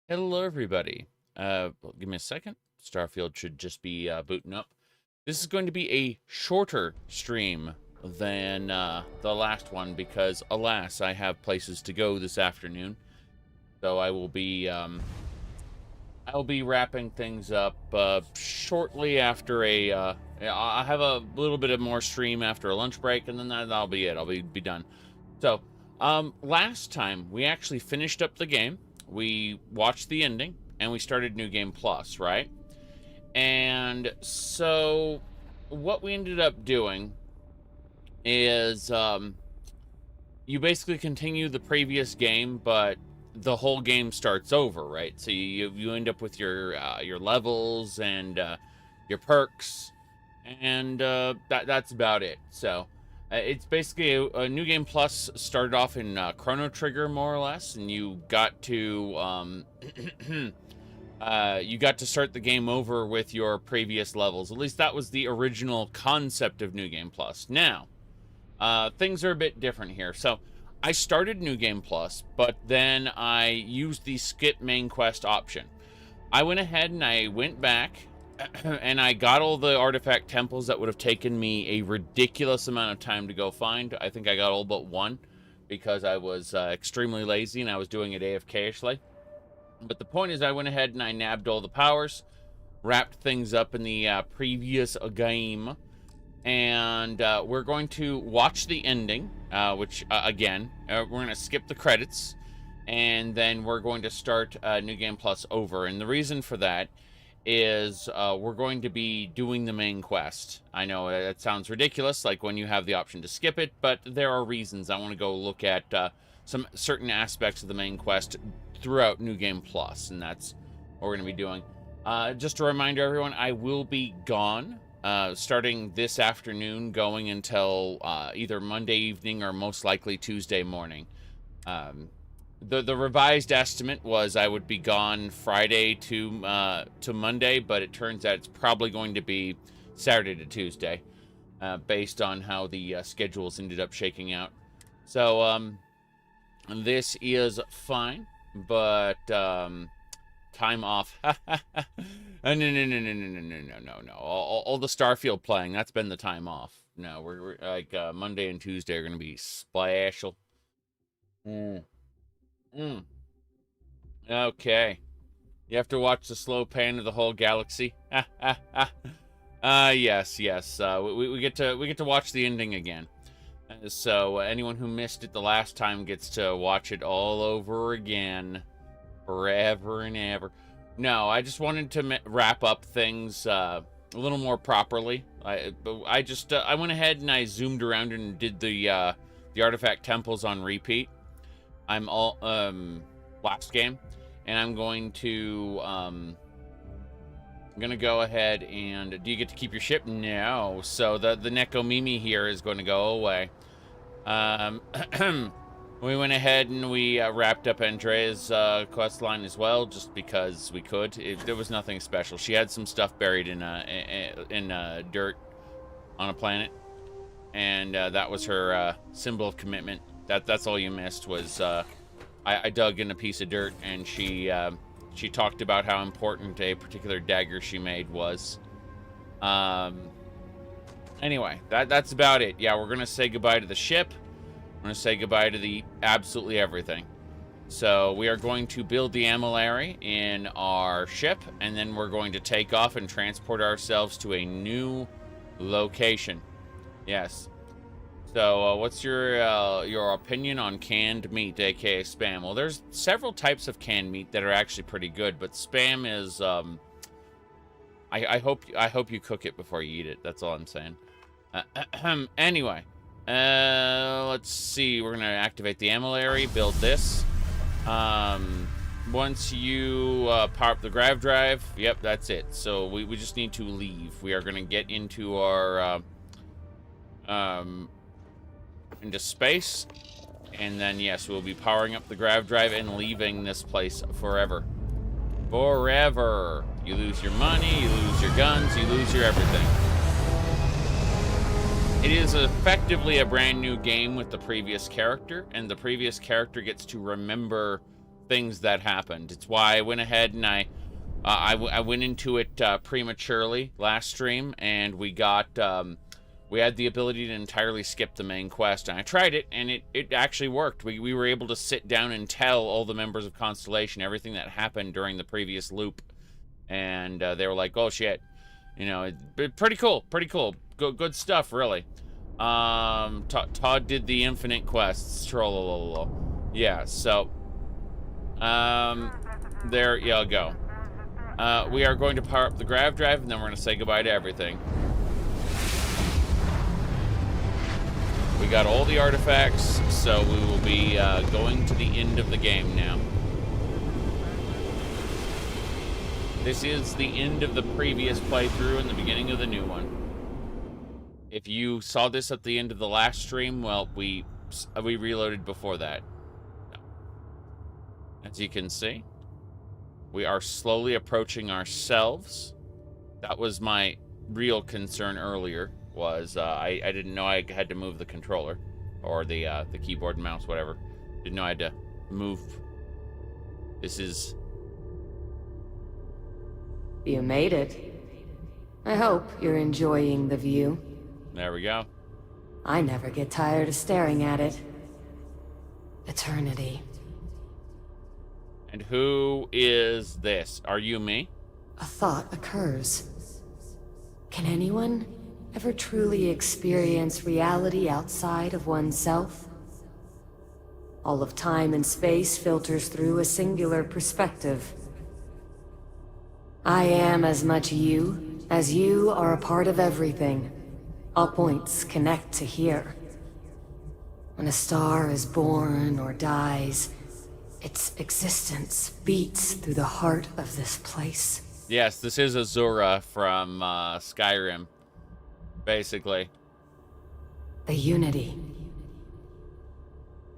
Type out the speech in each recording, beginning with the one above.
Hello, everybody. Give me a second. Starfield should just be booting up. This is going to be a shorter stream than the last one because, alas, I have places to go this afternoon. So I'll be wrapping things up shortly after I have a little bit of more stream after a lunch break, and then that'll be it. I'll be done. So, last time we actually finished up the game. We watched the ending, and we started New Game Plus, right? And so, what we ended up doing is you basically continue the previous game, but the whole game starts over, right? So you end up with your levels and your perks, and that's about it. So. It's basically a New Game Plus started off in Chrono Trigger, more or less, and you got to you got to start the game over with your previous levels. At least that was the original concept of New Game Plus. Now, things are a bit different here. So, I started New Game Plus, but then I used the skip main quest option. I went ahead and I went back and I got all the artifact temples that would have taken me a ridiculous amount of time to go find. I think I got all but one because I was extremely lazy and I was doing it AFK-ishly. But the point is I went ahead and I nabbed all the powers, wrapped things up in the previous game, and we're going to watch the ending, which, again, we're going to skip the credits, and then we're going to start New Game Plus over. And the reason for that is we're going to be doing the main quest. I know that sounds ridiculous, like when you have the option to skip it, but there are reasons. I want to go look at some certain aspects of the main quest throughout New Game Plus, and that's what we're going to be doing. Just a reminder, everyone, I will be gone starting this afternoon, going until either Monday evening or most likely Tuesday morning. The revised estimate was I would be gone Friday to Monday, but it turns out it's probably going to be Saturday to Tuesday, based on how the schedules ended up shaking out. So this is fine, but time off. No. All the Starfield playing, that's been the time off. No, we're like Monday and Tuesday are going to be special. Okay. You have to watch the slow pan of the whole galaxy. Yes. We get to watch the ending again. So anyone who missed it the last time gets to watch it all over again, forever and ever. No, I just wanted to wrap up things a little more properly. I went ahead and I zoomed around and did the artifact temples on repeat. I'm all last game, and I'm going to go ahead and do you get to keep your ship? No. So the Nekomimi here is going to go away. We went ahead and we wrapped up Andrea's quest line as well, just because we could. There was nothing special. She had some stuff buried in dirt on a planet, and that was her symbol of commitment. That's all you missed was I dug in a piece of dirt, and she talked about how important a particular dagger she made was. Anyway, that's about it. Yeah, we're gonna say goodbye to the ship. We're gonna say goodbye to the absolutely everything. So we are going to build the amylary in our ship, and then we're going to take off and transport ourselves to a new location. Yes. So, what's your opinion on canned meat, aka Spam? Well, there's several types of canned meat that are actually pretty good, but Spam is I hope you cook it before you eat it. That's all I'm saying. Anyway, let's see. We're gonna activate the amylary, build this. Once you power up the grav drive, yep, that's it. So we just need to leave. We are gonna get into our into space, and then yes, we'll be powering up the grav drive and leaving this place forever. You lose your money, you lose your guns, you lose your everything. It is effectively a brand new game with the previous character, and the previous character gets to remember things that happened. It's why I went ahead and I went into it prematurely last stream, and we got we had the ability to entirely skip the main quest, and I tried it, and it actually worked. We were able to sit down and tell all the members of Constellation everything that happened during the previous loop, and they were like, "Oh shit," you know, pretty cool, good stuff, really. Todd did the infinite quests, trollololo. Yeah, so there you go. We are going to power up the grav drive, and then we're going to say goodbye to everything. We got all the artifacts, so we will be going to the end of the game now. This is the end of the previous playthrough and the beginning of the new one. If you saw this at the end of the last stream, well, we reloaded before that. As you can see, we are slowly approaching ourselves. That was my real concern earlier, was I didn't know I had to move the controller, or the keyboard and mouse, whatever. Didn't know I had to move. This is... You made it. I hope you're enjoying the view. There we go. I never get tired of staring at it. Eternity. And who is this? Are you me? A thought occurs. Can anyone ever truly experience reality outside of oneself? All of time and space filters through a singular perspective. I am as much you as you are a part of everything. All points connect to here. When a star is born or dies, its existence beats through the heart of this place. Yes, this is Azura from Skyrim, basically. The Unity.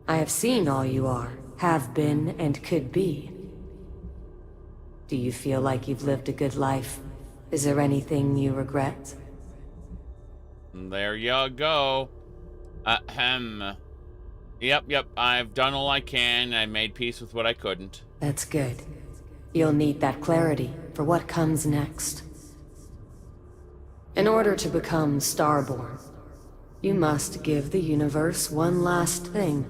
I have seen all you are, have been, and could be. Do you feel like you've lived a good life? Is there anything you regret? There you go. Yep, I've done all I can. I made peace with what I couldn't. That's good. You'll need that clarity for what comes next. In order to become Starborn, you must give the universe one last thing.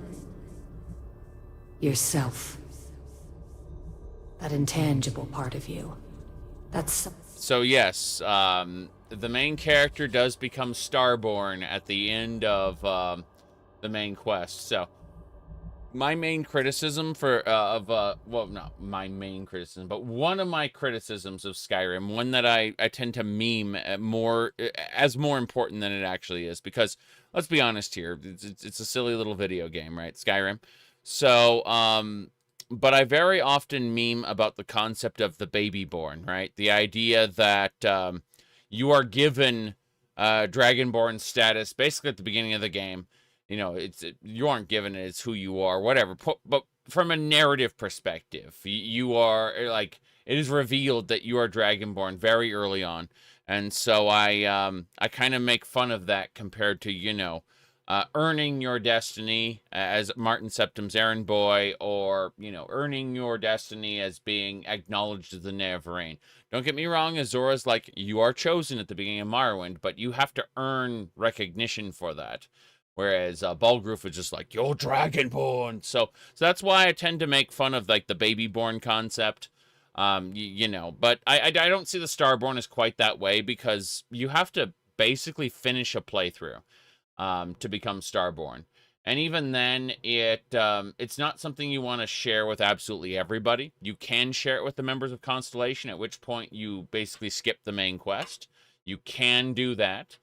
Yourself. That intangible part of you. That's... So yes, the main character does become Starborn at the end of the main quest. So my main criticism for well, not my main criticism, but one of my criticisms of Skyrim, one that I tend to meme more as more important than it actually is, because let's be honest here, it's a silly little video game, right? Skyrim. So but I very often meme about the concept of the baby born, right? The idea that you are given Dragonborn status basically at the beginning of the game. You know, you aren't given it, it's who you are, whatever. But from a narrative perspective, you are, like, it is revealed that you are Dragonborn very early on. And so I kind of make fun of that compared to, you know, earning your destiny as Martin Septim's errand boy, or, you know, earning your destiny as being acknowledged as the Neverrain. Don't get me wrong, Azura's like, you are chosen at the beginning of Morrowind, but you have to earn recognition for that. Whereas Balgruuf is just like, you're Dragonborn. So that's why I tend to make fun of, like, the baby-born concept. You know, but I don't see the Starborn as quite that way, because you have to basically finish a playthrough to become Starborn. And even then, it's not something you want to share with absolutely everybody. You can share it with the members of Constellation, at which point you basically skip the main quest. You can do that.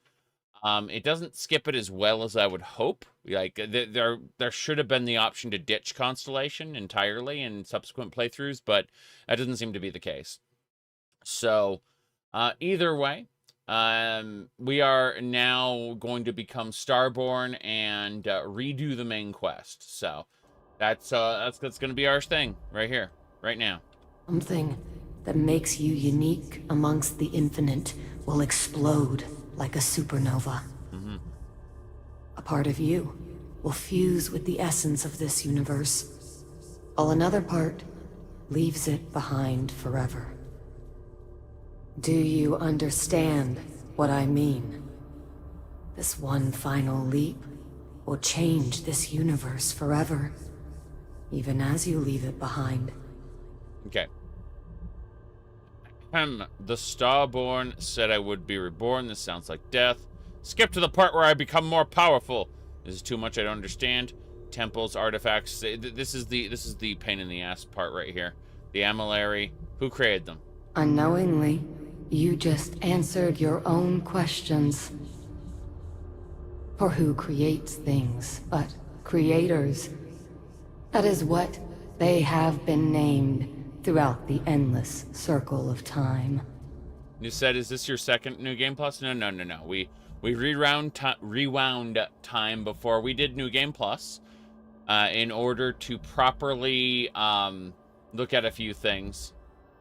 It doesn't skip it as well as I would hope. Like, there should have been the option to ditch Constellation entirely in subsequent playthroughs, but that doesn't seem to be the case. So, either way, we are now going to become Starborn and redo the main quest. So, that's going to be our thing right here, right now. Something that makes you unique amongst the infinite will explode like a supernova. Mm-hmm. A part of you will fuse with the essence of this universe. while another part leaves it behind forever. Do you understand what I mean? This one final leap will change this universe forever, even as you leave it behind. Okay. The Starborn said I would be reborn. This sounds like death. Skip to the part where I become more powerful. This is too much, I don't understand. Temples, artifacts. This is the pain in the ass part right here. The Amilari. Who created them? Unknowingly, you just answered your own questions. For who creates things but creators? That is what they have been named throughout the endless circle of time. You said, is this your second New Game Plus? No. We rewound time before we did New Game Plus in order to properly look at a few things.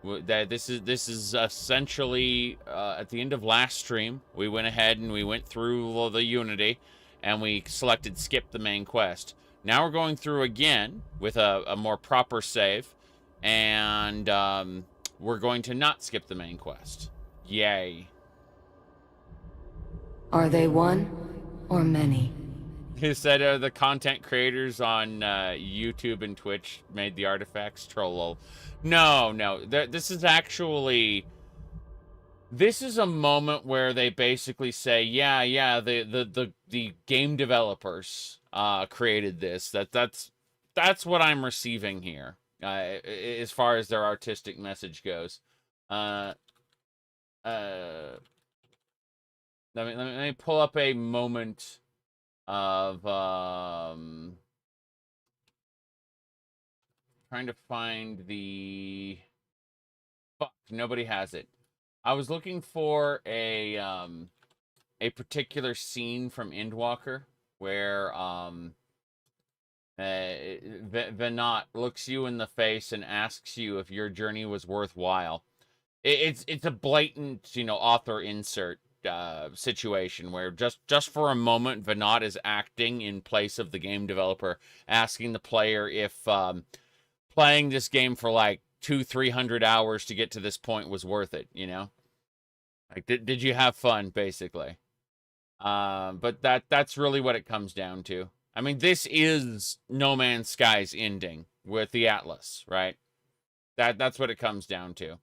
This is essentially at the end of last stream, we went ahead and we went through the Unity, and we selected skip the main quest. Now we're going through again with a more proper save, and we're going to not skip the main quest. Yay. Are they one or many? He said the content creators on YouTube and Twitch made the artifacts. Troll. No. This is actually... This is a moment where they basically say, yeah, the game developers created this. That's what I'm receiving here, as far as their artistic message goes. Let me pull up a moment of trying to find the... Fuck, nobody has it. I was looking for a particular scene from Endwalker where Venat looks you in the face and asks you if your journey was worthwhile. It's a blatant, author insert situation where just for a moment Venat is acting in place of the game developer, asking the player if playing this game for like 200-300 hours to get to this point was worth it, like did you have fun, basically. But that's really what it comes down to. I mean, this is No Man's Sky's ending with the Atlas, right? That's what it comes down to.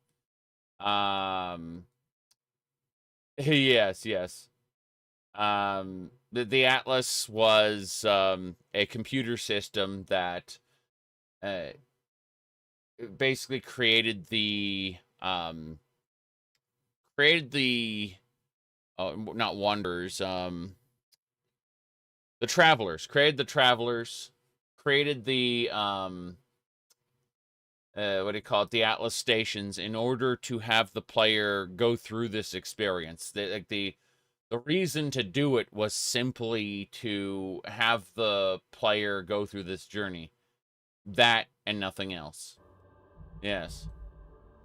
Yes. The Atlas was a computer system that basically created the not wanderers, the travelers, created the what do you call it, the Atlas stations, in order to have the player go through this experience. The reason to do it was simply to have the player go through this journey. That and nothing else. Yes.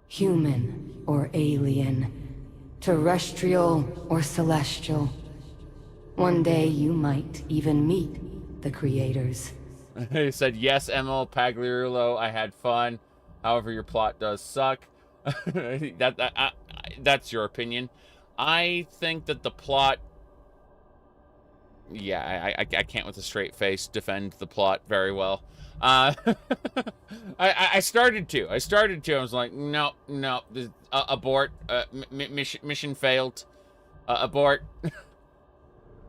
Human or alien, terrestrial or celestial. One day you might even meet the creators. He said, yes, Emil Pagliarulo, I had fun. However, your plot does suck. That's your opinion. I think that the plot... Yeah, I can't with a straight face defend the plot very well. I started to. I was like, no, abort. Mission failed. Abort.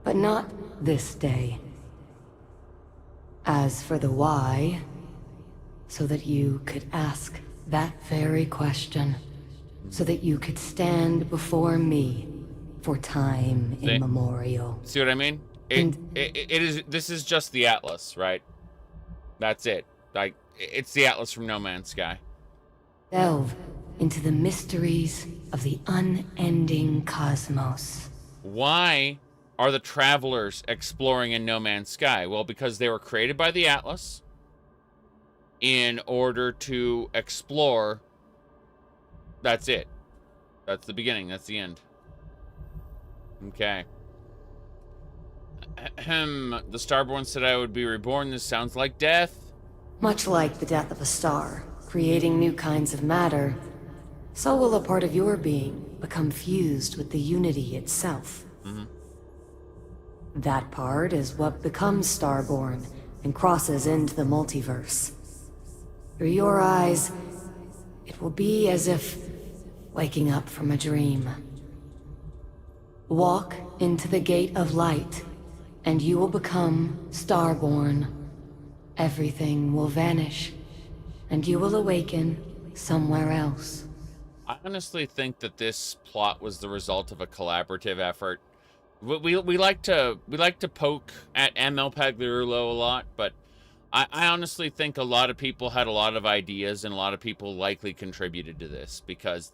But not this day. As for the why, so that you could ask that very question, so that you could stand before me for time immemorial. See what I mean? This is just the Atlas, right? That's it. Like, it's the Atlas from No Man's Sky. Delve into the mysteries of the unending cosmos. Why are the travelers exploring in No Man's Sky? Well, because they were created by the Atlas in order to explore. That's it. That's the beginning. That's the end. Okay. The Starborn said I would be reborn. This sounds like death. Much like the death of a star, creating new kinds of matter, so will a part of your being become fused with the unity itself. Mm-hmm. That part is what becomes Starborn and crosses into the multiverse. Through your eyes, it will be as if waking up from a dream. Walk into the gate of light, and you will become Starborn. Everything will vanish, and you will awaken somewhere else. I honestly think that this plot was the result of a collaborative effort. We like to poke at ML Pagliarulo a lot, but I honestly think a lot of people had a lot of ideas, and a lot of people likely contributed to this, because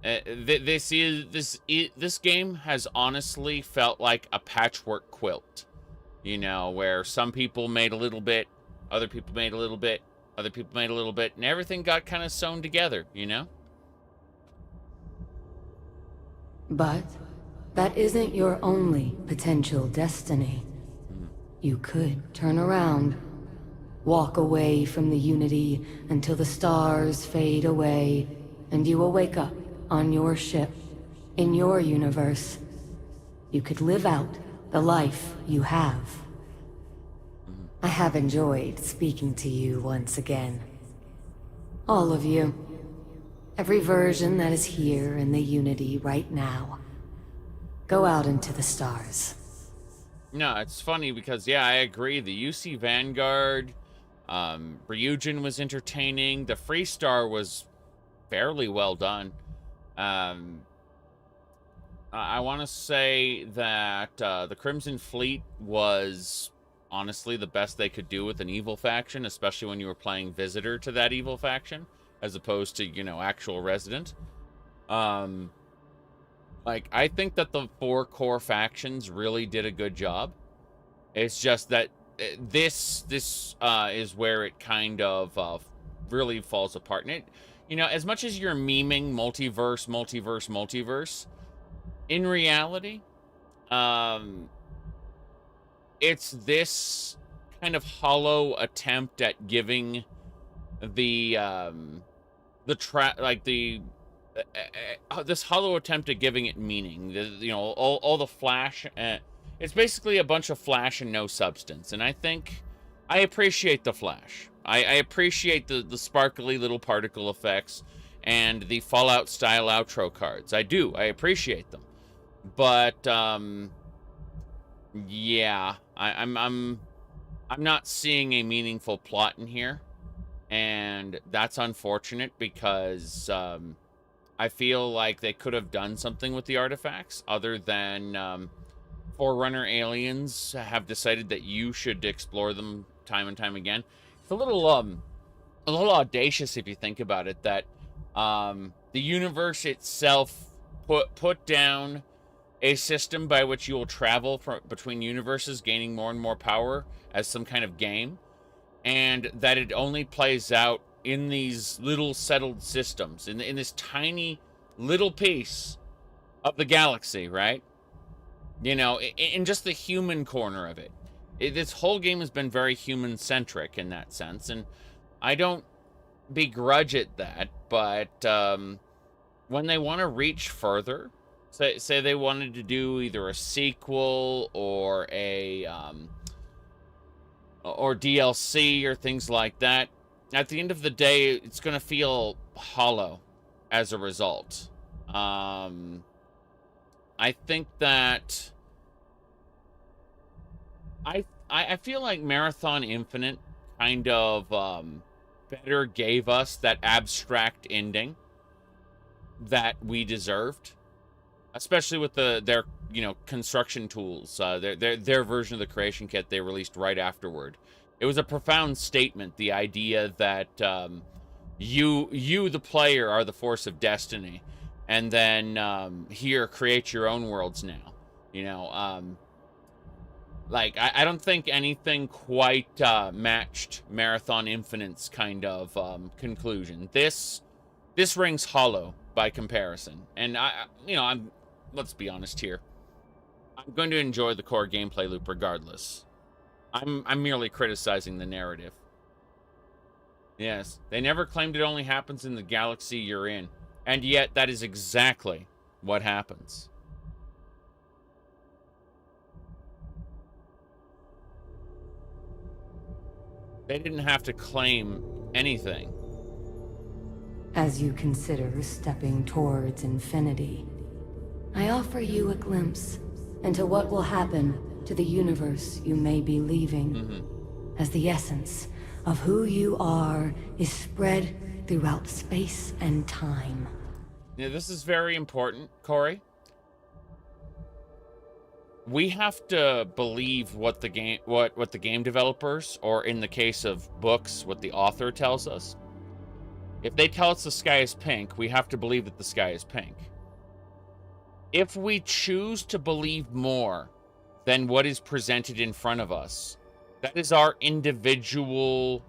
this game has honestly felt like a patchwork quilt, you know, where some people made a little bit, other people made a little bit, other people made a little bit, and everything got kind of sewn together, you know? But that isn't your only potential destiny. You could turn around, walk away from the unity until the stars fade away, and you will wake up on your ship, in your universe. You could live out the life you have. I have enjoyed speaking to you once again. All of you. Every version that is here in the Unity right now. Go out into the stars. No, it's funny because, yeah, I agree. The UC Vanguard, Ryujin was entertaining. The Freestar was fairly well done. I want to say that the Crimson Fleet was honestly the best they could do with an evil faction, especially when you were playing Visitor to that evil faction, as opposed to, you know, actual Resident. Like, I think that the 4 core factions really did a good job. It's just that this is where it kind of really falls apart. And it, you know, as much as you're memeing multiverse, in reality, it's this kind of hollow attempt at giving this hollow attempt at giving it meaning. You know, all the flash. It's basically a bunch of flash and no substance. And I think I appreciate the flash. I appreciate the sparkly little particle effects and the Fallout style outro cards. I do. I appreciate them. But yeah, I'm not seeing a meaningful plot in here, and that's unfortunate because I feel like they could have done something with the artifacts other than Forerunner aliens have decided that you should explore them time and time again. It's a little audacious if you think about it, that the universe itself put down a system by which you will travel between universes, gaining more and more power as some kind of game, and that it only plays out in these little settled systems, in this tiny little piece of the galaxy, right? You know, in just the human corner of it. This whole game has been very human-centric in that sense, and I don't begrudge it that, but when they want to reach further, say they wanted to do either a sequel or a or DLC or things like that, at the end of the day, it's going to feel hollow as a result. I think that I feel like Marathon Infinite kind of better gave us that abstract ending that we deserved, especially with their you know, construction tools, their version of the creation kit they released right afterward. It was a profound statement, the idea that you the player are the force of destiny, and then here, create your own worlds now. You know, like I don't think anything quite matched Marathon Infinite's kind of conclusion. This rings hollow by comparison, and let's be honest here. I'm going to enjoy the core gameplay loop regardless. I'm merely criticizing the narrative. Yes, they never claimed it only happens in the galaxy you're in, and yet that is exactly what happens. They didn't have to claim anything. As you consider stepping towards infinity, I offer you a glimpse into what will happen to the universe you may be leaving, as the essence of who you are is spread throughout space and time. Yeah, this is very important, Corey. We have to believe what the game developers, or in the case of books, what the author tells us. If they tell us the sky is pink, we have to believe that the sky is pink. If we choose to believe more than what is presented in front of us, that is our individual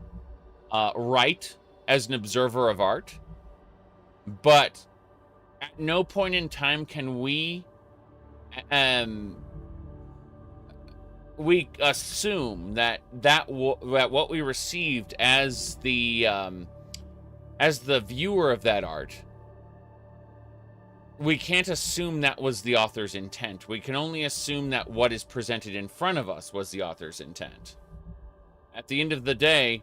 right as an observer of art. But at no point in time can we assume that what we received as the viewer of that art, we can't assume that was the author's intent. We can only assume that what is presented in front of us was the author's intent. At the end of the day,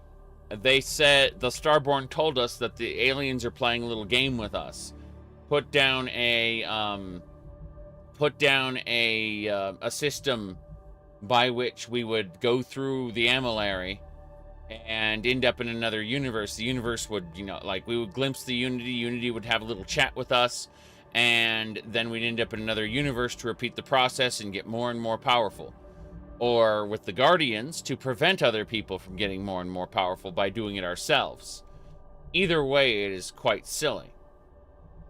they said, the Starborn told us that the aliens are playing a little game with us. Put down a system by which we would go through the amylary and end up in another universe. The universe would, we would glimpse the Unity. Unity would have a little chat with us, and then we'd end up in another universe to repeat the process and get more and more powerful. Or with the Guardians, to prevent other people from getting more and more powerful by doing it ourselves. Either way, it is quite silly.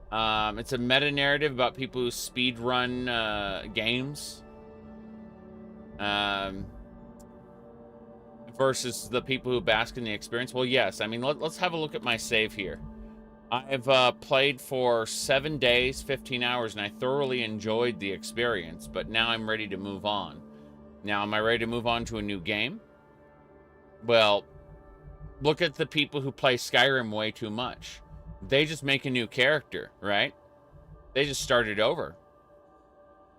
It's a meta-narrative about people who speedrun games. Versus the people who bask in the experience. Well, yes. I mean, let's have a look at my save here. I've played for 7 days, 15 hours, and I thoroughly enjoyed the experience, but now I'm ready to move on. Now, am I ready to move on to a new game? Well, look at the people who play Skyrim way too much. They just make a new character, right? They just started over.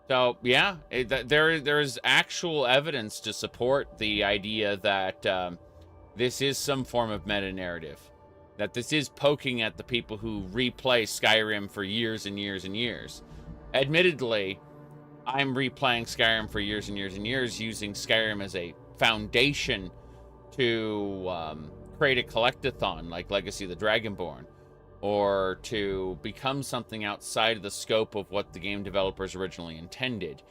So, yeah, there is actual evidence to support the idea that this is some form of meta-narrative. That this is poking at the people who replay Skyrim for years and years and years. Admittedly, I'm replaying Skyrim for years and years and years, using Skyrim as a foundation to create a collectathon like Legacy of the Dragonborn, or to become something outside of the scope of what the game developers originally intended.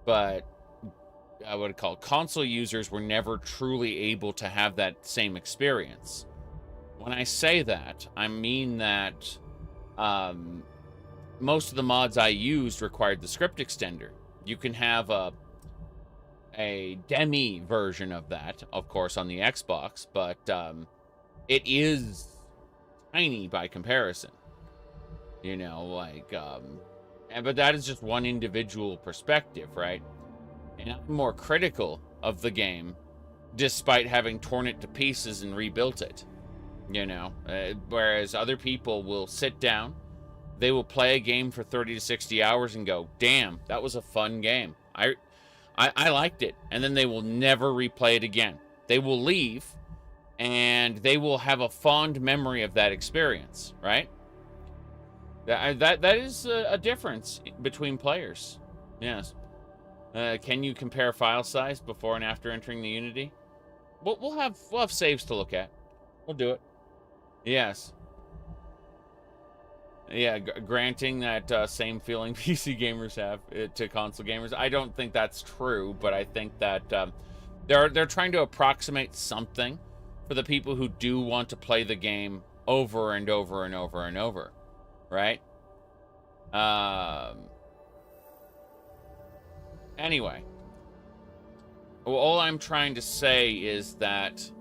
But I would call console users were never truly able to have that same experience. When I say that, I mean that most of the mods I used required the script extender. You can have a demi version of that, of course, on the Xbox, but it is tiny by comparison. But that is just one individual perspective, right? And I'm more critical of the game, despite having torn it to pieces and rebuilt it. Whereas other people will sit down, they will play a game for 30 to 60 hours and go, damn, that was a fun game. I liked it. And then they will never replay it again. They will leave, and they will have a fond memory of that experience, right? That is a difference between players. Yes. Can you compare file size before and after entering the Unity? We'll have saves to look at. We'll do it. Yes. Yeah, granting that same feeling PC gamers have to console gamers. I don't think that's true, but I think that they're trying to approximate something for the people who do want to play the game over and over and over and over, right? Anyway, all I'm trying to say is that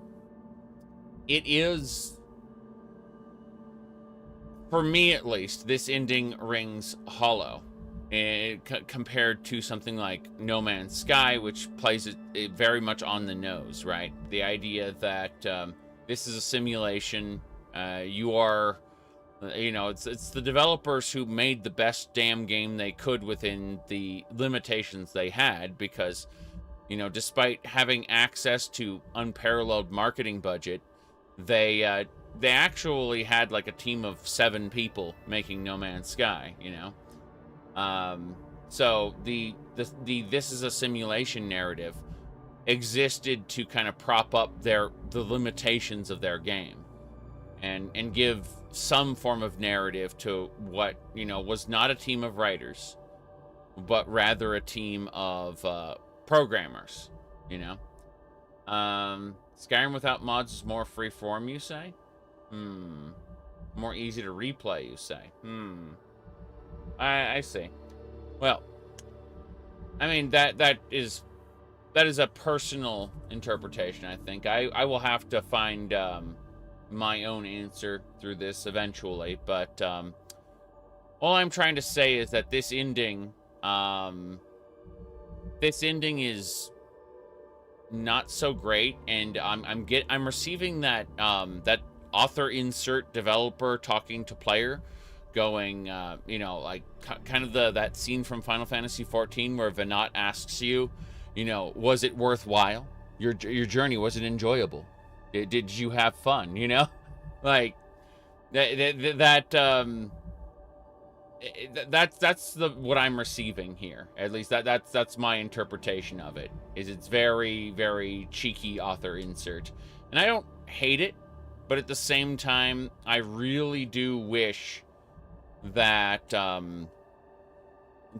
it is, for me at least, this ending rings hollow. compared to something like No Man's Sky, which plays it very much on the nose, right? The idea that this is a simulation. You are, you know, it's the developers who made the best damn game they could within the limitations they had, because, you know, despite having access to unparalleled marketing budget, they actually had like a team of 7 people making No Man's Sky, you know. So the this is a simulation narrative existed to kind of prop up the limitations of their game, and give some form of narrative to what, you know, was not a team of writers, but rather a team of programmers, you know. Skyrim without mods is more freeform, you say? More easy to replay, you say? I see. Well, I mean, that is a personal interpretation, I think. I will have to find my own answer through this eventually, but all I'm trying to say is that this ending is not so great, and I'm receiving that that author insert developer talking to player, going, you know, like kind of that scene from Final Fantasy XIV where Venat asks you, you know, was it worthwhile? Your journey, was it enjoyable? Did you have fun? You know, like that's what I'm receiving here. At least that's my interpretation of it. Is it's very, very cheeky author insert, and I don't hate it, but at the same time, I really do wish that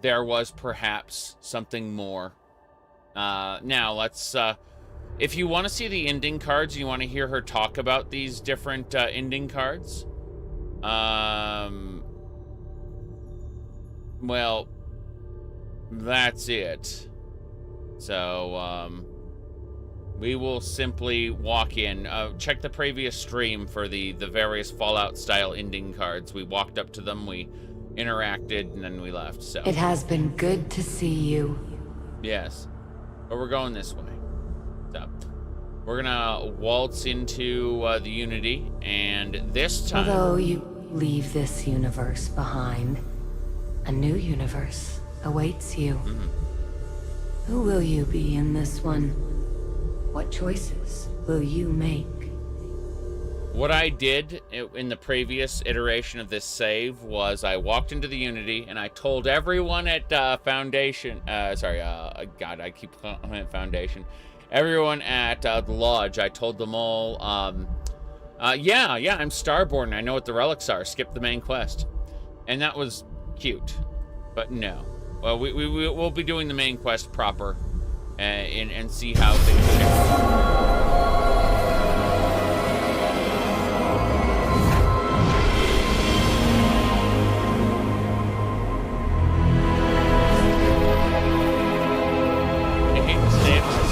there was perhaps something more. Now let's if you want to see the ending cards, you want to hear her talk about these different ending cards, well, that's it. So we will simply walk in. Check the previous stream for the various Fallout style ending cards. We walked up to them, we interacted, and then we left. So it has been good to see you. Yes, but we're going this way. So we're gonna waltz into the Unity, and this time, although you leave this universe behind, a new universe awaits you. Who will you be in this one? What choices will you make? What I did in the previous iteration of this save was I walked into the Unity and I told everyone at Foundation, God, I keep calling it Foundation. Everyone at the Lodge, I told them all, yeah, I'm Starborn. I know what the relics are. Skip the main quest. And that was cute, but no. Well, we'll be doing the main quest proper and see how things change.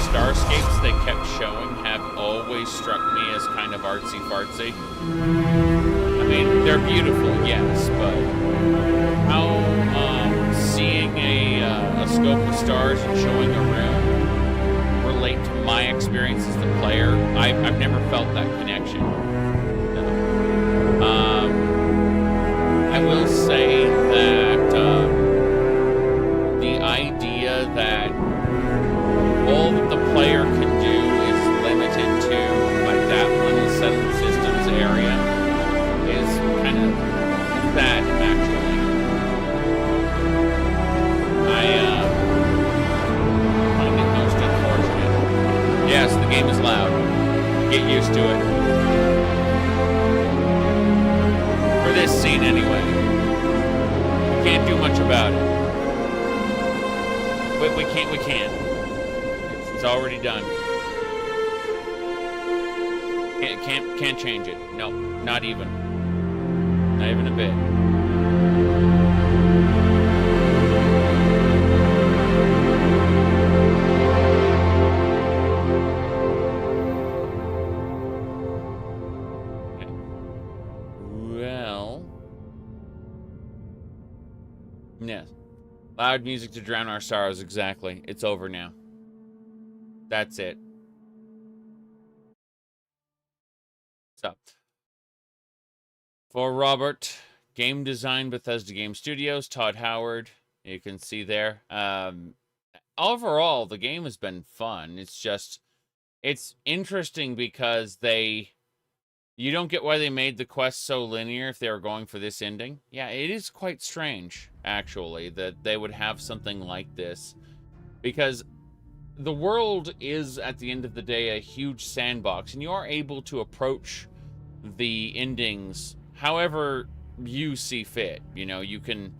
Starscapes they kept showing have always struck me as kind of artsy-fartsy. I mean, they're beautiful, yes, but how seeing a scope of stars and showing a room relate to my experience as the player, I've never felt that connection. I will say that the idea that all that the player can do is limited to like that little settled systems area is kind of sad, actually. I find it most unfortunate. Yes, the game is loud. Get used to it. For this scene, anyway. We can't do much about it. We can't. It's already done. Can't change it. No, not even. Not even a bit. Okay. Well. Yes. Loud music to drown our sorrows, exactly. It's over now. That's it. So, for Robert, game design, Bethesda Game Studios, Todd Howard, you can see there. Overall, the game has been fun. It's interesting because you don't get why they made the quest so linear if they were going for this ending. Yeah, it is quite strange, actually, that they would have something like this. Because the world is, at the end of the day, a huge sandbox, and you are able to approach the endings however you see fit. You know, you can,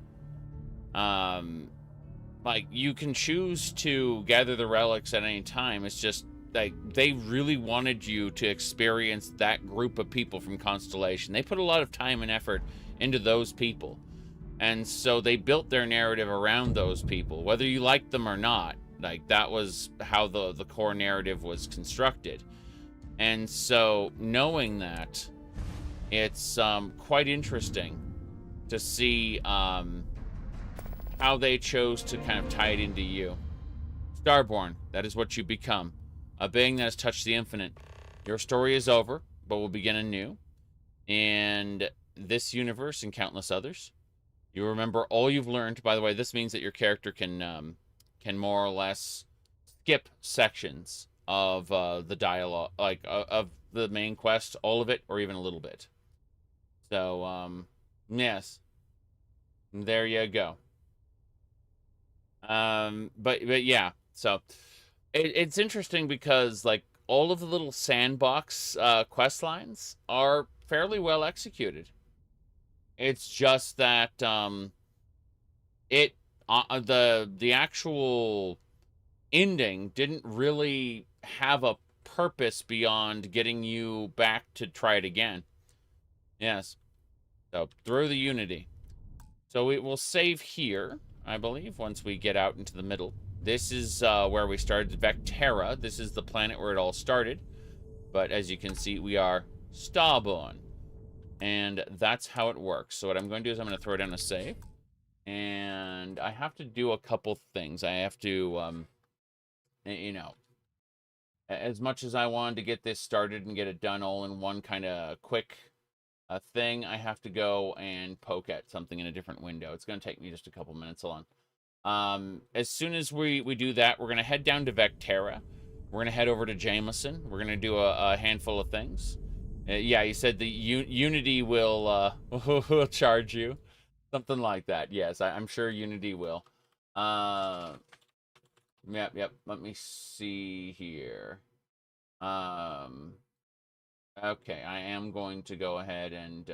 you can choose to gather the relics at any time. It's just, like, they really wanted you to experience that group of people from Constellation. They put a lot of time and effort into those people. And so they built their narrative around those people, whether you liked them or not. Like, that was how the core narrative was constructed. And so, knowing that, it's quite interesting to see how they chose to kind of tie it into you. Starborn, that is what you become. A being that has touched the infinite. Your story is over, but will begin anew. And this universe and countless others. You remember all you've learned. By the way, this means that your character can more or less skip sections of the dialogue, like of the main quest, all of it, or even a little bit. So, yes, there you go. But yeah, so it's interesting because, like, all of the little sandbox quest lines are fairly well executed. It's just that the actual ending didn't really have a purpose beyond getting you back to try it again. Yes. So through the Unity. So we will save here, I believe, once we get out into the middle. This is where we started, Vectera. This is the planet where it all started. But as you can see, we are Starborn. And that's how it works. So what I'm going to do is I'm going to throw down a save. And I have to do a couple things. I have to, you know, as much as I wanted to get this started and get it done all in one kind of quick thing, I have to go and poke at something in a different window. It's going to take me just a couple minutes along. As soon as we do that, we're going to head down to Vectera. We're going to head over to Jameson. We're going to do a handful of things. Yeah, he said the Unity will will charge you. Something like that. Yes, I'm sure Unity will. Yep. Let me see here. Okay, I am going to go ahead and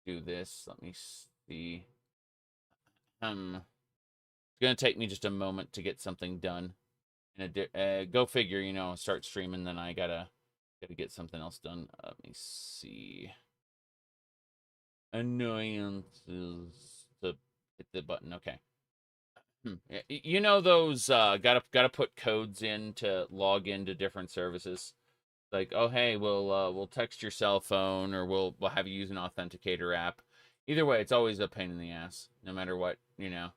do this. Let me see. It's gonna take me just a moment to get something done. Go figure, you know, start streaming, then I gotta get something else done. Let me see. Annoyances to hit the button. Okay. You know those gotta put codes in to log into different services. Like, oh hey, we'll text your cell phone, or we'll have you use an authenticator app. Either way, it's always a pain in the ass, no matter what, you know,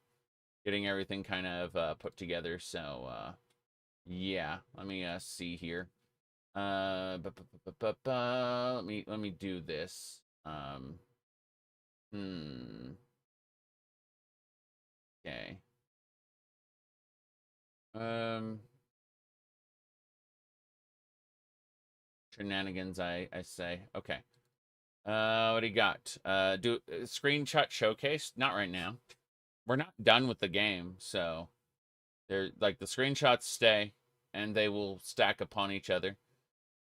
getting everything kind of put together. So yeah, let me see here. Let me do this. Okay. Shenanigans, I say. Okay. What do you got? Do screenshot showcase? Not right now. We're not done with the game, so they're like the screenshots stay, and they will stack upon each other.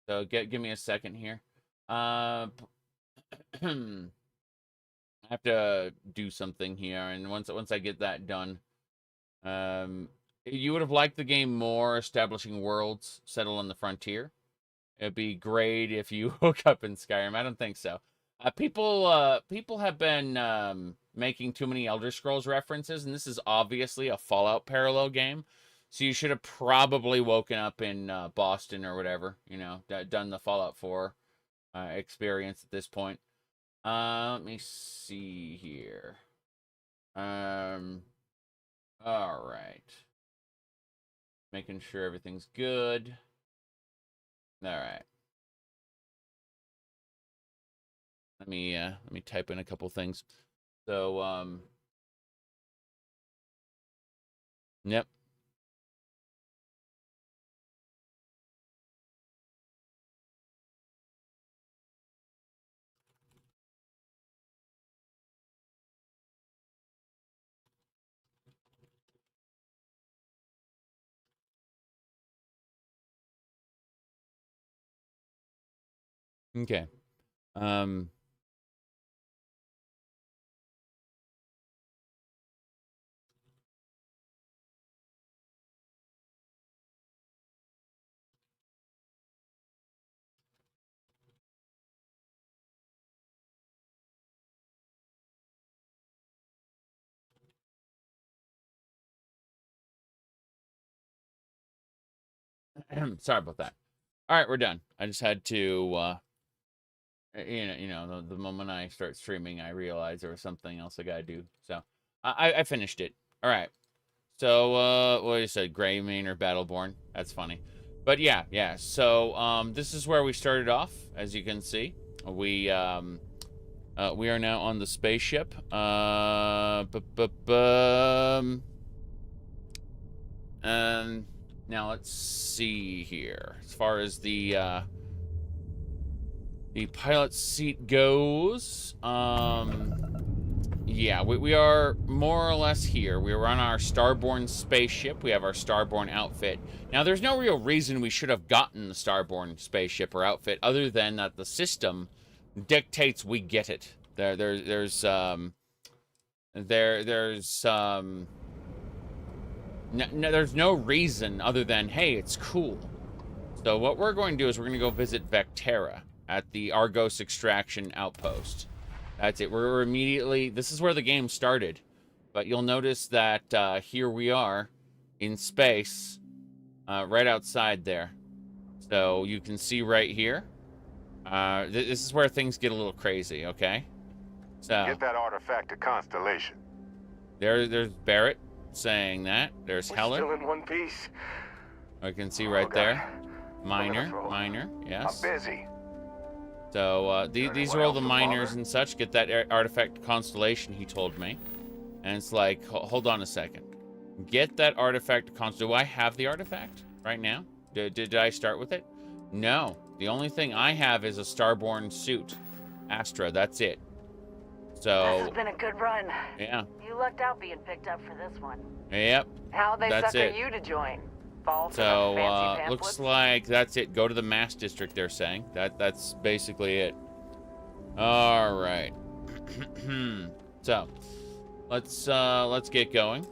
So give me a second here. I have to do something here, and once I get that done, you would have liked the game more establishing worlds, settle on the frontier. It'd be great if you hook up in Skyrim. I don't think so. People have been making too many Elder Scrolls references, and this is obviously a Fallout parallel game. So you should have probably woken up in Boston or whatever, you know, done the Fallout 4 experience at this point. Let me see here. All right. Making sure everything's good. All right. Let me type in a couple things. So yep. Okay. Sorry about that. All right, we're done. I just had to the moment I start streaming, I realize there was something else I gotta do. So I finished it. All right. So what you said, Gray Main or Battleborn? That's funny. But yeah. So this is where we started off, as you can see. We are now on the spaceship. And now let's see here. As far as the pilot seat goes, yeah, we are more or less here. We are on our Starborn spaceship. We have our Starborn outfit. Now, there's no real reason we should have gotten the Starborn spaceship or outfit other than that the system dictates we get it. There's no reason other than, hey, it's cool. So what we're going to do is we're going to go visit Vectera at the Argos extraction outpost. That's it. We're immediately... This is where the game started. But you'll notice that here we are in space, right outside there. So you can see right here. This is where things get a little crazy, okay? So get that artifact to Constellation. There's Barrett saying that. There's Helen. Still in one piece. I can see right there. Minor, yes. I'm busy. So these are all the miners and such. Get that artifact Constellation, he told me. And it's like, hold on a second. Get that artifact Constellation. Do I have the artifact right now? Did I start with it? No. The only thing I have is a Starborn suit. Astra, that's it. So... This has been a good run. Yeah. You lucked out being picked up for this one. Yep. How'd they That's sucker it. you to join? Fall for So, the fancy pamphlets? looks like that's it. Go to the Mass District, they're saying. That's basically it. All right. So, let's get going.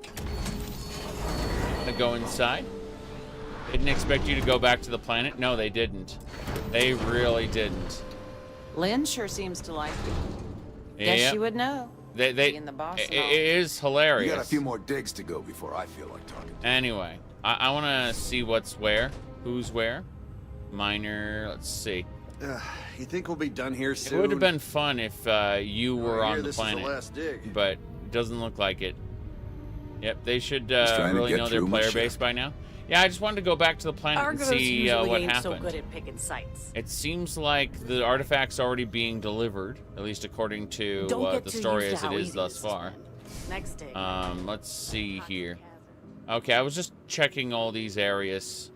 I'm gonna go inside. Didn't expect you to go back to the planet. No, they didn't. They really didn't. Lynn sure seems to like you. Yeah. Guess she would know. Being the boss and all. It is hilarious. You got a few more digs to go before I feel like talking. Anyway, I want to see what's where, who's where. Minor, let's see. You think we'll be done here soon? It would have been fun if you were on the planet, is the last dig. but it doesn't look like it. Yep, they should trying to really get know their through my player ship. base by now. Yeah, I just wanted to go back to the planet Argos and see usually what ain't happened. so good at picking sites. It seems like the artifact's already being delivered, at least according to the story as it is thus far. Next day. Let's see here. Okay, I was just checking all these areas.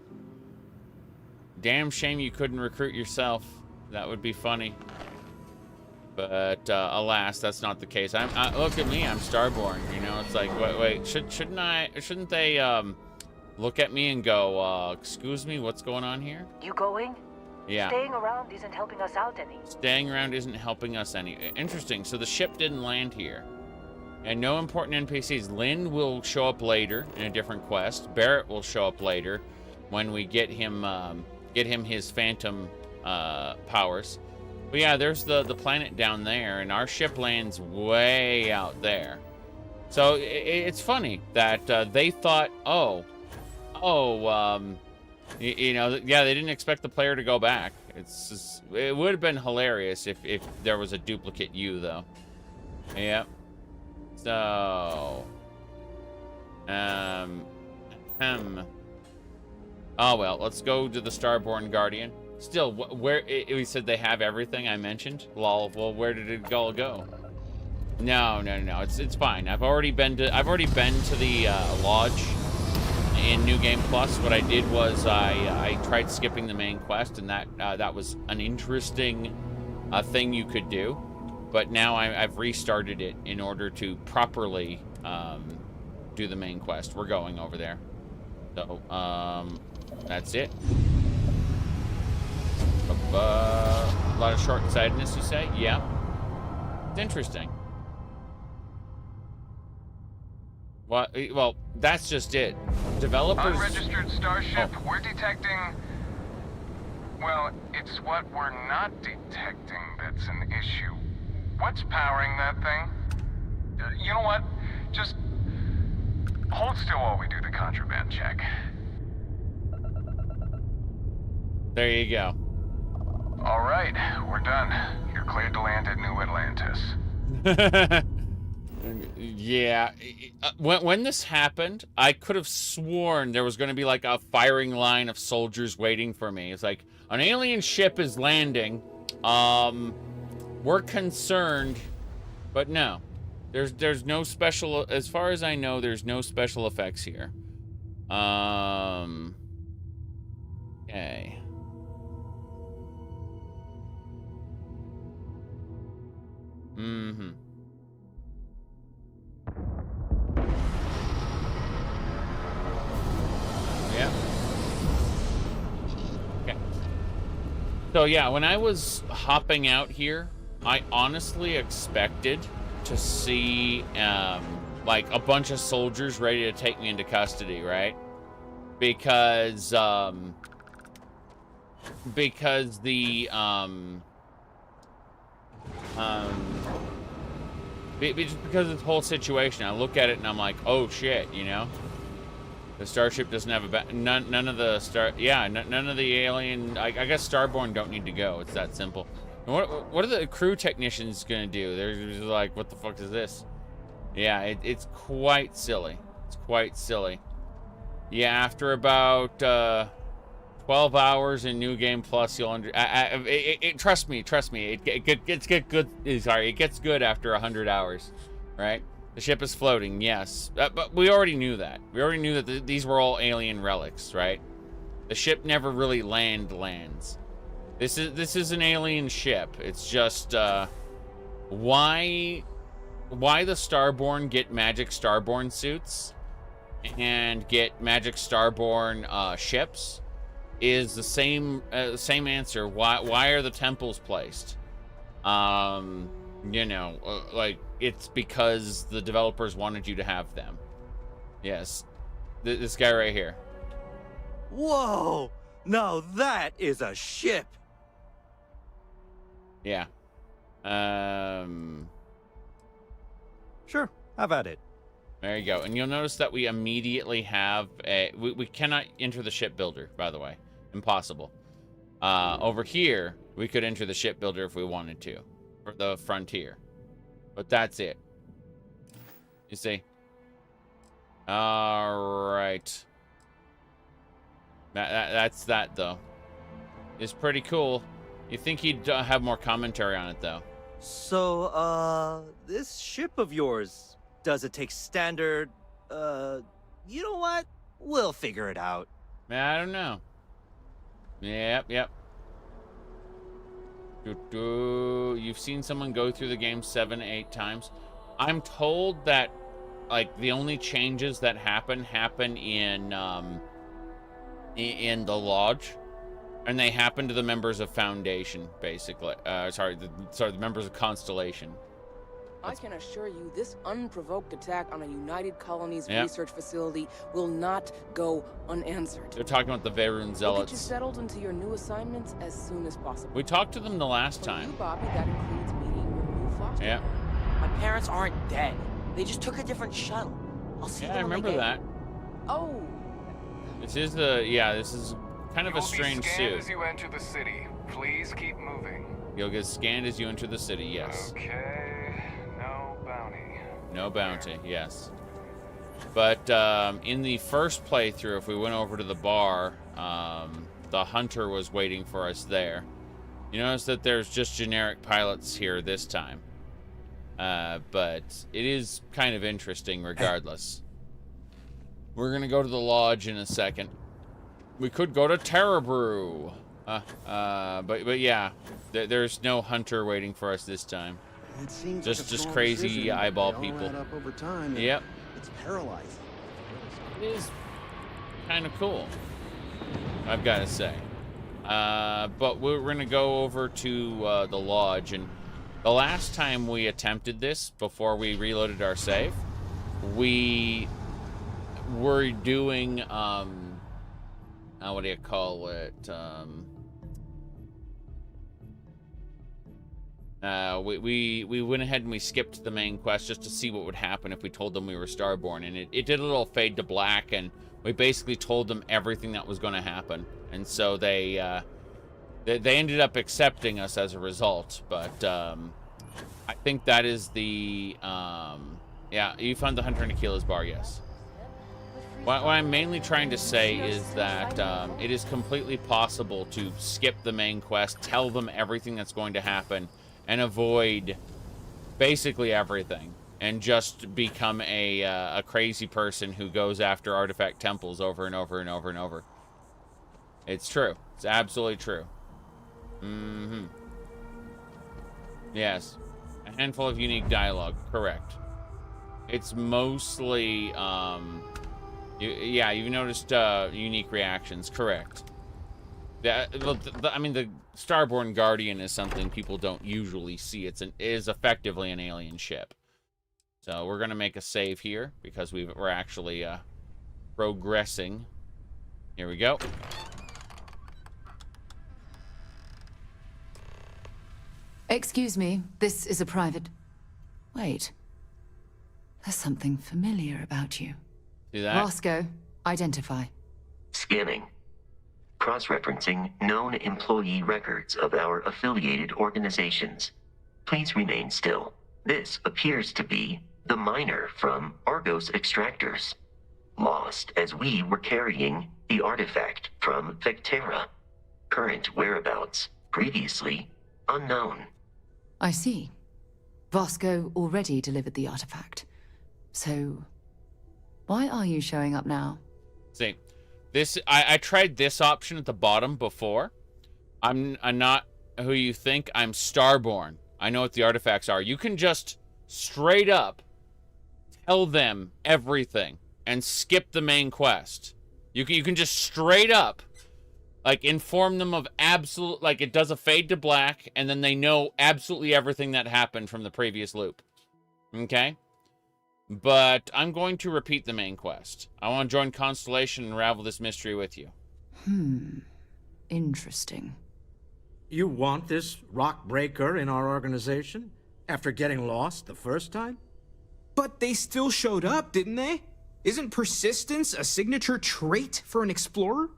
Damn shame you couldn't recruit yourself. That would be funny. But alas, that's not the case. Look at me, I'm Starborn. You know, it's like, wait, shouldn't they look at me and go, excuse me, what's going on here? You going? Yeah. Staying around isn't helping us out any. Staying around isn't helping us any. Interesting. So the ship didn't land here. And no important NPCs. Lynn will show up later in a different quest. Barrett will show up later when we get him his phantom powers. But yeah, there's the planet down there, and our ship lands way out there. So it's funny that they thought, you know, yeah, they didn't expect the player to go back. It would have been hilarious if there was a duplicate you, though. Yep. So Oh, well, let's go to the Starborn Guardian. Still, where we said they have everything I mentioned? Lol. Well, where did it all go? No. It's fine. I've already been to the lodge in New Game Plus. What I did was I tried skipping the main quest, and that was an interesting thing you could do. But now I've restarted it in order to properly do the main quest. We're going over there. So that's it. A lot of short-sightedness, you say? Yeah. It's interesting. What? Well, that's just it. Developers... Unregistered starship, we're detecting... Well, it's what we're not detecting that's an issue. What's powering that thing? You know what? Just hold still while we do the contraband check. There you go. All right, we're done. You're cleared to land at New Atlantis. Yeah. When this happened, I could have sworn there was going to be like a firing line of soldiers waiting for me. It's like, an alien ship is landing. We're concerned, but no. There's no special, as far as I know, there's no special effects here. Okay. Mm-hmm. Yeah. Okay. So yeah, when I was hopping out here, I honestly expected to see like a bunch of soldiers ready to take me into custody, right? Because the just because of this whole situation, I look at it and I'm like, oh shit, you know, the starship doesn't have a none of the none of the alien. I guess Starborn don't need to go. It's that simple. And what are the crew technicians gonna do? They're just like, what the fuck is this? Yeah, it's quite silly. It's quite silly. Yeah, after about 12 hours in New Game Plus, you'll trust me. It gets good. Sorry, it gets good after 100 hours, right? The ship is floating, yes, but we already knew that. We already knew that these were all alien relics, right? The ship never really lands. This is an alien ship. It's just why the Starborn get magic Starborn suits and get magic Starborn ships is the same answer. Why are the temples placed? You know, like, it's because the developers wanted you to have them. Yes, this guy right here. Whoa! Now that is a ship. Yeah. Sure, have at it. There you go. And you'll notice that we immediately have a... We cannot enter the shipbuilder, by the way. Impossible. Over here, we could enter the shipbuilder if we wanted to. For the frontier. But that's it. You see? Alright. That's that, though. It's pretty cool. You think he'd have more commentary on it, though. So, this ship of yours, does it take standard, you know what? We'll figure it out. I don't know. Yep. You've seen someone go through the game 7-8 times. I'm told that, like, the only changes that happen in the lodge, and they happen to the members of Foundation, basically. The members of Constellation. I can assure you, this unprovoked attack on a United Colonies research facility will not go unanswered. They're talking about the Veyron Zealots. We'll get you settled into your new assignments as soon as possible. We talked to them the last time. For you, Bobby, that includes meeting your new foster. Yeah. My parents aren't dead. They just took a different shuttle. I'll see them I remember that. Oh. This is kind of a strange suit. You'll be scanned as you enter the city. Please keep moving. You'll get scanned as you enter the city, yes. Okay. No bounty. No bounty, yes. But in the first playthrough, if we went over to the bar, the hunter was waiting for us there. You notice that there's just generic pilots here this time. But it is kind of interesting regardless. We're going to go to the lodge in a second. We could go to Terra Brew. But yeah, there's no hunter waiting for us this time. It seems just crazy eyeball people. Up over time, yep. It's paralyzed. It is kind of cool, I've got to say. But we're going to go over to the lodge. And the last time we attempted this, before we reloaded our save, we were doing, what do you call it? We went ahead and we skipped the main quest just to see what would happen if we told them we were Starborn, and it did a little fade to black, and we basically told them everything that was going to happen, and so they ended up accepting us as a result. But I think that is the yeah, you found the hunter in Akila's bar. Yes. What I'm mainly trying to say is that it is completely possible to skip the main quest, tell them everything that's going to happen, and avoid basically everything, and just become a crazy person who goes after artifact temples over and over and over and over. It's true. It's absolutely true. Mm-hmm. Yes. A handful of unique dialogue. Correct. It's mostly, yeah, you've noticed unique reactions. Correct. I mean, the Starborn Guardian is something people don't usually see. It is effectively an alien ship. So we're going to make a save here because we're actually progressing. Here we go. Excuse me, this is a private... Wait. There's something familiar about you. See that? Roscoe, identify. Scanning. Cross-referencing known employee records of our affiliated organizations. Please remain still. This appears to be the miner from Argos Extractors. Lost as we were carrying the artifact from Vectera. Current whereabouts, previously unknown. I see. Vasco already delivered the artifact. So, why are you showing up now? See, this I tried this option at the bottom before. I'm not who you think. I'm Starborn. I know what the artifacts are. You can just straight up tell them everything and skip the main quest. You can just straight up, like, inform them of absolute, like, it does a fade to black, and then they know absolutely everything that happened from the previous loop. Okay? But I'm going to repeat the main quest. I want to join Constellation and unravel this mystery with you. Interesting. You want this rock breaker in our organization after getting lost the first time? But they still showed up, didn't they? Isn't persistence a signature trait for an explorer?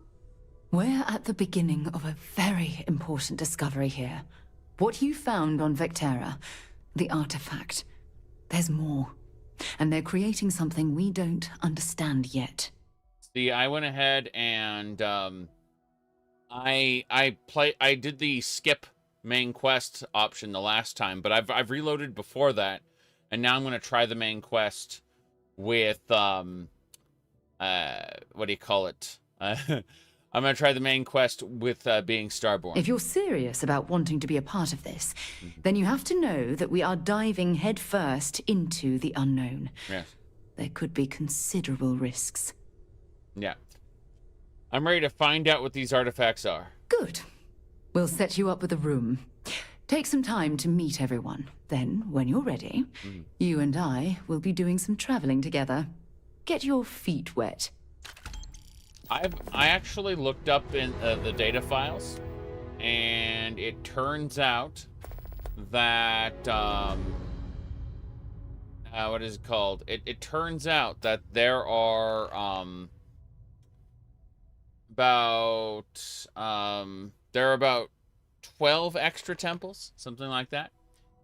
We're at the beginning of a very important discovery here. What you found on Vectera, the artifact, there's more. And they're creating something we don't understand yet. See, I went ahead and I did the skip main quest option the last time, but I've reloaded before that, and now I'm going to try the main quest with what do you call it? I'm going to try the main quest with being Starborn. If you're serious about wanting to be a part of this, then you have to know that we are diving headfirst into the unknown. Yes. There could be considerable risks. Yeah. I'm ready to find out what these artifacts are. Good. We'll set you up with a room. Take some time to meet everyone. Then, when you're ready, you and I will be doing some traveling together. Get your feet wet. I actually looked up in the data files, and it turns out that what is it called? It turns out that there are about 12 extra temples, something like that.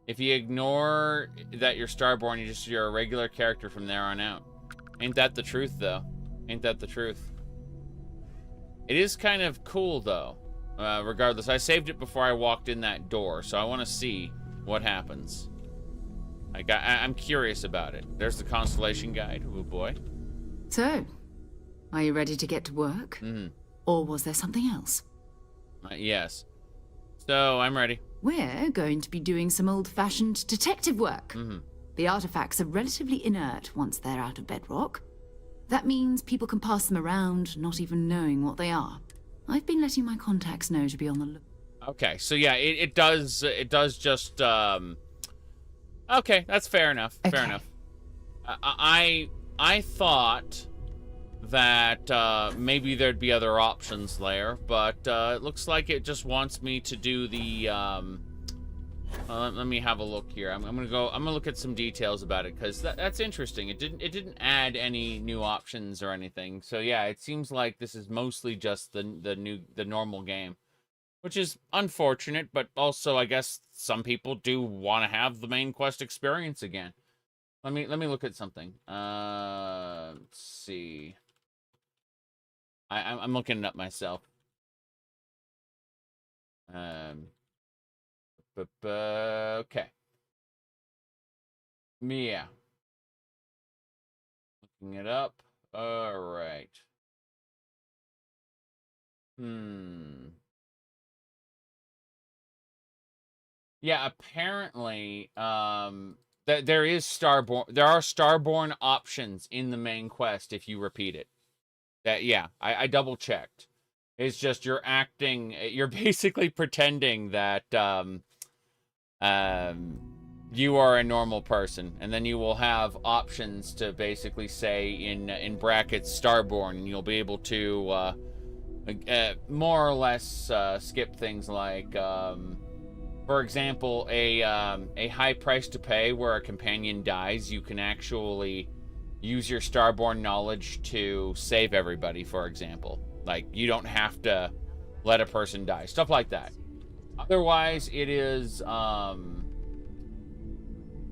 If you ignore that you're Starborn, you're a regular character from there on out. Ain't that the truth, though? Ain't that the truth? It is kind of cool, though. Regardless, I saved it before I walked in that door, so I want to see what happens. I'm curious about it. There's the Constellation guide. Oh, boy. So, are you ready to get to work? Mm-hmm. Or was there something else? Yes. So, I'm ready. We're going to be doing some old-fashioned detective work. Mm-hmm. The artifacts are relatively inert once they're out of bedrock. That means people can pass them around, not even knowing what they are. I've been letting my contacts know to be on the look. Okay, so yeah, it does just, okay, that's fair enough, fair enough. I thought that, maybe there'd be other options there, but, it looks like it just wants me to do the, let me have a look here. I'm gonna look at some details about it, because that's interesting. It didn't add any new options or anything. So yeah, it seems like this is mostly just the normal game, which is unfortunate, but also I guess some people do want to have the main quest experience again. Let me look at something. Let's see. I'm looking it up myself. Okay. Yeah. Looking it up. All right. Yeah, apparently, there is Starborn. There are Starborn options in the main quest if you repeat it. Yeah, I double checked. It's just you're basically pretending that you are a normal person, and then you will have options to basically say in brackets Starborn, and you'll be able to more or less skip things like, for example, a high price to pay where a companion dies. You can actually use your Starborn knowledge to save everybody, for example. Like, you don't have to let a person die. Stuff like that. Otherwise, it is,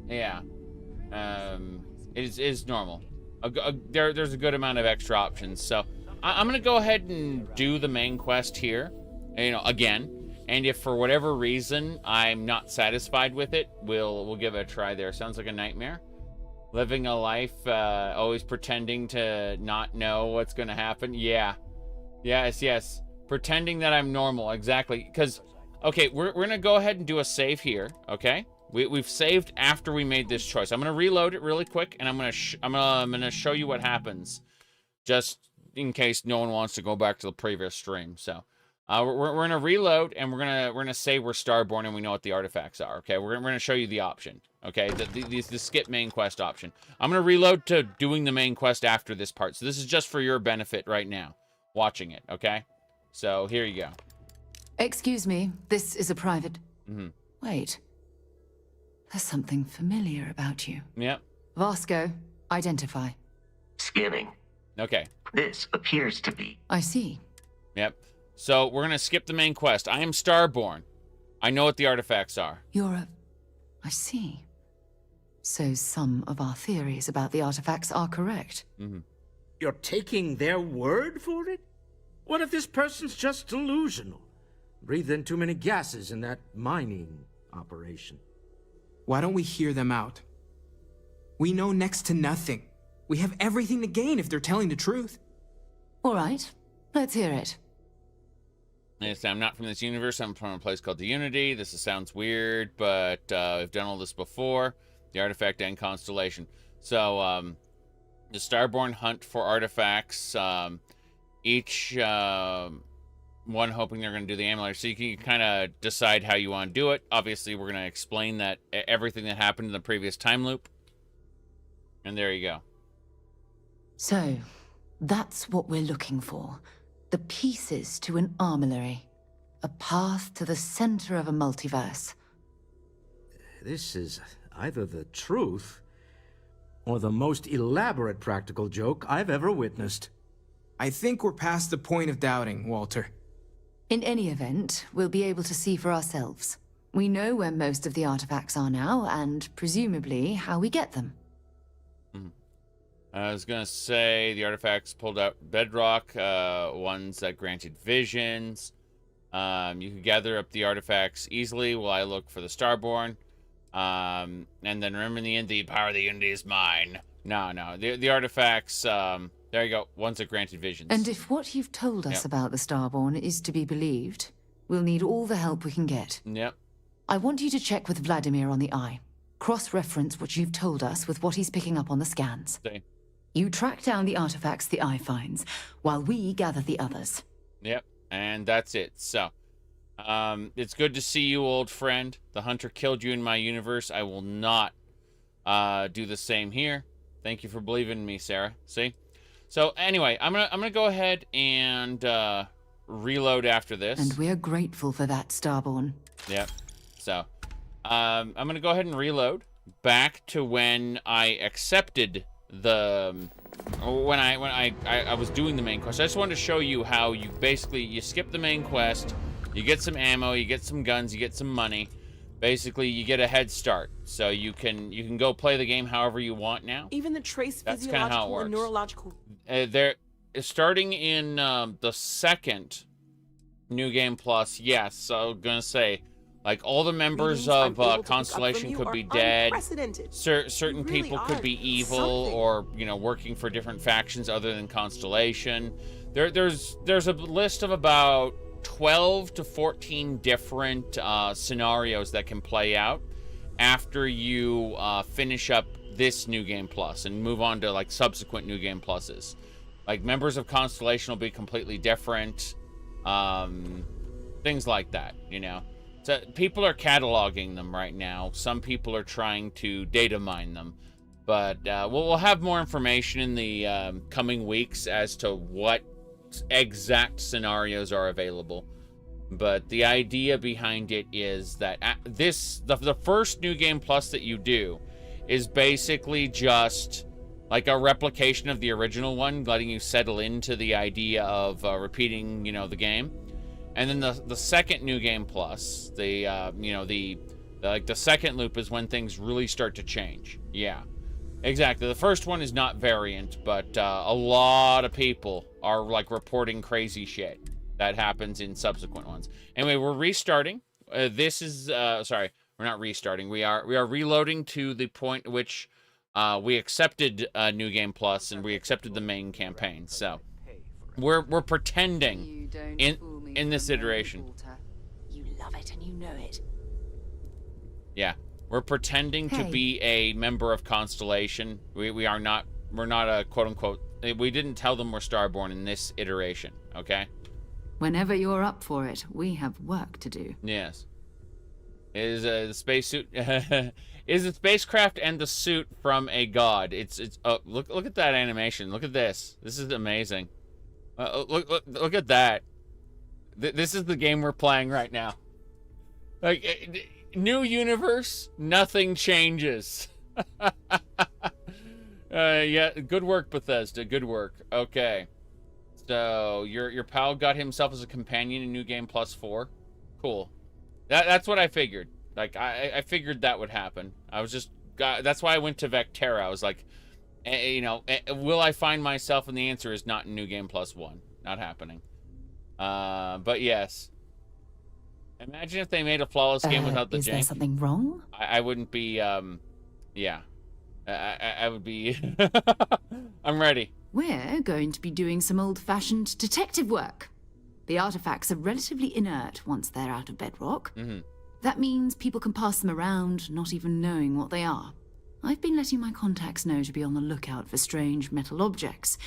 yeah. It is normal. There's a good amount of extra options. So, I'm going to go ahead and do the main quest here, again. And if for whatever reason I'm not satisfied with it, we'll give it a try there. Sounds like a nightmare. Living a life, always pretending to not know what's going to happen. Yeah. Yes. Pretending that I'm normal, exactly. Because, okay, we're gonna go ahead and do a save here. Okay, we've saved after we made this choice. I'm gonna reload it really quick, and I'm gonna show you what happens, just in case no one wants to go back to the previous stream. So, we're gonna reload, and we're gonna say we're Starborn and we know what the artifacts are. Okay, we're gonna show you the option. Okay, the skip main quest option. I'm gonna reload to doing the main quest after this part. So this is just for your benefit right now, watching it. Okay, so here you go. Excuse me, this is a private... Mm-hmm. Wait. There's something familiar about you. Yep. Vasco, identify. Scanning. Okay. This appears to be... I see. Yep. So we're gonna skip the main quest. I am Starborn. I know what the artifacts are. You're a... I see. So some of our theories about the artifacts are correct. Mm-hmm. You're taking their word for it? What if this person's just delusional? Breathed in too many gases in that mining operation. Why don't we hear them out? We know next to nothing. We have everything to gain if they're telling the truth. All right, let's hear it. Yes, I'm not from this universe. I'm from a place called the Unity. This sounds weird, but I've done all this before. The artifact and constellation. So, the Starborn hunt for artifacts. Each one hoping they're going to do the amulet. So you can kind of decide how you want to do it. Obviously, we're going to explain that everything that happened in the previous time loop. And there you go. So, that's what we're looking for. The pieces to an armillary. A path to the center of a multiverse. This is either the truth or the most elaborate practical joke I've ever witnessed. I think we're past the point of doubting, Walter. In any event, we'll be able to see for ourselves. We know where most of the artifacts are now, and presumably how we get them. I was gonna say the artifacts pulled out bedrock, ones that granted visions. You can gather up the artifacts easily while I look for the Starborn. And then remember in the end, the power of the Unity is mine. No. The artifacts, there you go, ones that granted visions. And if what you've told us about the Starborn is to be believed, we'll need all the help we can get. Yep. I want you to check with Vladimir on the Eye. Cross-reference what you've told us with what he's picking up on the scans. See. You track down the artifacts the Eye finds, while we gather the others. Yep, and that's it. So, it's good to see you, old friend. The hunter killed you in my universe. I will not do the same here. Thank you for believing in me, Sarah. See? So anyway, I'm gonna go ahead and reload after this. And we're grateful for that, Starborn. Yep. So, I'm gonna go ahead and reload back to when I accepted the when I was doing the main quest. I just wanted to show you how you basically skip the main quest, you get some ammo, you get some guns, you get some money. Basically, you get a head start, so you can go play the game however you want now. Even the trace That's kind of how it physiological works. and neurological. They're starting in the second New Game Plus. Yes, so I'm gonna say, like, all the members of Constellation could be dead. Certain really people could be evil or working for different factions other than Constellation. There's a list of about 12 to 14 different scenarios that can play out after you finish up this New Game Plus and move on to like subsequent New Game Pluses. Like members of Constellation will be completely different, things like that, So people are cataloging them right now. Some people are trying to data mine them, but we'll have more information in the coming weeks as to what exact scenarios are available. But the idea behind it is that the first New Game Plus that you do is basically just like a replication of the original one, letting you settle into the idea of repeating, the game. And then the second New Game Plus, the second loop is when things really start to change. Yeah, exactly. The first one is not variant, but a lot of people are like reporting crazy shit that happens in subsequent ones. Anyway, we're restarting. This is sorry, we're not restarting. We are reloading to the point at which we accepted New Game Plus and we accepted the main campaign. So we're pretending in this iteration. You love it and you know it. Yeah, we're pretending to be a member of Constellation. We're not a quote unquote. We didn't tell them we're Starborn in this iteration. Okay. Whenever you're up for it, we have work to do. Yes. Is the spacesuit is the spacecraft and the suit from a god? It's look at that animation. Look at this. This is amazing. Look at that. This is the game we're playing right now. Like new universe, nothing changes. Yeah, good work, Bethesda. Good work. Okay. So your pal got himself as a companion in New Game Plus 4. Cool. That's what I figured. Like I figured that would happen. That's why I went to Vectera. I was like, will I find myself? And the answer is not in New Game Plus 1. Not happening. But yes. Imagine if they made a flawless game without the jank. Is there something wrong? I wouldn't be. Yeah. I would be. I'm ready. We're going to be doing some old-fashioned detective work. The artifacts are relatively inert once they're out of bedrock. That means people can pass them around, not even knowing what they are. I've been letting my contacts know to be on the lookout for strange metal objects.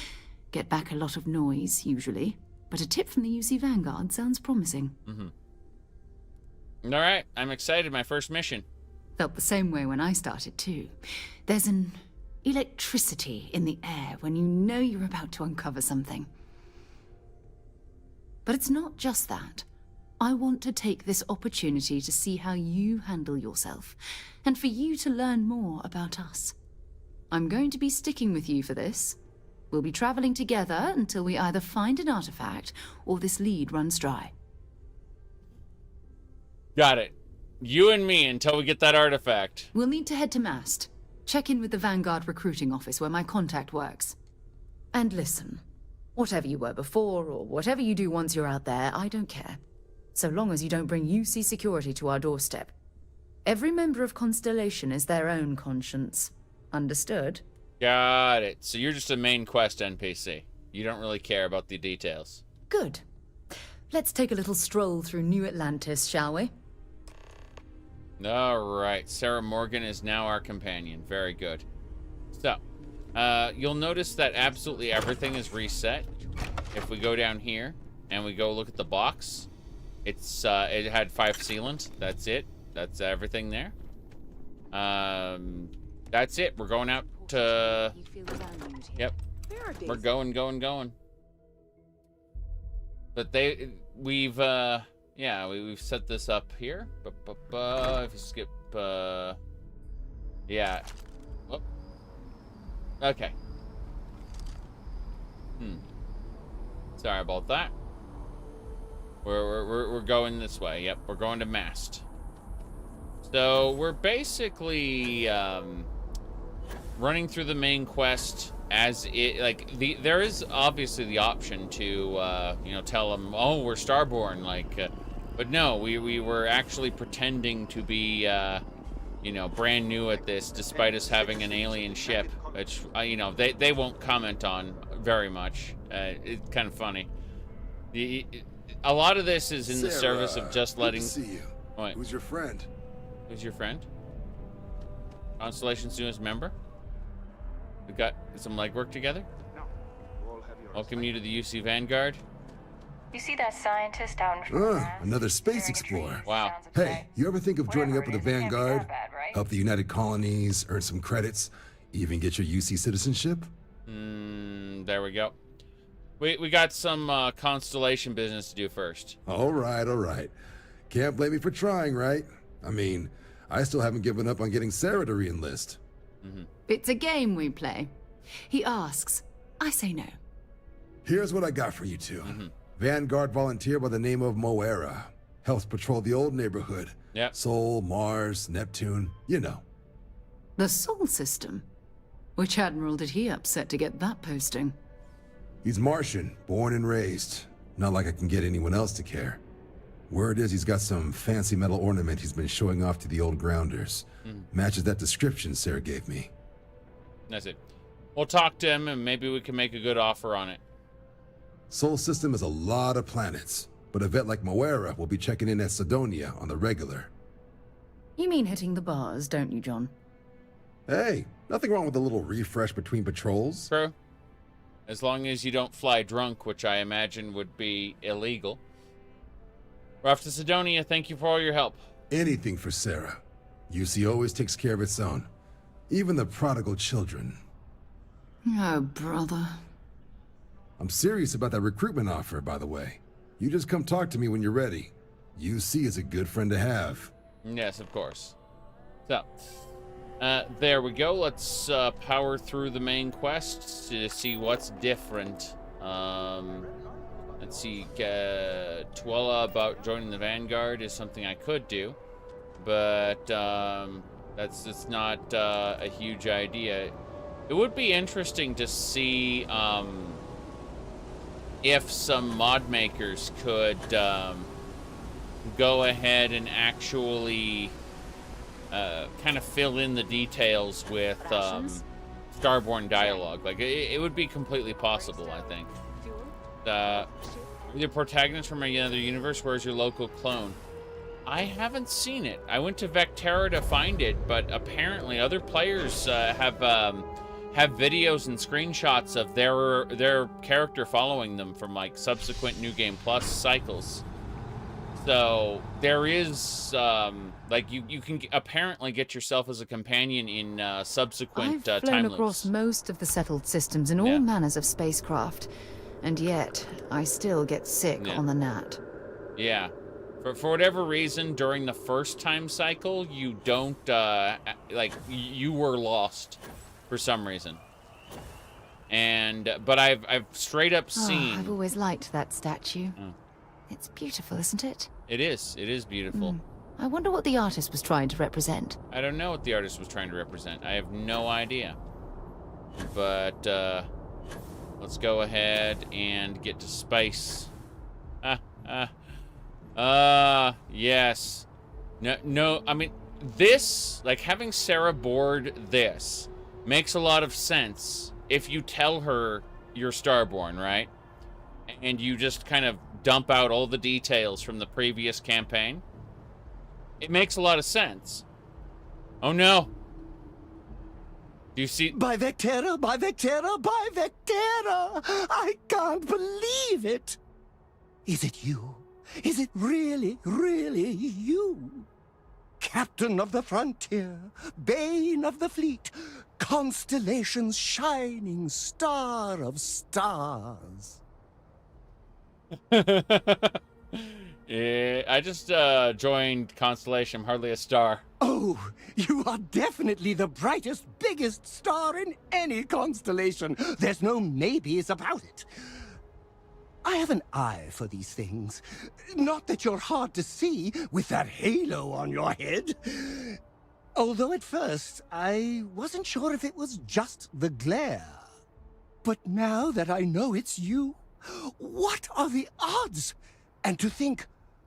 Get back a lot of noise, usually. But a tip from the UC Vanguard sounds promising. All right, I'm excited. My first mission. Felt the same way when I started, too. There's an electricity in the air when you know you're about to uncover something. But it's not just that. I want to take this opportunity to see how you handle yourself, and for you to learn more about us. I'm going to be sticking with you for this. We'll be traveling together until we either find an artifact or this lead runs dry. Got it. You and me until we get that artifact. We'll need to head to Mast. Check in with the Vanguard recruiting office where my contact works. And listen, whatever you were before, or whatever you do once you're out there, I don't care. So long as you don't bring UC security to our doorstep. Every member of Constellation is their own conscience. Understood? Got it. So you're just a main quest NPC. You don't really care about the details. Good. Let's take a little stroll through New Atlantis, shall we? Alright, Sarah Morgan is now our companion. Very good. So, you'll notice that absolutely everything is reset. If we go down here, and we go look at the box, it's, it had 5 sealant. That's it. That's everything there. That's it. We're going out to... Yep. We're going. But we've set this up here. If you skip, yeah. Oh. Okay. Sorry about that. We're going this way. Yep, we're going to Mast. So we're basically running through the main quest as it, like, there is obviously the option to you know, tell them, oh, we're Starborn, like, but no, we were actually pretending to be you know, brand new at this, despite us having an alien ship, which you know, they won't comment on very much. It's kind of funny. A lot of this is in the service of just letting. Good to see you. Wait. Who's your friend? Who's your friend? Constellation's newest member? We got some legwork together? Welcome you to the UC Vanguard. You see that scientist out in Another space explorer. Wow. Hey, you ever think of joining up with the Vanguard? Help the United Colonies, earn some credits, even get your UC citizenship? There we go. We got some Constellation business to do first. All right. Can't blame me for trying, right? I mean, I still haven't given up on getting Sarah to re-enlist. It's a game we play. He asks, I say no. Here's what I got for you two. Vanguard volunteer by the name of Moera. Helps patrol the old neighborhood. Yep. Sol, Mars, Neptune, you know. The Sol system? Which admiral did he upset to get that posting? He's Martian, born and raised. Not like I can get anyone else to care. Word is he's got some fancy metal ornament he's been showing off to the old grounders. Matches that description Sarah gave me. That's it. We'll talk to him and maybe we can make a good offer on it. Sol system is a lot of planets, but a vet like Moera will be checking in at Cydonia on the regular. You mean hitting the bars, don't you, John? Hey, nothing wrong with a little refresh between patrols. True. As long as you don't fly drunk, which I imagine would be illegal. We're off to Cydonia. Thank you for all your help. Anything for Sarah. UC always takes care of its own. Even the prodigal children. Oh, brother. I'm serious about that recruitment offer, by the way. You just come talk to me when you're ready. UC is a good friend to have. Yes, of course. So, there we go. Let's power through the main quest to see what's different. Let's see. Twella about joining the Vanguard is something I could do, but that's not a huge idea. It would be interesting to see if some mod makers could go ahead and actually kind of fill in the details with Starborn dialogue. Like, it would be completely possible, I think. The protagonist from another universe, where's your local clone? I haven't seen it. I went to Vectera to find it, but apparently other players have videos and screenshots of their character following them from, like, subsequent New Game Plus cycles. So there is like you can apparently get yourself as a companion in subsequent I've flown across most of the settled systems in all manners of spacecraft, and yet I still get sick on the gnat. Yeah. For whatever reason, during the first time cycle, you don't like you were lost for some reason. And but I've straight up seen. I've always liked that statue. It's beautiful, isn't it? It is. It is beautiful. I wonder what the artist was trying to represent. I don't know what the artist was trying to represent. I have no idea. But, let's go ahead and get to space. Yes. No, I mean, this, like, having Sarah board this makes a lot of sense if you tell her you're Starborn, right? And you just kind of dump out all the details from the previous campaign. It makes a lot of sense. Oh no. Do you see? By Vectera, by Vectera, by Vectera! I can't believe it! Is it you? Is it really, really you? Captain of the frontier, bane of the fleet, Constellation's shining star of stars. Yeah, I just joined Constellation. I'm hardly a star. Oh, you are definitely the brightest, biggest star in any constellation. There's no maybes about it. I have an eye for these things. Not that you're hard to see with that halo on your head. Although at first, I wasn't sure if it was just the glare. But now that I know it's you, what are the odds? And to think,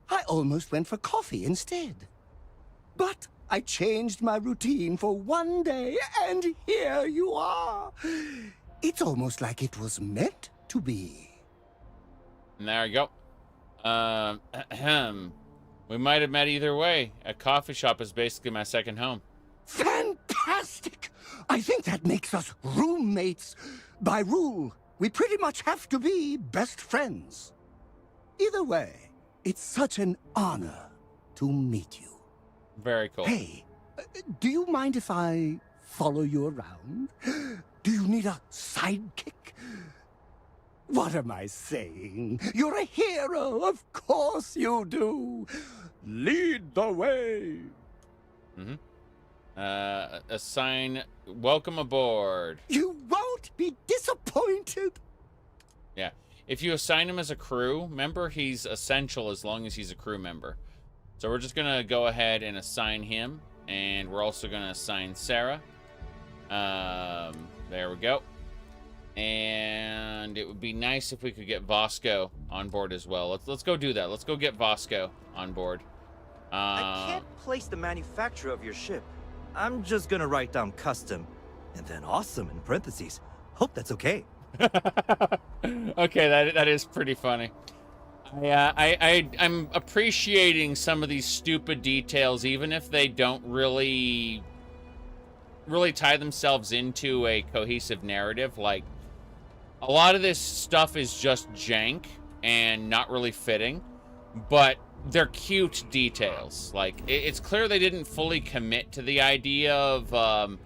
I almost went for coffee instead. But I changed my routine for one day, and here you are. It's almost like it was meant to be. And there we go. We might have met either way. A coffee shop is basically my second home. Fantastic! I think that makes us roommates. By rule, we pretty much have to be best friends. Either way, it's such an honor to meet you. Very cool. Hey, do you mind if I follow you around? Do you need a sidekick? What am I saying? You're a hero, of course you do. Lead the way. Assign welcome aboard. You won't be disappointed. Yeah. If you assign him as a crew member, he's essential as long as he's a crew member. So we're just going to go ahead and assign him. And we're also going to assign Sarah. There we go. And it would be nice if we could get Vasco on board as well. Let's go do that. Let's go get Vasco on board. I can't place the manufacturer of your ship. I'm just gonna write down custom, and then awesome in parentheses. Hope that's okay. Okay, that is pretty funny. I'm appreciating some of these stupid details, even if they don't really tie themselves into a cohesive narrative. Like, a lot of this stuff is just jank and not really fitting, but they're cute details. Like, it's clear they didn't fully commit to the idea of,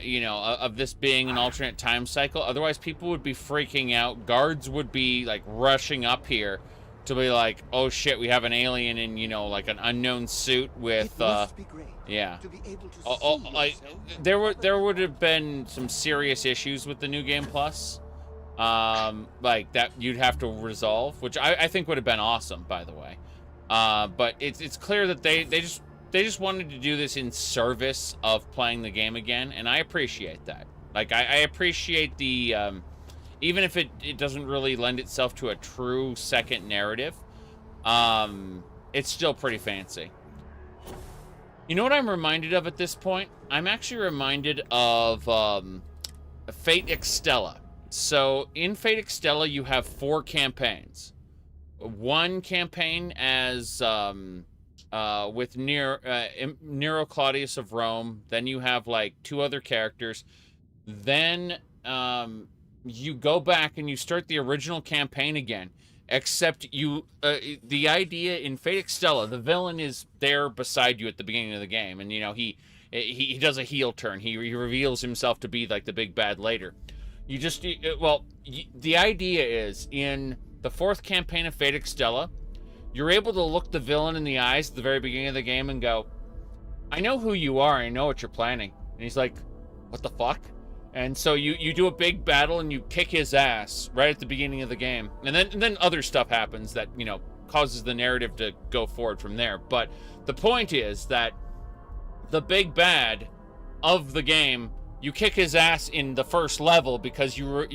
you know, of this being an alternate time cycle. Otherwise, people would be freaking out. Guards would be, like, rushing up here to be like, oh shit, we have an alien in, you know, like an unknown suit with, yeah. Like, there would have been some serious issues with the new game plus. Like, that you'd have to resolve, which I think would have been awesome, by the way. But it's clear that they just wanted to do this in service of playing the game again, and I appreciate that. Like, I appreciate the, even if it doesn't really lend itself to a true second narrative, it's still pretty fancy. You know what I'm reminded of at this point? I'm actually reminded of Fate Extella. So in Fate Extella, you have 4 campaigns. One campaign as with Nero Claudius of Rome. Then you have like 2 other characters. Then you go back and you start the original campaign again. Except you, the idea in Fate Extella, the villain is there beside you at the beginning of the game, and you know he does a heel turn. He reveals himself to be like the big bad later. You just the idea is in the 4th campaign of Fate Extella, you're able to look the villain in the eyes at the very beginning of the game and go, "I know who you are. I know what you're planning." And he's like, "What the fuck?" And so you do a big battle and you kick his ass right at the beginning of the game. And then other stuff happens that, you know, causes the narrative to go forward from there. But the point is that the big bad of the game, you kick his ass in the first level because you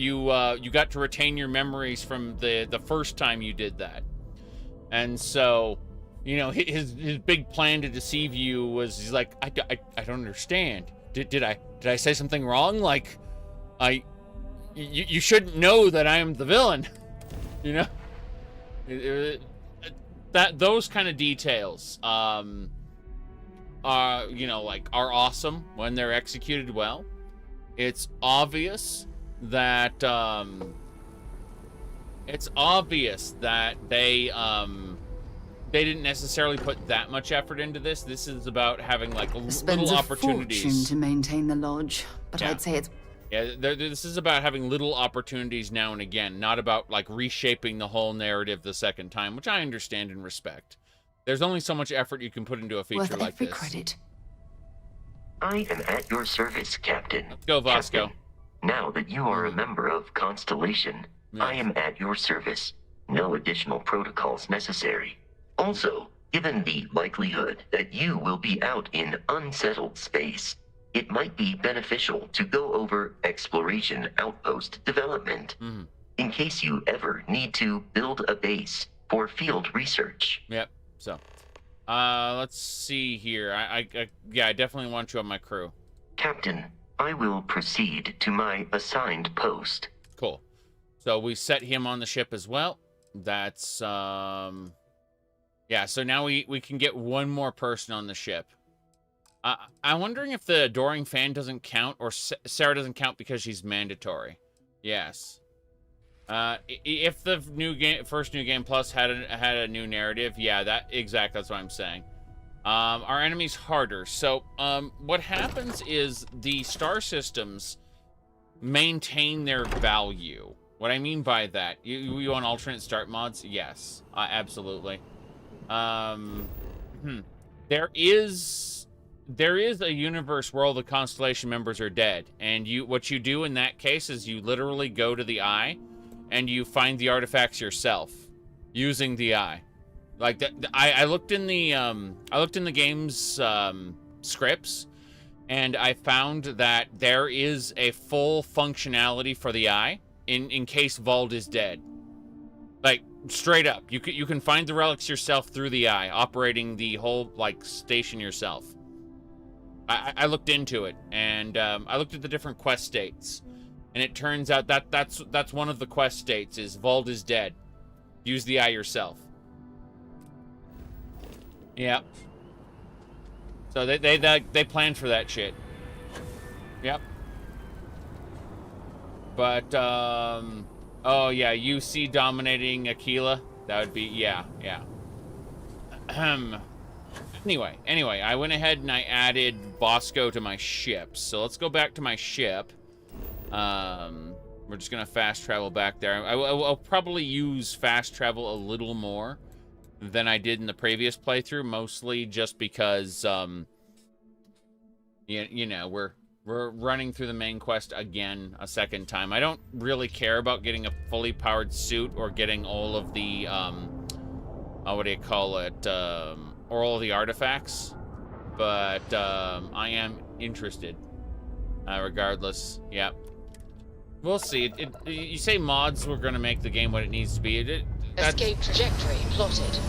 got to retain your memories from the first time you did that. And so, you know, his big plan to deceive you was, he's like, I don't understand. Did I say something wrong? Like, you shouldn't know that I am the villain, you know? Those kind of details, are, you know, like, are awesome when they're executed well. It's obvious that, they didn't necessarily put that much effort into this. This is about having, like, little opportunities. Fortune to maintain the lodge, but Yeah. I'd say it's... Yeah, this is about having little opportunities now and again, not about, like, reshaping the whole narrative the second time, which I understand and respect. There's only so much effort you can put into a feature Worth like every this. credit. I am at your service, Captain. Let's go, Vasco. Captain, now that you are a member of Constellation, I am at your service. No additional protocols necessary. Also, given the likelihood that you will be out in unsettled space, it might be beneficial to go over exploration outpost development, in case you ever need to build a base for field research. Yep. So, let's see here. Yeah, I definitely want you on my crew. Captain, I will proceed to my assigned post. Cool. So we set him on the ship as well. That's, yeah, so now we can get one more person on the ship. I'm wondering if the adoring fan doesn't count, or Sarah doesn't count because she's mandatory. Yes. If the first new game plus had a new narrative, yeah, that's what I'm saying. Our enemies harder. So what happens is the star systems maintain their value. What I mean by that, you want alternate start mods? Yes, absolutely. There is a universe where all the Constellation members are dead, and what you do in that case is you literally go to the eye and you find the artifacts yourself using the eye. Like I looked in the game's scripts, and I found that there is a full functionality for the eye in case Vald is dead. Like, straight up, you can find the relics yourself through the eye, operating the whole, like, station yourself. I looked into it, and I looked at the different quest states, and it turns out that's one of the quest states is Vald is dead. Use the eye yourself. Yep. So they planned for that shit. Yep. But oh yeah, UC dominating Aquila. That would be yeah. Anyway, I went ahead and I added Bosco to my ship. So let's go back to my ship. We're just gonna fast travel back there. I'll probably use fast travel a little more than I did in the previous playthrough, mostly just because you know, we're running through the main quest again a second time. I don't really care about getting a fully powered suit or getting all of the what do you call it, or all the artifacts, but I am interested regardless. Yep. We'll see. You say mods were going to make the game what it needs to be. Escape trajectory plotted.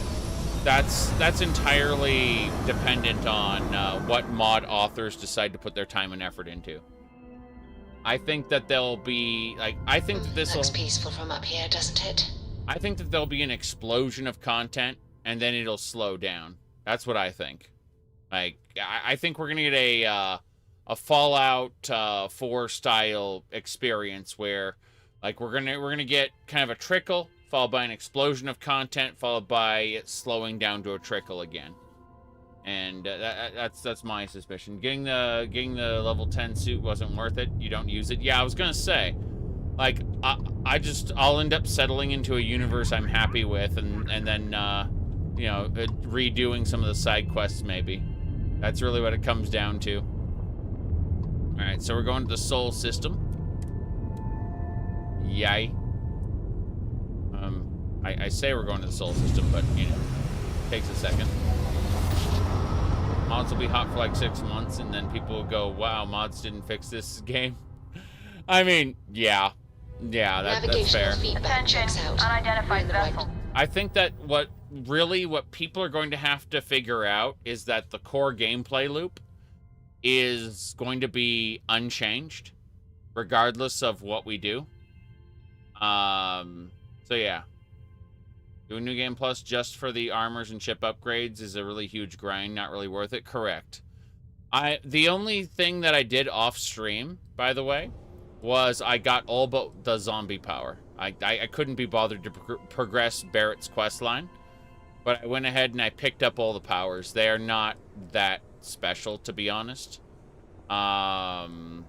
That's entirely dependent on what mod authors decide to put their time and effort into. I think that there'll be, like, I think that this looks peaceful from up here, doesn't it? I think that there'll be an explosion of content, and then it'll slow down. That's what I think. Like, I think we're gonna get a Fallout 4 style experience where, like, we're gonna get kind of a trickle, followed by an explosion of content, followed by it slowing down to a trickle again. And that's my suspicion. Getting the level 10 suit wasn't worth it. You don't use it. Yeah, I was gonna say, like, I'll end up settling into a universe I'm happy with, and then you know, redoing some of the side quests maybe. That's really what it comes down to. Alright, so we're going to the Sol system. Yay. I say we're going to the Sol system, but, you know, it takes a second. Mods will be hot for like 6 months, and then people will go, wow, mods didn't fix this game. I mean, yeah. Yeah, that's fair. Attention, unidentified vessel. I think that what people are going to have to figure out is that the core gameplay loop is going to be unchanged, regardless of what we do. So yeah. Doing New Game Plus just for the armors and ship upgrades is a really huge grind, not really worth it. Correct. The only thing that I did off stream, by the way, was I got all but the zombie power. I couldn't be bothered to progress Barrett's quest line, but I went ahead and I picked up all the powers. They are not that special, to be honest. Inner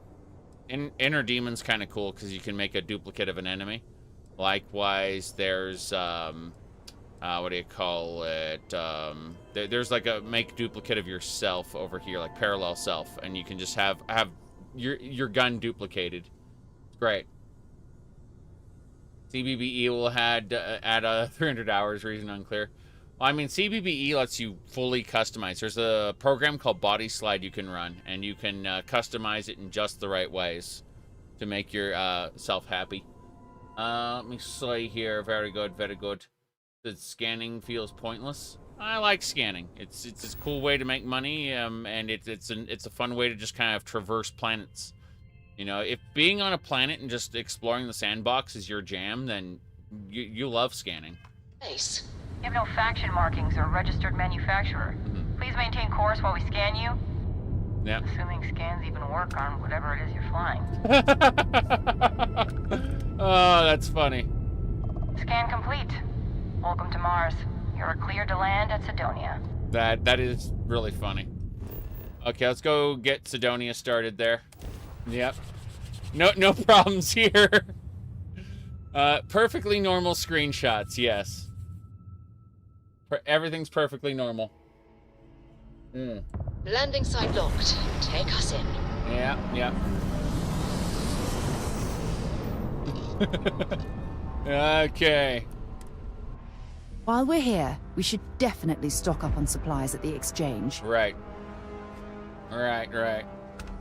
Demon's kind of cool because you can make a duplicate of an enemy. Likewise, there's what do you call it? There's like a make duplicate of yourself over here, like parallel self, and you can just have your gun duplicated. It's great. CBBE will add 300 hours, reason unclear. Well, I mean, CBBE lets you fully customize. There's a program called Body Slide you can run, and you can customize it in just the right ways to make your self happy. Let me see here. Very good, very good. The scanning feels pointless. I like scanning. It's a cool way to make money, and it's a fun way to just kind of traverse planets. You know, if being on a planet and just exploring the sandbox is your jam, then you love scanning. Nice. You have no faction markings or registered manufacturer. Please maintain course while we scan you. Yeah. Assuming scans even work on whatever it is you're flying. Oh, that's funny. Scan complete. Welcome to Mars. You're cleared to land at Cydonia. That is really funny. Okay, let's go get Cydonia started there. Yep. No problems here. Perfectly normal screenshots, yes. Everything's perfectly normal. Landing site locked. Take us in. Yeah. Okay. While we're here, we should definitely stock up on supplies at the exchange. Right.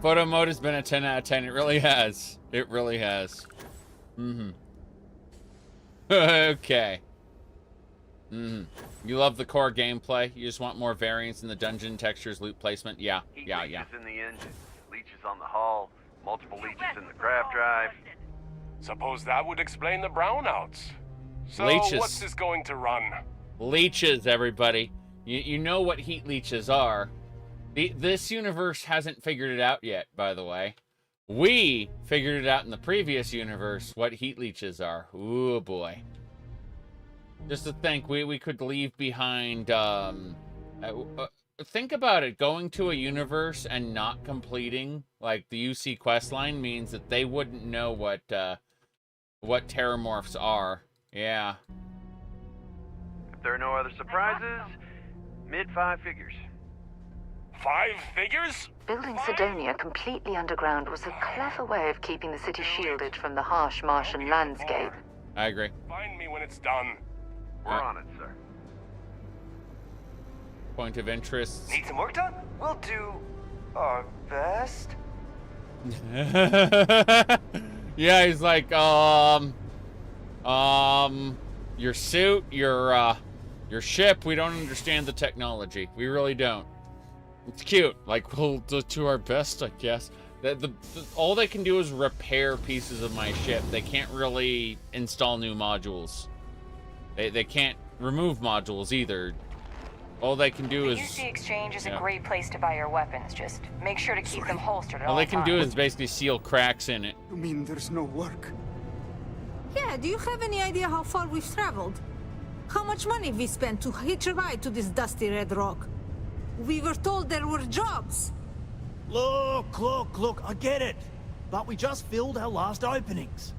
Photo mode has been a 10 out of 10. It really has. It really has. Okay. You love the core gameplay. You just want more variance in the dungeon textures, loot placement. Yeah. Leeches in the engine, leeches on the hull, multiple leeches in the grav drive. Suppose that would explain the brownouts. So Leeches. what's this going to run? Leeches, everybody. You know what heat leeches are. This universe hasn't figured it out yet, by the way. We figured it out in the previous universe, what heat leeches are. Ooh, boy. Just to think, we could leave behind, think about it. Going to a universe and not completing, like, the UC questline means that they wouldn't know what terramorphs are. Yeah. If there are no other surprises, mid-5 figures. 5 figures? Building Cydonia completely underground was a clever way of keeping the city shielded from the harsh Martian landscape. I agree. Find me when it's done. We're on it, sir. Point of interest. Need some work done? We'll do our best. Yeah, he's like, your suit, your ship, we don't understand the technology. We really don't. It's cute. Like, we'll do our best, I guess. All they can do is repair pieces of my ship. They can't really install new modules. They can't remove modules either. All they can do is... The UC exchange is a great place to buy your weapons. Just make sure to keep them holstered at all all they can times. do is basically seal cracks in it. You mean there's no work? Yeah, do you have any idea how far we've traveled? How much money we spent to hitch a ride to this dusty red rock? We were told there were jobs. Look, I get it. But we just filled our last openings.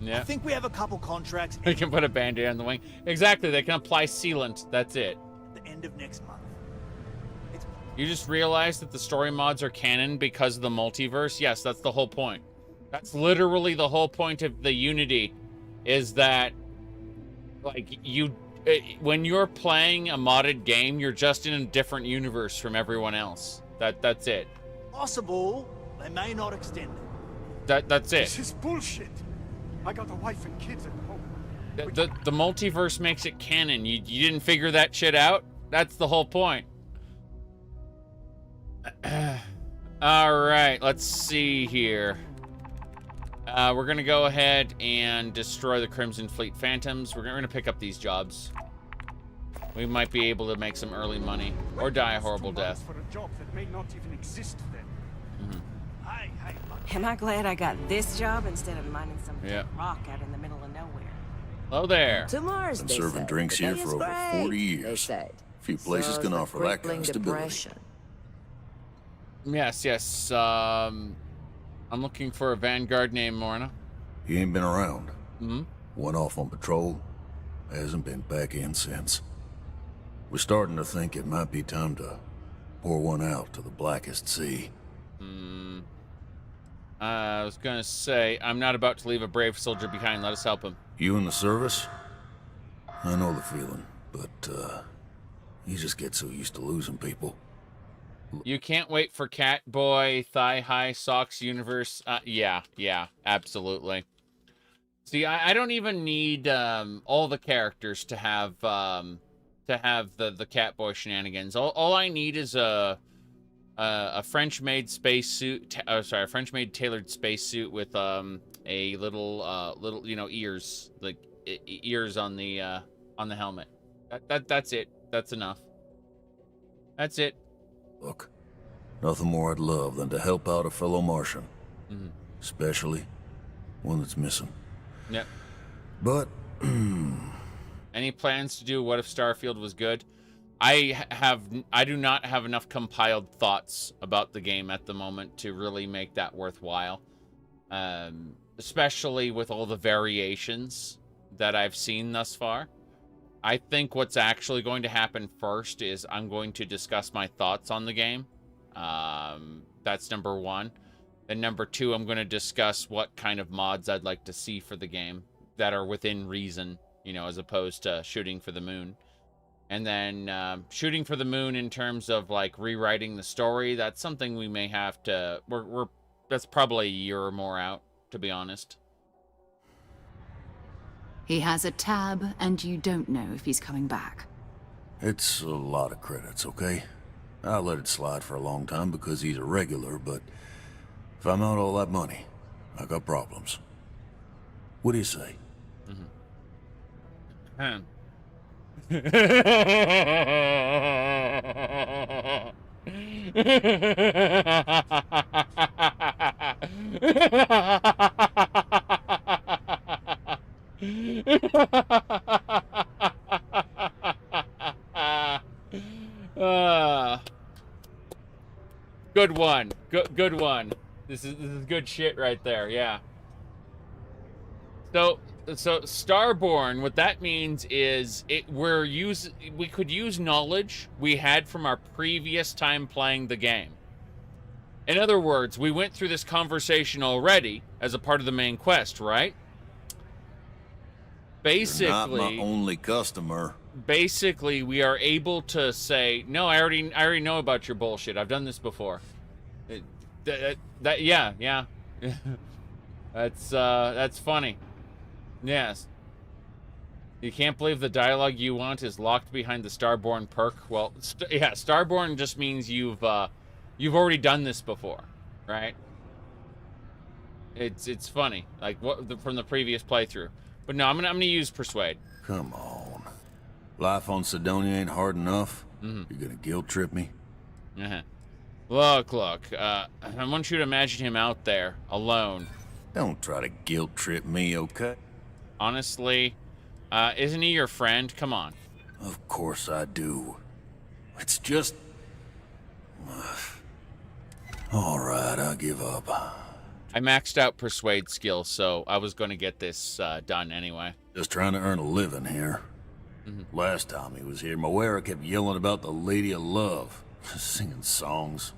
Yeah. I think we have a couple contracts. They can put a band-aid on the wing. Exactly, they can apply sealant. That's it. The end of next month. It's You just realized that the story mods are canon because of the multiverse? Yes, that's the whole point. That's literally the whole point of the Unity, is that, like, when you're playing a modded game, you're just in a different universe from everyone else. That's it. Possible, they may not extend it. That's it. This is bullshit. I got a wife and kids at home. The multiverse makes it canon. You didn't figure that shit out? That's the whole point. All right, let's see here. We're gonna go ahead and destroy the Crimson Fleet Phantoms. We're gonna pick up these jobs. We might be able to make some early money or die a horrible death. For a job that may not even exist then. Am I glad I got this job instead of mining some Yep. rock out in the middle of nowhere? Hello there. To Mars, Been they serving say. drinks The here day for is over great, 40 they years. say. Few places So can is offer the that kind crippling of stability. depression. Yes. I'm looking for a Vanguard named Morna. He ain't been around. Mm-hmm. Went off on patrol. Hasn't been back in since. We're starting to think it might be time to pour one out to the blackest sea. I was gonna say, I'm not about to leave a brave soldier behind. Let us help him. You in the service? I know the feeling, but you just get so used to losing people. You can't wait for Catboy, Thigh High, Socks Universe. Yeah, absolutely. See, I don't even need all the characters to have the Catboy shenanigans. All I need is a French-made spacesuit. A French-made tailored spacesuit with a little ears, like ears on the helmet. That's it. That's enough. That's it. Look, nothing more I'd love than to help out a fellow Martian. Mm-hmm. Especially one that's missing. Yep. But any plans to do What If Starfield was good? I do not have enough compiled thoughts about the game at the moment to really make that worthwhile. Especially with all the variations that I've seen thus far. I think what's actually going to happen first is I'm going to discuss my thoughts on the game. That's number one. And number two, I'm going to discuss what kind of mods I'd like to see for the game that are within reason, as opposed to shooting for the moon. And then shooting for the moon in terms of like rewriting the story, that's something we may have to, that's probably a year or more out, to be honest. He has a tab, and you don't know if he's coming back. it's a lot of credits, okay? I let it slide for a long time because he's a regular, but if I'm out all that money, I got problems. What do you say? Good one. Good one. This is good shit right there. Yeah. So Starborn, what that means is we could use knowledge we had from our previous time playing the game. In other words, we went through this conversation already as a part of the main quest, right? Basically, you're not my only customer. Basically, we are able to say, no, I already know about your bullshit. I've done this before. Yeah. That's funny. Yes. You can't believe the dialogue you want is locked behind the Starborn perk. Well, Starborn just means you've already done this before, right? It's funny, like from the previous playthrough. But no, I'm gonna use Persuade. Come on, life on Cydonia ain't hard enough. You're gonna guilt trip me? Look. I want you to imagine him out there alone. Don't try to guilt trip me, okay? Honestly, isn't he your friend? Come on. Of course I do. It's just... All right, I give up. I maxed out Persuade skills, so I was going to get this done anyway. Just trying to earn a living here. Last time he was here, Moera kept yelling about the Lady of Love. Singing songs,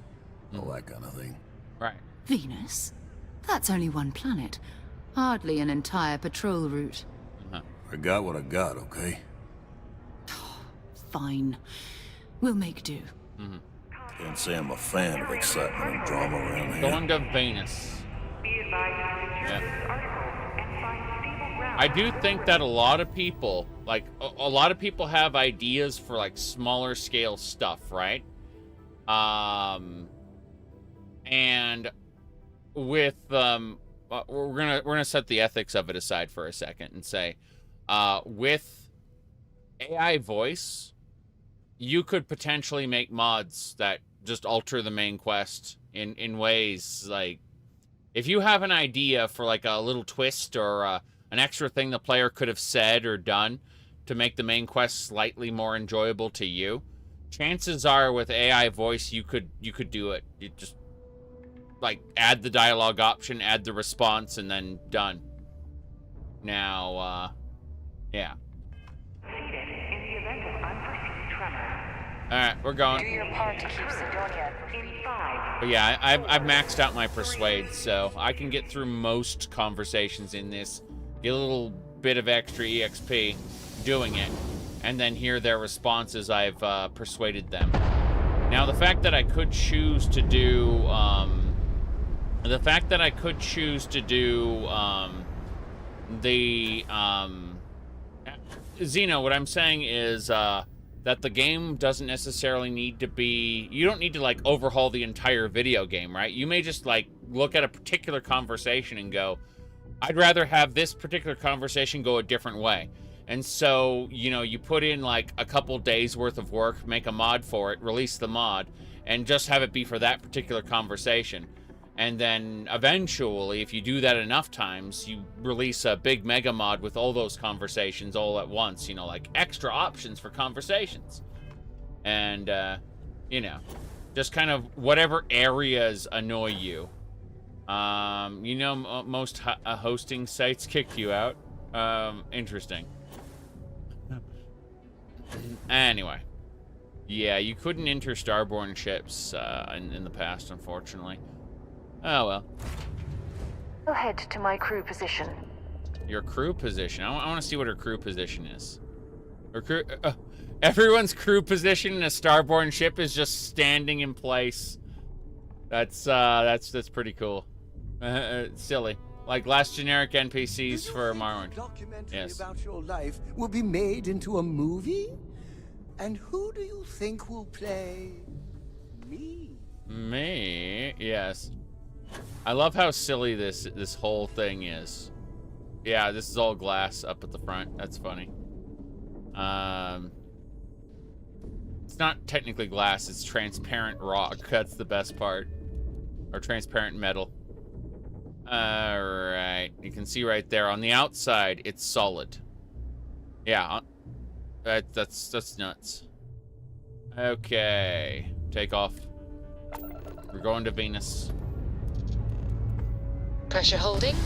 all that kind of thing. Right. Venus? That's only one planet. Hardly an entire patrol route. I got what I got, okay? Fine. We'll make do. Can't say I'm a fan of excitement and drama around here. Going to Venus. Yeah. I do think that a lot of people, like, a lot of people have ideas for, like, smaller scale stuff, right? And with, we're gonna set the ethics of it aside for a second and say, with AI voice, you could potentially make mods that just alter the main quest in ways like, if you have an idea for like a little twist or an extra thing the player could have said or done to make the main quest slightly more enjoyable to you, chances are with AI voice you could do it. You just like add the dialogue option, add the response, and then done. Now, yeah. Alright, we're going. Do your part to keep Cydonia in 5. But yeah, I've maxed out my Persuade, so I can get through most conversations in this, get a little bit of extra EXP doing it, and then hear their responses I've persuaded them. Now, the fact that I could choose to do, Xeno, what I'm saying is, that the game doesn't necessarily need to be, you don't need to like overhaul the entire video game, right? You may just like look at a particular conversation and go, I'd rather have this particular conversation go a different way. And so, you know, you put in like a couple days worth of work, make a mod for it, release the mod, and just have it be for that particular conversation. And then eventually, if you do that enough times, you release a big mega mod with all those conversations all at once, you know, like extra options for conversations. And, you know, just kind of whatever areas annoy you. You know, most hosting sites kick you out. Interesting. Anyway. Yeah, you couldn't enter Starborn ships in the past, unfortunately. Oh, well. We'll head to my crew position. Your crew position? I want to see what her crew position is. Her crew... everyone's crew position in a Starborn ship is just standing in place. That's pretty cool. Silly. Like last generic NPCs for Morrowind. Documentary about your life will be made into a movie? And who do you think will play me? Me? Yes. I love how silly this whole thing is. Yeah, this is all glass up at the front. That's funny. It's not technically glass, it's transparent rock. That's the best part. Or transparent metal. Alright. You can see right there. On the outside, it's solid. Yeah. That's nuts. Okay. Take off. We're going to Venus. Pressure holding.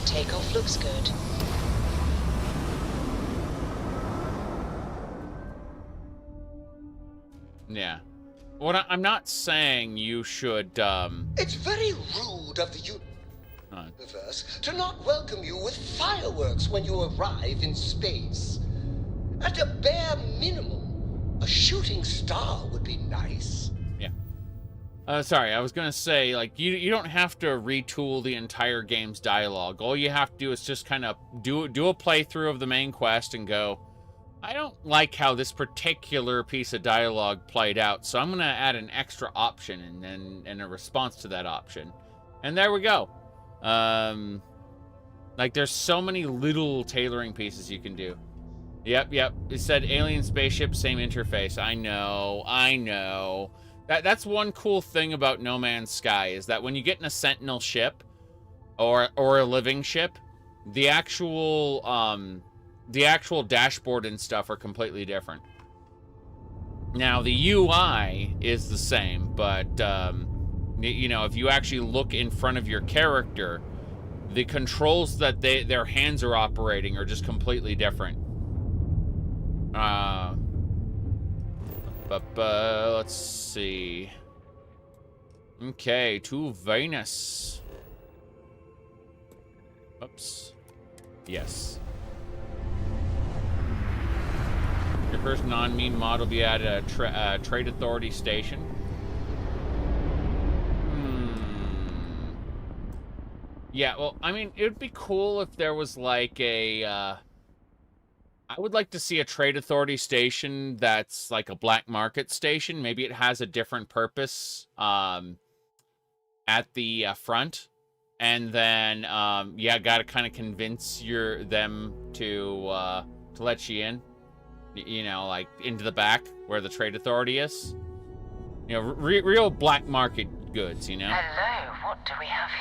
Takeoff looks good. Yeah. What I'm not saying you should, It's very rude of the universe to not welcome you with fireworks when you arrive in space. At a bare minimum, a shooting star would be nice. Yeah. Sorry, I was gonna say, like, you don't have to retool the entire game's dialogue. All you have to do is just kind of do a playthrough of the main quest and go, I don't like how this particular piece of dialogue played out, so I'm gonna add an extra option and a response to that option. And there we go. Like, there's so many little tailoring pieces you can do. Yep. It said alien spaceship, same interface. I know. That's one cool thing about No Man's Sky, is that when you get in a Sentinel ship or a living ship, the actual dashboard and stuff are completely different. Now, the UI is the same, but you know, if you actually look in front of your character, the controls that their hands are operating are just completely different. Let's see. Okay, to Venus. Oops. Yes. Your first non-meme mod will be at a Trade Authority station. Yeah, well, I mean, it would be cool if there was like a... I would like to see a Trade Authority station that's like a black market station. Maybe it has a different purpose at the front. And then, yeah, gotta kind of convince them to let you in. You know, like into the back where the Trade Authority is. You know, real black market goods, you know? Hello, what do we have here?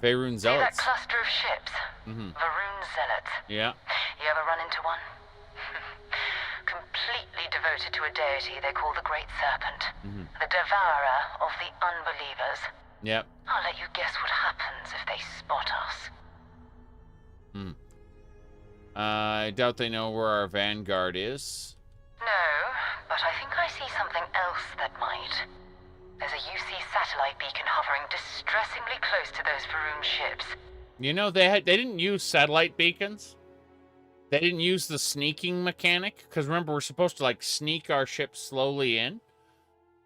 Veyron See that Zealots. cluster of ships? Varun Zealots. Yeah. You ever run into one? Completely devoted to a deity they call the Great Serpent. The devourer of the unbelievers. Yep. I'll let you guess what happens if they spot us. I doubt they know where our Vanguard is. No, but I think I see something else that might. There's a UC satellite beacon hovering distressingly close to those Varun ships. You know, they didn't use satellite beacons. They didn't use the sneaking mechanic. Because remember, we're supposed to, like, sneak our ship slowly in.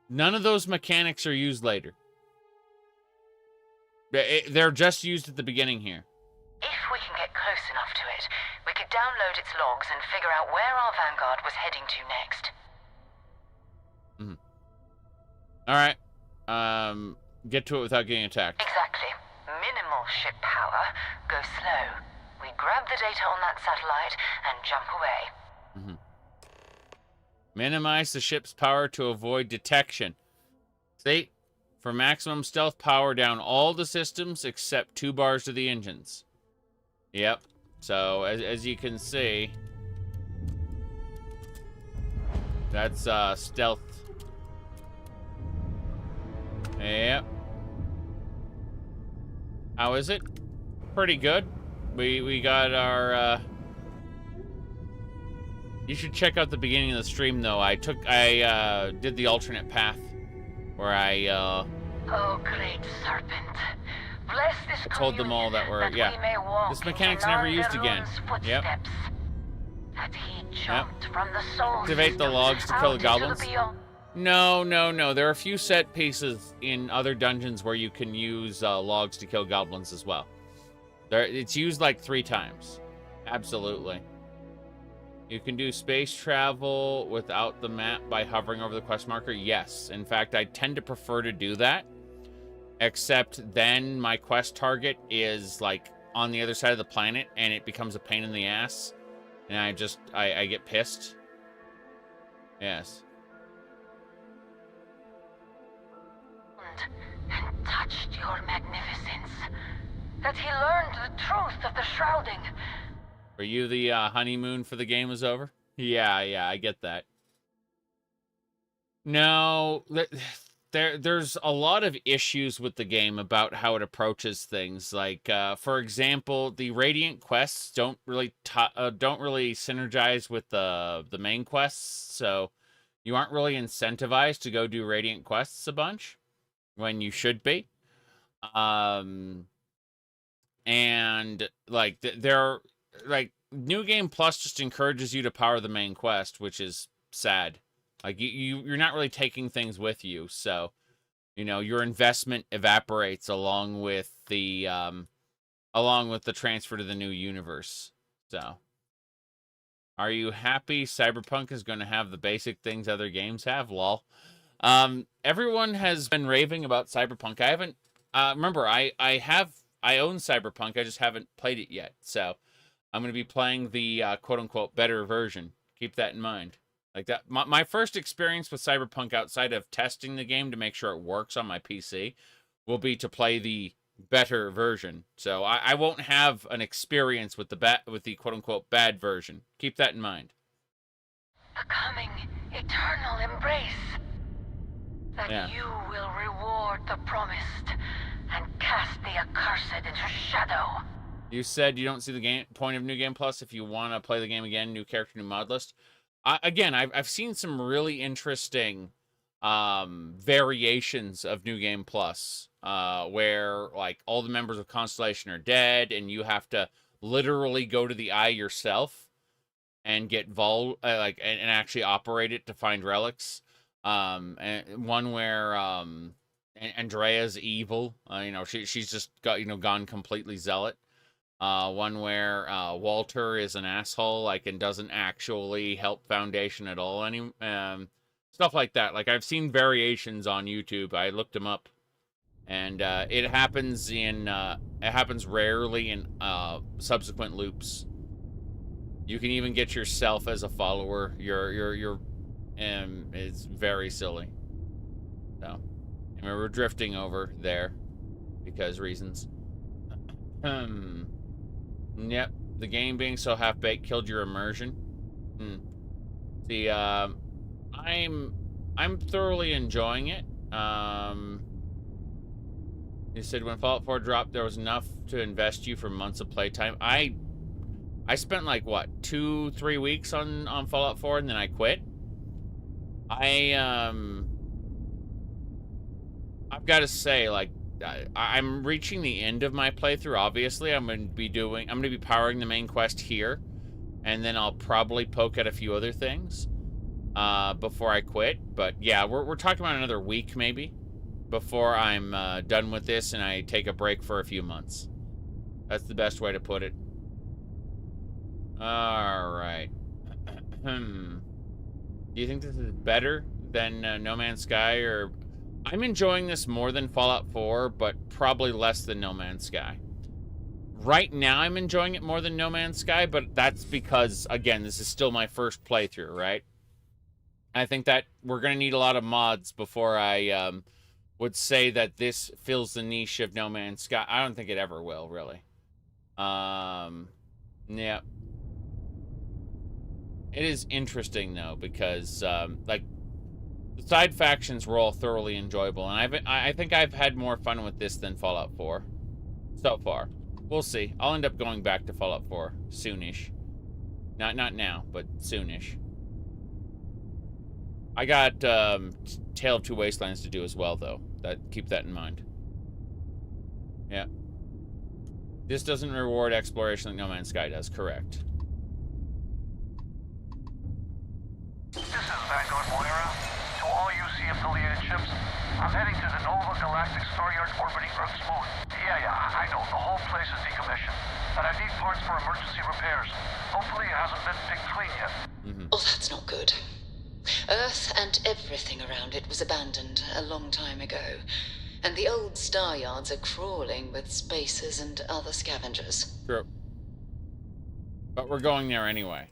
None of those mechanics are used later. They're just used at the beginning here. If we can get close enough to it, we could download its logs and figure out where our Vanguard was heading to next. Alright. Get to it without getting attacked. Exactly. Minimal ship power. Go slow. We grab the data on that satellite and jump away. Minimize the ship's power to avoid detection. See? For maximum stealth, power down all the systems except 2 bars to the engines. Yep. So, as you can see, that's stealth. Yep. How is it? Pretty good. We got our you should check out the beginning of the stream though. I did the alternate path where Oh, great serpent. Bless this I told them all that we're this mechanic's never used again. Yep. That he jumped from the soul Activate the logs to kill the goblins. No. There are a few set pieces in other dungeons where you can use logs to kill goblins as well. It's used like 3 times. Absolutely. You can do space travel without the map by hovering over the quest marker. Yes. In fact, I tend to prefer to do that. Except then my quest target is like on the other side of the planet and it becomes a pain in the ass. And I get pissed. Yes. And touched your magnificence. That he learned the truth of the shrouding. Are you the honeymoon for the game is over? Yeah, I get that. No, there's a lot of issues with the game about how it approaches things. Like, for example, the Radiant quests don't really synergize with the main quests, so you aren't really incentivized to go do Radiant quests a bunch when you should be. And like New Game Plus just encourages you to power the main quest, which is sad. Like you're not really taking things with you, so you know your investment evaporates along with the transfer to the new universe. So, are you happy Cyberpunk is going to have the basic things other games have? Lol. Everyone has been raving about Cyberpunk. I haven't. Remember, I own Cyberpunk. I just haven't played it yet. So, I'm going to be playing the quote unquote better version. Keep that in mind. Like that, my first experience with Cyberpunk outside of testing the game to make sure it works on my PC will be to play the better version. So I won't have an experience with the quote unquote bad version. Keep that in mind. The coming eternal embrace. That you will reward the promised and cast the accursed into shadow. You said you don't see the point of New Game Plus if you want to play the game again, new character, new mod list. Again, I've seen some really interesting variations of New Game Plus, where like all the members of Constellation are dead, and you have to literally go to the eye yourself and get and actually operate it to find relics. And one where Andrea's evil. You know, she's just got gone completely zealot. One where Walter is an asshole, like, and doesn't actually help Foundation at all. Stuff like that. Like, I've seen variations on YouTube. I looked them up, and it happens rarely in subsequent loops. You can even get yourself as a follower. It's very silly. So, I mean, we're drifting over there because reasons. Yep, the game being so half-baked killed your immersion. See, I'm thoroughly enjoying it. You said when Fallout 4 dropped, there was enough to invest you for months of playtime. I spent like what 2-3 weeks on Fallout 4, and then I quit. I've got to say, like, I'm reaching the end of my playthrough. Obviously, I'm going to be powering the main quest here, and then I'll probably poke at a few other things before I quit. But yeah, we're talking about another week maybe before I'm done with this, and I take a break for a few months. That's the best way to put it. All right. Do you think this is better than No Man's Sky? Or I'm enjoying this more than Fallout 4, but probably less than No Man's Sky. Right now, I'm enjoying it more than No Man's Sky, but that's because, again, this is still my first playthrough, right? I think that we're going to need a lot of mods before I would say that this fills the niche of No Man's Sky. I don't think it ever will, really. Yeah. It is interesting, though, because, like, the side factions were all thoroughly enjoyable, and I think I've had more fun with this than Fallout 4 so far. We'll see. I'll end up going back to Fallout 4 soonish. Not now, but soonish. I got Tale of Two Wastelands to do as well, though. Keep that in mind. Yeah. This doesn't reward exploration like No Man's Sky does. Correct. This is Vanguard Moira. To all UC affiliated ships, I'm heading to the Nova Galactic Star Yard orbiting Earth's moon. Yeah, I know. The whole place is decommissioned. But I need parts for emergency repairs. Hopefully it hasn't been picked clean yet. Oh, that's not good. Earth and everything around it was abandoned a long time ago. And the old star yards are crawling with spacers and other scavengers. True. But we're going there anyway.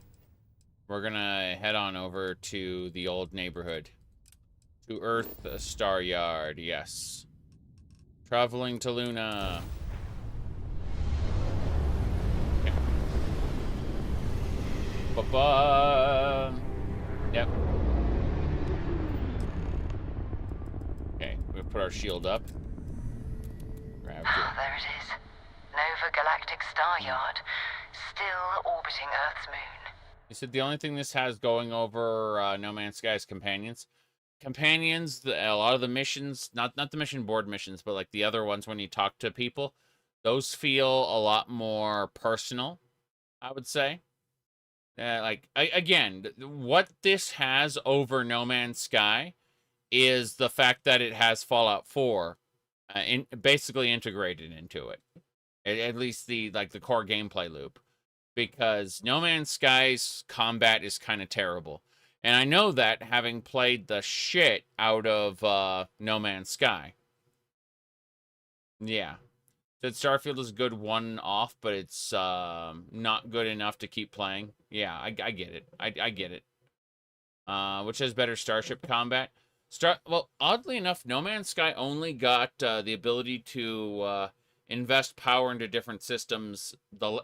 We're gonna head on over to the old neighborhood. To Earth Star Yard, yes. Traveling to Luna. Okay. Ba-ba. Yep. Okay, we put our shield up. Grab it. There it is. Nova Galactic Star Yard. Still orbiting Earth's moon. You said the only thing this has going over No Man's Sky is companions. Companions, a lot of the missions, not the mission board missions, but like the other ones when you talk to people, those feel a lot more personal, I would say. Again, what this has over No Man's Sky is the fact that it has Fallout 4 basically integrated into it. At least the core gameplay loop. Because No Man's Sky's combat is kind of terrible. And I know that, having played the shit out of No Man's Sky. Yeah. Said Starfield is a good one-off, but it's not good enough to keep playing. Yeah, I get it. I get it. Which has better starship combat? Well, oddly enough, No Man's Sky only got the ability to invest power into different systems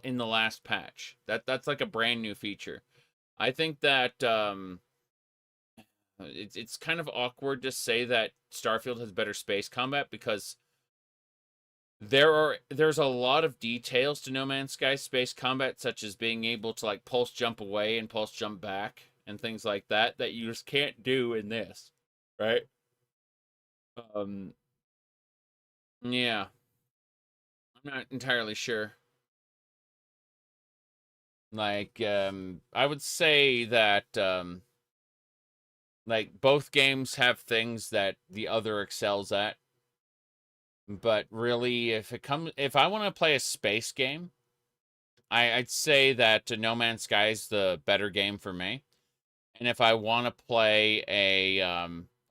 in the last patch. That's like a brand new feature. I think that it's kind of awkward to say that Starfield has better space combat because there's a lot of details to No Man's Sky space combat, such as being able to like pulse jump away and pulse jump back, and things like that that you just can't do in this, right? Yeah. I'm not entirely sure. Like, I would say that, like, both games have things that the other excels at. But really, if I want to play a space game, I'd say that No Man's Sky is the better game for me. And if I want to play a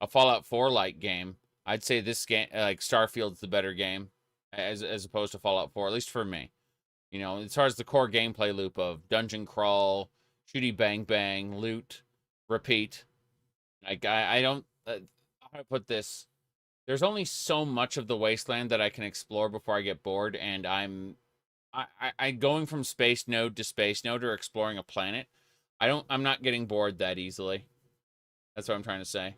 Fallout 4-like game, I'd say this game, like Starfield's the better game as opposed to Fallout 4, at least for me. You know, as far as the core gameplay loop of dungeon crawl, shooty bang bang, loot, repeat. Like, I don't, how do I put this? There's only so much of the wasteland that I can explore before I get bored, and I'm going from space node to space node or exploring a planet. I'm not getting bored that easily. That's what I'm trying to say.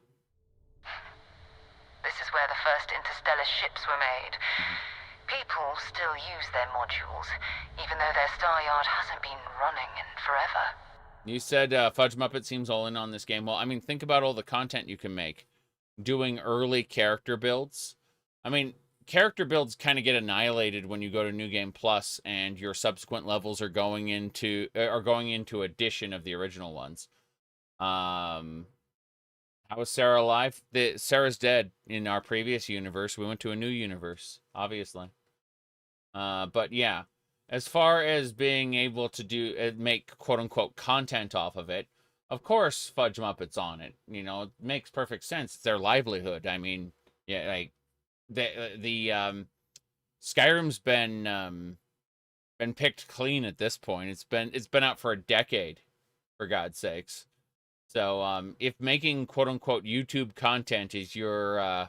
This is where the first interstellar ships were made. People still use their modules, even though their star yard hasn't been running in forever. You said Fudge Muppet seems all in on this game. Well, I mean, think about all the content you can make. Doing early character builds. I mean, character builds kind of get annihilated when you go to New Game Plus and your subsequent levels are going into addition of the original ones. How is Sarah alive? Sarah's dead in our previous universe. We went to a new universe, obviously. But yeah, as far as being able to make quote-unquote content off of it, of course Fudge Muppet's on it. You know, it makes perfect sense. It's their livelihood. I mean, yeah, like the Skyrim's been picked clean at this point. It's been out for a decade, for God's sakes. So if making quote-unquote YouTube content is your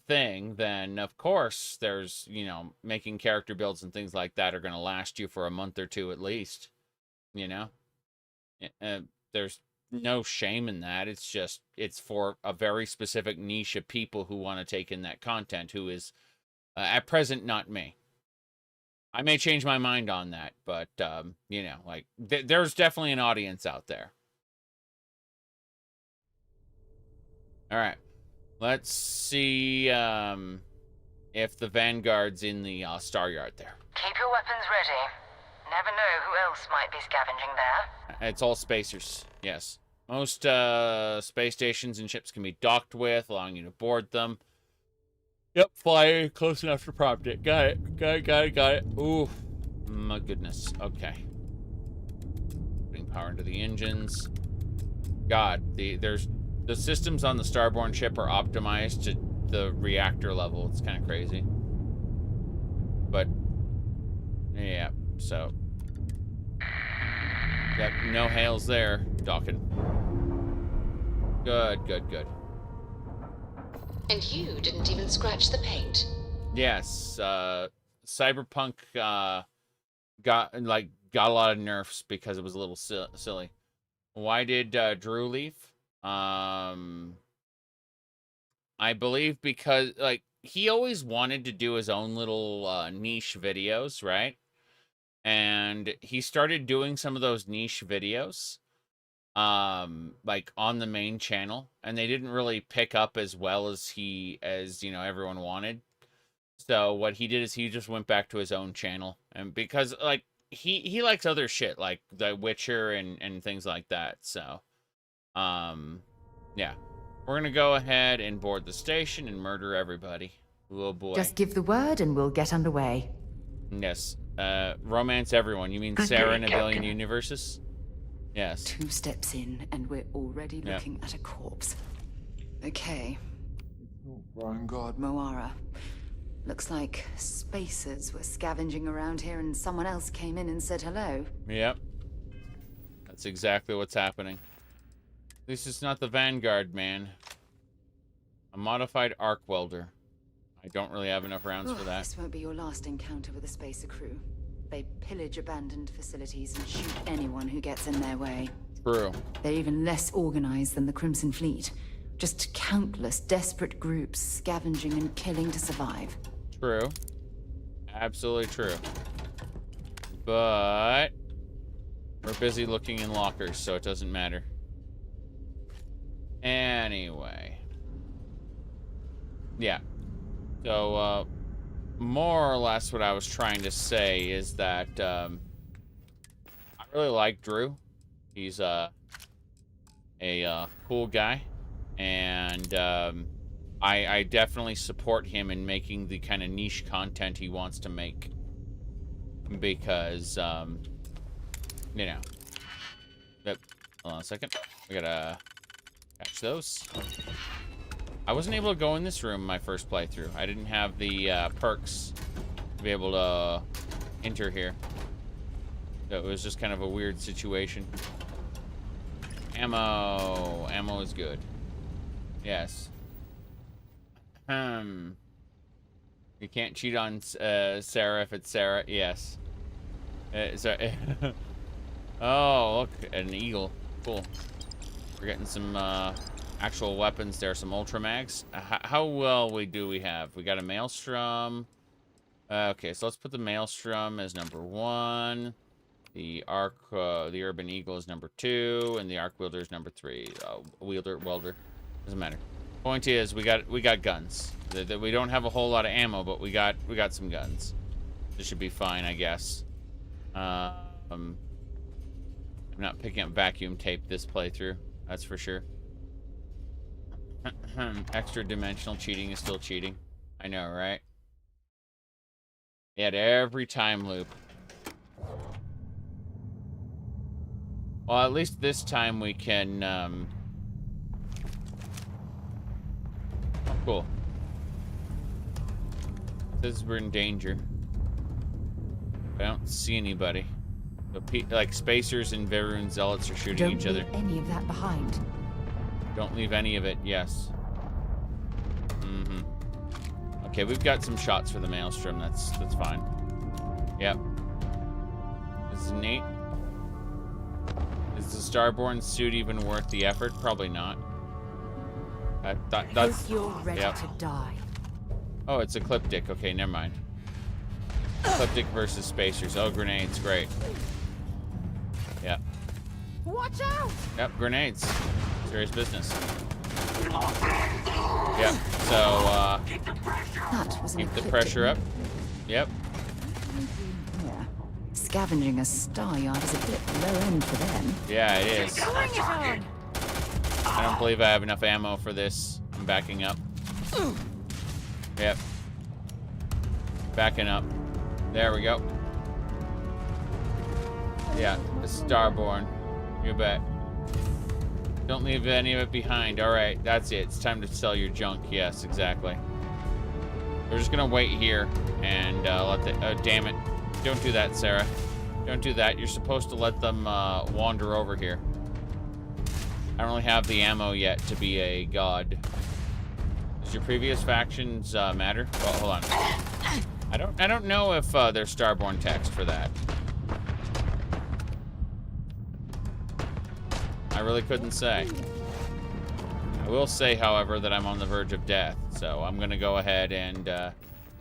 thing, then of course there's, you know, making character builds and things like that are going to last you for a month or two at least, you know. There's no shame in that. It's just, it's for a very specific niche of people who want to take in that content, who is at present not me. I may change my mind on that, but you know, like there's definitely an audience out there. All right, let's see if the Vanguard's in the Star Yard there. Keep your weapons ready. Never know who else might be scavenging there. It's all spacers, yes. Most space stations and ships can be docked with, allowing you to board them. Yep, fly close enough to prompt it. Got it. Ooh, my goodness. Okay. Putting power into the engines. God, the systems on the Starborn ship are optimized to the reactor level. It's kind of crazy. But, yeah, so. Yep, no hails there. Docking. Good. And you didn't even scratch the paint. Yes, Cyberpunk got a lot of nerfs because it was a little silly. Why did Drew leave? I believe because, like, he always wanted to do his own little niche videos, right? And he started doing some of those niche videos, like on the main channel, and they didn't really pick up as well as you know, everyone wanted. So what he did is he just went back to his own channel, and because like he likes other shit like The Witcher and things like that. So, yeah, we're gonna go ahead and board the station and murder everybody. Oh boy! Just give the word and we'll get underway. Yes. Romance everyone. You mean Sarah in a billion universes? Yes. 2 steps in and we're already looking at a corpse. Okay. Vanguard. Moara. Looks like spacers were scavenging around here and someone else came in and said hello. Yep. That's exactly what's happening. This is not the Vanguard, man. A modified arc welder. I don't really have enough rounds for that. This won't be your last encounter with a spacer crew. They pillage abandoned facilities and shoot anyone who gets in their way. True. They're even less organized than the Crimson Fleet. Just countless desperate groups scavenging and killing to survive. True. Absolutely true. But We're busy looking in lockers, so it doesn't matter. Anyway. Yeah. So, more or less what I was trying to say is that, I really like Drew. He's, a cool guy. And, I definitely support him in making the kind of niche content he wants to make. Because, you know. Yep. Hold on a second. We gotta catch those. I wasn't able to go in this room my first playthrough. I didn't have the perks to be able to enter here. So it was just kind of a weird situation. Ammo. Ammo is good. Yes. You can't cheat on Sarah if it's Sarah. Yes. Oh, look, an eagle. Cool. We're getting some actual weapons there, some ultra mags. How well do we have? We got a maelstrom. Okay, so let's put the maelstrom as number 1. The the urban eagle is number 2, and the arc wielder is number 3. Welder, doesn't matter. Point is, we got guns. We don't have a whole lot of ammo, but we got some guns. This should be fine, I guess. I'm not picking up vacuum tape this playthrough, that's for sure. Extra dimensional cheating is still cheating. I know, right? At every time loop. Well, at least this time we can, oh, cool. It says we're in danger. I don't see anybody. Like spacers and Varun zealots are shooting each other. Don't leave any of that behind. Don't leave any of it, yes. Okay, we've got some shots for the maelstrom. That's fine. Yep. This is neat. Is the Starborn suit even worth the effort? Probably not. That's. You're ready to die. Oh, it's Ecliptic. Okay, never mind. Ecliptic versus spacers. Oh, grenades, great. Yep. Watch out! Yep, grenades. Serious business. Yep. So, keep the pressure up. Yep. Yeah. Scavenging a star yard is a bit low end for them. Yeah, it is. I don't believe I have enough ammo for this. I'm backing up. Yep. Backing up. There we go. Yeah, the Starborn. You bet. Don't leave any of it behind. Alright, that's it. It's time to sell your junk. Yes, exactly. We're just gonna wait here and let the... damn it. Don't do that, Sarah. Don't do that. You're supposed to let them wander over here. I don't really have the ammo yet to be a god. Does your previous factions matter? Well, hold on. I don't know if there's Starborn text for that. I really couldn't say. I will say, however, that I'm on the verge of death, so I'm gonna go ahead and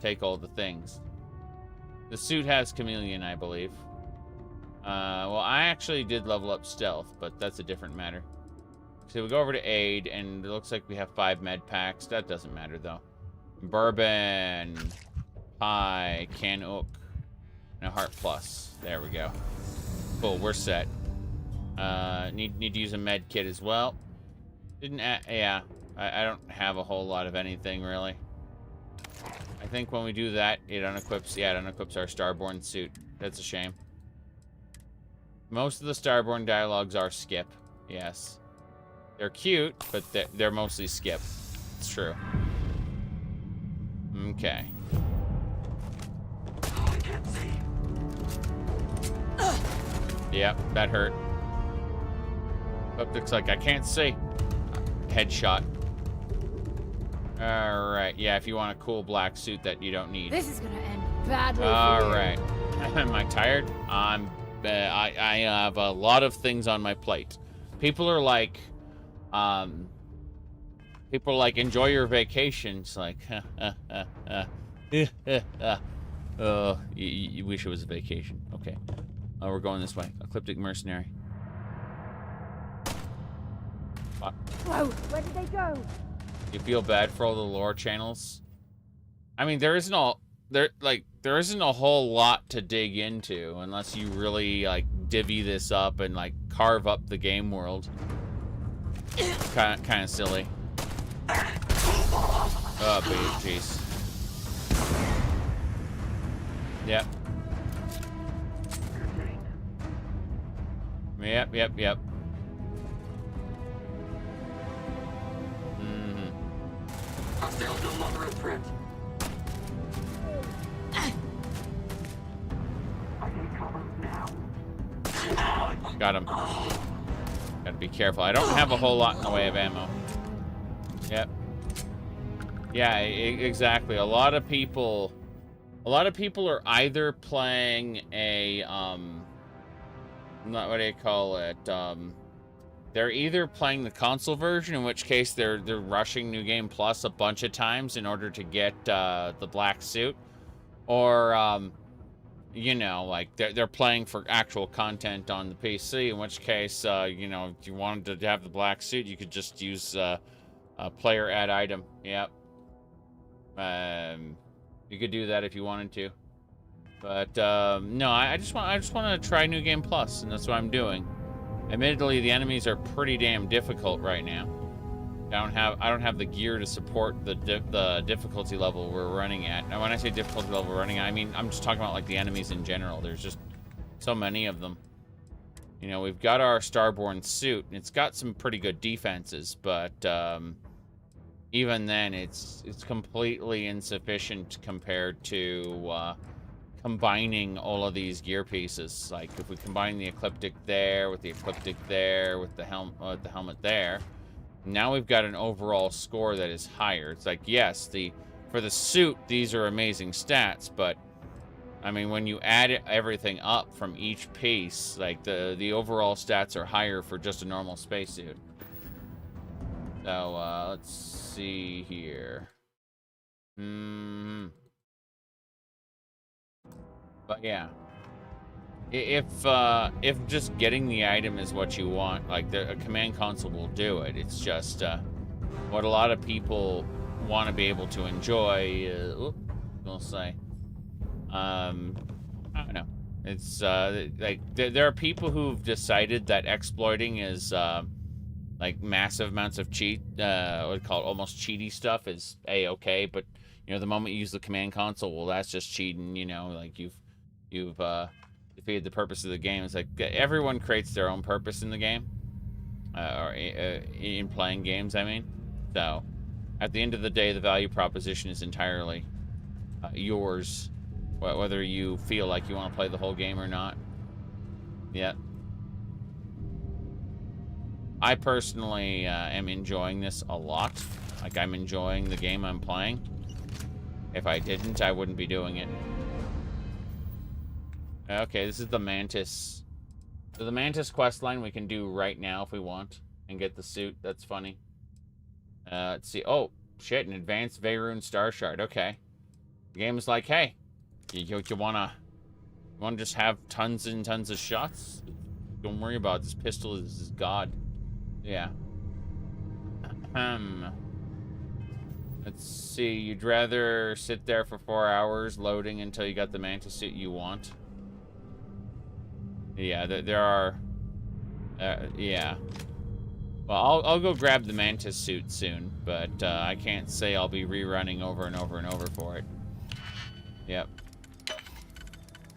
take all the things. The suit has chameleon, I believe. Well, I actually did level up stealth, but that's a different matter. So we go over to aid, and it looks like we have 5 med packs. That doesn't matter, though. Bourbon, pie, can ook, and a heart plus. There we go. Cool, we're set. Need to use a med kit as well. Yeah, I don't have a whole lot of anything, really. I think when we do that, it unequips our Starborn suit. That's a shame. Most of the Starborn dialogues are skip, yes. They're cute, but they're mostly skip. It's true. Okay. Yep, that hurt. Looks like I can't see. Headshot. Alright, yeah, if you want a cool black suit that you don't need. This is gonna end badly. Alright. Am I tired? I have a lot of things on my plate. People are like, enjoy your vacation. It's like, you wish it was a vacation. Okay. Oh, we're going this way. Ecliptic mercenary. Fuck. Whoa, where did they go? You feel bad for all the lore channels? I mean, there isn't a whole lot to dig into unless you really like divvy this up and like carve up the game world. Kind of silly. Oh, jeez. Yep. Yep. Hostiles no longer a threat. I need cover now. Got him. Gotta be careful. I don't have a whole lot in the way of ammo. Yep. Yeah, exactly. A lot of people are either playing a what do you call it? They're either playing the console version, in which case they're rushing New Game Plus a bunch of times in order to get the black suit, or you know, like they're playing for actual content on the PC, in which case you know, if you wanted to have the black suit, you could just use a player add item. Yep. You could do that if you wanted to, but no, I just want to try New Game Plus, and that's what I'm doing. Admittedly, the enemies are pretty damn difficult right now. I don't have the gear to support the difficulty level we're running at. And when I say difficulty level we're running at, I mean I'm just talking about like the enemies in general. There's just so many of them. You know, we've got our Starborn suit, and it's got some pretty good defenses, but even then, it's completely insufficient compared to combining all of these gear pieces. Like if we combine the ecliptic there with the ecliptic there with the helmet there, now we've got an overall score that is higher. It's like, yes, for the suit, these are amazing stats, but I mean, when you add everything up from each piece, like the overall stats are higher for just a normal spacesuit. So let's see here. But yeah, if just getting the item is what you want, like a command console will do it. It's just what a lot of people want to be able to enjoy. We'll say, I don't know. It's like there are people who've decided that exploiting is like massive amounts of what do you call it, almost cheaty stuff is a-okay, but you know, the moment you use the command console, well, that's just cheating. You know, like you've defeated the purpose of the game. It's like everyone creates their own purpose in the game, or in playing games, I mean. So at the end of the day, the value proposition is entirely yours, whether you feel like you want to play the whole game or not. Yeah. I personally am enjoying this a lot. Like, I'm enjoying the game I'm playing. If I didn't, I wouldn't be doing it. Okay, this is the Mantis. So the Mantis questline we can do right now if we want and get the suit. That's funny. Let's see. Oh, shit, an advanced Veyroon Star Shard. Okay. The game is like, hey, you wanna just have tons and tons of shots? Don't worry about it. This pistol is god. Yeah. Let's see. You'd rather sit there for 4 hours loading until you got the Mantis suit you want? Yeah, there are... yeah. Well, I'll go grab the Mantis suit soon, but I can't say I'll be rerunning over and over and over for it. Yep.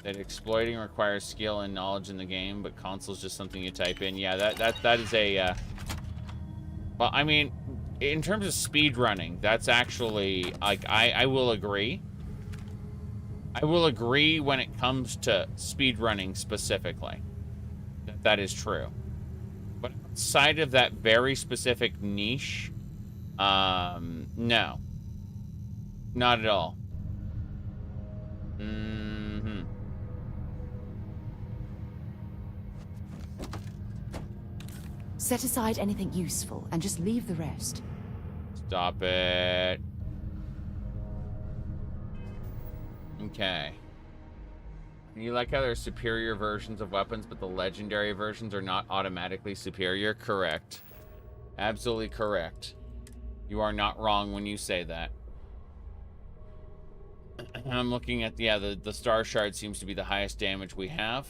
That exploiting requires skill and knowledge in the game, but console's just something you type in. Yeah, that is a... well, I mean, in terms of speedrunning, that's actually... like, I will agree. I will agree when it comes to speedrunning specifically. That is true. But outside of that very specific niche, no. Not at all. Set aside anything useful and just leave the rest. Stop it. Okay. You like how there's superior versions of weapons, but the legendary versions are not automatically superior? Correct. Absolutely correct. You are not wrong when you say that. I'm looking at, yeah, the star shard seems to be the highest damage we have.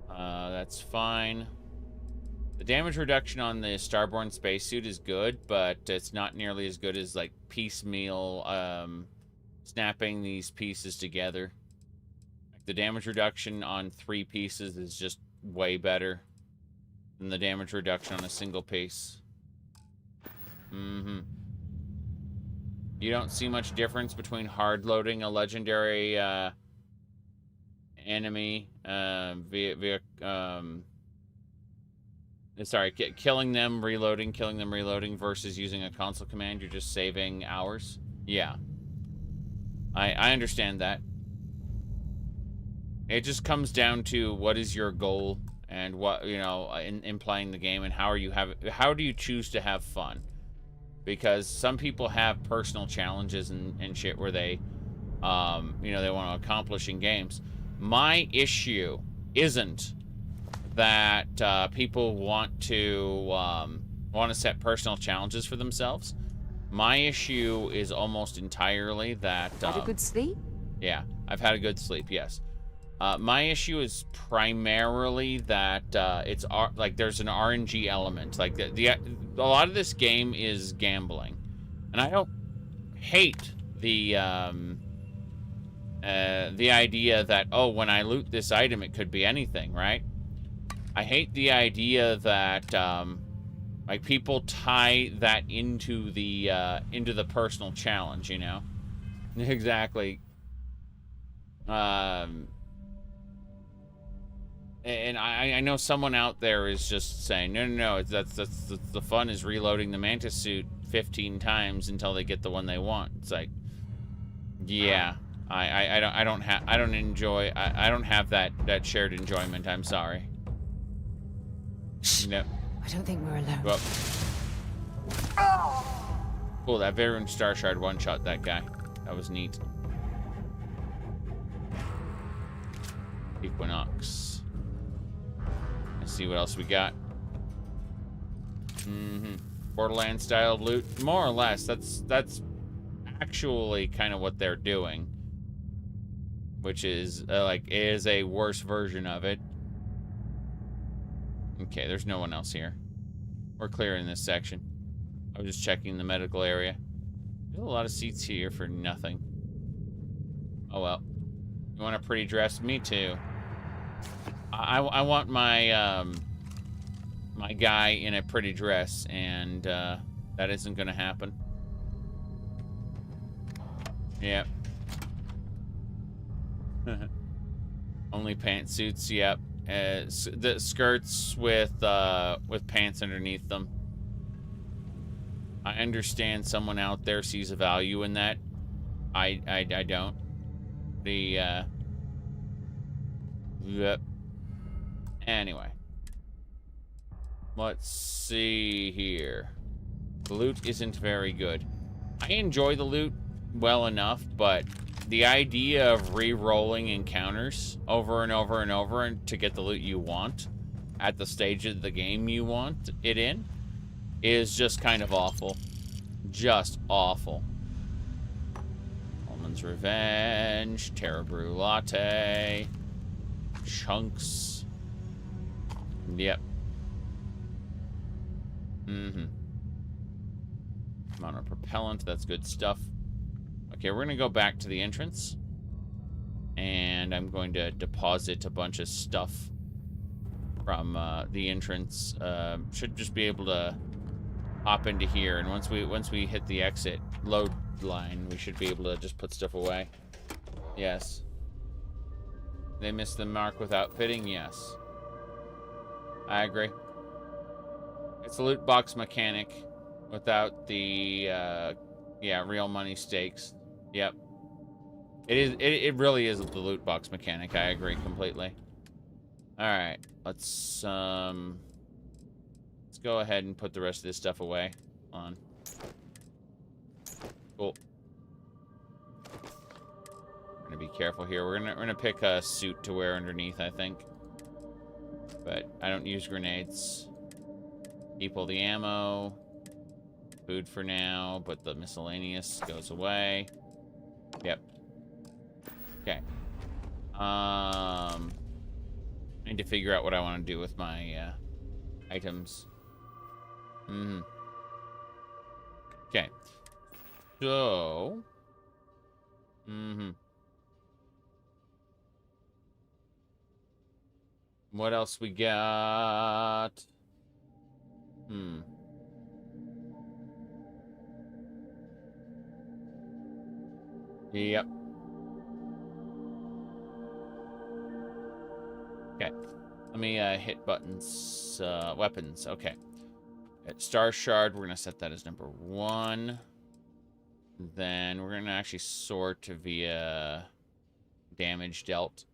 That's fine. The damage reduction on the Starborn spacesuit is good, but it's not nearly as good as, like, piecemeal, snapping these pieces together. The damage reduction on 3 pieces is just way better than the damage reduction on a single piece. You don't see much difference between hard loading a legendary enemy killing them, reloading versus using a console command. You're just saving hours. Yeah, I understand that. It just comes down to what is your goal and what, you know, in playing the game, and how do you choose to have fun? Because some people have personal challenges and shit where they, you know, they want to accomplish in games. My issue isn't that people want to set personal challenges for themselves. My issue is almost entirely that. Had a good sleep? Yeah, I've had a good sleep. Yes. My issue is primarily that it's like there's an RNG element. Like a lot of this game is gambling, and I don't hate the idea that, oh, when I loot this item, it could be anything, right? I hate the idea that like people tie that into the personal challenge, you know? Exactly. And I know someone out there is just saying, no, that's the fun is reloading the mantis suit 15 times until they get the one they want. It's like, yeah, I don't have that shared enjoyment. I'm sorry. No. I don't think we're alone. Well, cool, that Veteran Star Shard one-shot that guy. That was neat. Equinox. Let's see what else we got. Borderlands style loot, more or less. That's actually kind of what they're doing, which is is a worse version of it. Okay, there's no one else here. We're clear in this section. I was just checking the medical area. There's a lot of seats here for nothing. Oh well. You want a pretty dress? Me too. I want my my guy in a pretty dress, and that isn't gonna happen. Yep. Only pantsuits. Yep. The skirts with pants underneath them. I understand someone out there sees a value in that. I don't. Yep. Anyway, let's see here. The loot isn't very good. I enjoy the loot well enough, but the idea of re-rolling encounters over and over and over to get the loot you want at the stage of the game you want it in is just kind of awful. Just awful. Almond's Revenge, Terra Brew Latte, Chunks. Yep. Mono propellant, that's good stuff. Okay, we're gonna go back to the entrance, and I'm going to deposit a bunch of stuff from the entrance. Should just be able to hop into here, and once we hit the exit load line, we should be able to just put stuff away. Yes. They missed the mark without fitting. Yes. I agree. It's a loot box mechanic without the real money stakes. Yep. It really is the loot box mechanic. I agree completely. All right. Let's go ahead and put the rest of this stuff away. On. Cool. Gonna be careful here. We're gonna pick a suit to wear underneath, I think. But I don't use grenades. Keep all the ammo. Food for now, but the miscellaneous goes away. Yep. Okay. I need to figure out what I want to do with my items. Okay. So. What else we got? Yep. Okay. Let me hit buttons. Weapons. Okay. At Star Shard, we're going to set that as number 1. Then we're going to actually sort via damage dealt.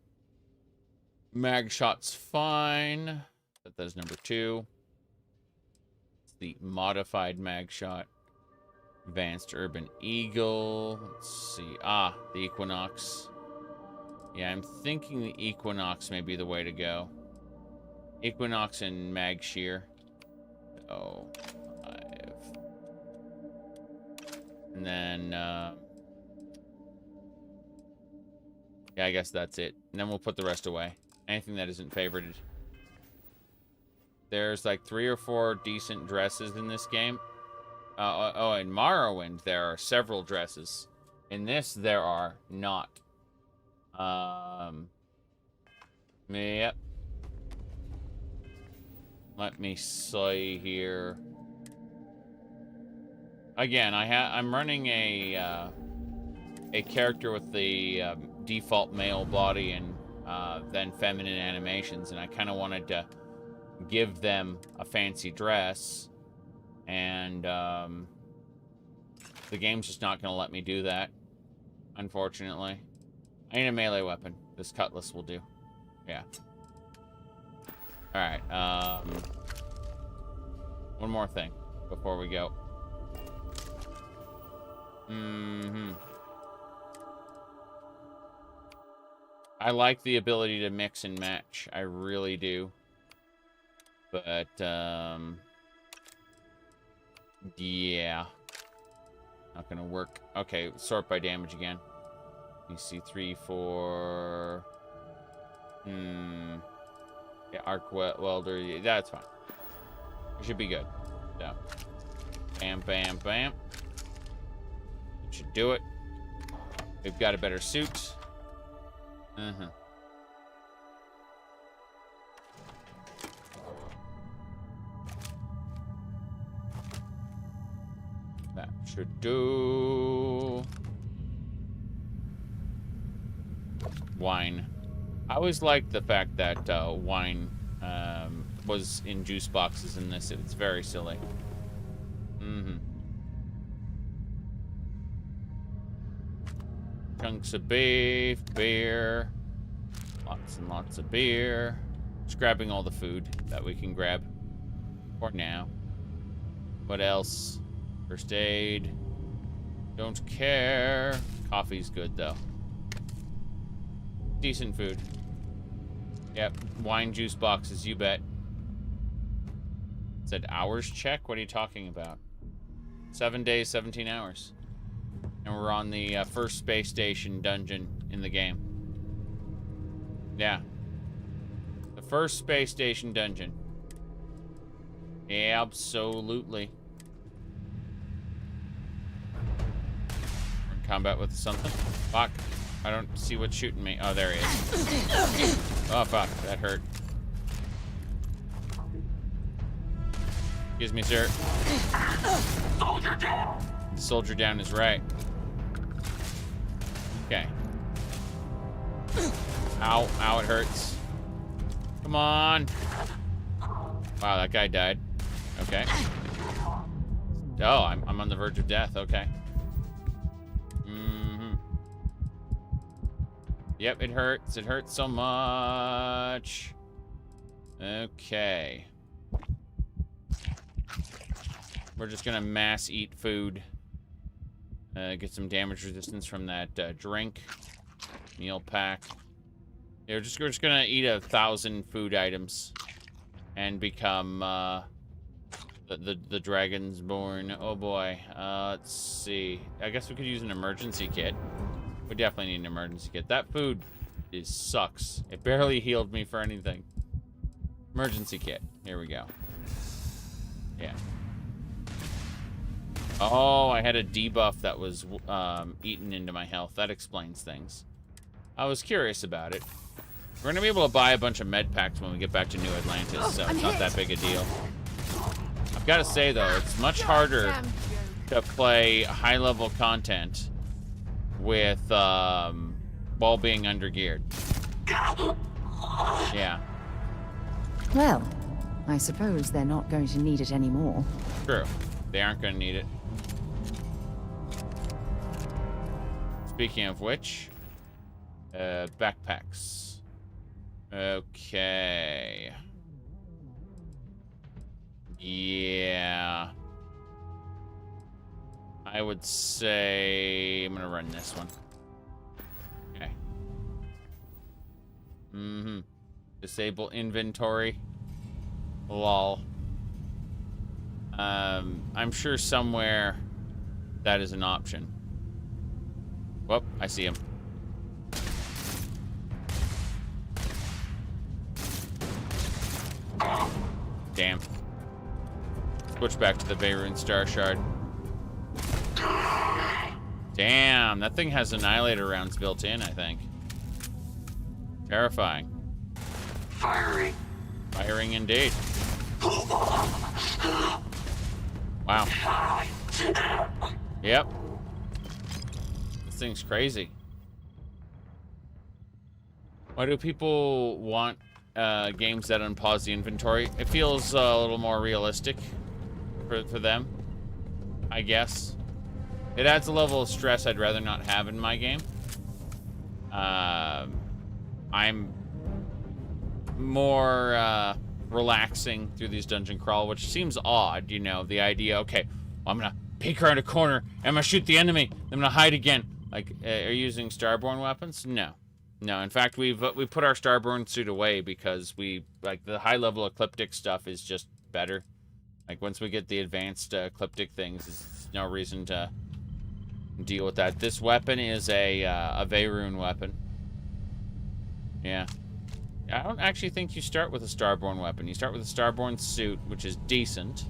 Mag shot's fine. Set that as number 2. It's the modified mag shot. Advanced Urban Eagle. Let's see. Ah, the Equinox. Yeah, I'm thinking the Equinox may be the way to go. Equinox and Mag Shear. Oh, 5. And then, yeah, I guess that's it. And then we'll put the rest away. Anything that isn't favorited. There's like 3 or 4 decent dresses in this game. Oh, in Morrowind, there are several dresses. In this, there are not. Yep. Let me see here. Again, I'm running a character with the default male body and then feminine animations, and I kind of wanted to give them a fancy dress. And the game's just not going to let me do that, unfortunately. I need a melee weapon. This cutlass will do. Yeah. Alright, one more thing before we go. I like the ability to mix and match. I really do. But, yeah. Not gonna work. Okay, sort by damage again. You see 3, 4. Yeah, arc welder. Yeah, that's fine. It should be good. So, bam, bam, bam. It should do it. We've got a better suit. That should do. Wine. I always liked the fact that wine was in juice boxes in this. It's very silly. Chunks of beef, beer, lots and lots of beer. Just grabbing all the food that we can grab for now. What else? First aid. Don't care. Coffee's good though. Decent food. Yep, wine juice boxes, you bet. Said hours check? What are you talking about? 7 days, 17 hours. And we're on the first space station dungeon in the game. Yeah. The first space station dungeon. Yeah, absolutely. We're in combat with something. Fuck. I don't see what's shooting me. Oh, there he is. Oh, fuck. That hurt. Excuse me, sir. Soldier down. Soldier down is right. Okay. Ow. Ow, it hurts. Come on. Wow, that guy died. Okay. Oh, I'm on the verge of death. Okay. Yep, it hurts. It hurts so much. Okay. We're just gonna mass eat food. Get some damage resistance from that drink. Meal pack. Yeah, we're just gonna eat 1,000 food items and become the dragon's born. Oh boy. Let's see. I guess we could use an emergency kit. We definitely need an emergency kit. That food sucks. It barely healed me for anything. Emergency kit. Here we go. Yeah. Oh, I had a debuff that was eaten into my health. That explains things. I was curious about it. We're going to be able to buy a bunch of med packs when we get back to New Atlantis, so it's not that big a deal. I've got to say, though, it's much harder to play high-level content with while being undergeared. Yeah. Well, I suppose they're not going to need it anymore. True. They aren't going to need it. Speaking of which, backpacks. Okay. Yeah. I would say I'm gonna run this one. Okay. Disable inventory. Lol. I'm sure somewhere that is an option. Whoop, I see him. Damn. Switch back to the Veyruin Star Shard. Damn, that thing has annihilator rounds built in, I think. Terrifying. Firing. Firing indeed. Wow. Yep. This thing's crazy. Why do people want games that unpause the inventory? It feels a little more realistic for them, I guess. It adds a level of stress I'd rather not have in my game. I'm more relaxing through these dungeon crawl, which seems odd, you know, the idea, okay, well, I'm gonna peek around a corner, I'm gonna shoot the enemy, I'm gonna hide again. Like, are you using Starborn weapons? No. No, in fact, we put our Starborn suit away because we, like, the high-level ecliptic stuff is just better. Like, once we get the advanced ecliptic things, there's no reason to deal with that. This weapon is a Veyruin weapon. Yeah. I don't actually think you start with a Starborn weapon. You start with a Starborn suit, which is decent,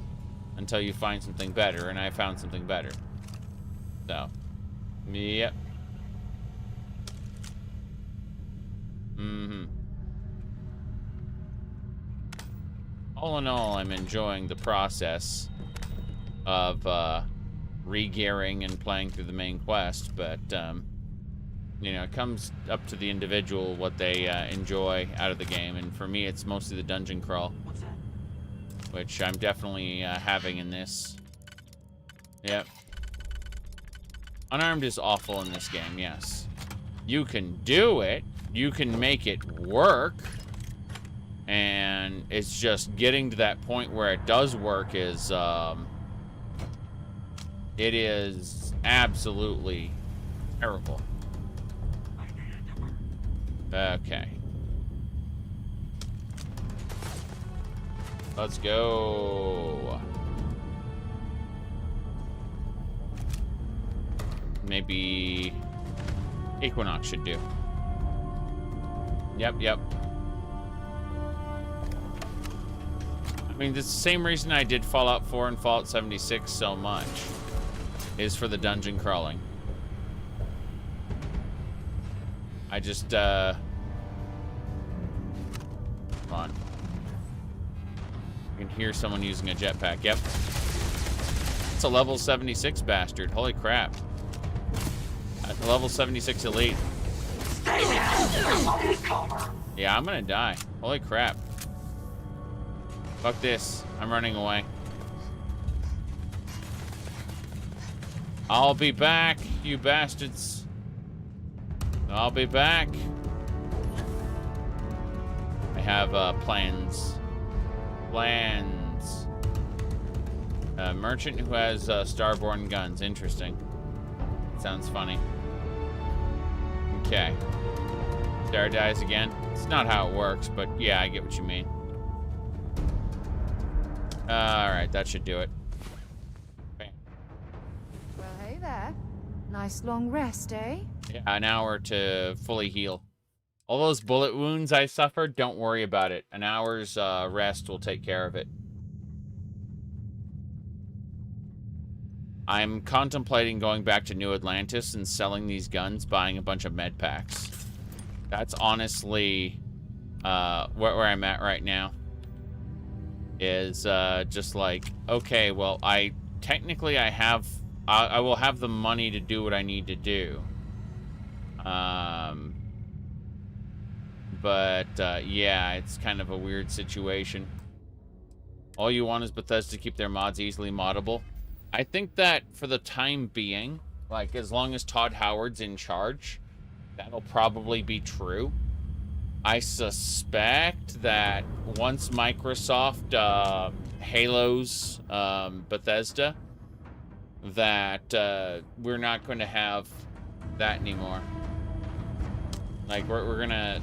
until you find something better, and I found something better. So, yep. All in all, I'm enjoying the process of re-gearing and playing through the main quest, but you know, it comes up to the individual what they enjoy out of the game, and for me it's mostly the dungeon crawl, which I'm definitely having in this. Yep. Unarmed is awful in this game, yes. You can do it, you can make it work, and it's just getting to that point where it does work is it is absolutely terrible. Okay. Let's go. Maybe Equinox should do. Yep. I mean, it's the same reason I did Fallout 4 and Fallout 76 so much, is for the dungeon crawling. I just, come on. You can hear someone using a jetpack. Yep. It's a level 76 bastard. Holy crap. That's a level 76 elite. Yeah, I'm gonna die. Holy crap. Fuck this. I'm running away. I'll be back, you bastards. I'll be back. I have plans. Plans. A merchant who has Starborn guns. Interesting. Sounds funny. Okay. Sarah dies again. It's not how it works, but yeah, I get what you mean. Alright, that should do it. Bam. Well, hey there. Nice long rest, eh? Yeah, an hour to fully heal. All those bullet wounds I suffered, don't worry about it. An hour's rest will take care of it. I'm contemplating going back to New Atlantis and selling these guns, buying a bunch of med packs. That's honestly where I'm at right now. Is just like, okay, well, I will have the money to do what I need to do. But yeah, it's kind of a weird situation. All you want is Bethesda to keep their mods easily moddable. I think that for the time being, like as long as Todd Howard's in charge, that'll probably be true. I suspect that once Microsoft halos Bethesda, that we're not going to have that anymore. Like we're gonna,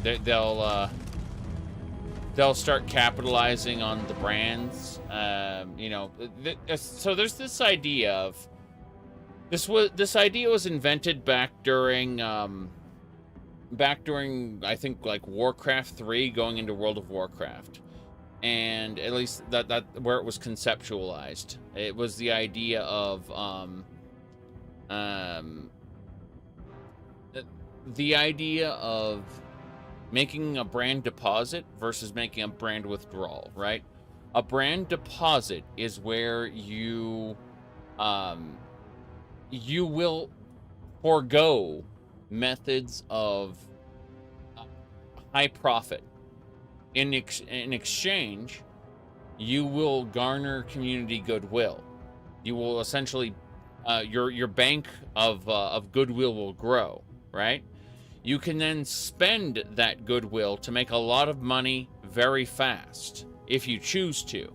they'll start capitalizing on the brands. You know, so there's this idea of this idea was invented back during I think like Warcraft 3 going into World of Warcraft, and at least that where it was conceptualized. It was the idea of the idea of making a brand deposit versus making a brand withdrawal, right? A brand deposit is where you will forego methods of high profit. In exchange, you will garner community goodwill. You will essentially, your bank of goodwill will grow, right? You can then spend that goodwill to make a lot of money very fast, if you choose to,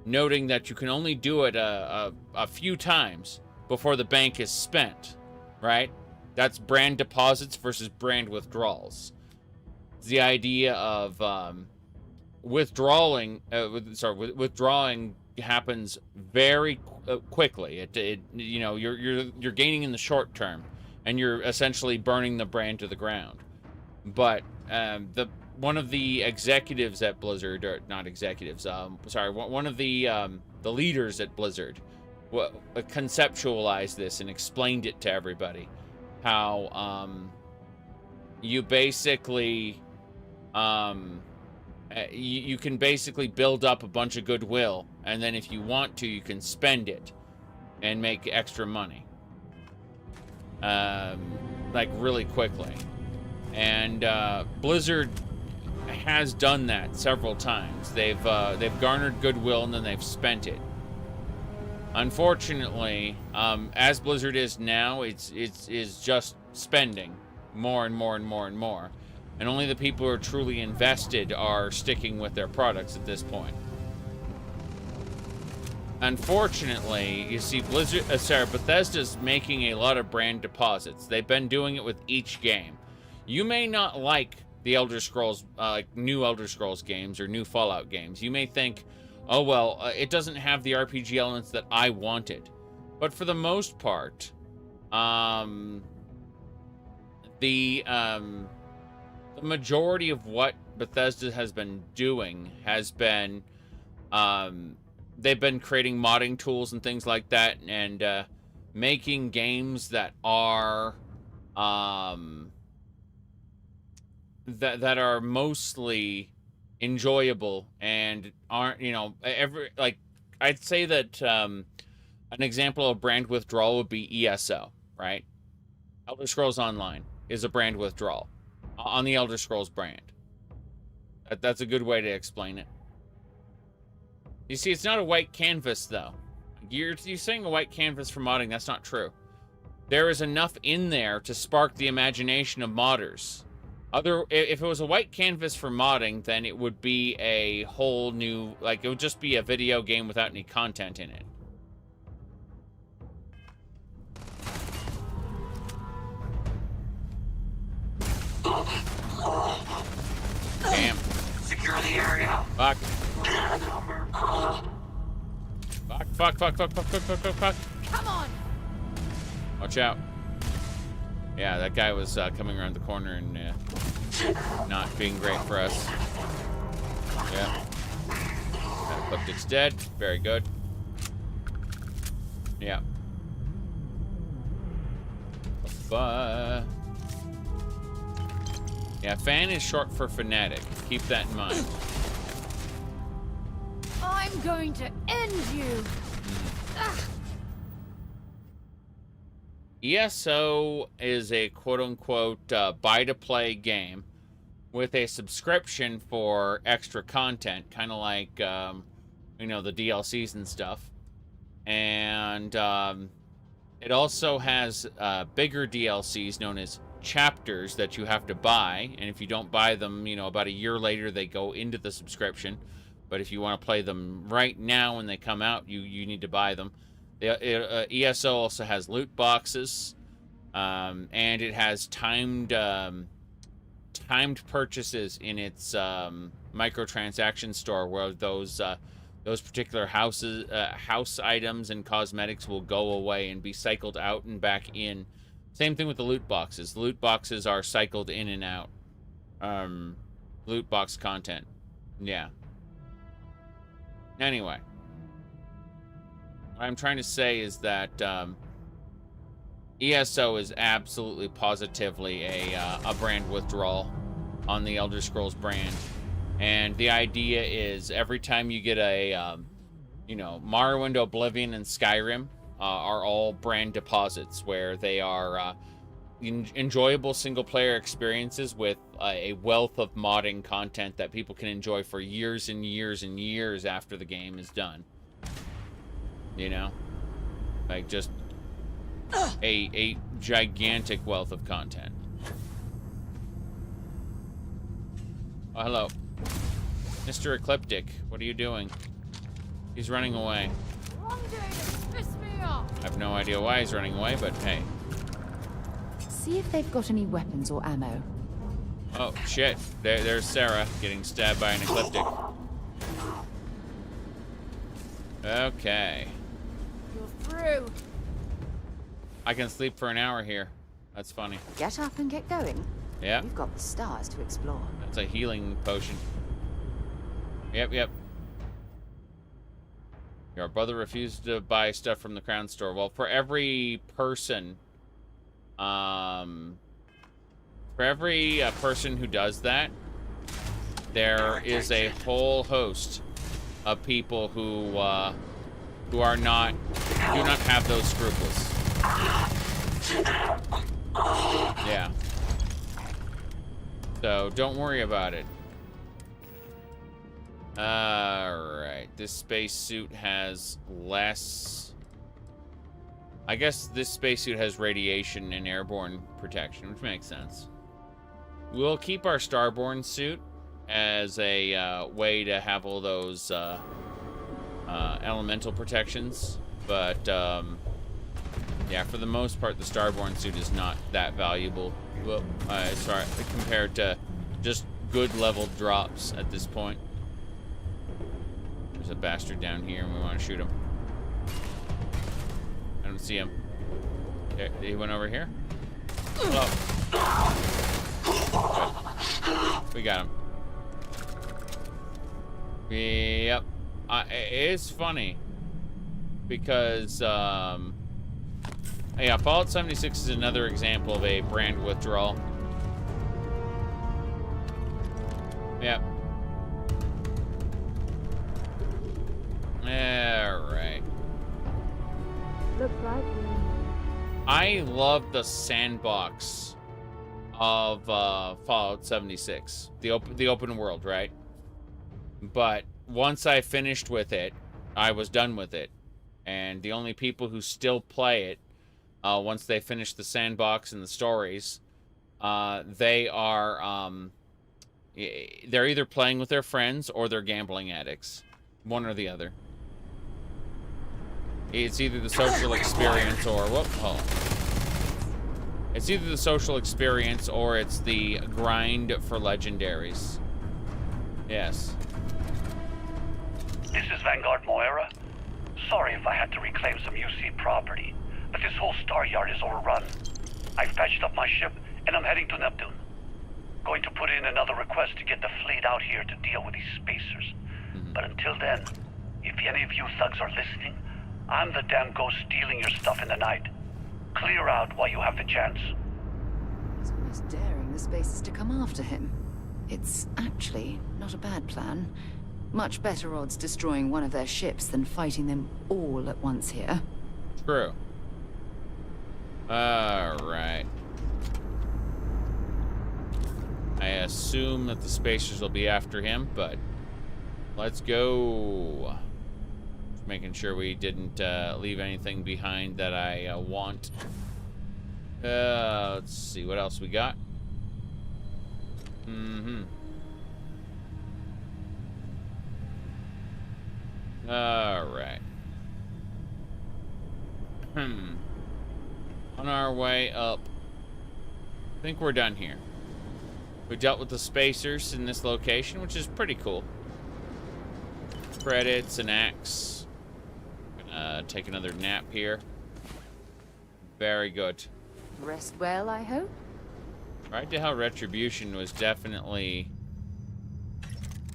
noting that you can only do it a few times before the bank is spent, right? That's brand deposits versus brand withdrawals. It's the idea of withdrawing happens very quickly. You know, you're gaining in the short term, and you're essentially burning the brand to the ground. But one of the executives at Blizzard, or not executives, one of the leaders at Blizzard conceptualized this and explained it to everybody. How you basically you can basically build up a bunch of goodwill, and then if you want to, you can spend it and make extra money, like really quickly. And Blizzard has done that several times. They've garnered goodwill and then they've spent it. Unfortunately, as Blizzard is now, it's just spending more and more and more and more, and only the people who are truly invested are sticking with their products at this point. Unfortunately, you see, Bethesda's making a lot of brand deposits. They've been doing it with each game. You may not like the Elder Scrolls, new Elder Scrolls games or new Fallout games. You may think, oh well, it doesn't have the RPG elements that I wanted. But for the most part, the majority of what Bethesda has been doing has been, they've been creating modding tools and things like that, and making games that are that are mostly enjoyable and aren't, you know, like I'd say that an example of brand withdrawal would be ESO, right? Elder Scrolls Online is a brand withdrawal on the Elder Scrolls brand. That's a good way to explain it. You see, it's not a white canvas, though. You're saying a white canvas for modding. That's not true. There is enough in there to spark the imagination of modders. If it was a white canvas for modding, then it would be a whole new, like, it would just be a video game without any content in it. Fuck. Fuck. Come on! Watch out. Yeah, that guy was coming around the corner and not being great for us. Yeah. Ecliptic's dead. Very good. Yeah. Yeah, fan is short for fanatic. Keep that in mind. I'm going to end you! ESO is a quote-unquote buy-to-play game with a subscription for extra content, kind of like, you know, the DLCs and stuff. And it also has bigger DLCs known as chapters that you have to buy. And if you don't buy them, you know, about a year later, they go into the subscription. But if you want to play them right now when they come out, you need to buy them. ESO also has loot boxes, and it has timed purchases in its microtransaction store, where those particular house items and cosmetics will go away and be cycled out and back in. Same thing with the loot boxes. The loot boxes are cycled in and out. Loot box content. Yeah. Anyway. What I'm trying to say is that ESO is absolutely positively a brand withdrawal on the Elder Scrolls brand. And the idea is every time you get a, you know, Morrowind, Oblivion, and Skyrim are all brand deposits where they are enjoyable single-player experiences with a wealth of modding content that people can enjoy for years and years and years after the game is done. You know, like just a gigantic wealth of content. Oh, hello, Mr. Ecliptic. What are you doing? He's running away. Wrong day to piss me off. I have no idea why he's running away, but hey. See if they've got any weapons or ammo. Oh shit! There's Sarah getting stabbed by an Ecliptic. Okay. Through. I can sleep for an hour here. That's funny. Get up and get going. Yeah. You've got the stars to explore. That's a healing potion. Yep. Your brother refused to buy stuff from the Crown Store. Well, for every person, person who does that, there is a whole host of people who do not have those scruples. Yeah. So don't worry about it. Alright. This spacesuit has less... I guess this spacesuit has radiation and airborne protection, which makes sense. We'll keep our Starborn suit as a way to have all those elemental protections, but yeah, for the most part, the Starborn suit is not that valuable. Well, sorry, compared to just good level drops at this point. There's a bastard down here, and we want to shoot him. I don't see him. Okay, he went over here. Hello. Good. We got him. Yep. It is funny because yeah, Fallout 76 is another example of a brand withdrawal. Yep. Alright. Looks like I love the sandbox of Fallout 76. The open world, right? But once I finished with it, I was done with it. And the only people who still play it, once they finish the sandbox and the stories, they are, they're either playing with their friends or they're gambling addicts. One or the other. It's either the social experience or, it's either the social experience or it's the grind for legendaries. Yes. This is Vanguard Moira. Sorry if I had to reclaim some UC property, but this whole star yard is overrun. I've patched up my ship, and I'm heading to Neptune. Going to put in another request to get the fleet out here to deal with these spacers. But until then, if any of you thugs are listening, I'm the damn ghost stealing your stuff in the night. Clear out while you have the chance. He's almost daring the spacers to come after him. It's actually not a bad plan. Much better odds destroying one of their ships than fighting them all at once here. True. Alright. I assume that the spacers will be after him, but let's go. Just making sure we didn't leave anything behind that I want. Let's see what else we got. Alright. On our way up. I think we're done here. We dealt with the spacers in this location, which is pretty cool. Credits, an axe. Gonna take another nap here. Very good. Rest well, I hope? Right to Hell Retribution was definitely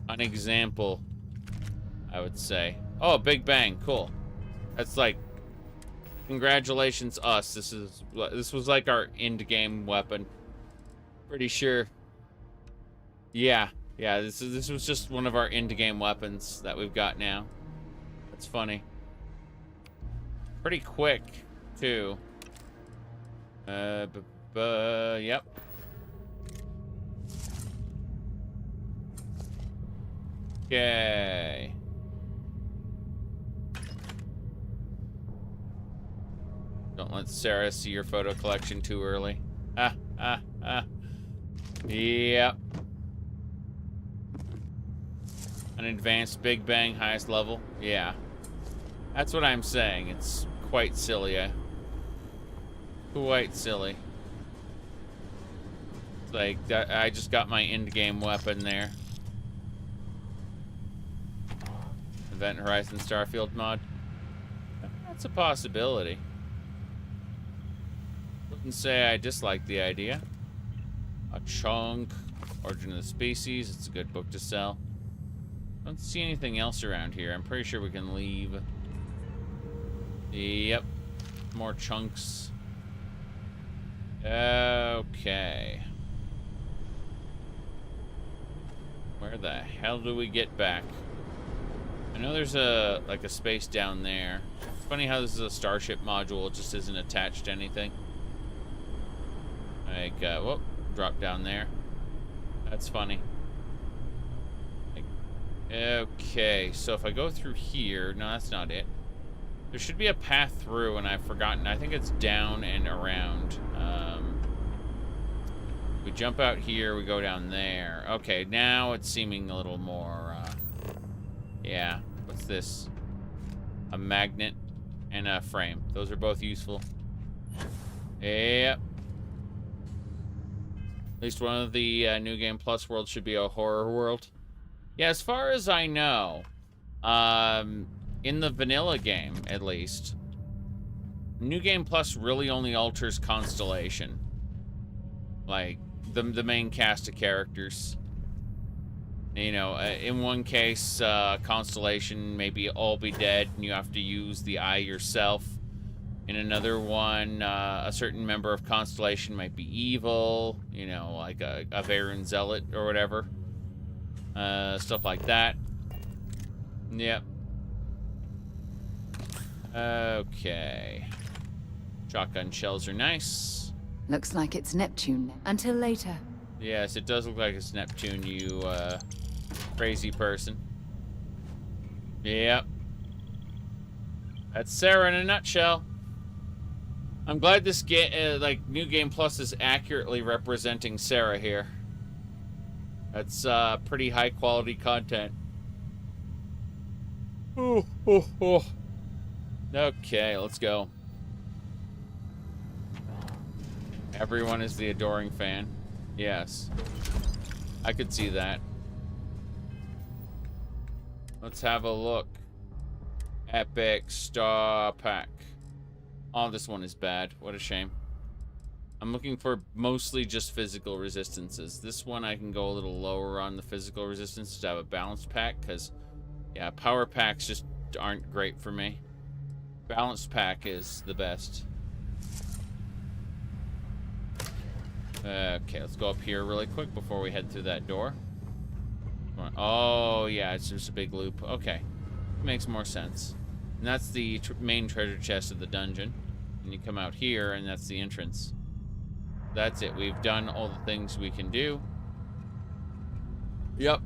an example, I would say. Oh, Big Bang, cool. That's like, congratulations us. This was like our end game weapon. Pretty sure. Yeah, this was just one of our end game weapons that we've got now. That's funny. Pretty quick, too. Yep. Okay. Don't let Sarah see your photo collection too early. Yep. An advanced Big Bang, highest level. Yeah. That's what I'm saying. It's quite silly. Quite silly. It's like, I just got my end-game weapon there. Event Horizon Starfield mod. That's a possibility. Wouldn't say I dislike the idea. A chunk. Origin of the Species. It's a good book to sell. Don't see anything else around here. I'm pretty sure we can leave. Yep. More chunks. Okay. Where the hell do we get back? I know there's a space down there. It's funny how this is a starship module. It just isn't attached to anything. Like, whoop, drop down there. That's funny. Okay, so if I go through here, no, that's not it. There should be a path through, and I've forgotten. I think it's down and around. We jump out here, we go down there. Okay, now it's seeming a little more, yeah. What's this? A magnet and a frame. Those are both useful. Yep. At least one of the New Game Plus worlds should be a horror world. Yeah, as far as I know, in the vanilla game, at least, New Game Plus really only alters Constellation. Like, the main cast of characters. You know, in one case, Constellation maybe all be dead and you have to use the eye yourself. In another one, a certain member of Constellation might be evil, you know, like a Varun Zealot or whatever. Stuff like that. Yep. Okay. Shotgun shells are nice. Looks like it's Neptune. Until later. Yes, it does look like it's Neptune, you crazy person. Yep. That's Sarah in a nutshell. I'm glad this game, like, New Game Plus is accurately representing Sarah here. That's pretty high quality content. Okay, let's go. Everyone is the adoring fan. Yes. I could see that. Let's have a look. Epic Star Pack. Oh, this one is bad. What a shame. I'm looking for mostly just physical resistances. This one I can go a little lower on the physical resistance to have a balanced pack, because, yeah, power packs just aren't great for me. Balanced pack is the best. Okay, let's go up here really quick before we head through that door. Oh, yeah, it's just a big loop. Okay, makes more sense. And that's the main treasure chest of the dungeon. And you come out here, and that's the entrance. That's it. We've done all the things we can do. Yep.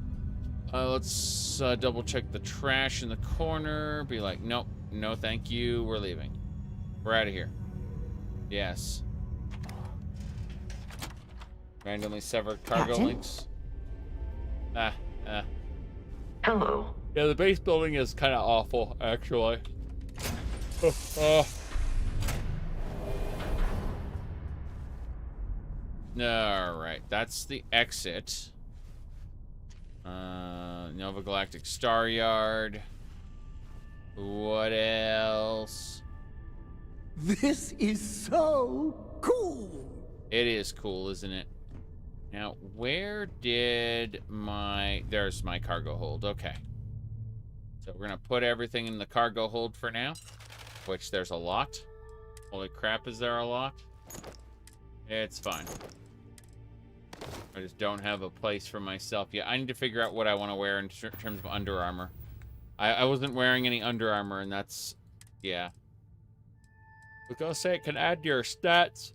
Let's double check the trash in the corner. Be like, nope, no thank you, we're leaving. We're out of here. Yes. Randomly severed cargo links. Hello. Yeah, the base building is kind of awful, actually. Alright, that's the exit. Nova Galactic Star Yard. What else? This is so cool! It is cool, isn't it? Now, where did my... There's my cargo hold. Okay. So we're going to put everything in the cargo hold for now, which there's a lot. Holy crap, is there a lot? It's fine. I just don't have a place for myself yet. I need to figure out what I want to wear in terms of Under Armour. I wasn't wearing any Under Armour, and that's... Yeah. I was going to say it can add to your stats.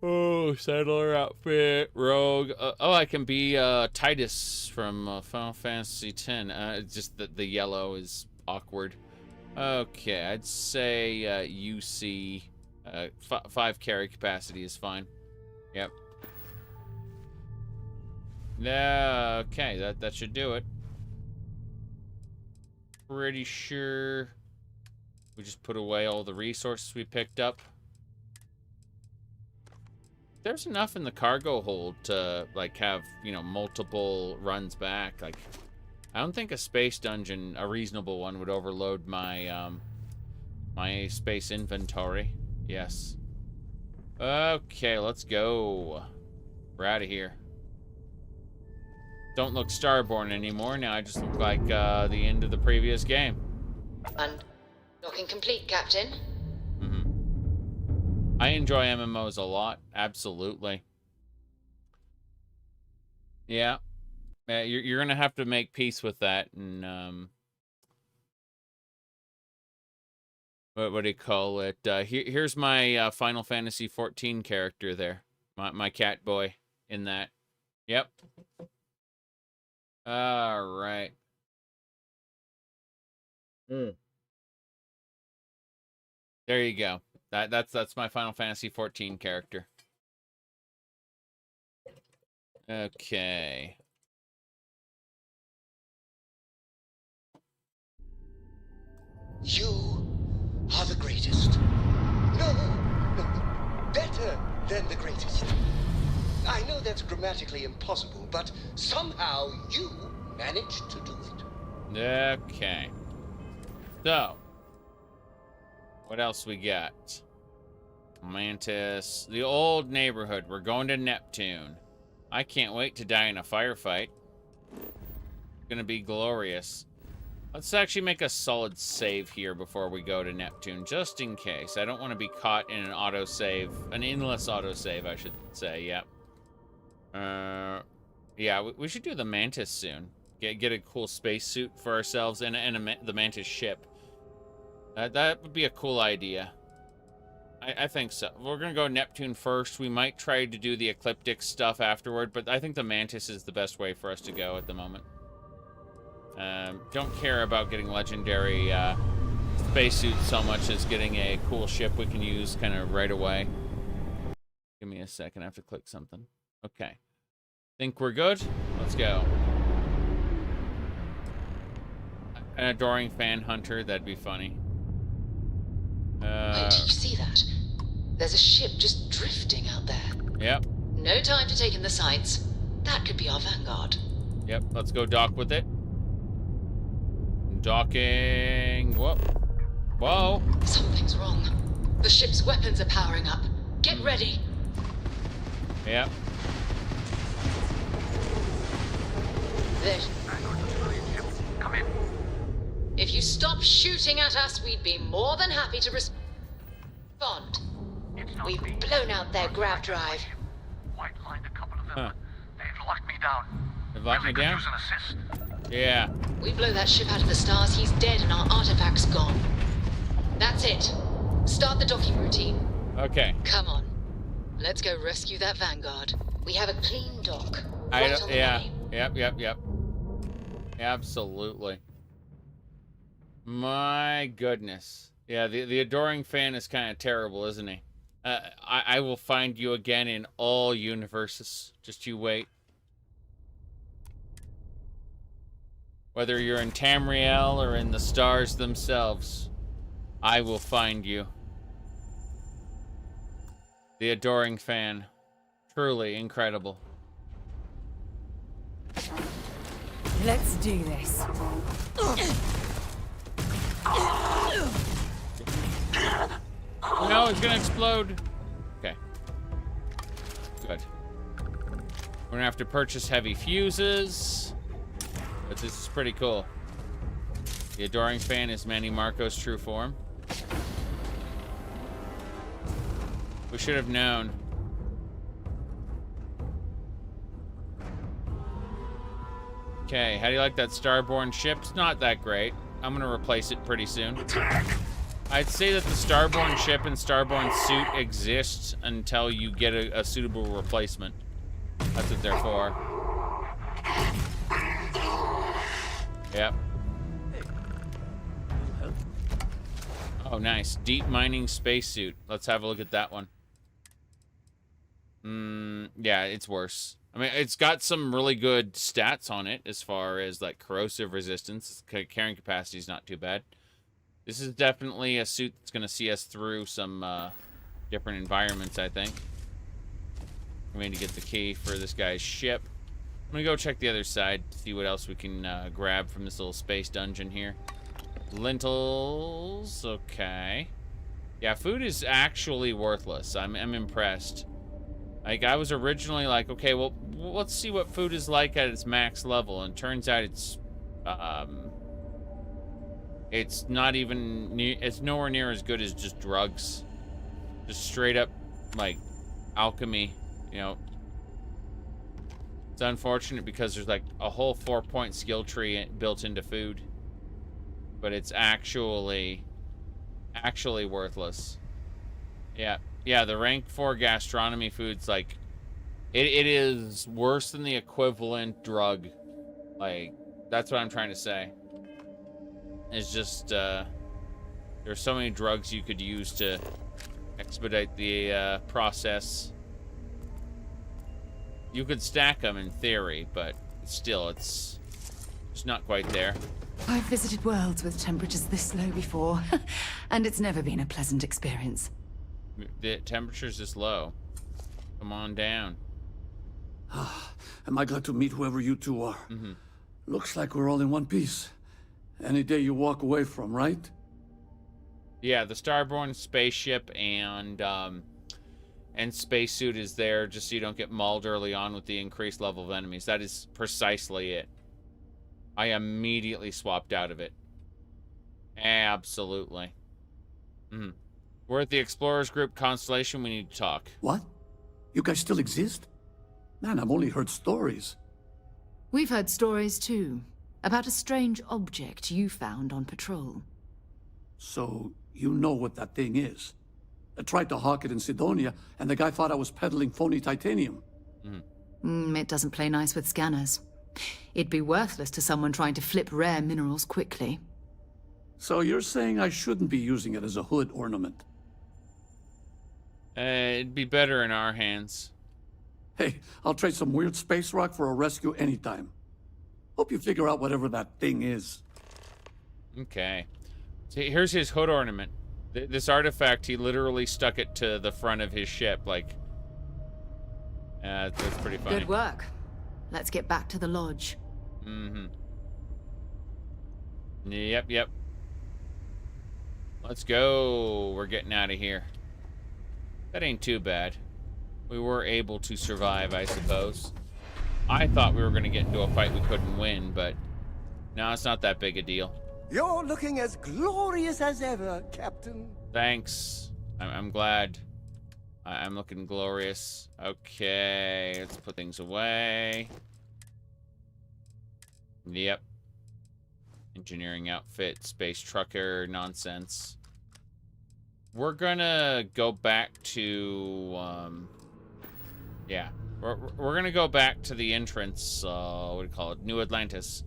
Oh, Settler outfit, Rogue. Oh, I can be Titus from Final Fantasy X. Just that the yellow is awkward. Okay, I'd say UC 5 carry capacity is fine. Yep. Yeah. Okay, that should do it. Pretty sure we just put away all the resources we picked up. There's enough in the cargo hold to, like, have, you know, multiple runs back. Like, I don't think a space dungeon, a reasonable one, would overload my, my space inventory. Yes. Okay, let's go. We're out of here. Don't look Starborn anymore. Now I just look like, the end of the previous game. Unlocking complete, Captain. I enjoy MMOs a lot, absolutely. Yeah, you're gonna have to make peace with that, and what do you call it? Here's my Final Fantasy 14 character there, my cat boy in that. Yep. All right. There you go. That's my Final Fantasy 14 character. Okay. You are the greatest. No, better than the greatest. I know that's grammatically impossible, but somehow you managed to do it. Okay. So, what else we got? Mantis. The old neighborhood. We're going to Neptune. I can't wait to die in a firefight. It's gonna be glorious. Let's actually make a solid save here before we go to Neptune, just in case. I don't want to be caught in an autosave. An endless autosave, I should say. Yep. Yeah, we should do the Mantis soon. Get a cool spacesuit for ourselves and the Mantis ship. That would be a cool idea. I think so. We're gonna go Neptune first. We might try to do the Ecliptic stuff afterward, but I think the Mantis is the best way for us to go at the moment. Don't care about getting legendary spacesuits so much as getting a cool ship we can use kind of right away. Give me a second. I have to click something. Okay. Think we're good? Let's go. An adoring fan hunter. That'd be funny. Wait, did you see that? There's a ship just drifting out there. Yep. No time to take in the sights. That could be our Vanguard. Yep, let's go dock with it. Docking. Whoa. Whoa. Something's wrong. The ship's weapons are powering up. Get ready. Yep. There. Come in. If you stop shooting at us, we'd be more than happy to respond. We've blown out their grav drive. White lined a couple of them, but they've locked me down. They've locked me down? Use an assist. Yeah. We blow that ship out of the stars, he's dead and our artifact's gone. That's it. Start the docking routine. Okay. Come on. Let's go rescue that Vanguard. We have a clean dock. Right on the money. Yep. Absolutely. My goodness. Yeah, the adoring fan is kind of terrible, isn't he? I will find you again in all universes. Just you wait. Whether you're in Tamriel or in the stars themselves, I will find you. The adoring fan. Truly incredible. Let's do this. No, it's gonna explode. Okay. Good. We're gonna have to purchase heavy fuses. But this is pretty cool. The adoring fan is Manny Marco's true form. We should have known. Okay, how do you like that Starborn ship? It's not that great. I'm gonna replace it pretty soon. I'd say that the Starborn ship and Starborn suit exists until you get a suitable replacement. That's what they're for. Yep. Oh, nice. Deep mining spacesuit. Let's have a look at that one. Yeah, it's worse. I mean, it's got some really good stats on it as far as, like, corrosive resistance. Carrying capacity is not too bad. This is definitely a suit that's going to see us through some different environments, I think. I'm going to get the key for this guy's ship. I'm going to go check the other side to see what else we can grab from this little space dungeon here. Lentils. Okay. Yeah, food is actually worthless. I'm impressed. Like, I was originally like, okay, well, let's see what food is like at its max level. And turns out it's not even it's nowhere near as good as just drugs. Just straight up, like, alchemy, you know. It's unfortunate because there's, like, a whole 4-point skill tree built into food. But it's actually worthless. Yeah, the rank 4 gastronomy food's, like, it is worse than the equivalent drug. Like, that's what I'm trying to say. It's just, there's so many drugs you could use to expedite the process. You could stack them in theory, but still, it's not quite there. I've visited worlds with temperatures this low before, and it's never been a pleasant experience. The temperature's this low. Come on down. Am I glad to meet whoever you two are? Looks like we're all in one piece. Any day you walk away from, right? Yeah, the Starborn spaceship and spacesuit is there just so you don't get mauled early on with the increased level of enemies. That is precisely it. I immediately swapped out of it. Absolutely. We're at the Explorers Group Constellation. We need to talk. What? You guys still exist? Man, I've only heard stories. We've heard stories too, about a strange object you found on patrol. So, you know what that thing is? I tried to hawk it in Cydonia, and the guy thought I was peddling phony titanium. It doesn't play nice with scanners. It'd be worthless to someone trying to flip rare minerals quickly. So you're saying I shouldn't be using it as a hood ornament? It'd be better in our hands. Hey, I'll trade some weird space rock for a rescue anytime. Hope you figure out whatever that thing is. Okay. See, here's his hood ornament. This artifact, he literally stuck it to the front of his ship, like... that's pretty funny. Good work. Let's get back to the lodge. Yep. Let's go. We're getting out of here. That ain't too bad. We were able to survive, I suppose. I thought we were going to get into a fight we couldn't win, but no, it's not that big a deal. You're looking as glorious as ever, Captain. Thanks. I'm glad. I'm looking glorious. Okay, let's put things away. Yep. Engineering outfit, space trucker nonsense. We're gonna go back to, yeah. We're gonna go back to the entrance, what do you call it? New Atlantis.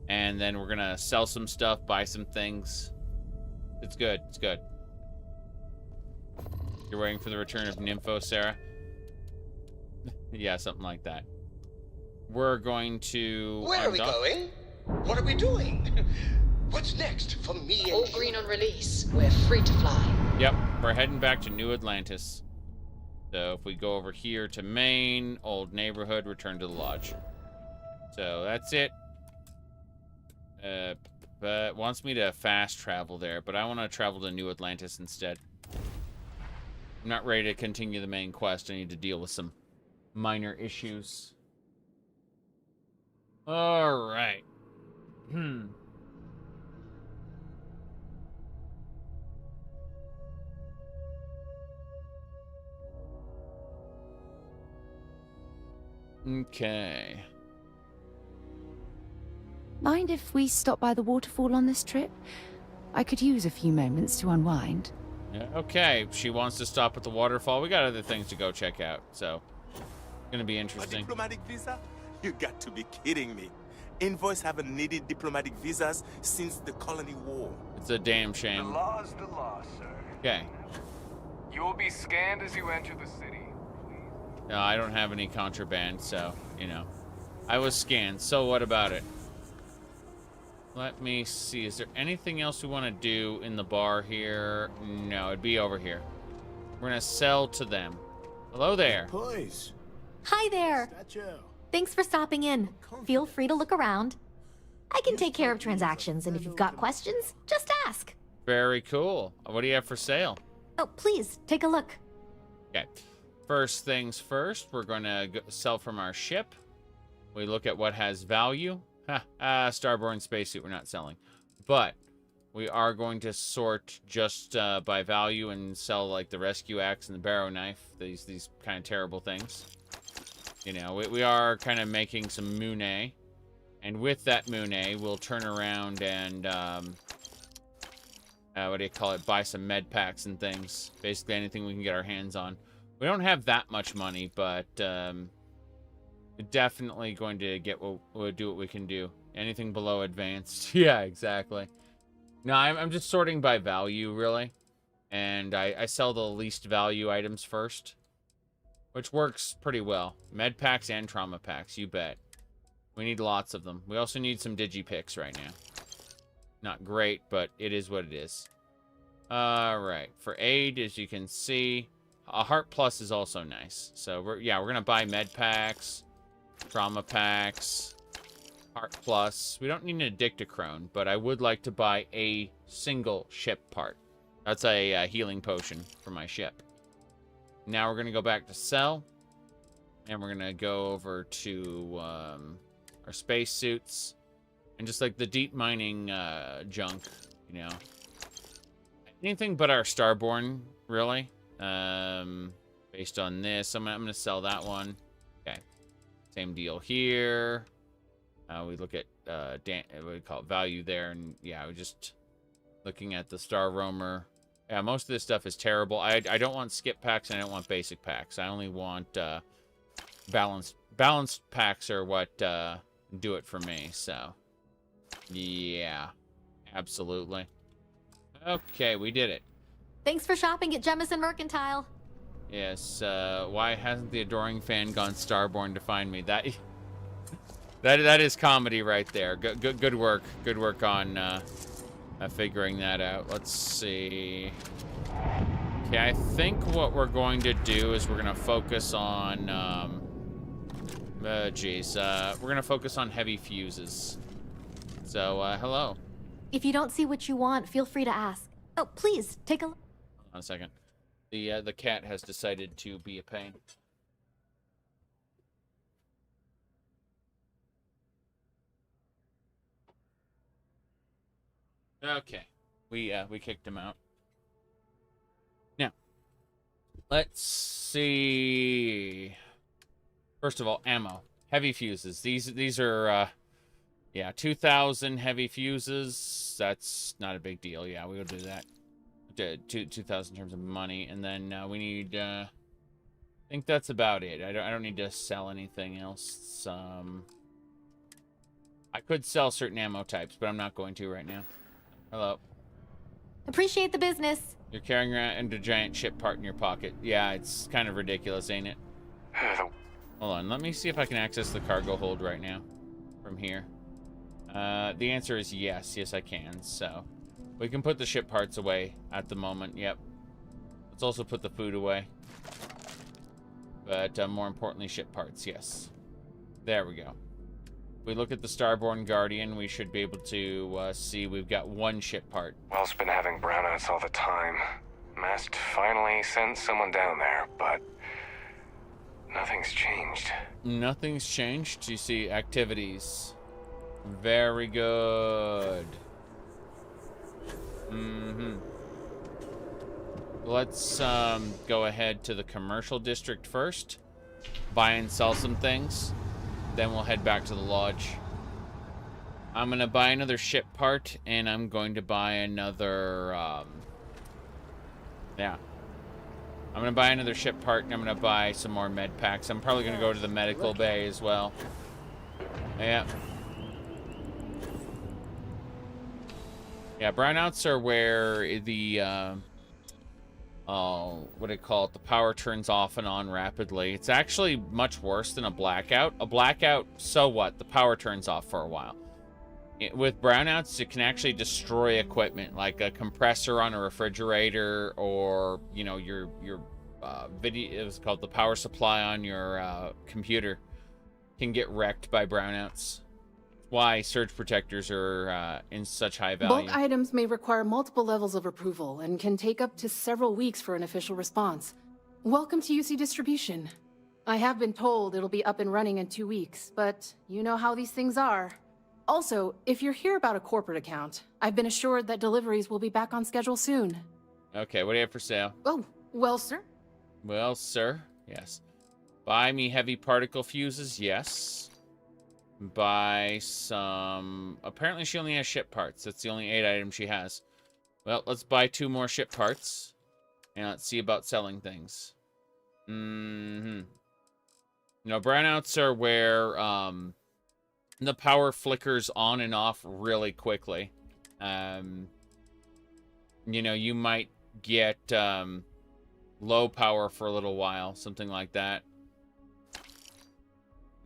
And then we're gonna sell some stuff, buy some things. It's good, it's good. You're waiting for the return of Nympho, Sarah? Yeah, something like that. We're going to... Where are we going? What are we doing? What's next for me and All green on release. We're free to fly. Yep, we're heading back to New Atlantis. So if we go over here to Maine, old neighborhood, return to the lodge. So that's it. But wants me to fast travel there, but I want to travel to New Atlantis instead. I'm not ready to continue the main quest. I need to deal with some minor issues. All right. Okay. Mind if we stop by the waterfall on this trip? I could use a few moments to unwind. Yeah, okay, she wants to stop at the waterfall. We got other things to go check out, so it's gonna be A interesting. diplomatic visa? You got to be kidding me. Envoys haven't needed diplomatic visas since the Colony War. It's a damn The shame. law's the law, sir. Okay. You will be scanned as you enter the city. No, I don't have any contraband, so, you know. I was scanned, so what about it? Let me see. Is there anything else we want to do in the bar here? No, it'd be over here. We're going to sell to them. Hello there. Please. Hi there. Thanks for stopping in. Feel free to look around. I can take care of transactions, and if you've got questions, just ask. Very cool. What do you have for sale? Oh, please, take a look. Okay. First things first, we're going to sell from our ship. We look at what has value. Starborn spacesuit we're not selling. But we are going to sort just by value and sell like the rescue axe and the barrow knife. These kind of terrible things. You know, we are kind of making some Moonay. And with that Moonay, we'll turn around and, what do you call it? Buy some med packs and things. Basically anything we can get our hands on. We don't have that much money, but definitely going to get we'll do what we can do. Anything below advanced. Yeah, exactly. No, I'm just sorting by value, really. And I sell the least value items first. Which works pretty well. Med packs and trauma packs, you bet. We need lots of them. We also need some digipicks right now. Not great, but it is what it is. Alright. For aid, as you can see, a Heart Plus is also nice. So, we're going to buy med packs, trauma packs, Heart Plus. We don't need an Addictochrome, but I would like to buy a single ship part. That's a healing potion for my ship. Now we're going to go back to sell. And we're going to go over to our space suits. And just like the deep mining junk, you know. Anything but our Starborn, really. Based on this, I'm going to sell that one. Okay. Same deal here. We look at, what do we call it, value there. And yeah, we're just looking at the Star Roamer. Yeah, most of this stuff is terrible. I don't want skip packs and I don't want basic packs. I only want balanced packs are what do it for me. So, yeah, absolutely. Okay, we did it. Thanks for shopping at Jemison Mercantile. Yes, why hasn't the adoring fan gone Starborn to find me? That is comedy right there. Good work. Good work on figuring that out. Let's see. Okay, I think what we're going to do is we're going to focus on we're going to focus on heavy fuses. So, hello. If you don't see what you want, feel free to ask. Oh, please, take a look. Hold on a second. The cat has decided to be a pain. Okay. We kicked him out. Now, let's see. First of all, ammo. Heavy fuses. These are yeah, 2,000 heavy fuses. That's not a big deal. Yeah, we will do that. 2,000 in terms of money, and then we need. I think that's about it. I don't need to sell anything else. I could sell certain ammo types, but I'm not going to right now. Hello. Appreciate the business. You're carrying around a giant ship part in your pocket. Yeah, it's kind of ridiculous, ain't it? Hold on, let me see if I can access the cargo hold right now from here. The answer is yes. Yes, I can. So we can put the ship parts away at the moment. Yep. Let's also put the food away. But more importantly, ship parts. Yes. There we go. If we look at the Starborn Guardian, we should be able to see we've got one ship part. Well's been having brownouts all the time. Mast finally sent someone down there, but nothing's changed. Nothing's changed. You see activities. Very good. Let's go ahead to the commercial district first. Buy and sell some things. Then we'll head back to the lodge. I'm gonna buy another ship part, and I'm going to buy another yeah. I'm gonna buy another ship part, and I'm gonna buy some more med packs. I'm probably gonna go to the medical bay as well. Yeah. Yeah, brownouts are where the, what do you call it? The power turns off and on rapidly. It's actually much worse than a blackout. A blackout, so what? The power turns off for a while. With brownouts, it can actually destroy equipment, like a compressor on a refrigerator, or, you know, your video, it was called the power supply on your computer can get wrecked by brownouts. Why surge protectors are in such high value. Bulk items may require multiple levels of approval and can take up to several weeks for an official response. Welcome to UC Distribution. I have been told it'll be up and running in 2 weeks, but you know how these things are. Also, if you're here about a corporate account, I've been assured that deliveries will be back on schedule soon. Okay, what do you have for sale? Oh, well, sir. Well, sir, yes. Buy me heavy particle fuses, yes. Buy some... Apparently she only has ship parts. That's the only 8 items she has. Well, let's buy 2 more ship parts. And let's see about selling things. You know, brownouts are where the power flickers on and off really quickly. You know, you might get low power for a little while. Something like that.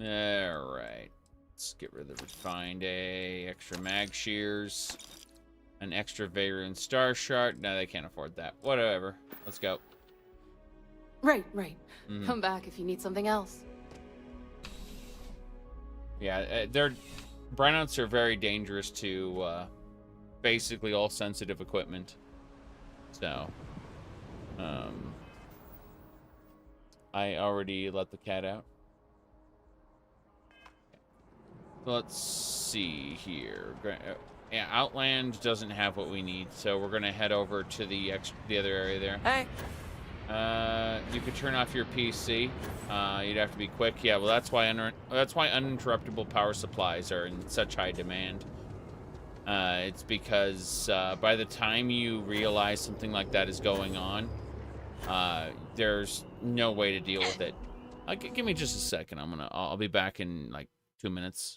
Alright. Let's get rid of the refined A, extra mag shears, an extra Veyron star shard. No, they can't afford that. Whatever. Let's go. Right. Come back if you need something else. Yeah, brownouts are very dangerous to basically all sensitive equipment. So, I already let the cat out. Let's see here. Yeah, Outland doesn't have what we need, so we're gonna head over to the other area there. Hey. You could turn off your PC. You'd have to be quick. Yeah, well, that's why uninterruptible power supplies are in such high demand. It's because by the time you realize something like that is going on, there's no way to deal with it. Give me just a second. I'll be back in like 2 minutes.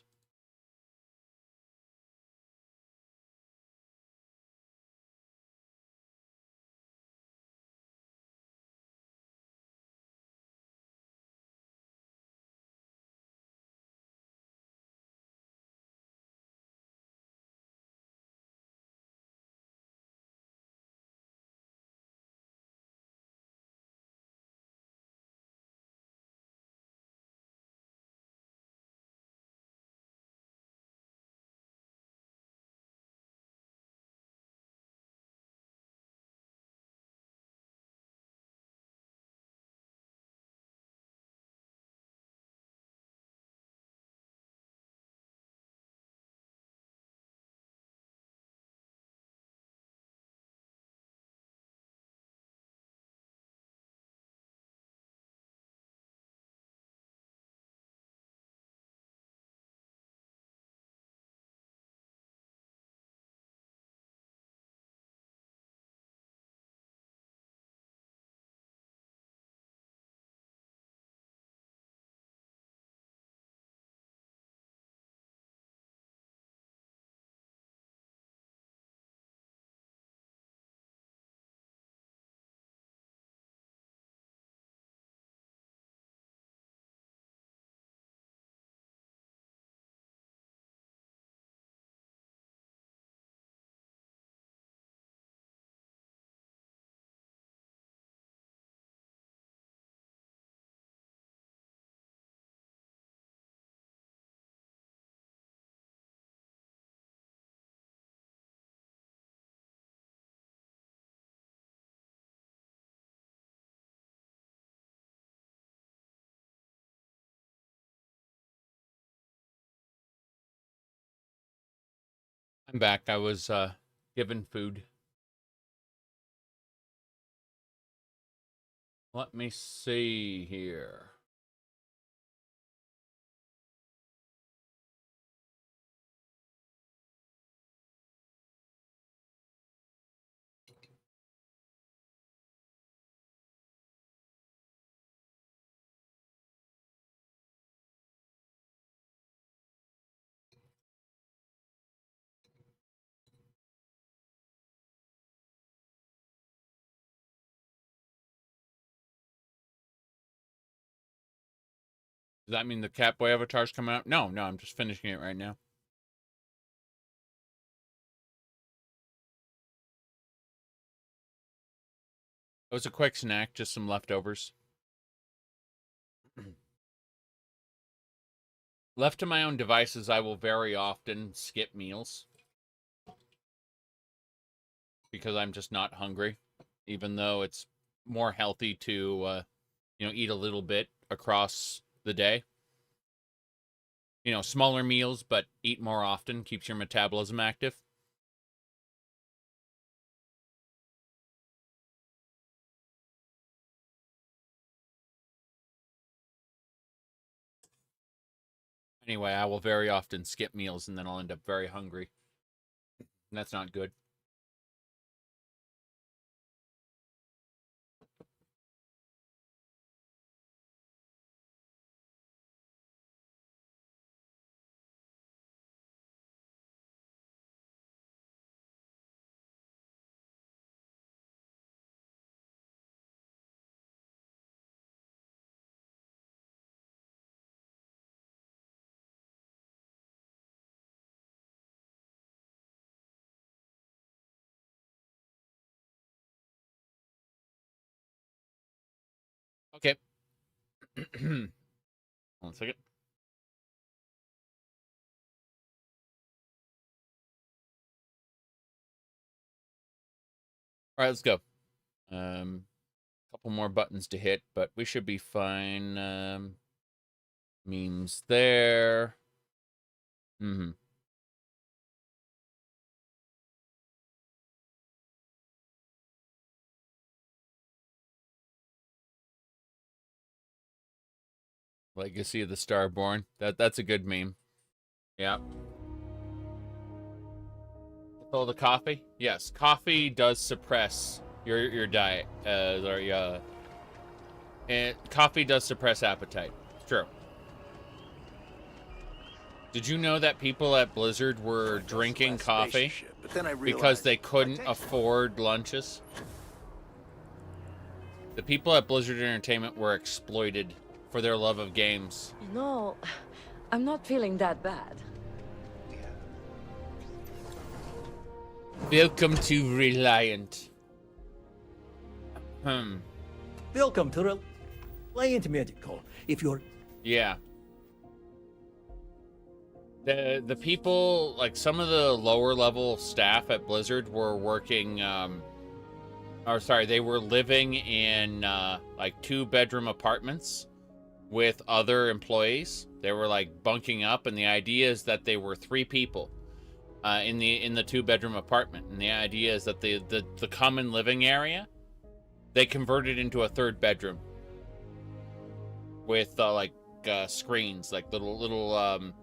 I'm back. I was given food. Let me see here. Does that mean the Catboy avatar's coming out? No, I'm just finishing it right now. It was a quick snack, just some leftovers. Left to my own devices, I will very often skip meals. Because I'm just not hungry. Even though it's more healthy to, eat a little bit across the day. Smaller meals, but eat more often. Keeps your metabolism active. Anyway, I will very often skip meals and then I'll end up very hungry. And that's not good. Okay. 1 second. All right, let's go. Couple more buttons to hit, but we should be fine. Memes there. Legacy of the Starborn. That's a good meme. Yeah. Oh, the coffee? Yes, coffee does suppress your diet. And coffee does suppress appetite. True. Did you know that people at Blizzard were drinking coffee because they couldn't afford lunches? The people at Blizzard Entertainment were exploited for their love of games. No, I'm not feeling that bad. Welcome to Reliant. Welcome to Reliant Medical. If you're... Yeah. The people, like some of the lower level staff at Blizzard were working, they were living in like 2-bedroom apartments with other employees. They were like bunking up, and the idea is that they were 3 people in the 2-bedroom apartment, and the idea is that the common living area they converted into a 3rd bedroom with screens, like little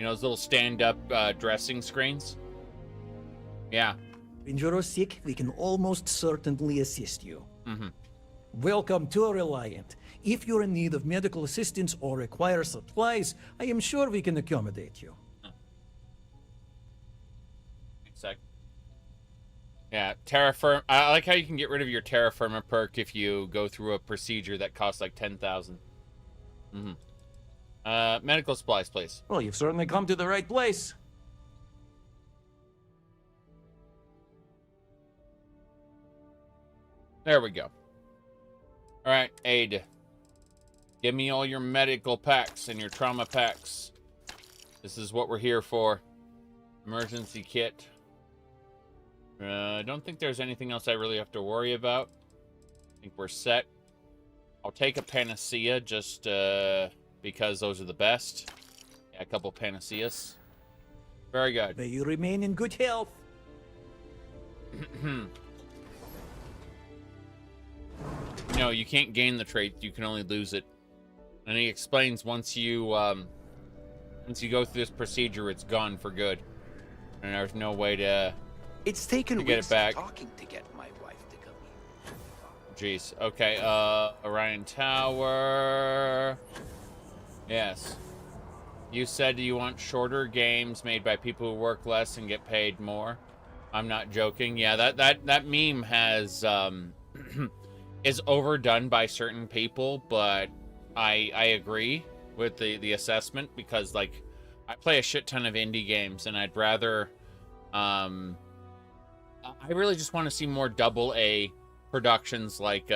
those little stand-up dressing screens. Yeah. When you're sick, we can almost certainly assist you. Welcome to Reliant. If you're in need of medical assistance or require supplies, I am sure we can accommodate you. Sec. Yeah, Terraform. I like how you can get rid of your Terra Firma perk if you go through a procedure that costs like 10,000. Medical supplies, please. Well, you've certainly come to the right place. There we go. All right, Aid. Give me all your medical packs and your trauma packs. This is what we're here for. Emergency kit. I don't think there's anything else I really have to worry about. I think we're set. I'll take a panacea just because those are the best. Yeah, a couple panaceas. Very good. May you remain in good health. No, you can't gain the trait. You can only lose it. And he explains once you go through this procedure, it's gone for good, and there's no way to. It's taken to get it back. Talking to get my wife to come here. Jeez. Okay. Orion Tower. Yes. You said you want shorter games made by people who work less and get paid more. I'm not joking. Yeah, that meme has is overdone by certain people, but I agree with the assessment, because like I play a shit ton of indie games and I'd rather I really just want to see more AA productions like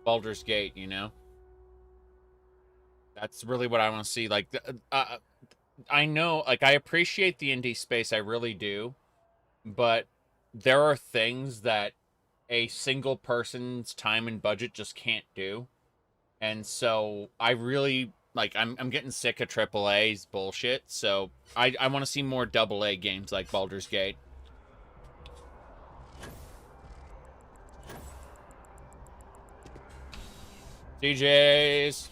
Baldur's Gate, you know? That's really what I want to see. Like I know, like, I appreciate the indie space, I really do, but there are things that a single person's time and budget just can't do. And so I really, like, I'm getting sick of AAA's bullshit. So I want to see more AA games like Baldur's Gate. DJs.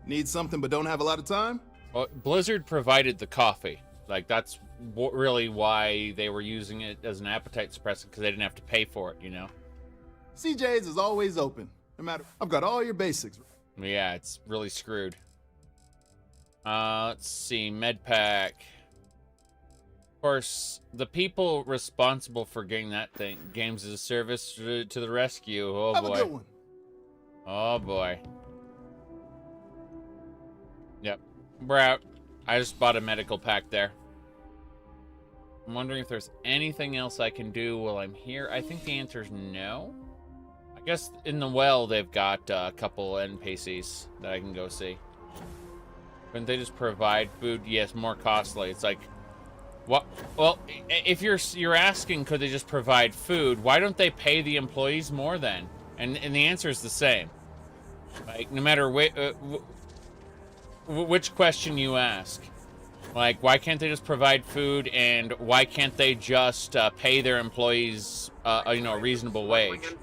Need something but don't have a lot of time? Well, Blizzard provided the coffee. Like, that's really why they were using it as an appetite suppressant, because they didn't have to pay for it, you know? CJ's is always open. No matter, I've got all your basics. Yeah, it's really screwed. Let's see, Medpack. Of course, the people responsible for getting that thing, games as a service to the rescue. Oh, have boy. A good one. Oh, boy. Yep. We're out. I just bought a medical pack there. I'm wondering if there's anything else I can do while I'm here. I think the answer is no. I guess in the well, they've got a couple NPCs that I can go see. Couldn't they just provide food? Yes, more costly. It's like, what? Well, if you're asking, could they just provide food? Why don't they pay the employees more then? And the answer is the same. Like, no matter which question you ask. Like, why can't they just provide food, and why can't they just pay their employees, a reasonable wage?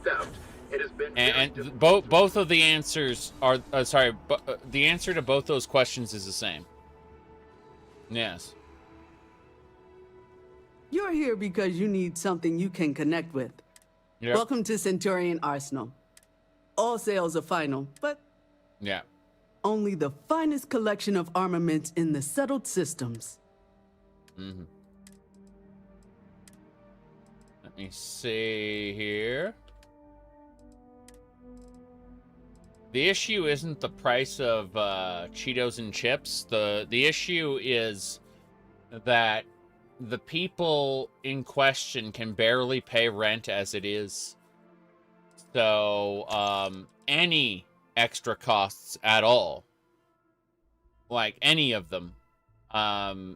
And both of the answers are the answer to both those questions is the same. Yes. You're here because you need something you can connect with. Yep. Welcome to Centurion Arsenal. All sales are final, but yeah, only the finest collection of armaments in the settled systems. Mm-hmm. Let me see here. The issue isn't the price of Cheetos and chips. The issue is that the people in question can barely pay rent as it is. So any extra costs at all, like any of them,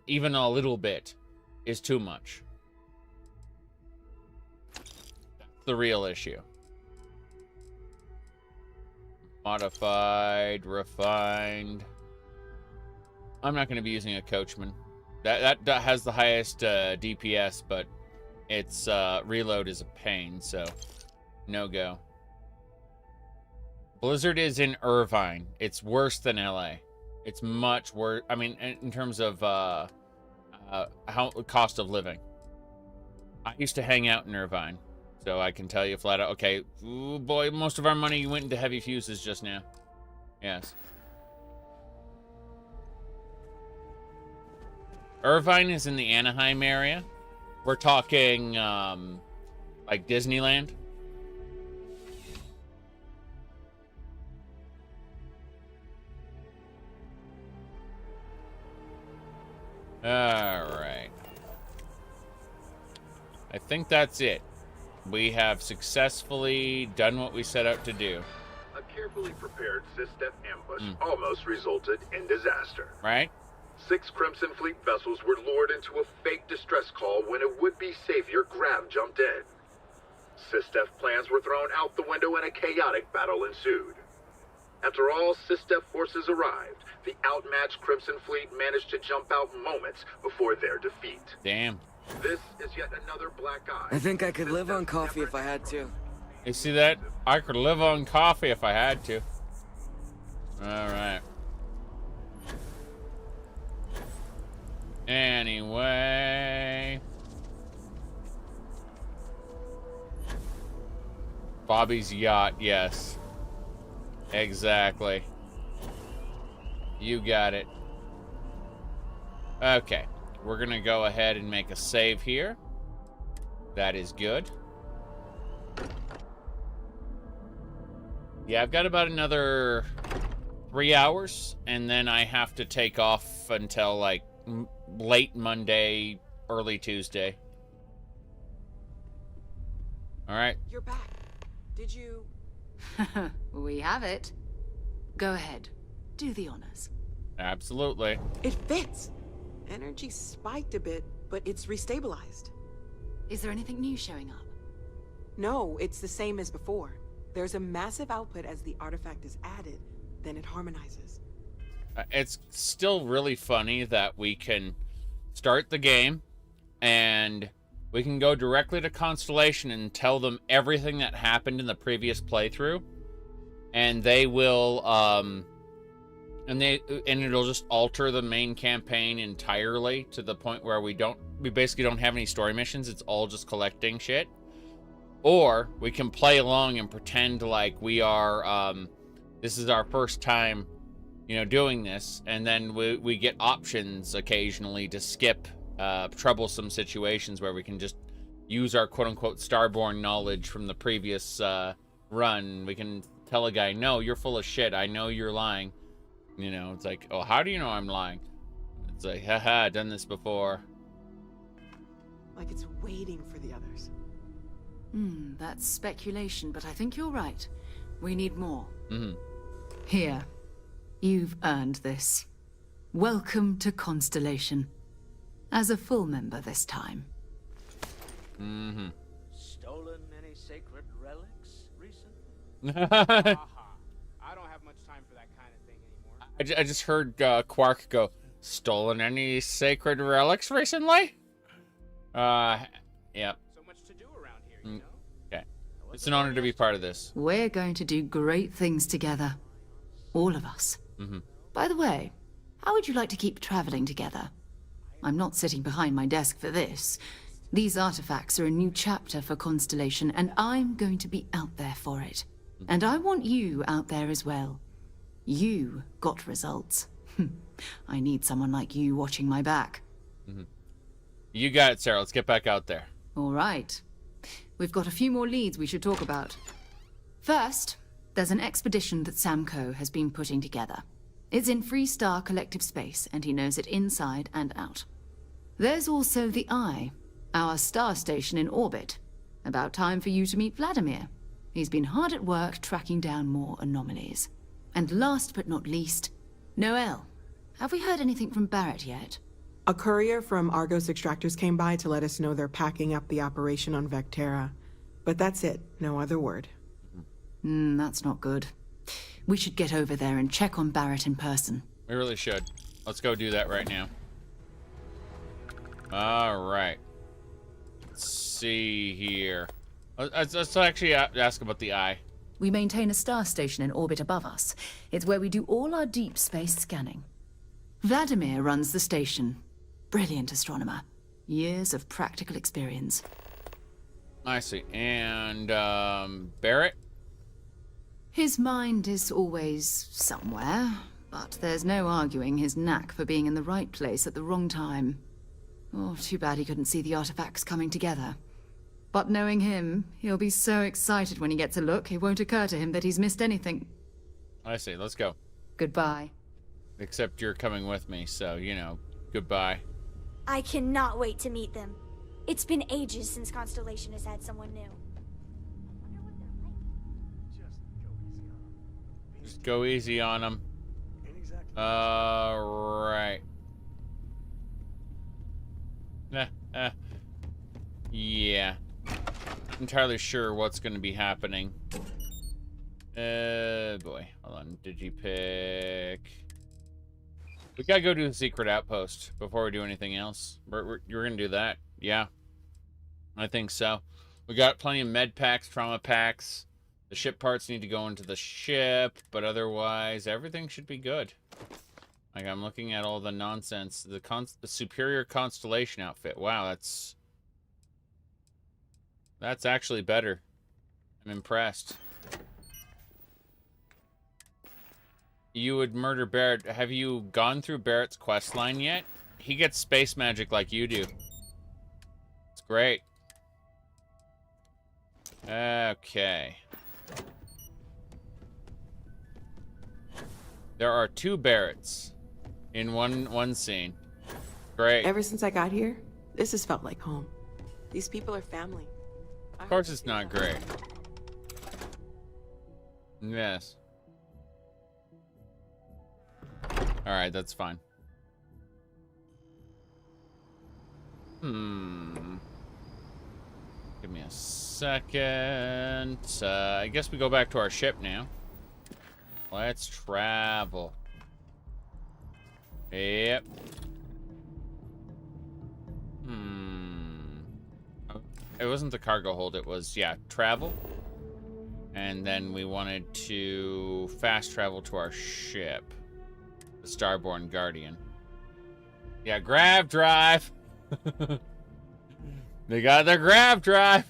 even a little bit, is too much. That's the real issue. Modified, refined. I'm not going to be using a coachman. That has the highest DPS, but its reload is a pain, so no go. Blizzard is in Irvine. It's worse than LA. It's much worse. I mean, in terms of how cost of living. I used to hang out in Irvine, so I can tell you flat out. Okay, ooh boy, most of our money went into heavy fuses just now. Yes. Irvine is in the Anaheim area. We're talking like Disneyland. All right. I think that's it. We have successfully done what we set out to do. A carefully prepared Systef ambush almost resulted in disaster. Right? 6 Crimson Fleet vessels were lured into a fake distress call when a would-be savior Grav jumped in. Systef plans were thrown out the window and a chaotic battle ensued. After all SysDef forces arrived, the outmatched Crimson Fleet managed to jump out moments before their defeat. Damn. This is yet another black eye. I think I could live on coffee if I had to. You see that? I could live on coffee if I had to. Alright. Anyway. Bobby's yacht, yes. Exactly. You got it. Okay. We're gonna go ahead and make a save here. That is good. Yeah, I've got about another 3 hours, and then I have to take off until like late Monday, early Tuesday. All right. You're back. Did you? We have it. Go ahead. Do the honors. Absolutely. It fits. Energy spiked a bit, but it's restabilized. Is there anything new showing up? No, it's the same as before. There's a massive output as the artifact is added, then it harmonizes. It's still really funny that we can start the game and we can go directly to Constellation and tell them everything that happened in the previous playthrough, and they will and it'll just alter the main campaign entirely to the point where we basically don't have any story missions. It's all just collecting shit. Or we can play along and pretend like we are this is our first time, you know, doing this, and then we get options occasionally to skip troublesome situations where we can just use our quote-unquote Starborn knowledge from the previous run. We can tell a guy, no, you're full of shit, I know you're lying. You know, it's like, oh, how do you know I'm lying? It's like, haha, I've done this before. Like it's waiting for the others. That's speculation, but I think you're right. We need more. Mm-hmm. Here. You've earned this. Welcome to Constellation. As a full member this time. Mm-hmm. Stolen any sacred relics recently? I don't have much time for that kind of thing anymore. I just heard Quark go, stolen any sacred relics recently? Yeah. So much to do around here, you know? Okay. It's an honor to be part of this. We're going to do great things together. All of us. Mm-hmm. By the way, how would you like to keep traveling together? I'm not sitting behind my desk for this. These artifacts are a new chapter for Constellation, and I'm going to be out there for it. And I want you out there as well. You got results. I need someone like you watching my back. Mm-hmm. You got it, Sarah. Let's get back out there. All right. We've got a few more leads we should talk about. First, there's an expedition that Samco has been putting together. It's in Freestar Collective Space, and he knows it inside and out. There's also the Eye, our star station in orbit. About time for you to meet Vladimir. He's been hard at work tracking down more anomalies. And last but not least, Noel. Have we heard anything from Barrett yet? A courier from Argos Extractors came by to let us know they're packing up the operation on Vectera. But that's it, no other word. That's not good. We should get over there and check on Barrett in person. We really should. Let's go do that right now. All right. Let's see here. Let's actually ask about the Eye. We maintain a star station in orbit above us. It's where we do all our deep space scanning. Vladimir runs the station. Brilliant astronomer. Years of practical experience. I see. And, Barrett? His mind is always somewhere, but there's no arguing his knack for being in the right place at the wrong time. Oh, too bad he couldn't see the artifacts coming together. But knowing him, he'll be so excited when he gets a look, it won't occur to him that he's missed anything. I see. Let's go. Goodbye. Except you're coming with me, so, you know, goodbye. I cannot wait to meet them. It's been ages since Constellation has had someone new. Just go easy on them. Right. Yeah. Entirely sure what's going to be happening. Boy. Hold on. Digipick. We gotta go do the secret outpost before we do anything else. You're gonna do that. Yeah. I think so. We got plenty of med packs, trauma packs. The ship parts need to go into the ship, but otherwise, everything should be good. Like, I'm looking at all the nonsense. The superior constellation outfit. Wow, that's actually better. I'm impressed. You would murder Barrett. Have you gone through Barrett's quest line yet? He gets space magic like you do. It's great. Okay. There are 2 Barretts in one scene. Great. Ever since I got here, this has felt like home. These people are family. Of course it's not great. Yes. Alright, that's fine. Give me a second. I guess we go back to our ship now. Let's travel. Yep. It wasn't the cargo hold, it was, yeah, travel. And then we wanted to fast travel to our ship. The Starborn Guardian. Yeah, grav drive! They got their grav drive!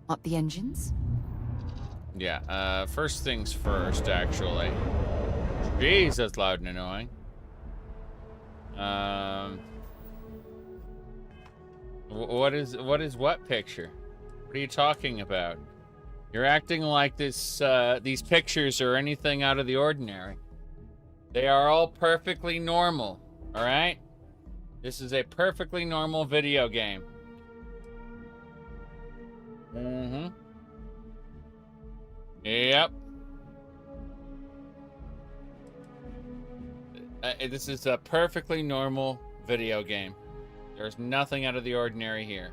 Up the engines? Yeah, first things first, actually. Jeez, that's loud and annoying. What picture? What are you talking about? You're acting like these pictures are anything out of the ordinary. They are all perfectly normal, alright? This is a perfectly normal video game. Yep. This is a perfectly normal video game. There's nothing out of the ordinary here.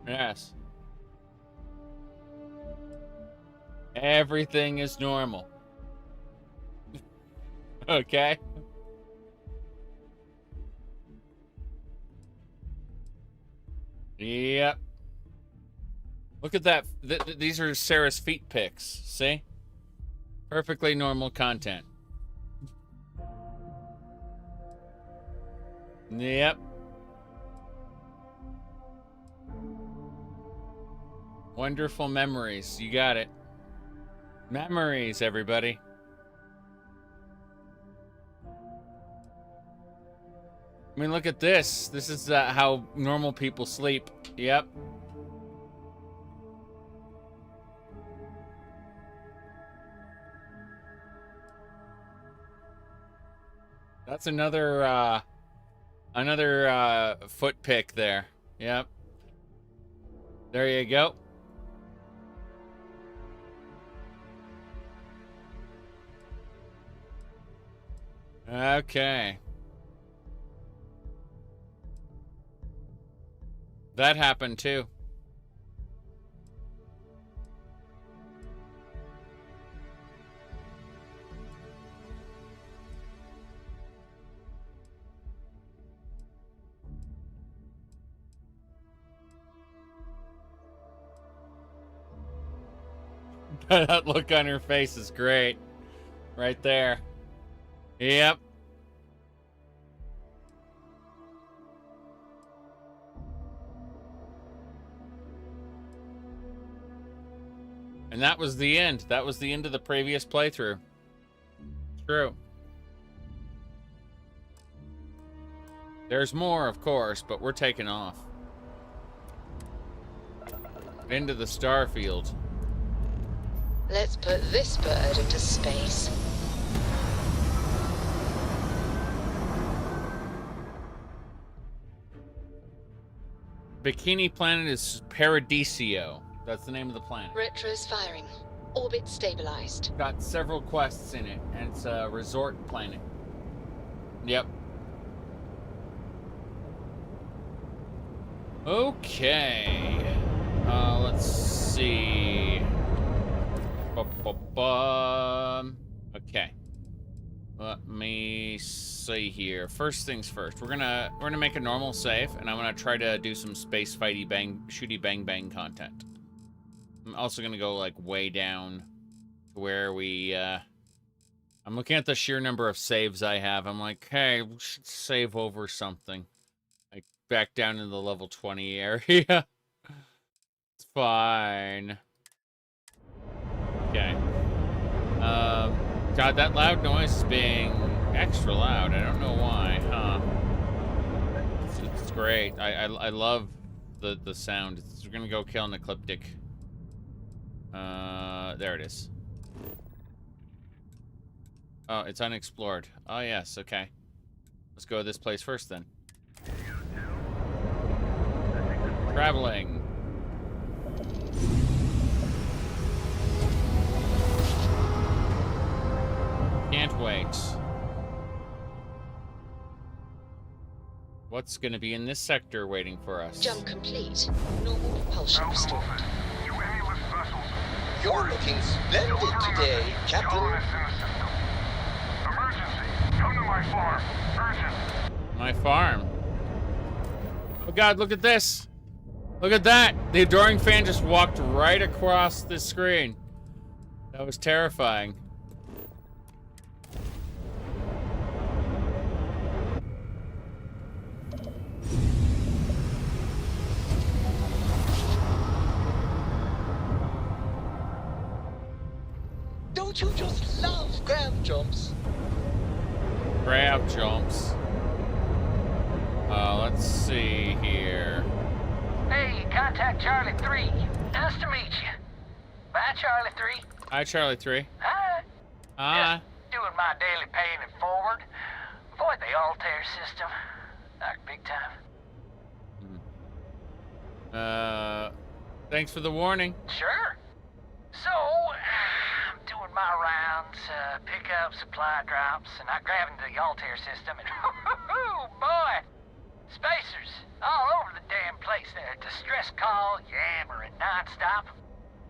Yes. Everything is normal. Okay? Yep. Look at that. These are Sarah's feet pics. See? Perfectly normal content. Yep. Wonderful memories. You got it. Memories, everybody. I mean, look at this. This is how normal people sleep. Yep. That's another foot pick there. Yep. There you go. Okay. That happened too. That look on her face is great. Right there. Yep. And that was the end. That was the end of the previous playthrough. True. There's more, of course, but we're taking off. Into the Starfield. Let's put this bird into space. Bikini Planet is Paradiso. That's the name of the planet. Retro's firing. Orbit stabilized. Got several quests in it, and it's a resort planet. Yep. Okay. Let's see. Okay. Let me see here. First things first. We're gonna make a normal save, and I'm gonna try to do some space fighty bang shooty bang bang content. I'm also gonna go like way down to where we I'm looking at the sheer number of saves I have. I'm like, hey, we should save over something. Like back down in the level 20 area. It's fine. Okay. God, that loud noise is being extra loud. I don't know why, huh? It's great. I love the sound. We're gonna go kill an ecliptic. There it is. Oh, it's unexplored. Oh yes, okay. Let's go to this place first then. Traveling. Can't wait. What's gonna be in this sector waiting for us? Jump complete. Normal propulsion restored. You're looking splendid today, Captain. Come to my farm. Urgent. My farm. Oh God, look at this. Look at that. The adoring fan just walked right across the screen. That was terrifying. Don't you just love grav jumps? Grav jumps. Let's see here. Hey, contact Charlie 3. Nice to meet you. Bye, Charlie 3. Hi, Charlie 3. Hi. Hi. Just doing my daily paying it forward. Avoid the Altair system. Like big time. Thanks for the warning. Sure. So, I'm doing my rounds, pick up supply drops, and I grab into the Altair system, and oh boy! Spacers all over the damn place there. Distress call, yammering nonstop.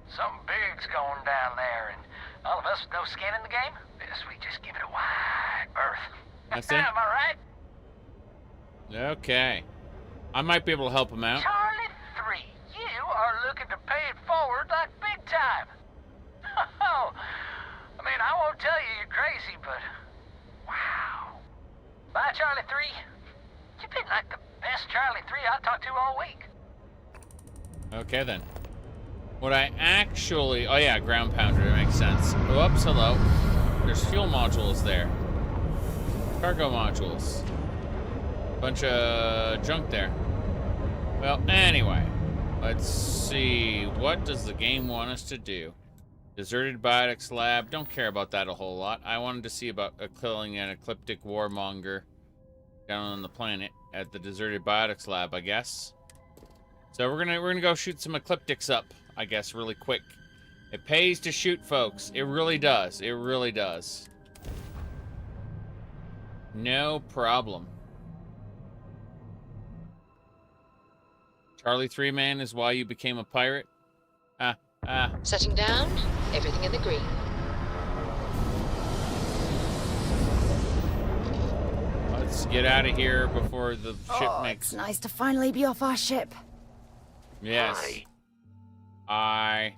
Something big's going down there, and all of us with no skin in the game, we just give it a wide berth. That's it? Am I right? Okay. I might be able to help him out. Charlie 3, you are looking to pay it forward like big time. Oh, I mean, I won't tell you you're crazy, but wow. Bye, Charlie 3. You've been like the best Charlie 3 I talked to all week. Okay, then. What I actually... Oh, yeah, ground pounder. That makes sense. Whoops, hello. There's fuel modules there. Cargo modules. Bunch of junk there. Well, anyway. Let's see. What does the game want us to do? Deserted biotics lab. Don't care about that a whole lot. I wanted to see about killing an ecliptic warmonger down on the planet at the deserted biotics lab, I guess. So we're gonna go shoot some ecliptics up, I guess, really quick. It pays to shoot, folks. It really does. It really does. No problem. Charlie 3 man is why you became a pirate? Setting down. Everything in the green. Let's get out of here before the ship makes... It's nice to finally be off our ship. Yes. Hi.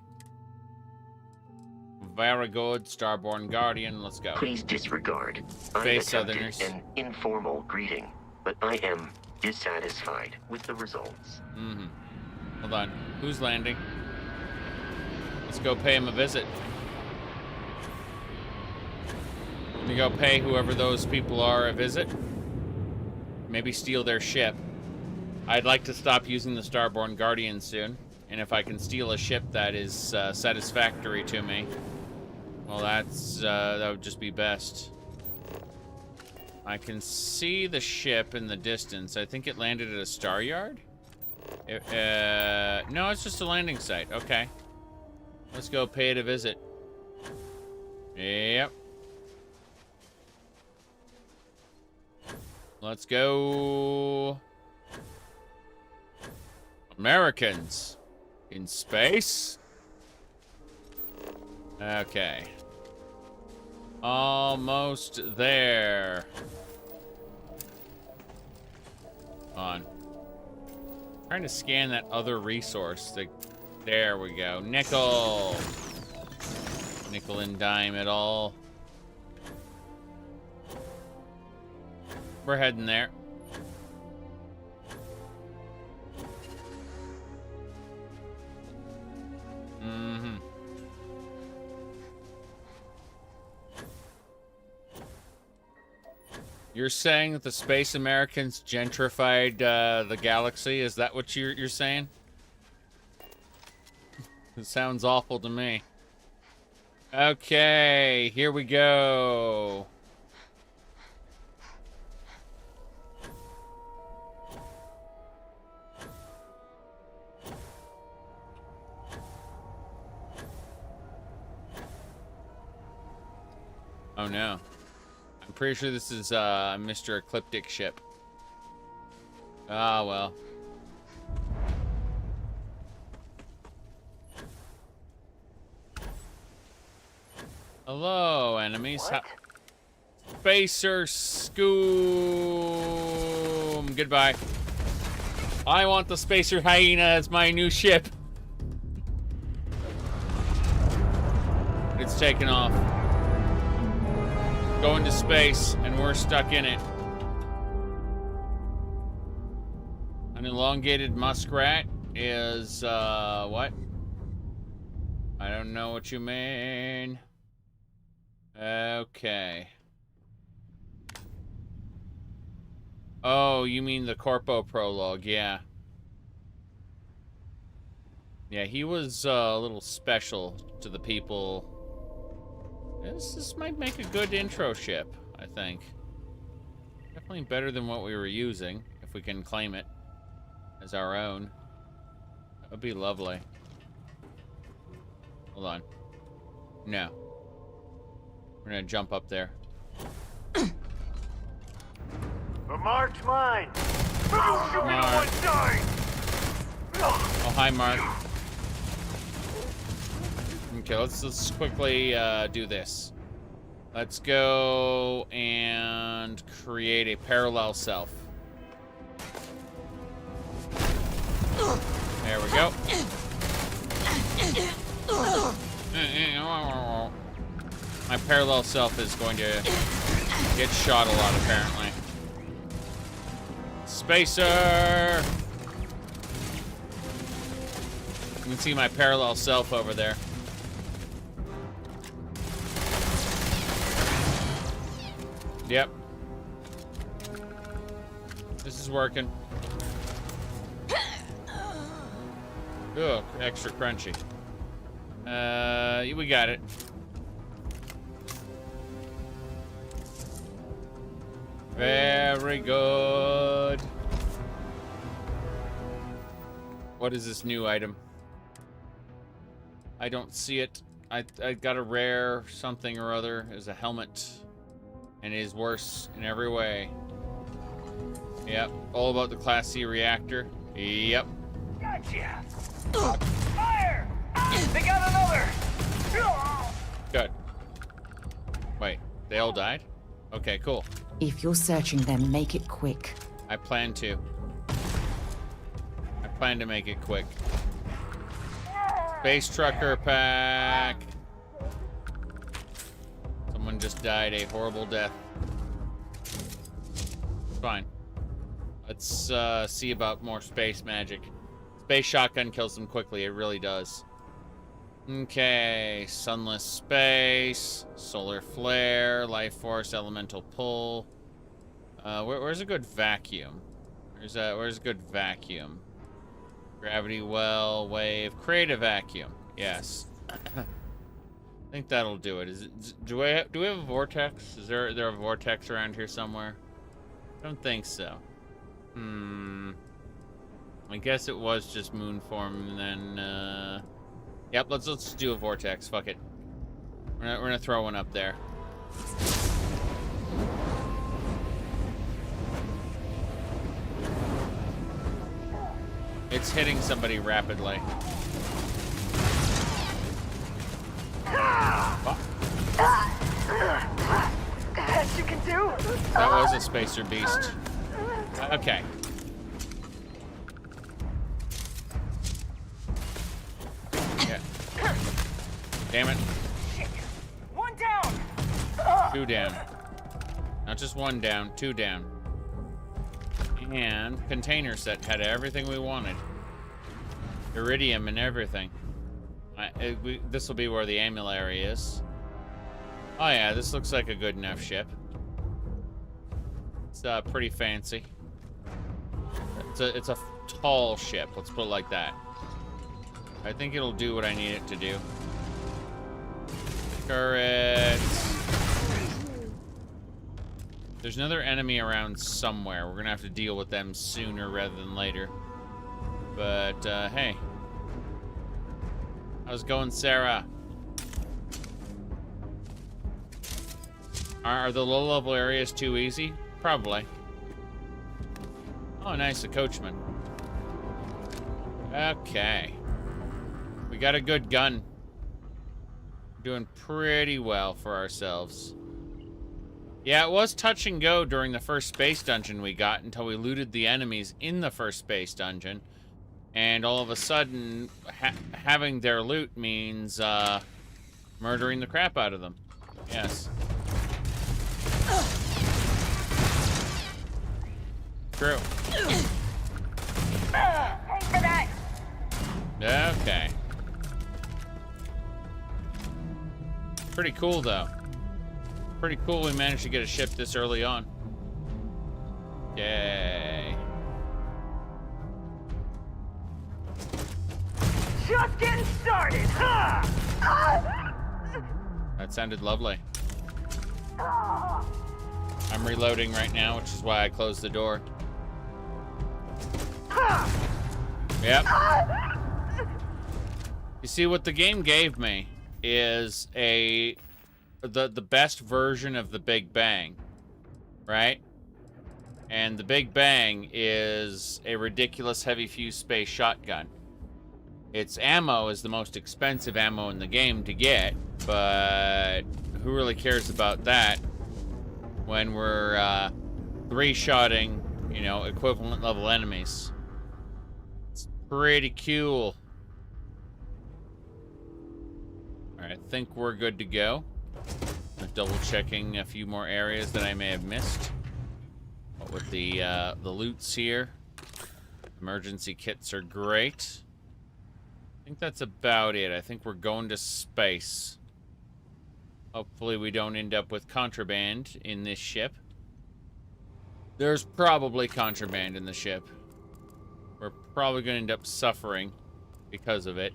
Very good, Starborn Guardian. Let's go. Please disregard. Space I attempted Southerners. an informal greeting, but I am dissatisfied with the results. Mm-hmm. Hold on. Who's landing? Let's go pay him a visit. Let me go pay whoever those people are a visit. Maybe steal their ship. I'd like to stop using the Starborn Guardian soon. And if I can steal a ship that is satisfactory to me, well, that would just be best. I can see the ship in the distance. I think it landed at a star yard? No, it's just a landing site. Okay. Let's go pay it a visit. Yep. Let's go. Americans in space? Okay. Almost there. On. Trying to scan that other resource. There we go. Nickel. Nickel and dime it all. We're heading there. Mm-hmm. You're saying that the Space Americans gentrified the galaxy? Is that what you're saying? It sounds awful to me. Okay, here we go. Oh no. I'm pretty sure this is Mr. Ecliptic ship. Ah, well. Hello, enemies. What? Spacer Scoom. Goodbye. I want the Spacer Hyena as my new ship. It's taken off. Going to space, and we're stuck in it. An elongated muskrat is, what? I don't know what you mean. Okay. Oh, you mean the Corpo prologue, yeah. Yeah, he was a little special to the people. This might make a good intro ship, I think. Definitely better than what we were using, if we can claim it as our own. That would be lovely. Hold on. No. We're gonna jump up there. The mark's mine. Mark. Oh, hi, Mark. Okay, let's quickly do this. Let's go and create a parallel self. There we go. My parallel self is going to get shot a lot, apparently. Spacer! You can see my parallel self over there. Yep. This is working. Ugh, extra crunchy. We got it. Very good. What is this new item? I don't see it. I got a rare something or other. There's a helmet. And it is worse in every way. Yep. All about the Class C reactor. Yep. Gotcha. Fire! They got another. Good. Wait, they all died? Okay, cool. If you're searching them, make it quick. I plan to. I plan to make it quick. Space trucker pack. Someone just died a horrible death. Fine. Let's see about more space magic. Space shotgun kills them quickly. It really does. Okay. Sunless space. Solar flare. Life force. Elemental pull. Where's a good vacuum? Where's a good vacuum? Gravity well. Wave. Create a vacuum. Yes. I think that'll do it. Do we have a vortex? Is there a vortex around here somewhere? I don't think so. I guess it was just moon form, and then yep. Let's do a vortex. Fuck it. We're gonna throw one up there. It's hitting somebody rapidly. Best you can do. That was a spacer beast. Okay. Yeah. Damn it. One down. Two down. Not just one down, two down. And container set had everything we wanted. Iridium and everything. This will be where the amulary is. Oh yeah, this looks like a good enough ship. It's pretty fancy. It's a tall ship, let's put it like that. I think it'll do what I need it to do. Turrets. There's another enemy around somewhere. We're gonna have to deal with them sooner rather than later. But, hey. How's it going, Sarah? Are the low-level areas too easy? Probably. Oh, nice, a coachman. Okay. We got a good gun. Doing pretty well for ourselves. Yeah, it was touch and go during the first space dungeon we got until we looted the enemies in the first space dungeon. And all of a sudden, having their loot means murdering the crap out of them. Yes. True. Thanks for that. Okay. Pretty cool, though. Pretty cool we managed to get a ship this early on. Yay. Just getting started, huh? That sounded lovely. I'm reloading right now, which is why I closed the door. Yep. You see, what the game gave me is the best version of the Big Bang, right? And the Big Bang is a ridiculous heavy fuse space shotgun. Its ammo is the most expensive ammo in the game to get, but who really cares about that when we're three-shotting, you know, equivalent level enemies? It's pretty cool. All right, I think we're good to go. I'm double-checking a few more areas that I may have missed. What with the loots here? Emergency kits are great. I think that's about it. I think we're going to space. Hopefully we don't end up with contraband in this ship. There's probably contraband in the ship. We're probably going to end up suffering because of it.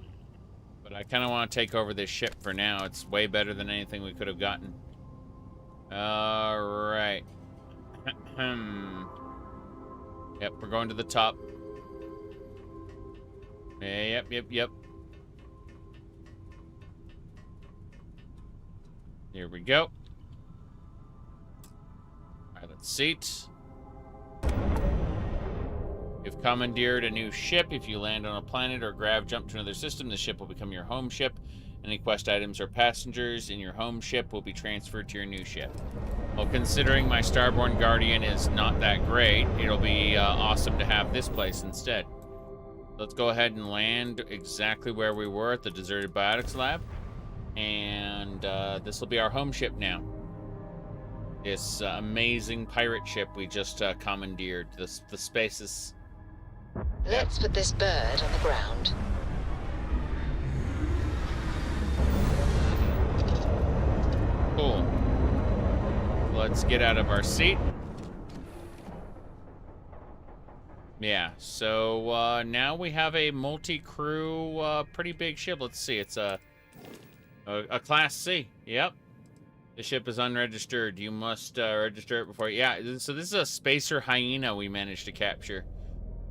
But I kind of want to take over this ship for now. It's way better than anything we could have gotten. Alright. Yep, we're going to the top. Yep. Here we go. Alright, let's seat. You've commandeered a new ship. If you land on a planet or grav jump to another system, the ship will become your home ship. Any quest items or passengers in your home ship will be transferred to your new ship. Well, considering my Starborn Guardian is not that great, it'll be awesome to have this place instead. Let's go ahead and land exactly where we were at the deserted biotics lab. And this will be our home ship now. This amazing pirate ship we just commandeered. The Spaces. Let's put this bird on the ground. Cool. Let's get out of our seat. Yeah, so now we have a multi-crew, pretty big ship. Let's see, it's a Class C. Yep. The ship is unregistered. You must register it before. Yeah, so this is a Spacer Hyena we managed to capture.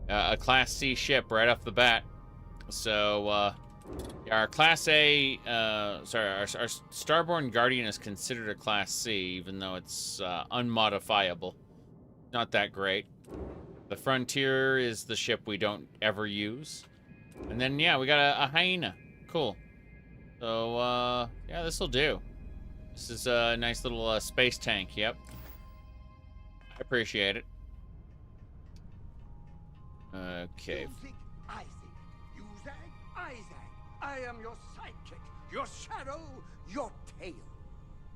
A Class C ship right off the bat. So, our Class A, our Starborn Guardian is considered a Class C, even though it's unmodifiable. Not that great. The Frontier is the ship we don't ever use. And then, yeah, we got a Hyena. Cool. So, yeah, this'll do. This is a nice little space tank, yep. I appreciate it. Okay. I am your sidekick, your shadow, your tail.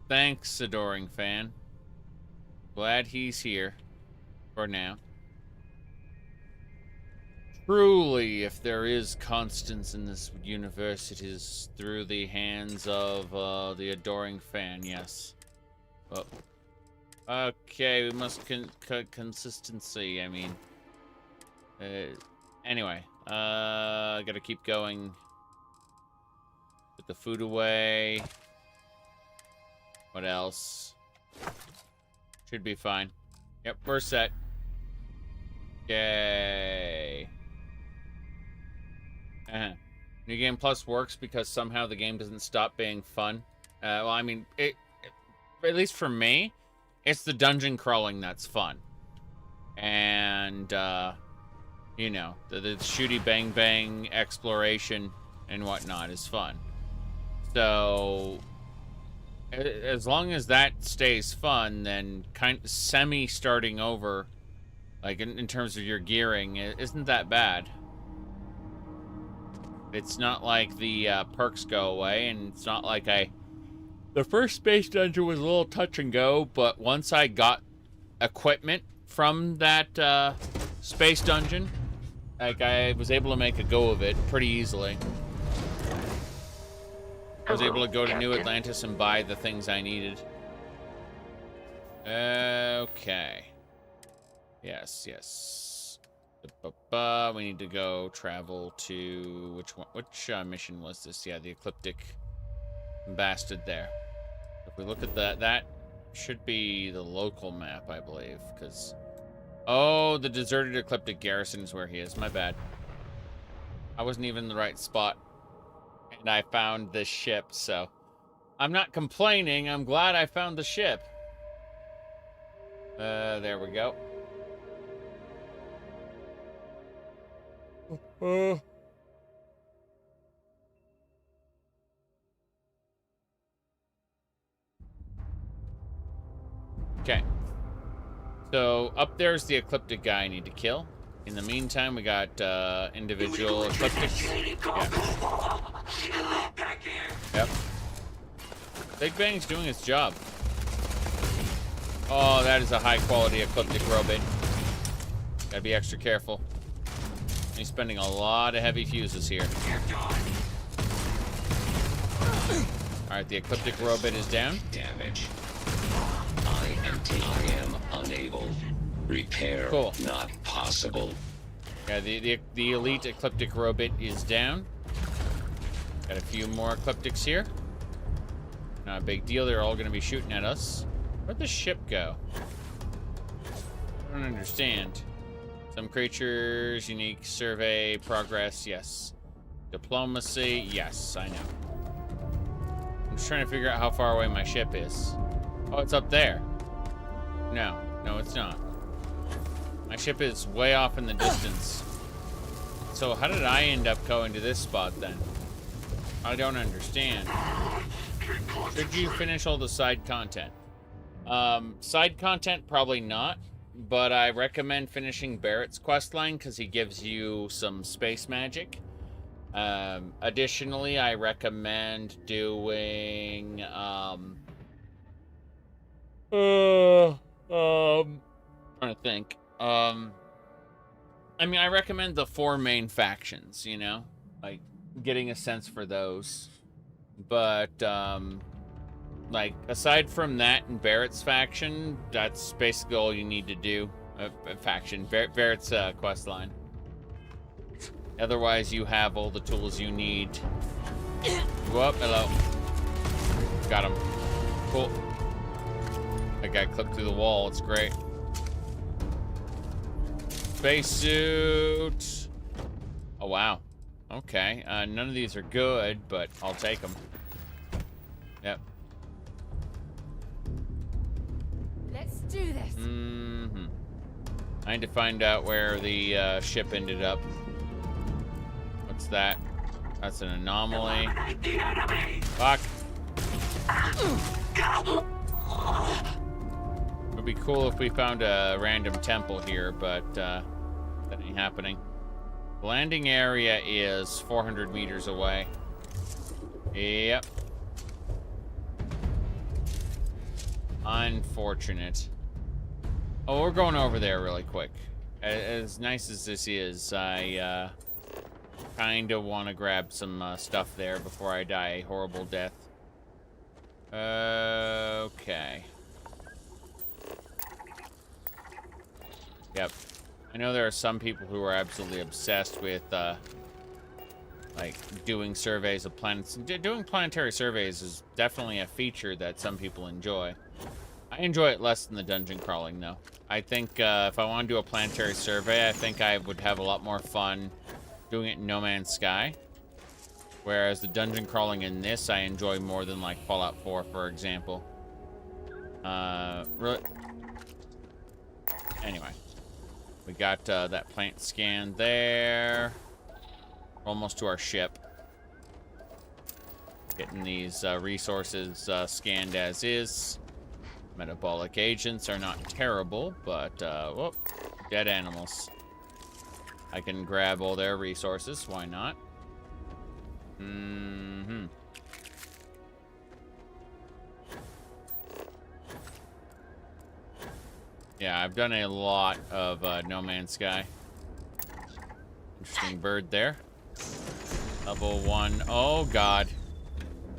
Thanks, adoring fan. Glad he's here. For now. Truly, if there is constance in this universe, it is through the hands of the adoring fan, yes. Well, okay, we must consistency, I mean. Anyway, gotta keep going. Put the food away. What else? Should be fine. Yep, we're set. Yay. New Game Plus works because somehow the game doesn't stop being fun. Well, I mean, at least for me, it's the dungeon crawling that's fun. And, you know, the shooty bang bang exploration and whatnot is fun. So, as long as that stays fun, then kind of semi starting over, like in terms of your gearing, isn't that bad. It's not like the perks go away, and it's not like the first space dungeon was a little touch and go, but once I got equipment from that space dungeon, like I was able to make a go of it pretty easily. I was able to go to New Atlantis and buy the things I needed. Okay. Yes, yes. We need to go travel to which one? Which mission was this? Yeah, the ecliptic bastard there. If we look at that should be the local map, I believe, because the deserted ecliptic garrison is where he is. My bad. I wasn't even in the right spot, and I found this ship, so I'm not complaining. I'm glad I found the ship. There we go. Okay. So, up there's the ecliptic guy I need to kill. In the meantime, we got individual ecliptics. Yeah. Yep. Big Bang's doing its job. Oh, that is a high-quality ecliptic robot. Gotta be extra careful. He's spending a lot of heavy fuses here. Alright, the ecliptic robot is down. Damage. I am unable. Repair cool. Not possible. Yeah, the elite ecliptic robot is down. Got a few more ecliptics here. Not a big deal, they're all gonna be shooting at us. Where'd the ship go? I don't understand. Some creatures, unique survey, progress, yes. Diplomacy, yes, I know. I'm just trying to figure out how far away my ship is. Oh, it's up there. No, it's not. My ship is way off in the distance. So how did I end up going to this spot then? I don't understand. Should you finish all the side content? Side content, probably not. But I recommend finishing Barrett's questline because he gives you some space magic. Additionally, I recommend doing trying to think. I mean, I recommend the 4 main factions, you know, like getting a sense for those. But like, aside from that and Barrett's faction, that's basically all you need to do. Faction. Barrett's questline. Otherwise, you have all the tools you need. Whoop, hello. Got him. Cool. That guy clipped through the wall. It's great. Spacesuit. Oh, wow. Okay. None of these are good, but I'll take them. Yep. Let's do this. Mm-hmm. I need to find out where the ship ended up. What's that? That's an anomaly. Fuck. It would be cool if we found a random temple here, but that ain't happening. The landing area is 400 meters away. Yep. Unfortunate. Oh, we're going over there really quick. As nice as this is, I kind of want to grab some stuff there before I die a horrible death. Okay. Yep. I know there are some people who are absolutely obsessed with, like, doing surveys of planets. Doing planetary surveys is definitely a feature that some people enjoy. I enjoy it less than the dungeon crawling, though. I think if I want to do a planetary survey, I think I would have a lot more fun doing it in No Man's Sky. Whereas the dungeon crawling in this, I enjoy more than, like, Fallout 4, for example. Really. Anyway. We got that plant scan there. Almost to our ship. Getting these resources scanned as is. Metabolic agents are not terrible, but, whoop, dead animals. I can grab all their resources, why not? Mm-hmm. Yeah, I've done a lot of No Man's Sky. Interesting bird there. Level 1. Oh, God.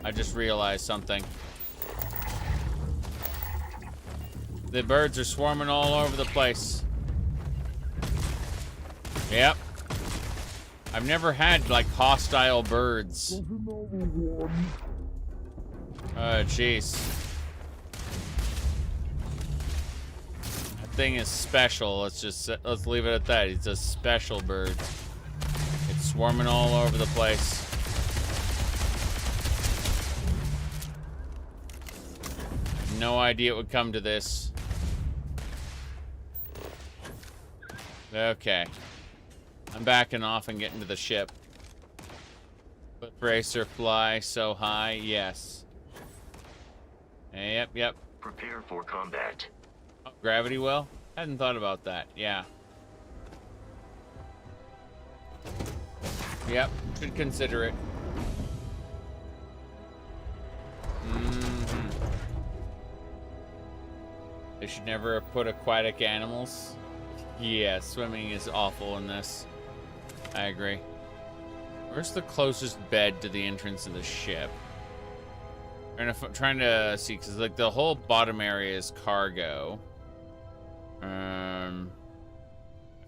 I just realized something. The birds are swarming all over the place. Yep. I've never had, like, hostile birds. Oh, jeez. That thing is special. Let's leave it at that. It's a special bird. It's swarming all over the place. No idea it would come to this. Okay. I'm backing off and getting to the ship. Cliff racer fly so high, yes. Yep. Prepare for combat. Oh, gravity well? Hadn't thought about that, yeah. Yep, should consider it. They should never have put aquatic animals. Yeah, swimming is awful in this. I agree. Where's the closest bed to the entrance of the ship? And if I'm trying to see, because like the whole bottom area is cargo. I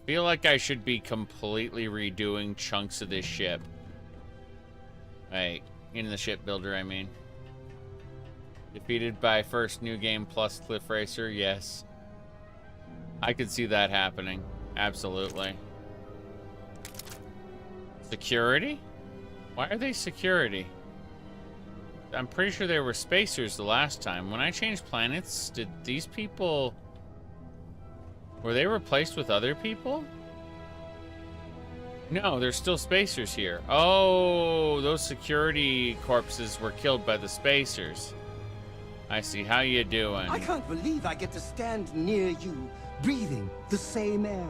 feel like I should be completely redoing chunks of this ship. Like, in the shipbuilder, I mean. Defeated by first new game plus Cliff Racer, yes. I could see that happening. Absolutely. Security? Why are they security? I'm pretty sure they were spacers the last time. When I changed planets, did these people... Were they replaced with other people? No, there's still spacers here. Oh, those security corpses were killed by the spacers. I see. How you doing? I can't believe I get to stand near you, breathing the same air.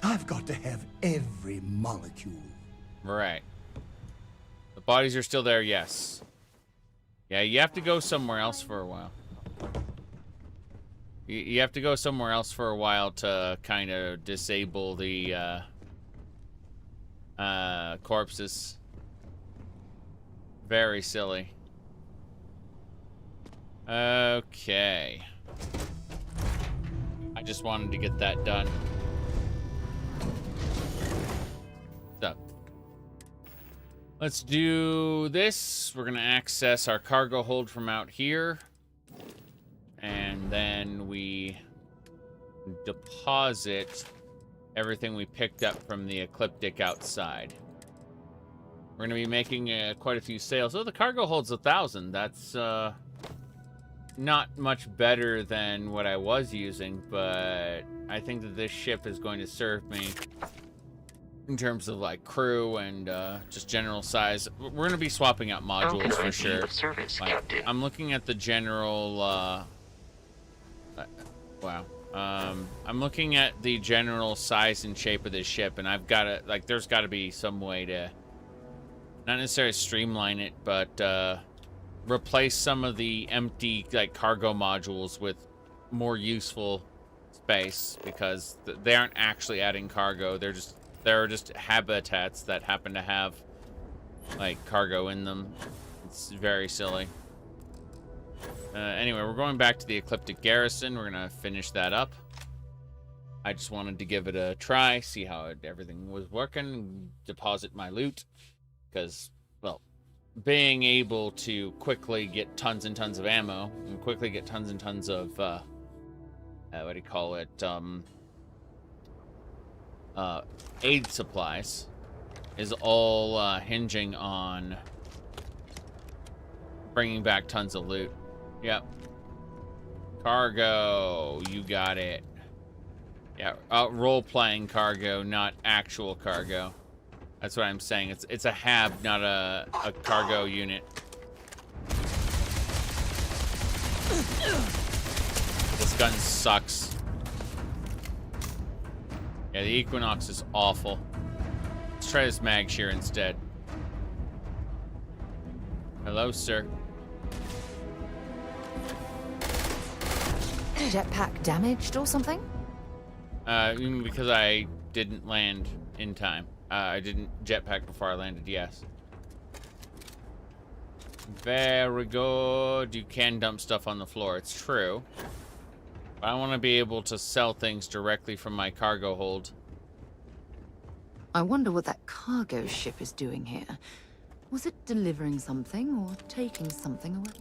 I've got to have every molecule. Right. The bodies are still there, yes. Yeah, you have to go somewhere else for a while. You have to go somewhere else for a while to kind of disable the corpses. Very silly. Okay. I just wanted to get that done. So, let's do this. We're gonna access our cargo hold from out here. And then we deposit everything we picked up from the ecliptic outside. We're going to be making quite a few sales. Oh, the cargo holds 1,000. That's not much better than what I was using, but I think that this ship is going to serve me in terms of like crew and just general size. We're going to be swapping out modules for sure. Like, I'm looking at the general wow. I'm looking at the general size and shape of this ship, and I've got to, like, there's got to be some way to not necessarily streamline it, but replace some of the empty, like, cargo modules with more useful space, because they aren't actually adding cargo. They're just habitats that happen to have, like, cargo in them. It's very silly. Anyway, we're going back to the Ecliptic Garrison. We're gonna finish that up. I just wanted to give it a try, see how everything was working, deposit my loot, because, well, being able to quickly get tons and tons of ammo and quickly get tons and tons of what do you call it, aid supplies is all hinging on bringing back tons of loot. Yep. Cargo, you got it. Yeah, role-playing cargo, not actual cargo. That's what I'm saying. It's a hab, not a cargo unit. This gun sucks. Yeah, the Equinox is awful. Let's try this mag shear instead. Hello, sir. Jetpack damaged or something? Because I didn't land in time. I didn't jetpack before I landed, yes. Very good. You can dump stuff on the floor, it's true. But I want to be able to sell things directly from my cargo hold. I wonder what that cargo ship is doing here. Was it delivering something or taking something away?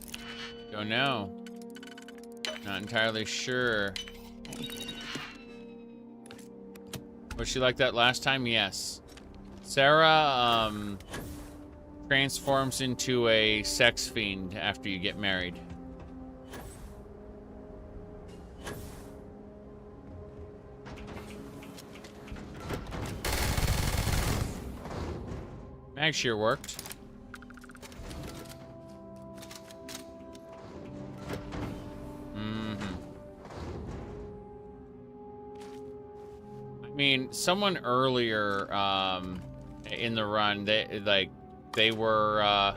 Don't know. Not entirely sure. Was she like that last time? Yes. Sarah, transforms into a sex fiend after you get married. Mag shear worked. I mean, someone earlier in the run, they were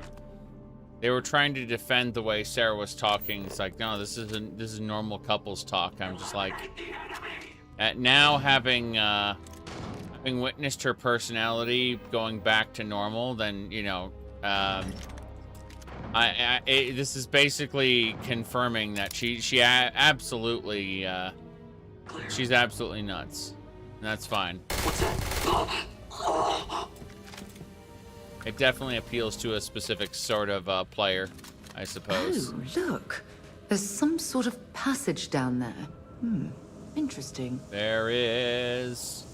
trying to defend the way Sarah was talking. It's like, no, this is normal couples talk. I'm just like, now having witnessed her personality going back to normal, then, you know, this is basically confirming that she's absolutely nuts. And that's fine. It definitely appeals to a specific sort of player, I suppose. Oh, look. There's some sort of passage down there. Interesting. There is.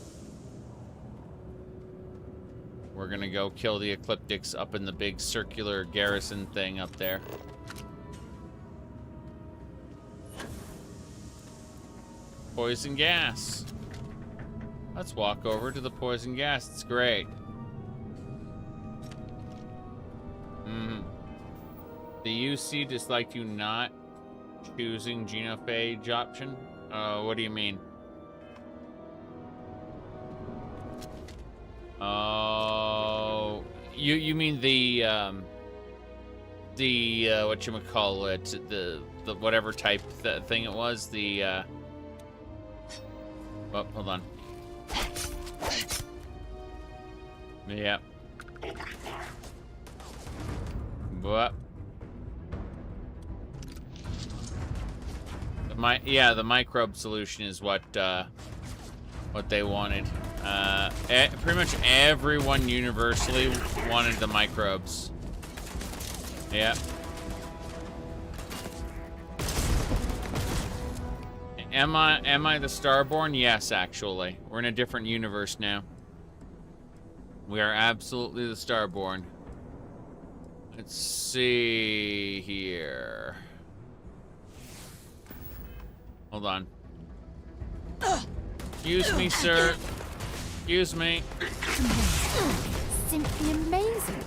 We're gonna go kill the Ecliptics up in the big circular garrison thing up there. Poison gas. Let's walk over to the poison gas. It's great. The UC disliked you not choosing genophage option? What do you mean? Oh, you mean the whatchamacallit, the whatever type thing it was, the oh, hold on. Yep. What? The microbe solution is what they wanted. Pretty much everyone universally wanted the microbes. Yep. Am I the Starborn? Yes, actually. We're in a different universe now. We are absolutely the Starborn. Let's see here. Hold on. Excuse me, sir. Excuse me. Simply amazing.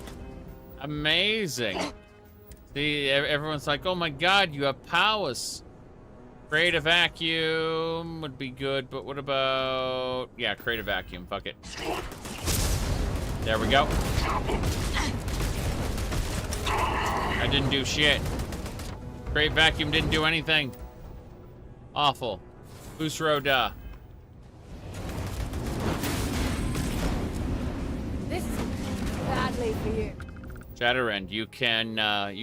Amazing. See, everyone's like, oh my god, you have powers. Create a vacuum would be good, but what about... Yeah, create a vacuum. Fuck it. There we go. I didn't do shit. Create vacuum didn't do anything. Awful. Busroda. This is badly for you. Zhakaron, you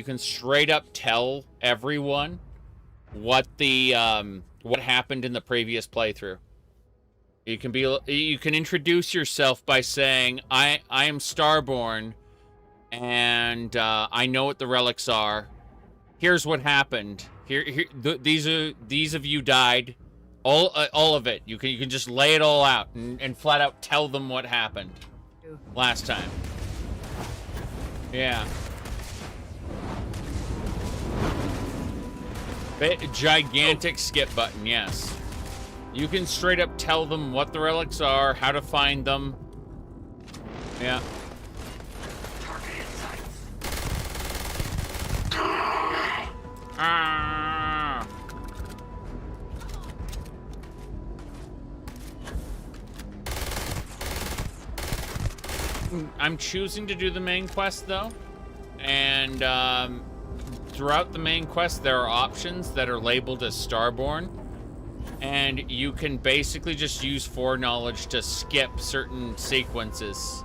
can straight up tell everyone what happened in the previous playthrough. You can introduce yourself by saying, I am Starborn, and I know what the relics are. Here's what happened. These of you died. All of it. You can just lay it all out and flat out tell them what happened last time. Yeah. Gigantic skip button, yes. You can straight up tell them what the relics are, how to find them. Yeah. Ah. I'm choosing to do the main quest though, and throughout the main quest there are options that are labeled as Starborn, and you can basically just use foreknowledge to skip certain sequences,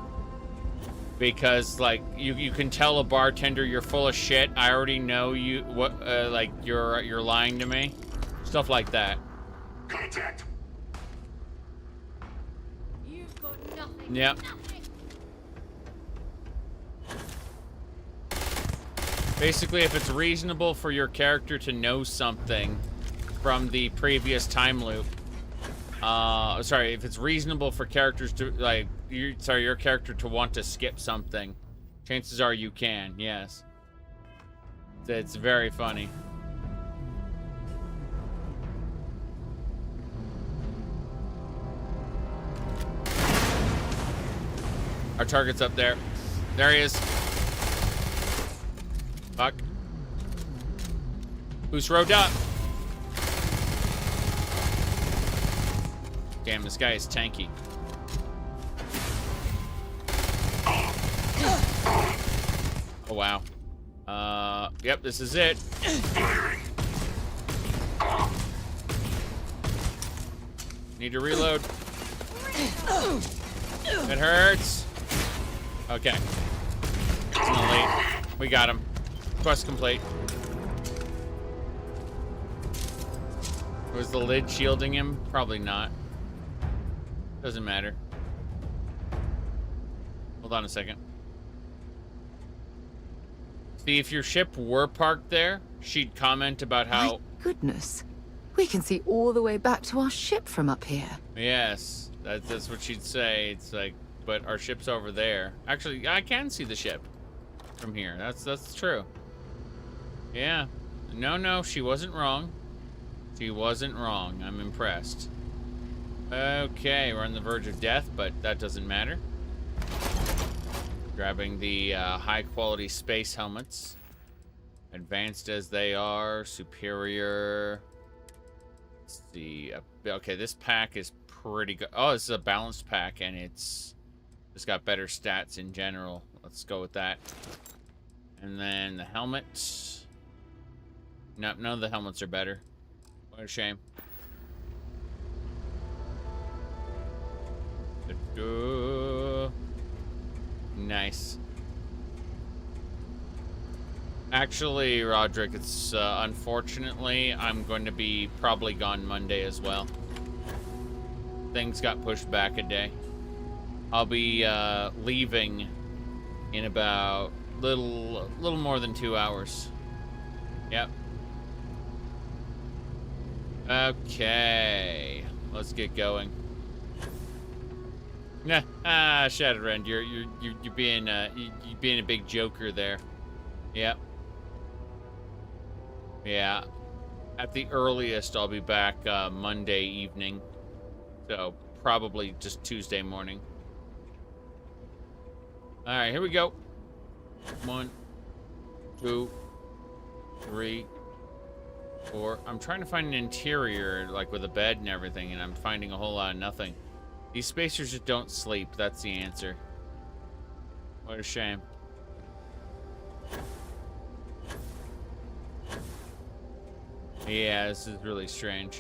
because like you can tell a bartender you're full of shit. I already know you like you're lying to me, stuff like that. Contact. You've got nothing. Yep. Basically, if it's reasonable for your character to know something from the previous time loop, if it's reasonable for characters to your character to want to skip something, chances are you can. Yes, it's very funny. Our target's up there. There he is. Fuck. Who's rode up? Damn, this guy is tanky. Oh, wow. Yep, this is it. Need to reload. It hurts. Okay. It's an elite. We got him. Quest complete. Was the lid shielding him? Probably not. Doesn't matter. Hold on a second. See, if your ship were parked there, she'd comment about how... My goodness. We can see all the way back to our ship from up here. Yes, that's what she'd say. It's like, but our ship's over there. Actually, I can see the ship from here. That's true. Yeah. No, she wasn't wrong. She wasn't wrong. I'm impressed. Okay, we're on the verge of death, but that doesn't matter. Grabbing the high-quality space helmets. Advanced as they are, superior. Let's see. Okay, this pack is pretty good. Oh, this is a balanced pack, and it's just got better stats in general. Let's go with that. And then the helmet. Nope, none of the helmets are better. What a shame. Nice. Actually, Roderick, it's unfortunately, I'm going to be probably gone Monday as well. Things got pushed back a day. I'll be leaving in about little more than 2 hours. Yep. Okay, let's get going. Nah, Shadowrend, you're being a big joker there. Yep. Yeah. At the earliest, I'll be back Monday evening. So, probably just Tuesday morning. Alright, here we go. 1, 2, 3, 4. I'm trying to find an interior, like with a bed and everything, and I'm finding a whole lot of nothing. These spacers just don't sleep. That's the answer. What a shame. Yeah, this is really strange.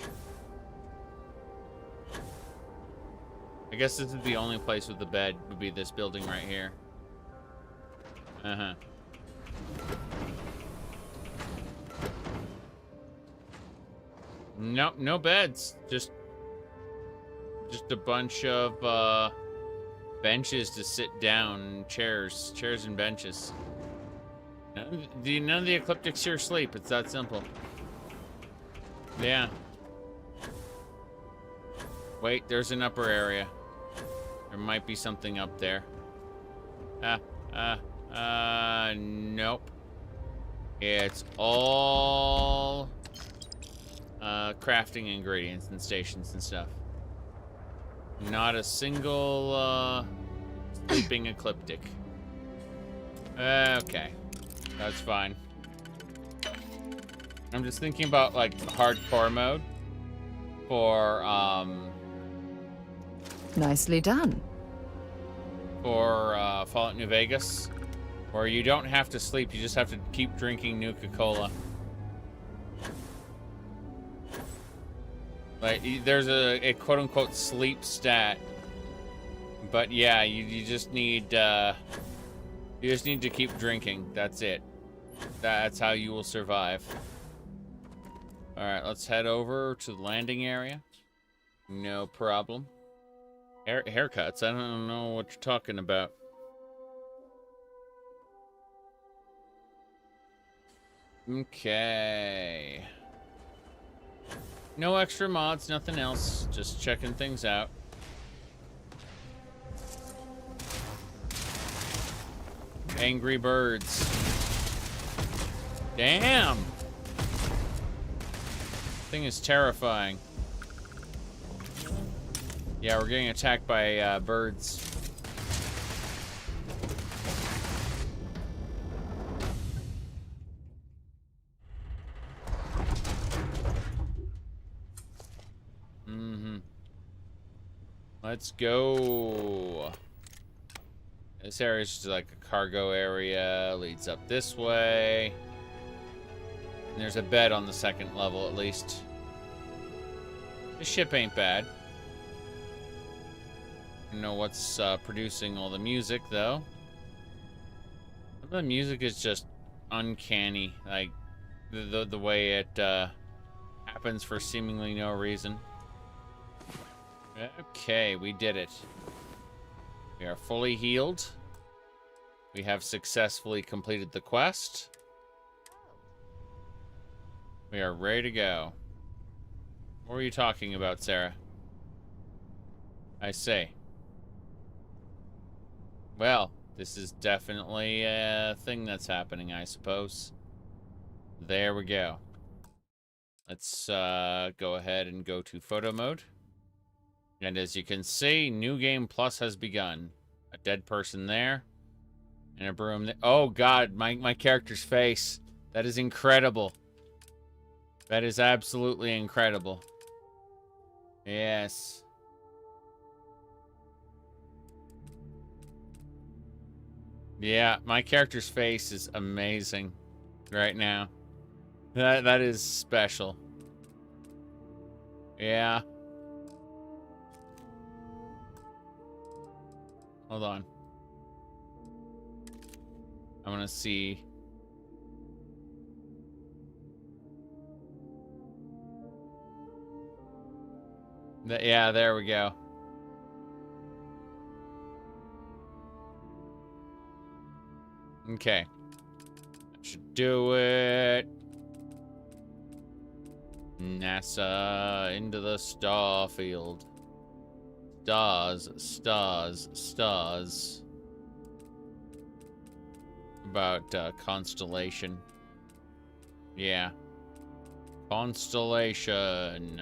I guess this is the only place with the bed, would be this building right here. Uh-huh. Nope, no beds. Just a bunch of benches to sit down, chairs and benches. None of the ecliptics here sleep. It's that simple. Yeah. Wait, there's an upper area. There might be something up there. Nope. It's all crafting ingredients and stations and stuff. Not a single sleeping ecliptic. Okay. That's fine. I'm just thinking about like hardcore mode for Nicely done. For Fallout New Vegas, where you don't have to sleep, you just have to keep drinking Nuka-Cola. Like, there's a quote-unquote sleep stat, but yeah, you just need to keep drinking. That's it. That's how you will survive. All right, let's head over to the landing area. No problem. Haircuts? I don't know what you're talking about. Okay. No extra mods, nothing else. Just checking things out. Angry birds. Damn! Thing is terrifying. Yeah, we're getting attacked by birds. Let's go. This area is just like a cargo area. Leads up this way. And there's a bed on the second level at least. This ship ain't bad. I don't know what's producing all the music though. The music is just uncanny. Like the way it happens for seemingly no reason. Okay, we did it. We are fully healed. We have successfully completed the quest. We are ready to go. What were you talking about, Sarah? I say. Well, this is definitely a thing that's happening, I suppose. There we go. Let's go ahead and go to photo mode. And as you can see, New Game Plus has begun. A dead person there. And a broom there. Oh god, my character's face. That is incredible. That is absolutely incredible. Yes. Yeah, my character's face is amazing right now. That is special. Yeah. Hold on. I want to see. Yeah, there we go. Okay. That should do it. NASA into the Starfield. Stars, stars, stars. About Constellation. Yeah. Constellation.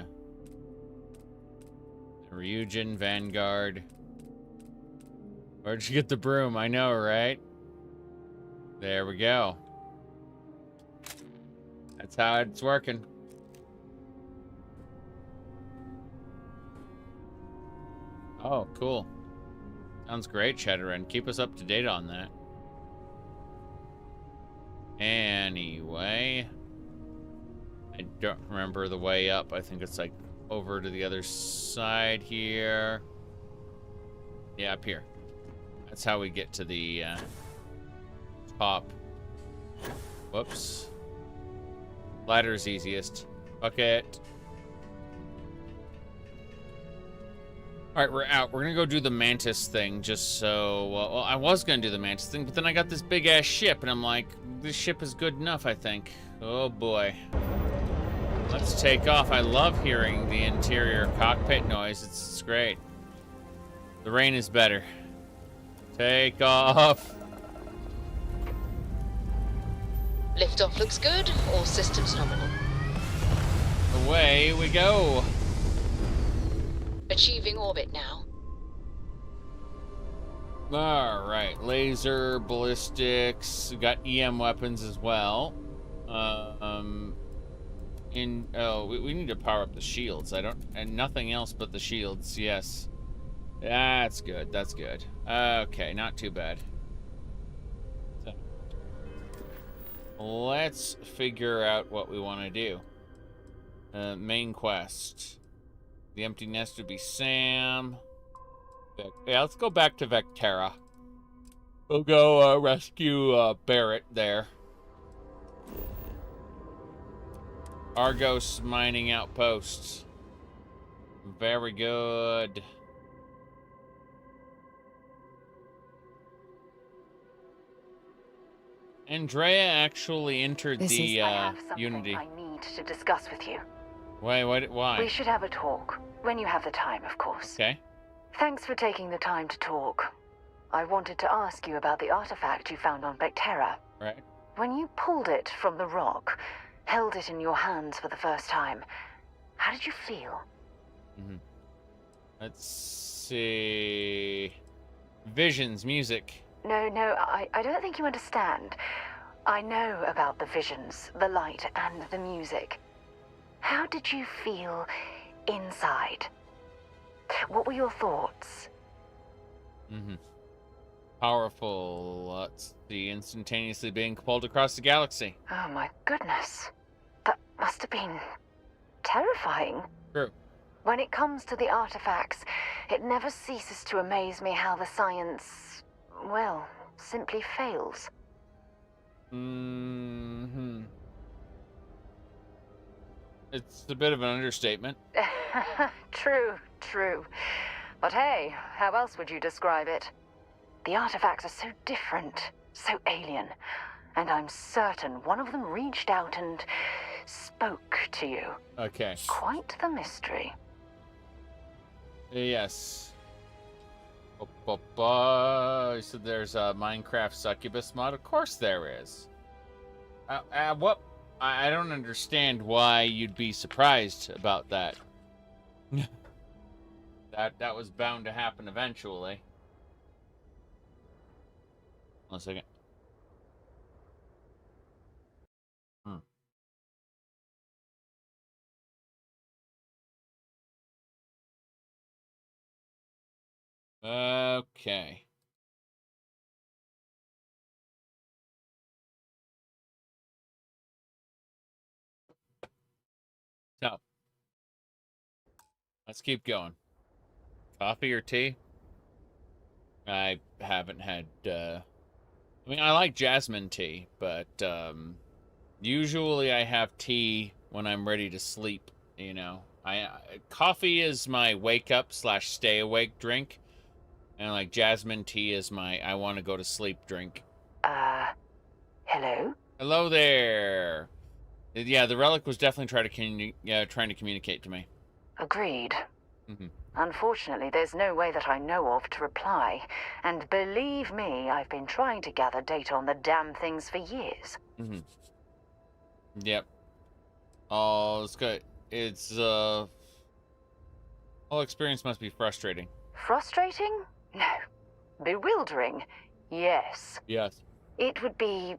Rejoining Vanguard. Where'd you get the broom? I know, right? There we go. That's how it's working. Oh, cool. Sounds great, Zhakaron. Keep us up to date on that. Anyway. I don't remember the way up. I think it's like over to the other side here. Yeah, up here. That's how we get to the top. Whoops. Ladder's easiest. Fuck it. Alright, we're out. We're gonna go do the Mantis thing just so... well, I was gonna do the Mantis thing, but then I got this big-ass ship, and I'm like, this ship is good enough, I think. Oh, boy. Let's take off. I love hearing the interior cockpit noise. It's great. The rain is better. Take off. Liftoff looks good. All systems nominal. Away we go. Achieving orbit now. All right, laser, ballistics. We got EM weapons as well. We need to power up the shields. And nothing else but the shields. Yes, that's good. That's good. Okay, not too bad. So, let's figure out what we want to do. Main quest. The empty nest would be Sam. Yeah, let's go back to Vectera. We'll go rescue Barrett there. Argos mining outposts. Very good. Andrea actually entered the I have something Unity. I need to discuss with you. Why? We should have a talk. When you have the time, of course. Okay. Thanks for taking the time to talk. I wanted to ask you about the artifact you found on Vectera. Right. When you pulled it from the rock, held it in your hands for the first time, how did you feel? Let's see. Visions, music. No, I don't think you understand. I know about the visions, the light, and the music. How did you feel inside? What were your thoughts? Powerful. Let's see. Instantaneously being pulled across the galaxy. Oh my goodness. That must have been terrifying. True. When it comes to the artifacts, it never ceases to amaze me how the science, well, simply fails. It's a bit of an understatement. True. But hey, how else would you describe it? The artifacts are so different, so alien, and I'm certain one of them reached out and spoke to you. Okay. Quite the mystery. Yes. You said there's a Minecraft succubus mod? Of course there is. What? I don't understand why you'd be surprised about that. That was bound to happen eventually. 1 second. Okay. So, let's keep going. Coffee or tea? I haven't had, I mean, I like jasmine tea, but, usually I have tea when I'm ready to sleep, you know. Coffee is my wake-up / stay awake drink, and, like, jasmine tea is my I want to go to sleep drink. Hello? Hello there! Yeah, the relic was definitely trying to communicate to me. Agreed. Unfortunately, there's no way that I know of to reply. And believe me, I've been trying to gather data on the damn things for years. Yep. Oh, it's good. It's whole experience must be frustrating. Frustrating? No. Bewildering? Yes. Yes. It would be,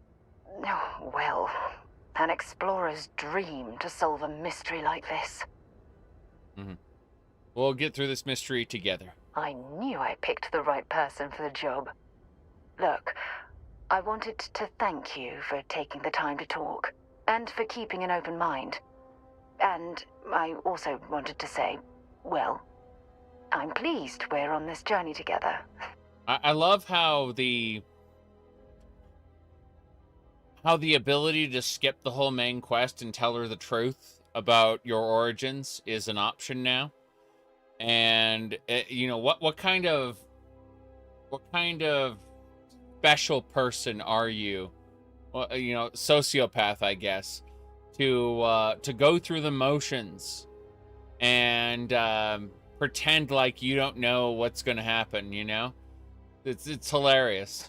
oh, well, an explorer's dream to solve a mystery like this. Mm-hmm. We'll get through this mystery together. I knew I picked the right person for the job. Look, I wanted to thank you for taking the time to talk, and for keeping an open mind. And I also wanted to say, well, I'm pleased we're on this journey together. I love how the ability to skip the whole main quest and tell her the truth about your origins is an option now. And you know, what kind of special person are you? Well, you know, sociopath, I guess, to go through the motions and pretend like you don't know what's going to happen, you know? It's hilarious.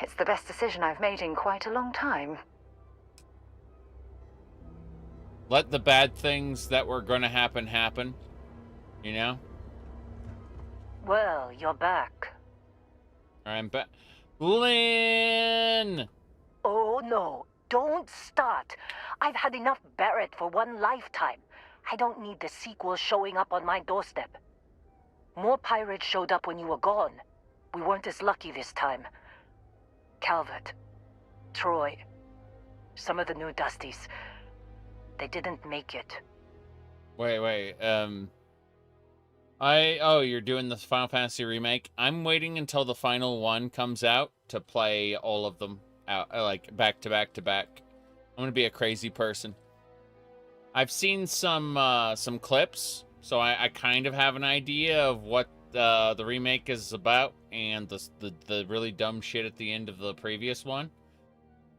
It's the best decision I've made in quite a long time. Let the bad things that were going to happen, you know? Well, you're back. I'm back. Lynn! Oh, no. Don't start. I've had enough Barrett for one lifetime. I don't need the sequel showing up on my doorstep. More pirates showed up when you were gone. We weren't as lucky this time. Calvert, Troy, some of the new Dusties. They didn't make it. Wait. Oh, you're doing the Final Fantasy remake? I'm waiting until the final one comes out to play all of them out, like back to back to back. I'm gonna be a crazy person. I've seen some clips, so I kind of have an idea of what the remake is about, and the really dumb shit at the end of the previous one.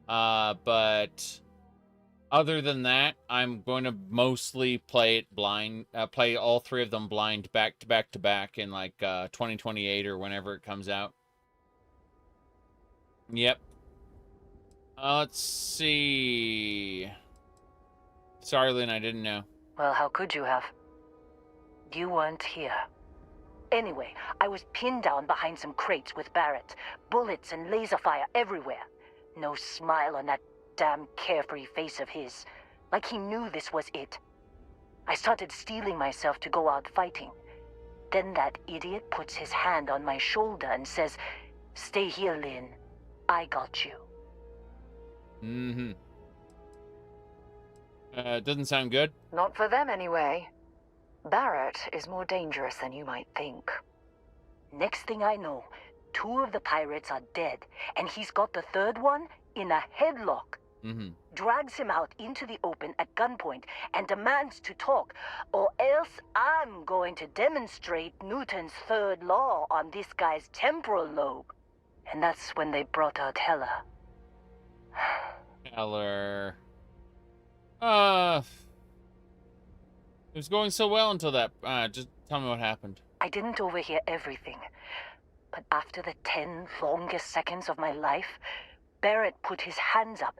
But other than that, I'm going to mostly play it blind, play all three of them blind back to back to back in like 2028 or whenever it comes out. Yep. Let's see. Sorry, Lynn, I didn't know. Well, how could you have? You weren't here. Anyway, I was pinned down behind some crates with Barrett. Bullets and laser fire everywhere. No smile on that damn carefree face of his. Like he knew this was it. I started steeling myself to go out fighting. Then that idiot puts his hand on my shoulder and says, "Stay here, Lynn. I got you." Mm-hmm. Doesn't sound good. Not for them, anyway. Barrett is more dangerous than you might think. Next thing I know, 2 of the pirates are dead, and he's got the third one in a headlock. Mm-hmm. Drags him out into the open at gunpoint and demands to talk, or else I'm going to demonstrate Newton's third law on this guy's temporal lobe. And that's when they brought out Heller. Heller. It was going so well until that. Just tell me what happened. I didn't overhear everything, but after the 10 longest seconds of my life, Barrett put his hands up,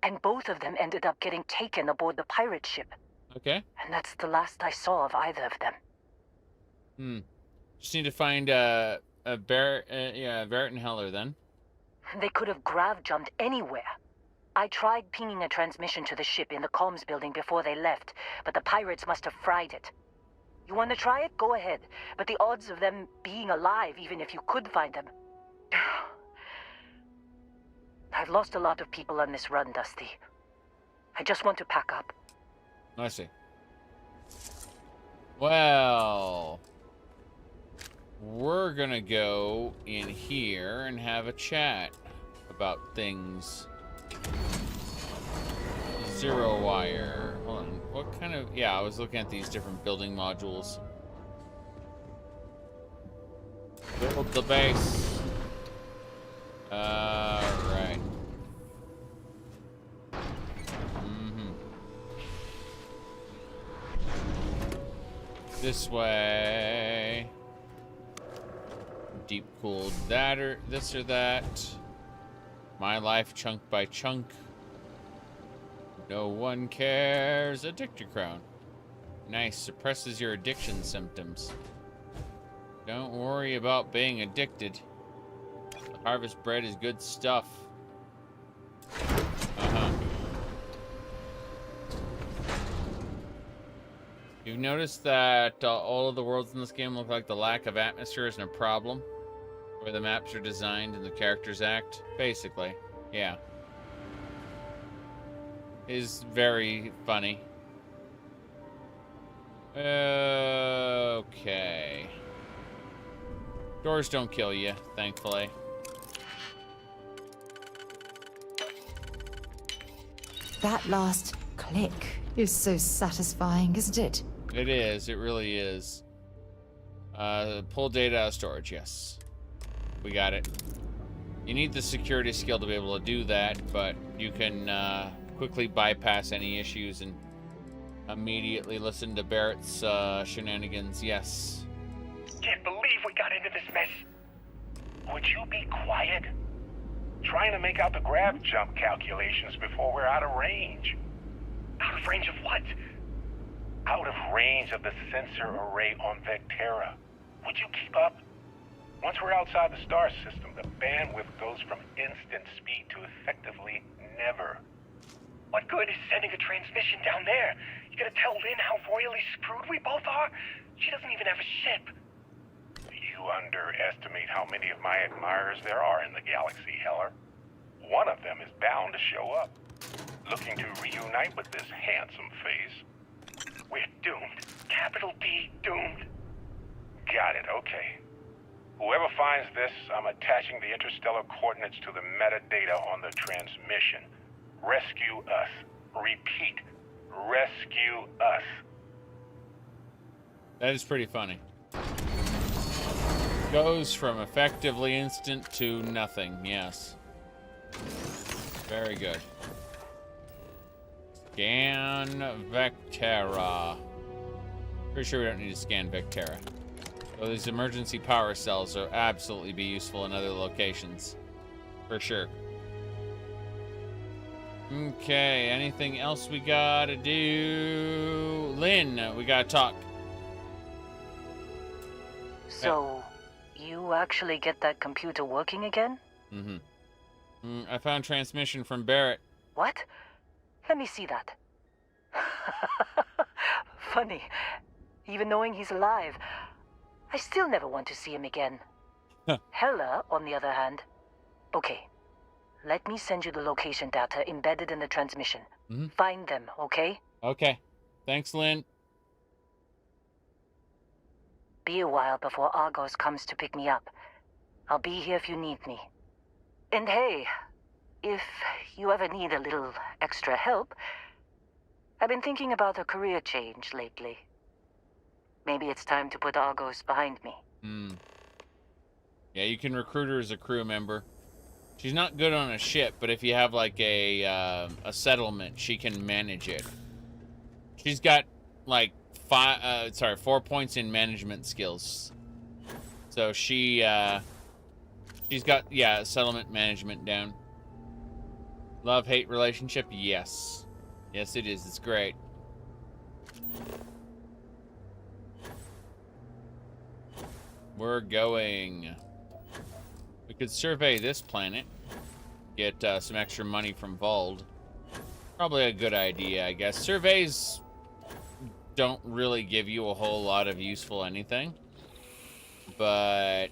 and both of them ended up getting taken aboard the pirate ship. Okay. And that's the last I saw of either of them. Just need to find Barrett and Heller then. They could have grav jumped anywhere. I tried pinging a transmission to the ship in the comms building before they left, but the pirates must have fried it. You want to try it? Go ahead. But the odds of them being alive, even if you could find them... I've lost a lot of people on this run, Dusty. I just want to pack up. I see. Well, we're gonna go in here and have a chat about things. Zero wire. Hold on. What kind of... Yeah, I was looking at these different building modules. Build the base. Right. This way. Deep cooled that or this or that. My life chunk by chunk. No one cares. Addictor crown. Nice. Suppresses your addiction symptoms. Don't worry about being addicted. The harvest bread is good stuff. You've noticed that all of the worlds in this game look like the lack of atmosphere isn't a problem? The way the maps are designed and the characters act? Basically, yeah. Is very funny. Okay. Doors don't kill you, thankfully. That last click is so satisfying, isn't it? It is. It really is. Pull data out of storage. Yes. We got it. You need the security skill to be able to do that, but you can quickly bypass any issues and immediately listen to Barrett's shenanigans. Yes. Can't believe we got into this mess. Would you be quiet? Trying to make out the grav jump calculations before we're out of range. Out of range of what? Out of range of the sensor array on Vectera. Would you keep up? Once we're outside the star system, the bandwidth goes from instant speed to effectively never. What good is sending a transmission down there? You gonna tell Lynn how royally screwed we both are? She doesn't even have a ship. You underestimate how many of my admirers there are in the galaxy, Heller. One of them is bound to show up, looking to reunite with this handsome face. We're doomed. Capital D, doomed. Got it, okay. Whoever finds this, I'm attaching the interstellar coordinates to the metadata on the transmission. Rescue us. Repeat, rescue us. That is pretty funny. Goes from effectively instant to nothing, yes. Very good. Scan Vectera. Pretty sure we don't need to scan Vectera. So these emergency power cells will absolutely be useful in other locations. For sure. Okay, anything else we gotta do? Lynn, we gotta talk. So, you actually get that computer working again? I found transmission from Barrett. What? Let me see that. Funny. Even knowing he's alive, I still never want to see him again. Hella, on the other hand. Okay. Let me send you the location data embedded in the transmission. Find them, okay? Okay. Thanks, Lynn. Be a while before Argos comes to pick me up. I'll be here if you need me. And hey, if you ever need a little extra help, I've been thinking about a career change lately. Maybe it's time to put Argos behind me. Yeah, you can recruit her as a crew member. She's not good on a ship, but if you have like a settlement, she can manage it. She's got like 4 points in management skills. So she's got settlement management down. Love-hate relationship? Yes. Yes, it is. It's great. We're going. We could survey this planet. Get some extra money from Vald. Probably a good idea, I guess. Surveys don't really give you a whole lot of useful anything. But,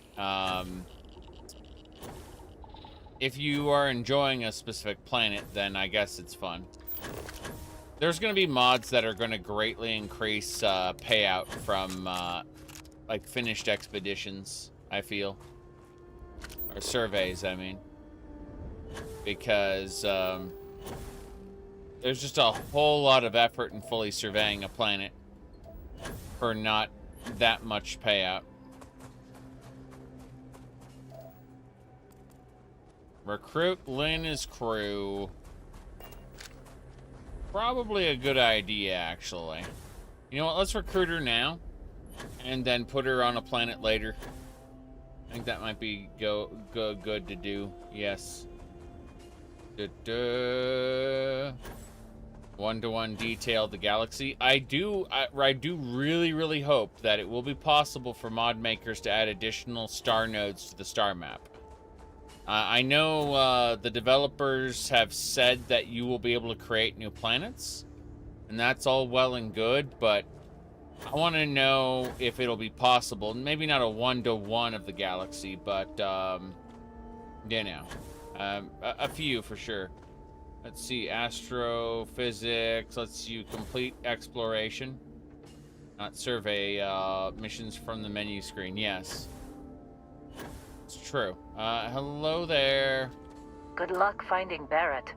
if you are enjoying a specific planet, then I guess it's fun. There's going to be mods that are going to greatly increase payout from like finished expeditions, I feel. Or surveys, I mean. Because there's just a whole lot of effort in fully surveying a planet for not that much payout. Recruit Lynn as crew. Probably a good idea, actually. You know what? Let's recruit her now, and then put her on a planet later. I think that might be good to do. Yes. one-to-one detail the galaxy. I do really hope that it will be possible for mod makers to add additional star nodes to the star map. I know the developers have said that you will be able to create new planets, and that's all well and good, but I want to know if it'll be possible. Maybe not a one-to-one of the galaxy, but you know, a few for sure. Let's see, astrophysics. Let's see, complete exploration. Not survey, missions from the menu screen. Yes. It's true. Hello there. Good luck finding Barrett.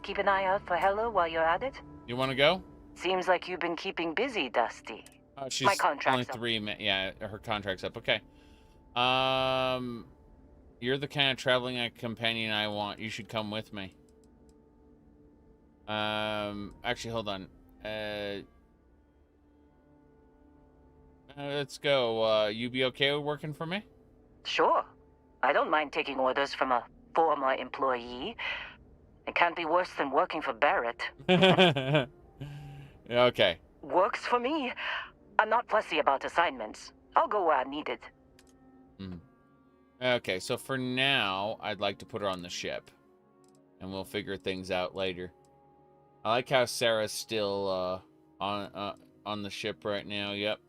Keep an eye out for Hello while you're at it. You want to go? Seems like you've been keeping busy, Dusty. She's My contract's only 3 yeah, her contract's up. Okay. You're the kind of traveling companion I want. You should come with me. Actually, hold on. Let's go. You be okay with working for me? Sure. I don't mind taking orders from a former employee. It can't be worse than working for Barrett. Okay. Works for me. I'm not fussy about assignments. I'll go where I'm needed. Okay, so for now, I'd like to put her on the ship. And we'll figure things out later. I like how Sarah's still on the ship right now. Yep.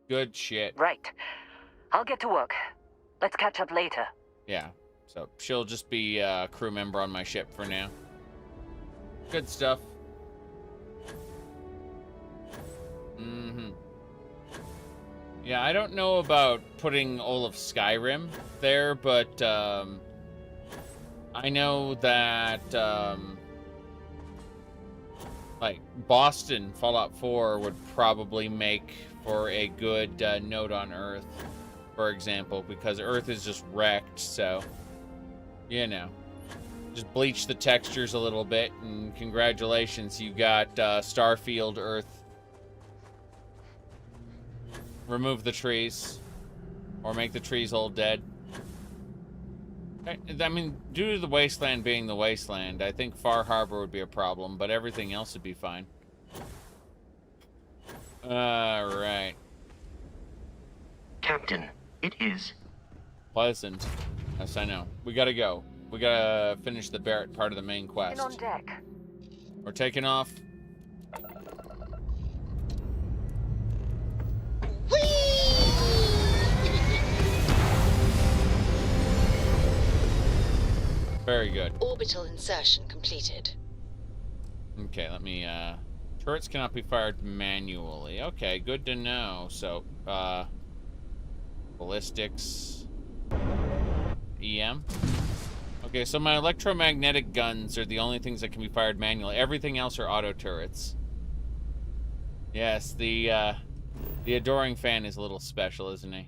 Good shit. Right. I'll get to work. Let's catch up later. Yeah. So she'll just be a crew member on my ship for now. Good stuff. Yeah, I don't know about putting all of Skyrim there, but I know that like Boston, Fallout 4 would probably make for a good node on Earth, for example, because Earth is just wrecked, so, you know, just bleach the textures a little bit, and congratulations, you got Starfield Earth. Remove the trees, or make the trees all dead. I mean, due to the Wasteland being the Wasteland, I think Far Harbor would be a problem, but everything else would be fine. Alright. Captain, it is pleasant. Yes, I know. We gotta go. We gotta finish the Barrett part of the main quest. On deck. We're taking off. Very good. Orbital insertion completed. Okay, let me, turrets cannot be fired manually. Okay, good to know. So, ballistics. EM. Okay, so my electromagnetic guns are the only things that can be fired manually. Everything else are auto turrets. Yes, the adoring fan is a little special, isn't he?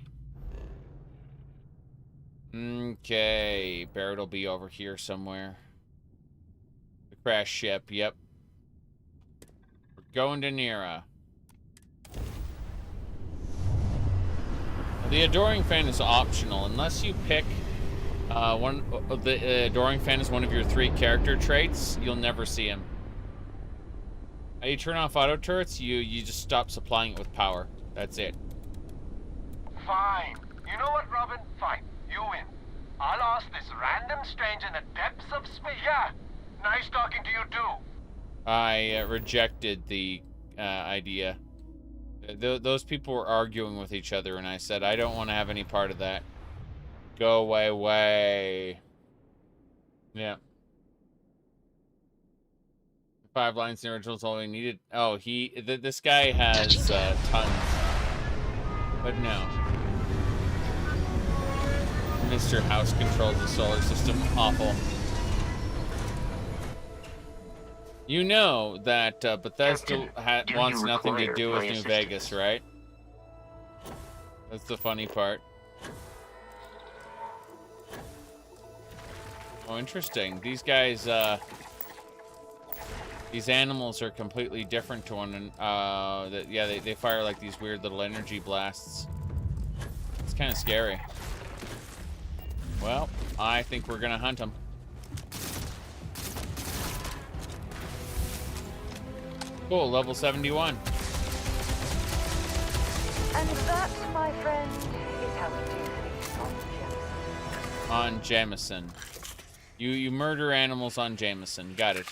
Okay, Barrett will be over here somewhere. The crash ship, yep. We're going to Nira. The adoring fan is optional, unless you pick the adoring fan is one of your 3 character traits, you'll never see him. You turn off auto turrets, you just stop supplying it with power. That's it. Fine. You know what, Robin? Fine. You win. I'll ask this random stranger in the depths of space. Yeah. Nice talking to you, too. I rejected the idea. Those people were arguing with each other, and I said, I don't want to have any part of that. Go away. Yeah. 5 lines in the original is all we needed. Oh, this guy has tons. But no. Mr. House controls the solar system. Awful. You know that Bethesda wants nothing to do with New Vegas, right? That's the funny part. Oh, interesting. These guys, these animals are completely different to one. Yeah, they fire like these weird little energy blasts. It's kind of scary. Well, I think we're gonna hunt them. Cool, level 71. And that, my friend, is how we do things On Jameson. You murder animals on Jameson. Got it.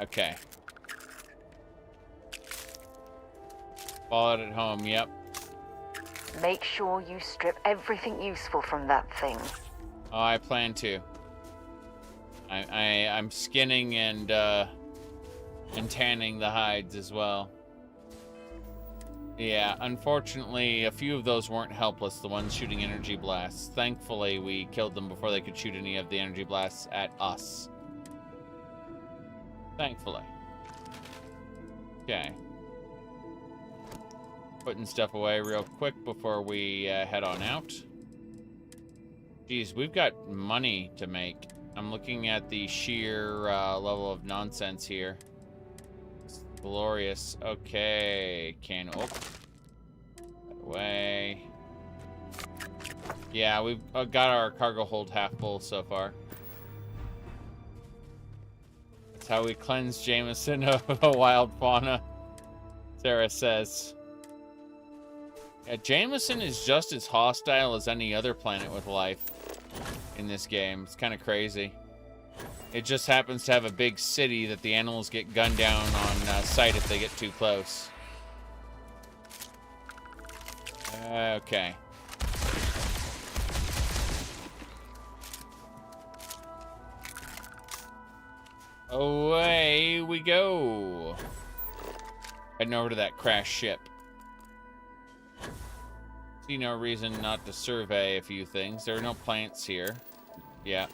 Okay. Fallout at home, yep. Make sure you strip everything useful from that thing. Oh, I plan to. I'm skinning and tanning the hides as well. Yeah, unfortunately, a few of those weren't helpless, the ones shooting energy blasts. Thankfully, we killed them before they could shoot any of the energy blasts at us. Thankfully. Okay. Putting stuff away real quick before we head on out. Geez, we've got money to make. I'm looking at the sheer level of nonsense here. It's glorious. Okay, can that away. Yeah, we've got our cargo hold half full so far. That's how we cleanse Jameson of a wild fauna, Sarah says. Yeah, Jameson is just as hostile as any other planet with life in this game. It's kind of crazy. It just happens to have a big city that the animals get gunned down on sight if they get too close. Okay. Away we go. Heading over to that crashed ship. See no reason not to survey a few things. There are no plants here. Yeah.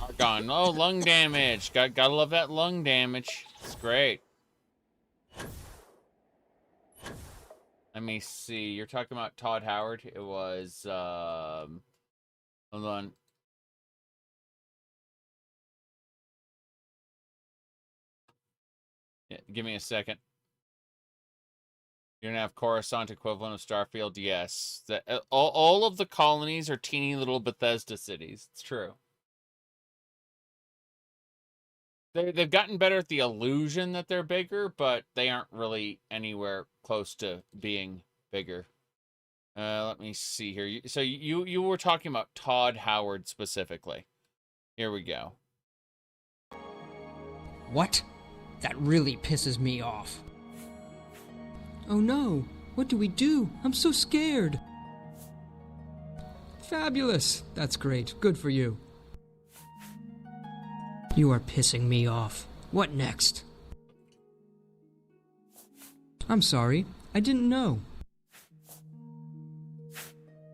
Argon. Oh, lung damage. Gotta love that lung damage. It's great. Let me see. You're talking about Todd Howard. It was, hold on. Yeah, give me a second. You're gonna have Coruscant equivalent of Starfield. Yes. All of the colonies are teeny little Bethesda cities. It's true. They've gotten better at the illusion that they're bigger, but they aren't really anywhere close to being bigger. Let me see here. So you were talking about Todd Howard specifically. Here we go. What? That really pisses me off. Oh no, what do we do? I'm so scared. Fabulous. That's great. Good for you. You are pissing me off. What next? I'm sorry. I didn't know.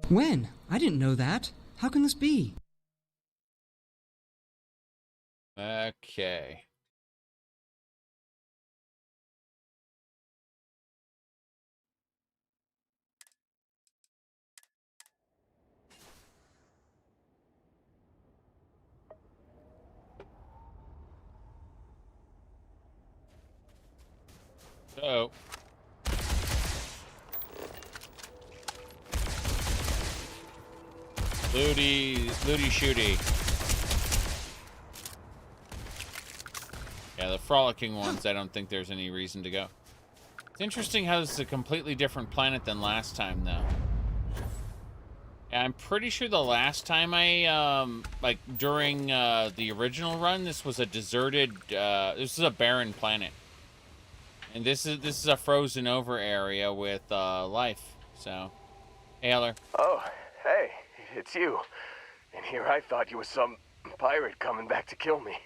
When? I didn't know that. How can this be? Okay. So, looty shooty. Yeah, the frolicking ones, I don't think there's any reason to go. It's interesting how this is a completely different planet than last time, though. Yeah, I'm pretty sure the last time I, like, during the original run, this was a deserted, this is a barren planet. And this is a frozen over area with life. So, hey, Heller. Oh, hey, it's you. And here I thought you were some pirate coming back to kill me.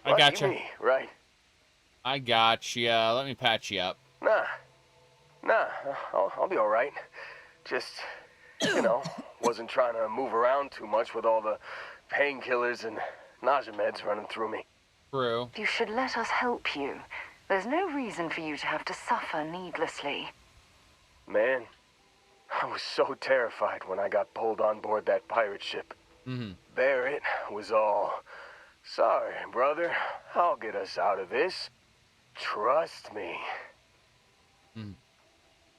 I gotcha. Me, right? I got you. Let me patch you up. Nah, I'll be all right. Just, you know, wasn't trying to move around too much with all the painkillers and nausea meds running through me. True. You should let us help you. There's no reason for you to have to suffer needlessly. Man, I was so terrified when I got pulled on board that pirate ship. Barrett was all, sorry, brother, I'll get us out of this. Trust me.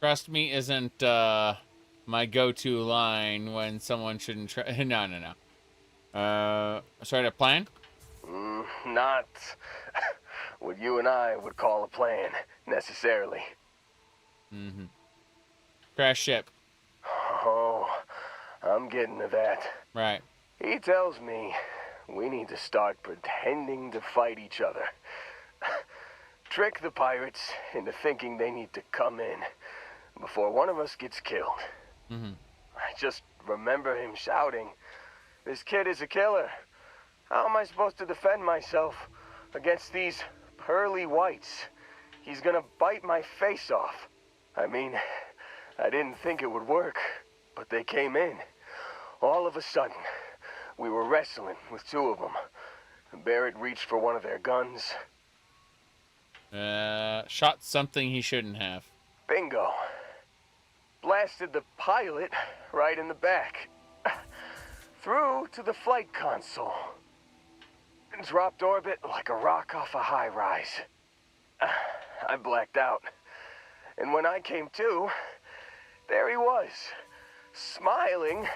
Trust me isn't my go-to line when someone shouldn't trust. No. Sorry, a plan? Not what you and I would call a plan, necessarily. Mm-hmm. Crash ship. Oh, I'm getting to that. Right. He tells me we need to start pretending to fight each other. Trick the pirates into thinking they need to come in before one of us gets killed. Mm-hmm. I just remember him shouting, "This kid is a killer. How am I supposed to defend myself against these pearly whites? He's gonna bite my face off." I mean, I didn't think it would work, but they came in. All of a sudden, we were wrestling with two of them. Barrett reached for one of their guns. Shot something he shouldn't have. Bingo. Blasted the pilot right in the back. Through to the flight console. Dropped orbit like a rock off a high rise. I blacked out. And when I came to, there he was, smiling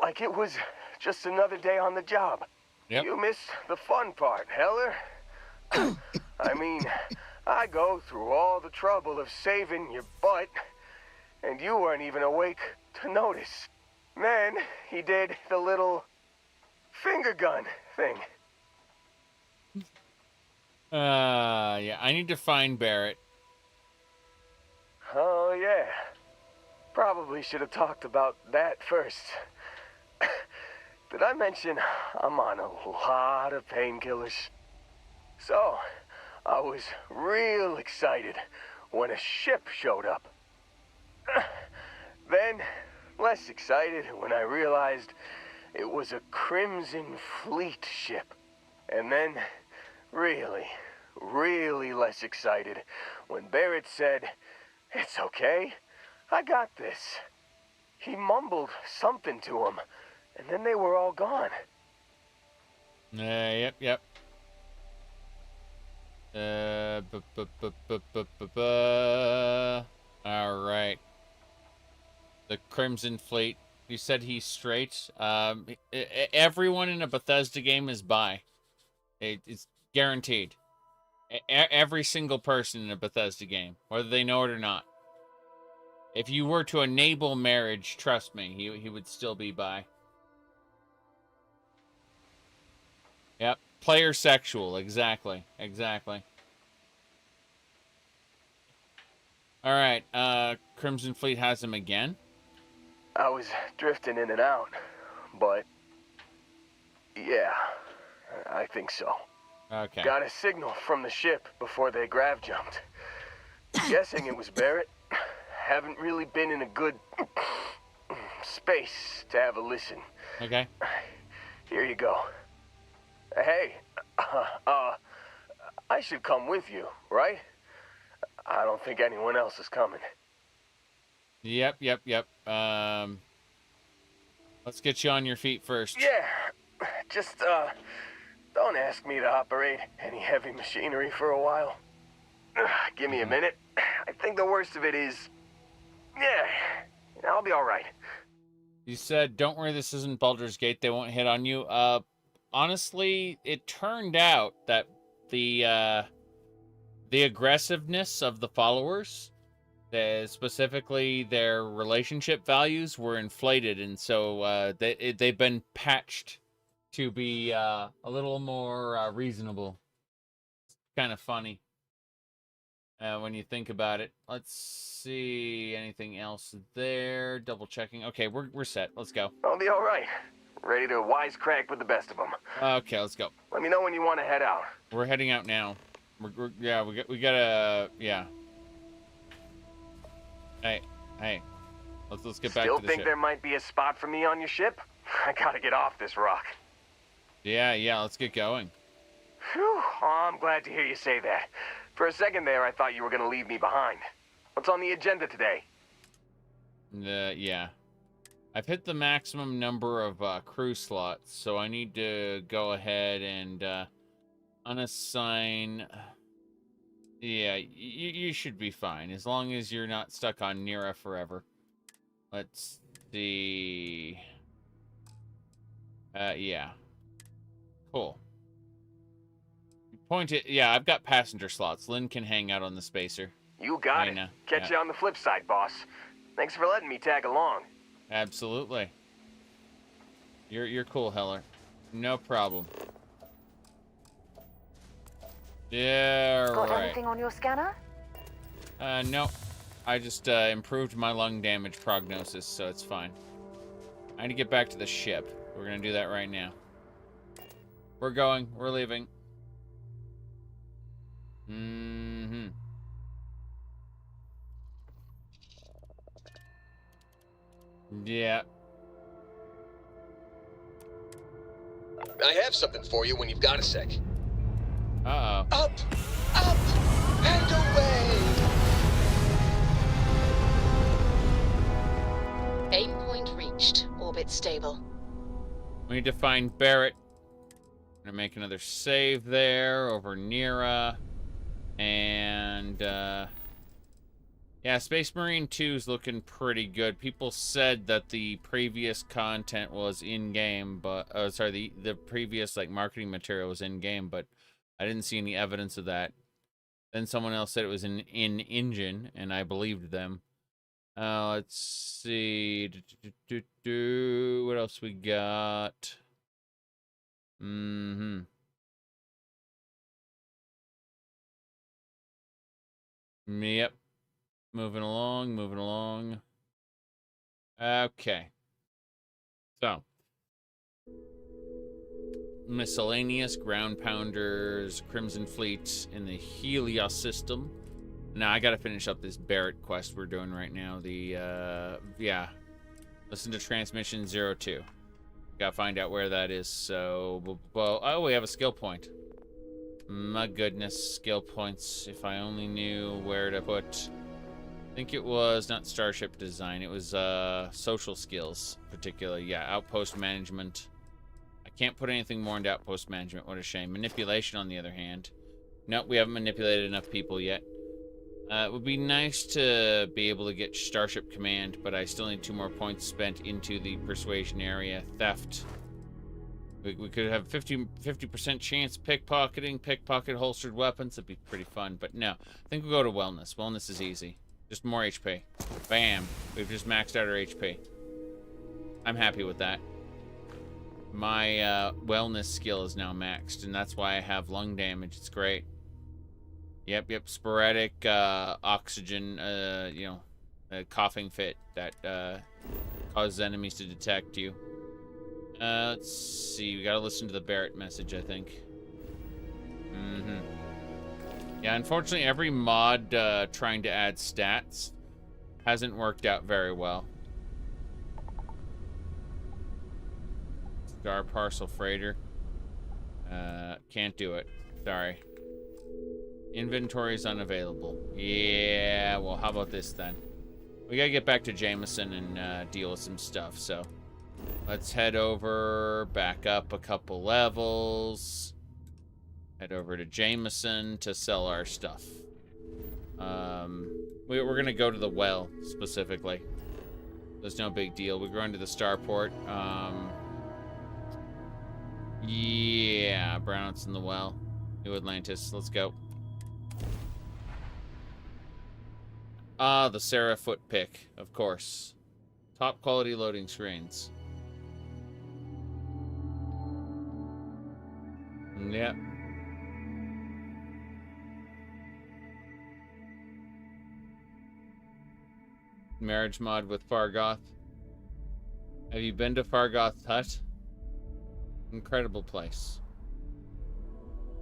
like it was just another day on the job. Yep. You missed the fun part, Heller. I mean, I go through all the trouble of saving your butt, and you weren't even awake to notice. Then he did the little finger gun thing. Yeah, I need to find Barrett. Oh, yeah. Probably should have talked about that first. Did I mention I'm on a lot of painkillers? So, I was real excited when a ship showed up. Then, less excited when I realized it was a Crimson Fleet ship. And then, really, really less excited when Barrett said, "It's okay, I got this." He mumbled something to him, and then they were all gone. Yep. All right. The Crimson Fleet. You said he's straight. Everyone in a Bethesda game is bi. It's guaranteed. Every single person in a Bethesda game, whether they know it or not. If you were to enable marriage, trust me, he would still be bi. Yep. Player sexual. Exactly. All right. Crimson Fleet has him again. I was drifting in and out, but yeah, I think so. Okay. Got a signal from the ship before they grav jumped. Guessing it was Barrett. Haven't really been in a good space to have a listen. Okay. Here you go. Hey, I should come with you, right? I don't think anyone else is coming. Yep. Let's get you on your feet first. Yeah, just, don't ask me to operate any heavy machinery for a while. Give me a minute. I think the worst of it is, yeah, I'll be all right. You said, don't worry, this isn't Baldur's Gate. They won't hit on you. Honestly, it turned out that the aggressiveness of the followers, specifically their relationship values, were inflated, and so they've been patched to be a little more reasonable. It's kind of funny when you think about it. Let's see, anything else there? Double checking. Okay, we're set. Let's go. I'll be all right. Ready to wisecrack with the best of them. Okay, let's go. Let me know when you want to head out. We're heading out now. We gotta. Hey. Let's get back to the ship. Still think there might be a spot for me on your ship? I gotta get off this rock. Yeah. Let's get going. Whew. Oh, I'm glad to hear you say that. For a second there, I thought you were gonna leave me behind. What's on the agenda today? Yeah. I've hit the maximum number of crew slots, so I need to go ahead and unassign. Yeah, you should be fine, as long as you're not stuck on Nira forever. Let's see. Yeah. Cool. Point it. Yeah, I've got passenger slots. Lynn can hang out on the spacer. You got it. Catch you on the flip side, boss. Thanks for letting me tag along. Absolutely. You're cool, Heller. No problem. Yeah, Got right. anything on your scanner? No. I just improved my lung damage prognosis, so it's fine. I need to get back to the ship. We're gonna do that right now. We're going. We're leaving. Mm-hmm. Yeah. I have something for you when you've got a sec. Uh-oh. Up, and away! Aim point reached. Orbit stable. We need to find Barrett. Gonna make another save there over Nira. And, yeah, Space Marine 2 is looking pretty good. People said that the previous content was in-game, but... Oh, sorry, the previous, like, marketing material was in-game, but I didn't see any evidence of that. Then someone else said it was in-engine, and I believed them. Let's see... What else we got? Mm-hmm. Yep. Moving along. Okay. So. Miscellaneous ground pounders, Crimson Fleet in the Helios system. Now, I gotta finish up this Barrett quest we're doing right now. Yeah. Listen to transmission 02. Gotta find out where that is, so... Oh, we have a skill point. My goodness, skill points. If I only knew where to put... I think it was not starship design. It was social skills, particularly. Yeah, outpost management. I can't put anything more into outpost management. What a shame. Manipulation, on the other hand. Nope, we haven't manipulated enough people yet. It would be nice to be able to get starship command, but I still need 2 more points spent into the persuasion area. Theft. We could have 50% chance pickpocket holstered weapons. That'd be pretty fun, but no. I think we'll go to wellness. Wellness is easy. Just more HP. Bam. We've just maxed out our HP. I'm happy with that. My wellness skill is now maxed, and that's why I have lung damage. It's great. Yep. Sporadic oxygen, coughing fit that causes enemies to detect you. Let's see. We gotta listen to the Barrett message, I think. Yeah, unfortunately, every mod trying to add stats hasn't worked out very well. Star parcel freighter. Can't do it. Sorry. Inventory is unavailable. Yeah, well, how about this then? We gotta get back to Jameson and deal with some stuff, so... Let's head over, back up a couple levels. Head over to Jameson to sell our stuff. We're gonna go to the well, specifically. There's no big deal. We're going to the starport. Yeah, Brown's in the well. New Atlantis, let's go. Ah, the Sarah foot pick, of course. Top quality loading screens. Yep. Marriage mod with Fargoth. Have you been to Fargoth's hut? Incredible place.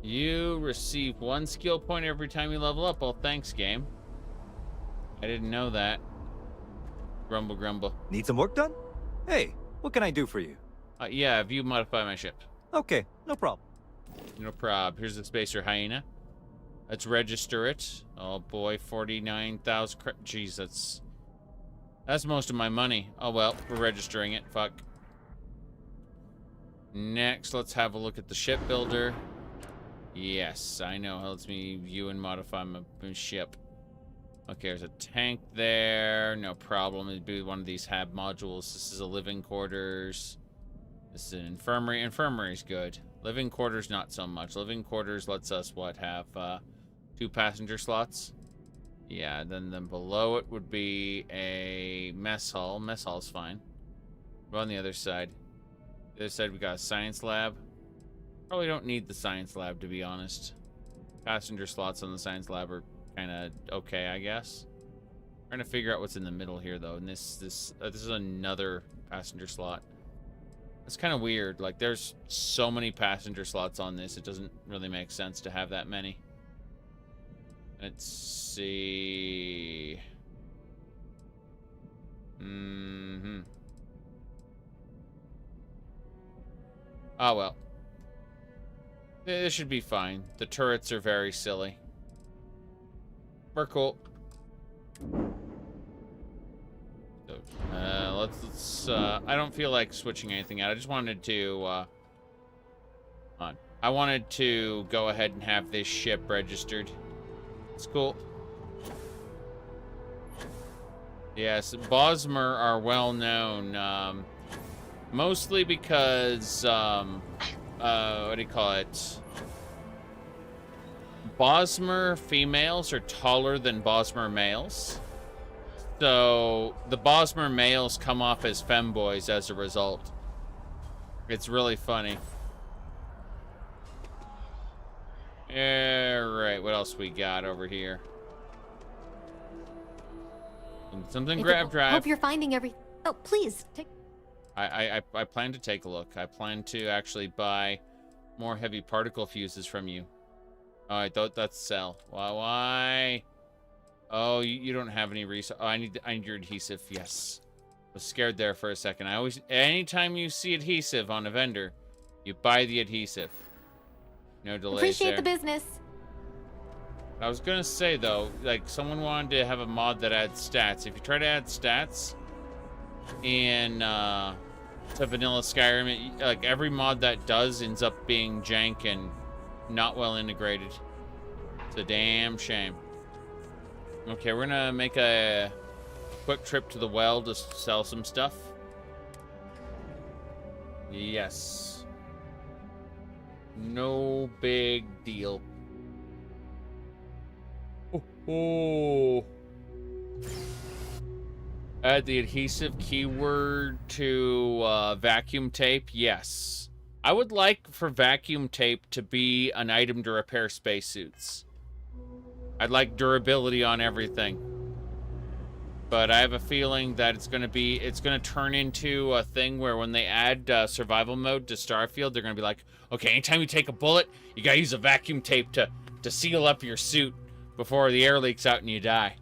You receive 1 skill point every time you level up. Well, thanks, game. I didn't know that. Grumble, grumble. Need some work done? Hey, what can I do for you? Yeah, have you modified my ship? Okay, no problem. No prob. Here's the spacer hyena. Let's register it. Oh boy, 49,000. Jeez, that's most of my money. Oh well, we're registering it. Fuck. Next, let's have a look at the shipbuilder. Yes, I know. It lets me view and modify my ship. Okay, there's a tank there. No problem. It'd be one of these hab modules. This is a living quarters. This is an infirmary. Infirmary's good. Living quarters, not so much. Living quarters lets us, what, have 2 passenger slots? Yeah, then below it would be a mess hall. Mess hall's fine. What on the other side? The other side we got a science lab. Probably don't need the science lab, to be honest. Passenger slots on the science lab are kind of okay, I guess. Trying to figure out what's in the middle here, though. And this is another passenger slot. It's kind of weird. Like, there's so many passenger slots on this. It doesn't really make sense to have that many. Let's see. Oh, well. This should be fine. The turrets are very silly. We're cool. So, let's I don't feel like switching anything out. I just wanted to, I wanted to go ahead and have this ship registered. It's cool. Yes, Bosmer are well known, mostly because, what do you call it? Bosmer females are taller than Bosmer males. So, the Bosmer males come off as femboys as a result. It's really funny. Alright, what else we got over here? Something grav drive. Hope you're finding every... Oh, please, take... I plan to take a look. I plan to actually buy more heavy particle fuses from you. Oh, I thought that's sell. Why? Oh, you don't have any resource. Oh, I need your adhesive. Yes. I was scared there for a second. Anytime you see adhesive on a vendor, you buy the adhesive. No delays Appreciate there. the business. I was gonna say though, like someone wanted to have a mod that adds stats. If you try to add stats in to vanilla Skyrim, like every mod that does ends up being jank and not well integrated. It's a damn shame. Okay, we're gonna make a quick trip to the well to sell some stuff. Yes. No big deal. Oh. Add the adhesive keyword to vacuum tape. Yes. I would like for vacuum tape to be an item to repair spacesuits. I'd like durability on everything. But I have a feeling that it's going to turn into a thing where when they add survival mode to Starfield, they're going to be like, okay, anytime you take a bullet, you got to use a vacuum tape to seal up your suit before the air leaks out and you die.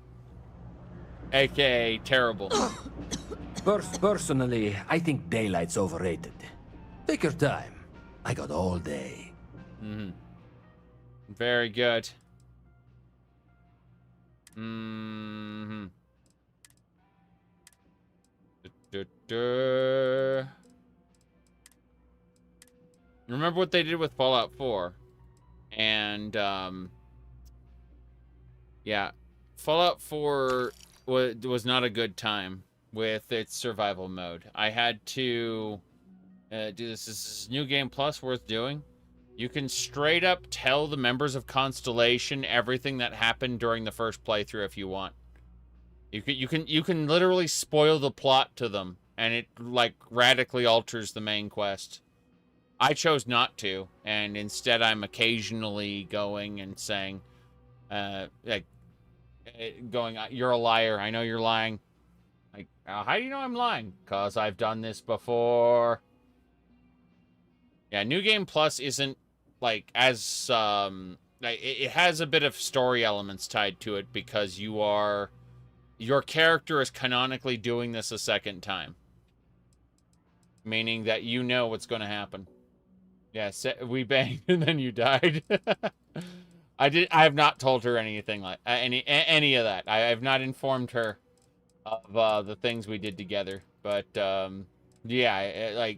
AKA terrible. Personally, I think daylight's overrated. Take your time. I got all day. Mm-hmm. Very good. Mm-hmm. Remember what they did with Fallout 4? And, yeah. Fallout 4 was not a good time with its survival mode. I had to do this. This is New Game Plus worth doing. You can straight up tell the members of Constellation everything that happened during the first playthrough if you want. You can literally spoil the plot to them, and it like radically alters the main quest. I chose not to, and instead I'm occasionally going and saying, you're a liar. I know you're lying. Like, how do you know I'm lying? 'Cause I've done this before. Yeah, New Game Plus isn't like as it has a bit of story elements tied to it because your character is canonically doing this a second time, meaning that you know what's going to happen. Yes, we banged and then you died. I have not told her anything like any of that. I have not informed her of the things we did together. But yeah,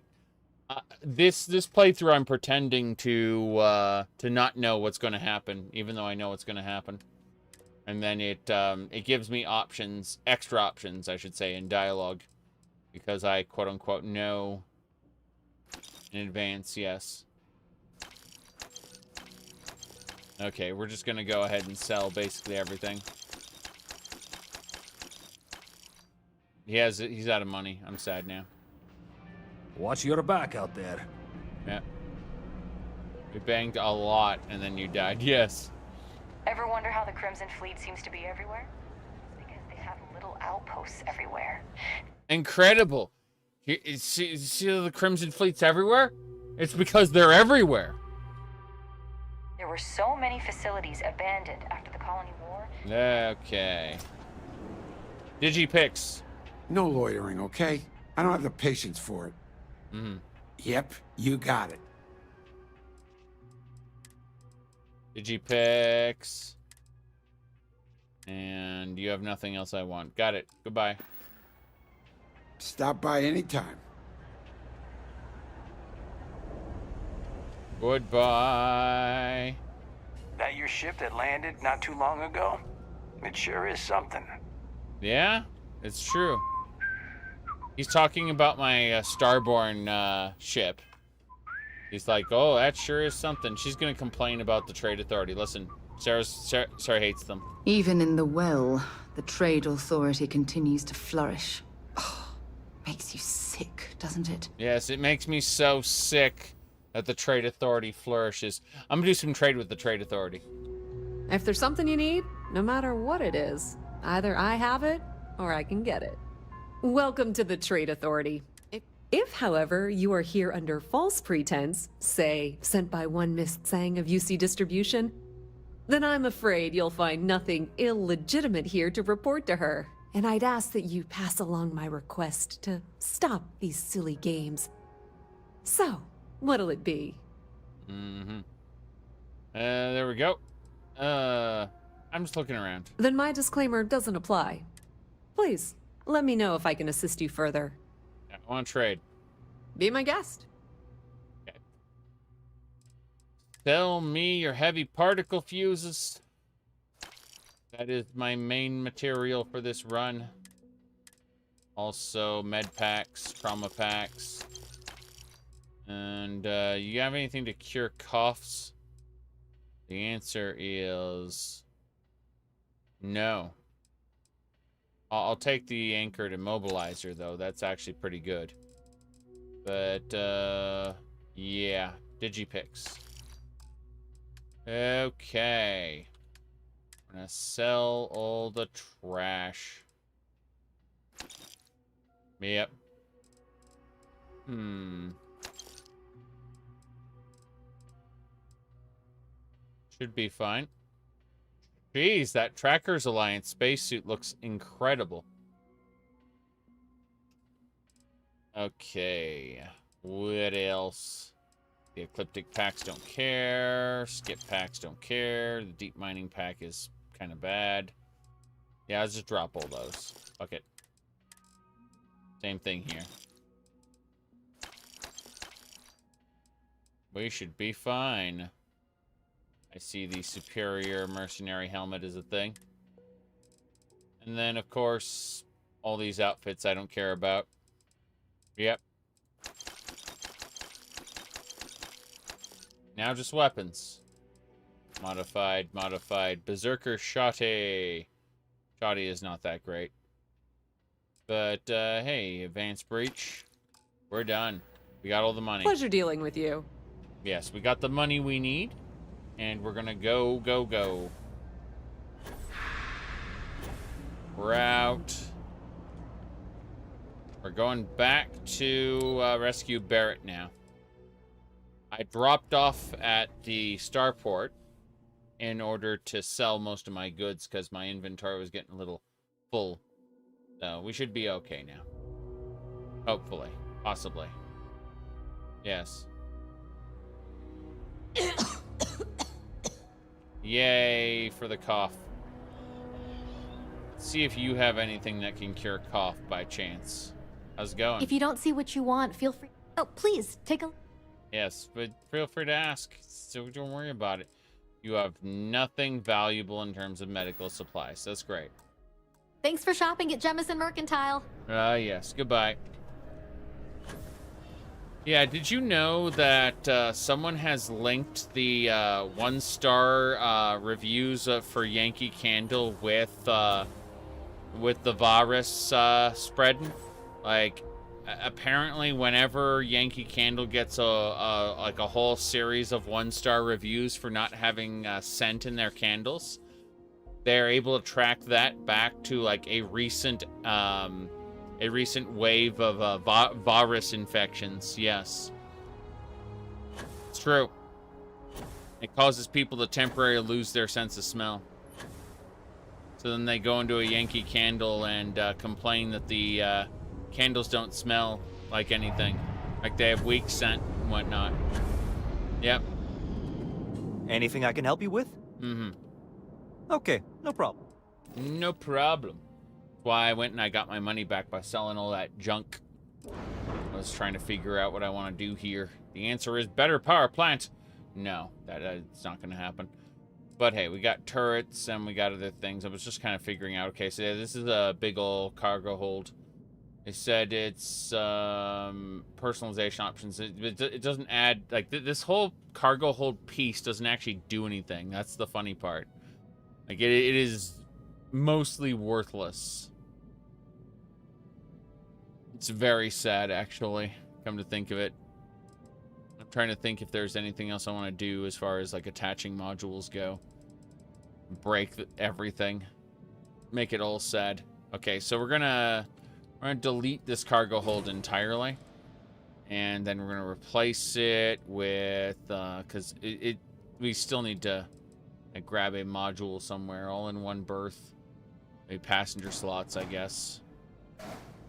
this playthrough, I'm pretending to not know what's going to happen, even though I know what's going to happen. And then it gives me options, extra options, I should say, in dialogue, because I quote unquote know In advance, yes. Okay, we're just gonna go ahead and sell basically everything. He's out of money. I'm sad now. Watch your back out there. Yeah. We banged a lot and then you died. Yes. Ever wonder how the Crimson Fleet seems to be everywhere? It's because they have little outposts everywhere. Incredible. See the Crimson Fleet's everywhere? It's because they're everywhere. There were so many facilities abandoned after the Colony War. Okay. Digipix. No loitering, okay? I don't have the patience for it. Yep, you got it. Digipix. And you have nothing else I want. Got it. Goodbye. Stop by anytime. Goodbye. That your ship that landed not too long ago? It sure is something. Yeah, it's true. He's talking about my Starborn ship. He's like, oh, that sure is something. She's going to complain about the Trade Authority. Listen, Sarah hates them. Even in the well, the Trade Authority continues to flourish. Oh, makes you sick, doesn't it? Yes, it makes me so sick that the Trade Authority flourishes. I'm going to do some trade with the Trade Authority. If there's something you need, no matter what it is, either I have it or I can get it. Welcome to the Trade Authority. If, however, you are here under false pretense, say, sent by one Miss Tsang of UC Distribution, then I'm afraid you'll find nothing illegitimate here to report to her. And I'd ask that you pass along my request to stop these silly games. So, what'll it be? There we go. I'm just looking around. Then my disclaimer doesn't apply. Please, let me know if I can assist you further. I want to trade. Be my guest. Okay. Sell me your heavy particle fuses. That is my main material for this run. Also, med packs, trauma packs. And, you have anything to cure coughs? The answer is no. I'll take the anchored immobilizer, though. That's actually pretty good. But, yeah. Digipix. Okay. I'm gonna sell all the trash. Yep. Should be fine. Jeez, that Trackers Alliance spacesuit looks incredible. Okay. What else? The Ecliptic packs don't care. Skip packs don't care. The Deep Mining pack is kind of bad. Yeah, let's just drop all those. Fuck it. Same thing here. We should be fine. I see the superior mercenary helmet is a thing. And then, of course, all these outfits I don't care about. Yep. Now just weapons. Modified. Berserker Shotty. Shotty is not that great. But, hey, Advanced Breach. We're done. We got all the money. Pleasure dealing with you. Yes, we got the money we need. And we're gonna go. We're out. We're going back to rescue Barrett now. I dropped off at the starport in order to sell most of my goods because my inventory was getting a little full. So we should be okay now. Hopefully. Possibly. Yes. Yay for the cough. Let's see if you have anything that can cure cough by chance. How's it going? If you don't see what you want, feel free. Oh, please, take a... Yes, but feel free to ask. So don't worry about it. You have nothing valuable in terms of medical supplies. That's great. Thanks for shopping at Jemison Mercantile. Yes. Goodbye. Yeah, did you know that someone has linked the 1-star reviews for Yankee Candle with the virus spreading? Like, apparently, whenever Yankee Candle gets a whole series of 1-star reviews for not having scent in their candles, they're able to track that back to like a recent wave of virus infections. Yes, it's true. It causes people to temporarily lose their sense of smell. So then they go into a Yankee Candle and complain that the candles don't smell like anything. Like they have weak scent and whatnot. Yep. Anything I can help you with? Mm-hmm. Okay, no problem. No problem. That's why I went and I got my money back by selling all that junk. I was trying to figure out what I want to do here. The answer is better power plant. No, that's not going to happen. But hey, we got turrets and we got other things. I was just kind of figuring out. Okay, so yeah, this is a big old cargo hold. They said it's personalization options. It doesn't add, like, this whole cargo hold piece doesn't actually do anything. That's the funny part. Like, it is mostly worthless. It's very sad, actually, come to think of it. I'm trying to think if there's anything else I want to do as far as, like, attaching modules go. Break everything. Make it all sad. Okay, so we're gonna delete this cargo hold entirely. And then we're gonna replace it with, because we still need to grab a module somewhere, all in one berth. Maybe passenger slots, I guess.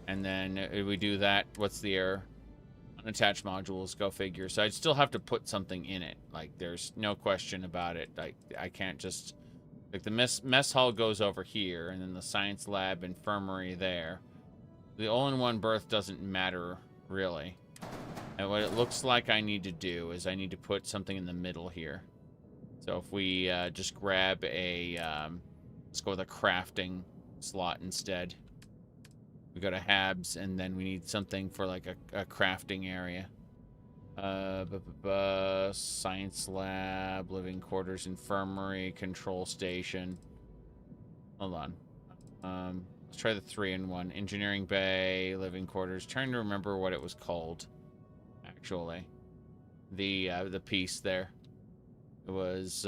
And then if we do that, what's the error? Unattached modules, go figure. So I'd still have to put something in it. Like, there's no question about it. Like, I can't just, like, the mess hall goes over here, and then the science lab, infirmary there. The all-in-one berth doesn't matter, really. And what it looks like I need to do is I need to put something in the middle here. So if we just grab a, let's go with a crafting slot instead. We go to Habs, and then we need something for like a crafting area. Science lab, living quarters, infirmary, control station. Hold on. Let's try the 3-in-1. Engineering bay, living quarters. Trying to remember what it was called, actually. The piece there. It was,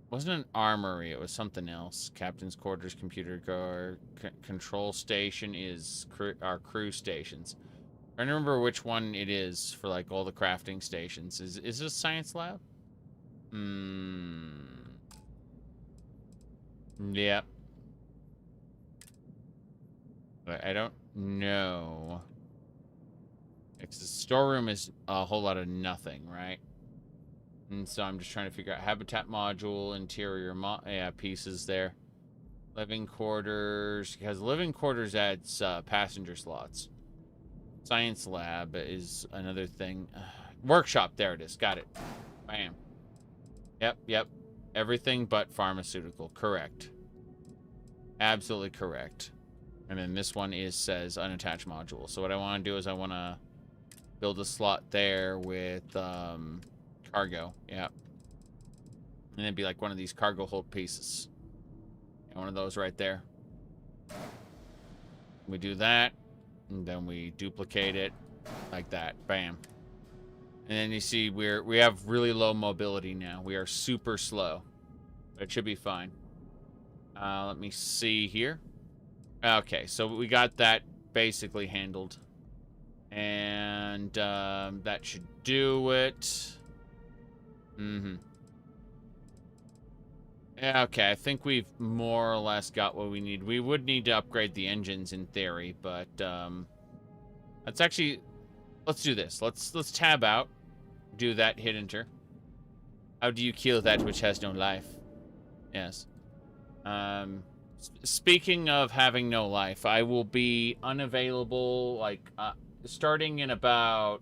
wasn't an armory, it was something else. Captain's quarters, computer car, control station is our crew stations. I don't remember which one it is for, like, all the crafting stations. Is this science lab? Yep. But I don't know. Because the storeroom is a whole lot of nothing, right? And so I'm just trying to figure out habitat module, interior pieces there. Living quarters, because living quarters adds passenger slots. Science lab is another thing. Workshop, there it is. Got it. Bam. Yep. Everything but pharmaceutical. Correct. Absolutely correct. And then this one says unattached module. So what I want to do is I want to build a slot there with cargo. Yep. And it'd be like one of these cargo hold pieces. And one of those right there. We do that. And then we duplicate it like that. Bam. And then you see we have really low mobility now. We are super slow. But it should be fine. Let me see here. Okay, so we got that basically handled. And that should do it. Yeah, okay, I think we've more or less got what we need. We would need to upgrade the engines in theory, but let's actually, let's do this. Let's tab out, do that, hit enter. How do you kill that which has no life? Yes. Speaking of having no life, I will be unavailable, like, starting in about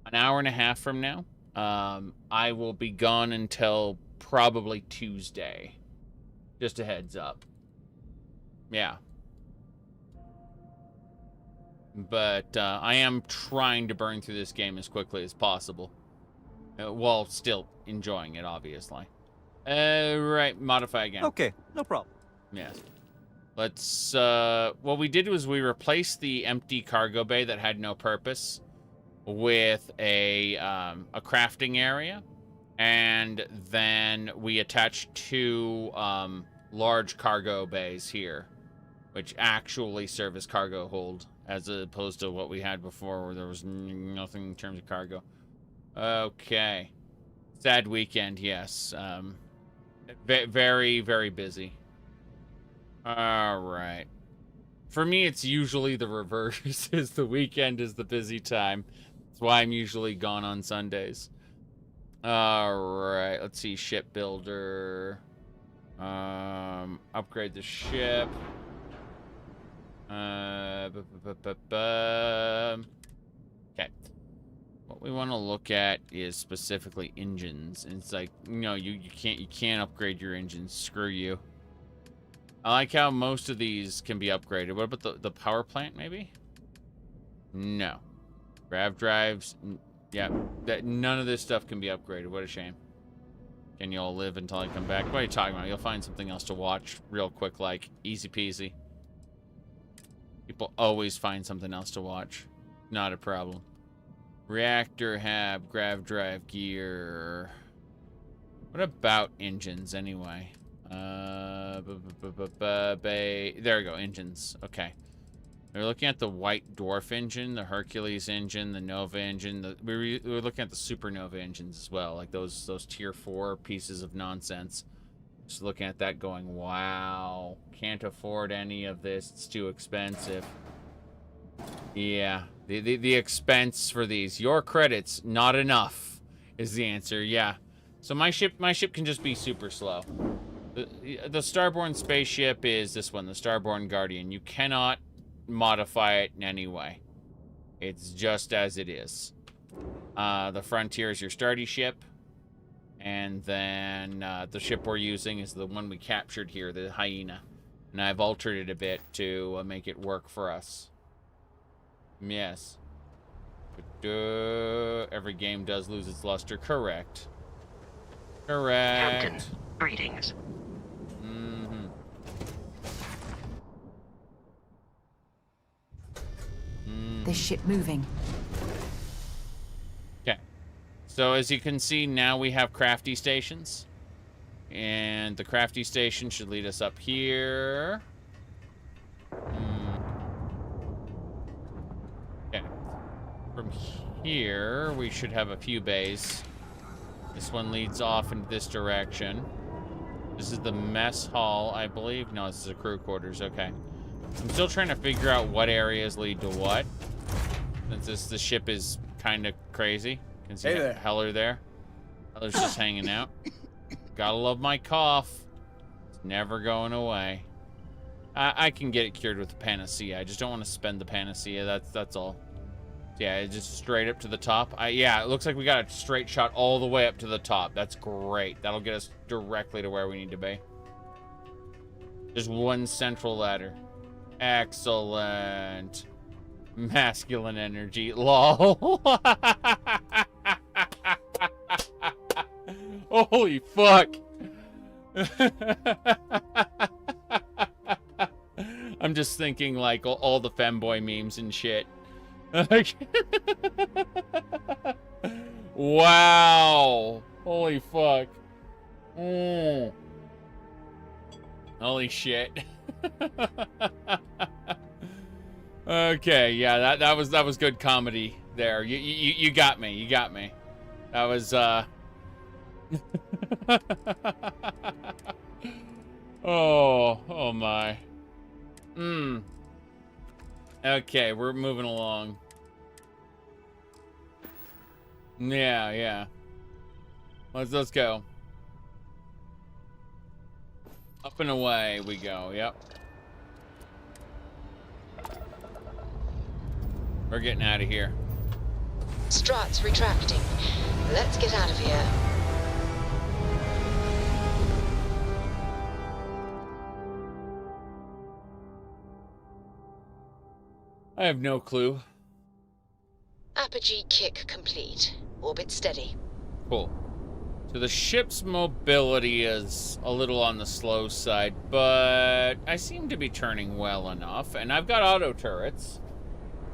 an hour and a half from now. I will be gone until probably Tuesday. Just a heads up. Yeah. But I am trying to burn through this game as quickly as possible. While still enjoying it, obviously. Right, modify again. Okay, no problem. Yes. Let's, what we did was we replaced the empty cargo bay that had no purpose with a crafting area. And then we attached 2 large cargo bays here, which actually serve as cargo hold, as opposed to what we had before, where there was nothing in terms of cargo. Okay. Sad weekend, yes. Very, very busy. All right. For me, it's usually the reverse. Is the weekend is the busy time. That's why I'm usually gone on Sundays. All right. Let's see. Shipbuilder. Upgrade the ship. Okay. What we want to look at is specifically engines. And it's like, no, you can't upgrade your engines. Screw you. I like how most of these can be upgraded. What about the power plant, maybe? No. Grav drives. Yeah, none of this stuff can be upgraded. What a shame. Can you all live until I come back? What are you talking about? You'll find something else to watch real quick, like easy peasy. People always find something else to watch. Not a problem. Reactor hab, grav drive gear. What about engines anyway? There we go, engines. Okay. We're looking at the White Dwarf engine, the Hercules engine, the Nova engine. We're looking at the Supernova engines as well, like those tier 4 pieces of nonsense. Just looking at that going, wow, can't afford any of this. It's too expensive. Yeah, the expense for these. Your credits, not enough, is the answer. Yeah. So my ship can just be super slow. The Starborn spaceship is this one, the Starborn Guardian. You cannot modify it in any way. It's just as it is. The Frontier is your starty ship. And then the ship we're using is the one we captured here, the Hyena. And I've altered it a bit to make it work for us. Yes. Every game does lose its luster. Correct. Correct. Captain, greetings. This ship moving. Okay. So as you can see, now we have crafty stations. And the crafty station should lead us up here. Okay. From here, we should have a few bays. This one leads off into this direction. This is the mess hall, I believe. No, this is the crew quarters. Okay. I'm still trying to figure out what areas lead to what. Since the ship is kind of crazy. Can see Heller there. Heller's just hanging out. Gotta love my cough. It's never going away. I can get it cured with the panacea. I just don't want to spend the panacea. That's all. Yeah, it's just straight up to the top. Yeah, it looks like we got a straight shot all the way up to the top. That's great. That'll get us directly to where we need to be. Just one central ladder. Excellent. Masculine energy. Lol. Holy fuck. I'm just thinking like all the femboy memes and shit. Wow. Holy fuck. Holy shit. Okay, yeah, that was good comedy there. You got me. You got me. That was oh my. Okay, we're moving along. Yeah. Let's go. Up and away we go. Yep. We're getting out of here. Struts retracting. Let's get out of here. I have no clue. Apogee kick complete. Orbit steady. Cool. So the ship's mobility is a little on the slow side, but I seem to be turning well enough, and I've got auto turrets.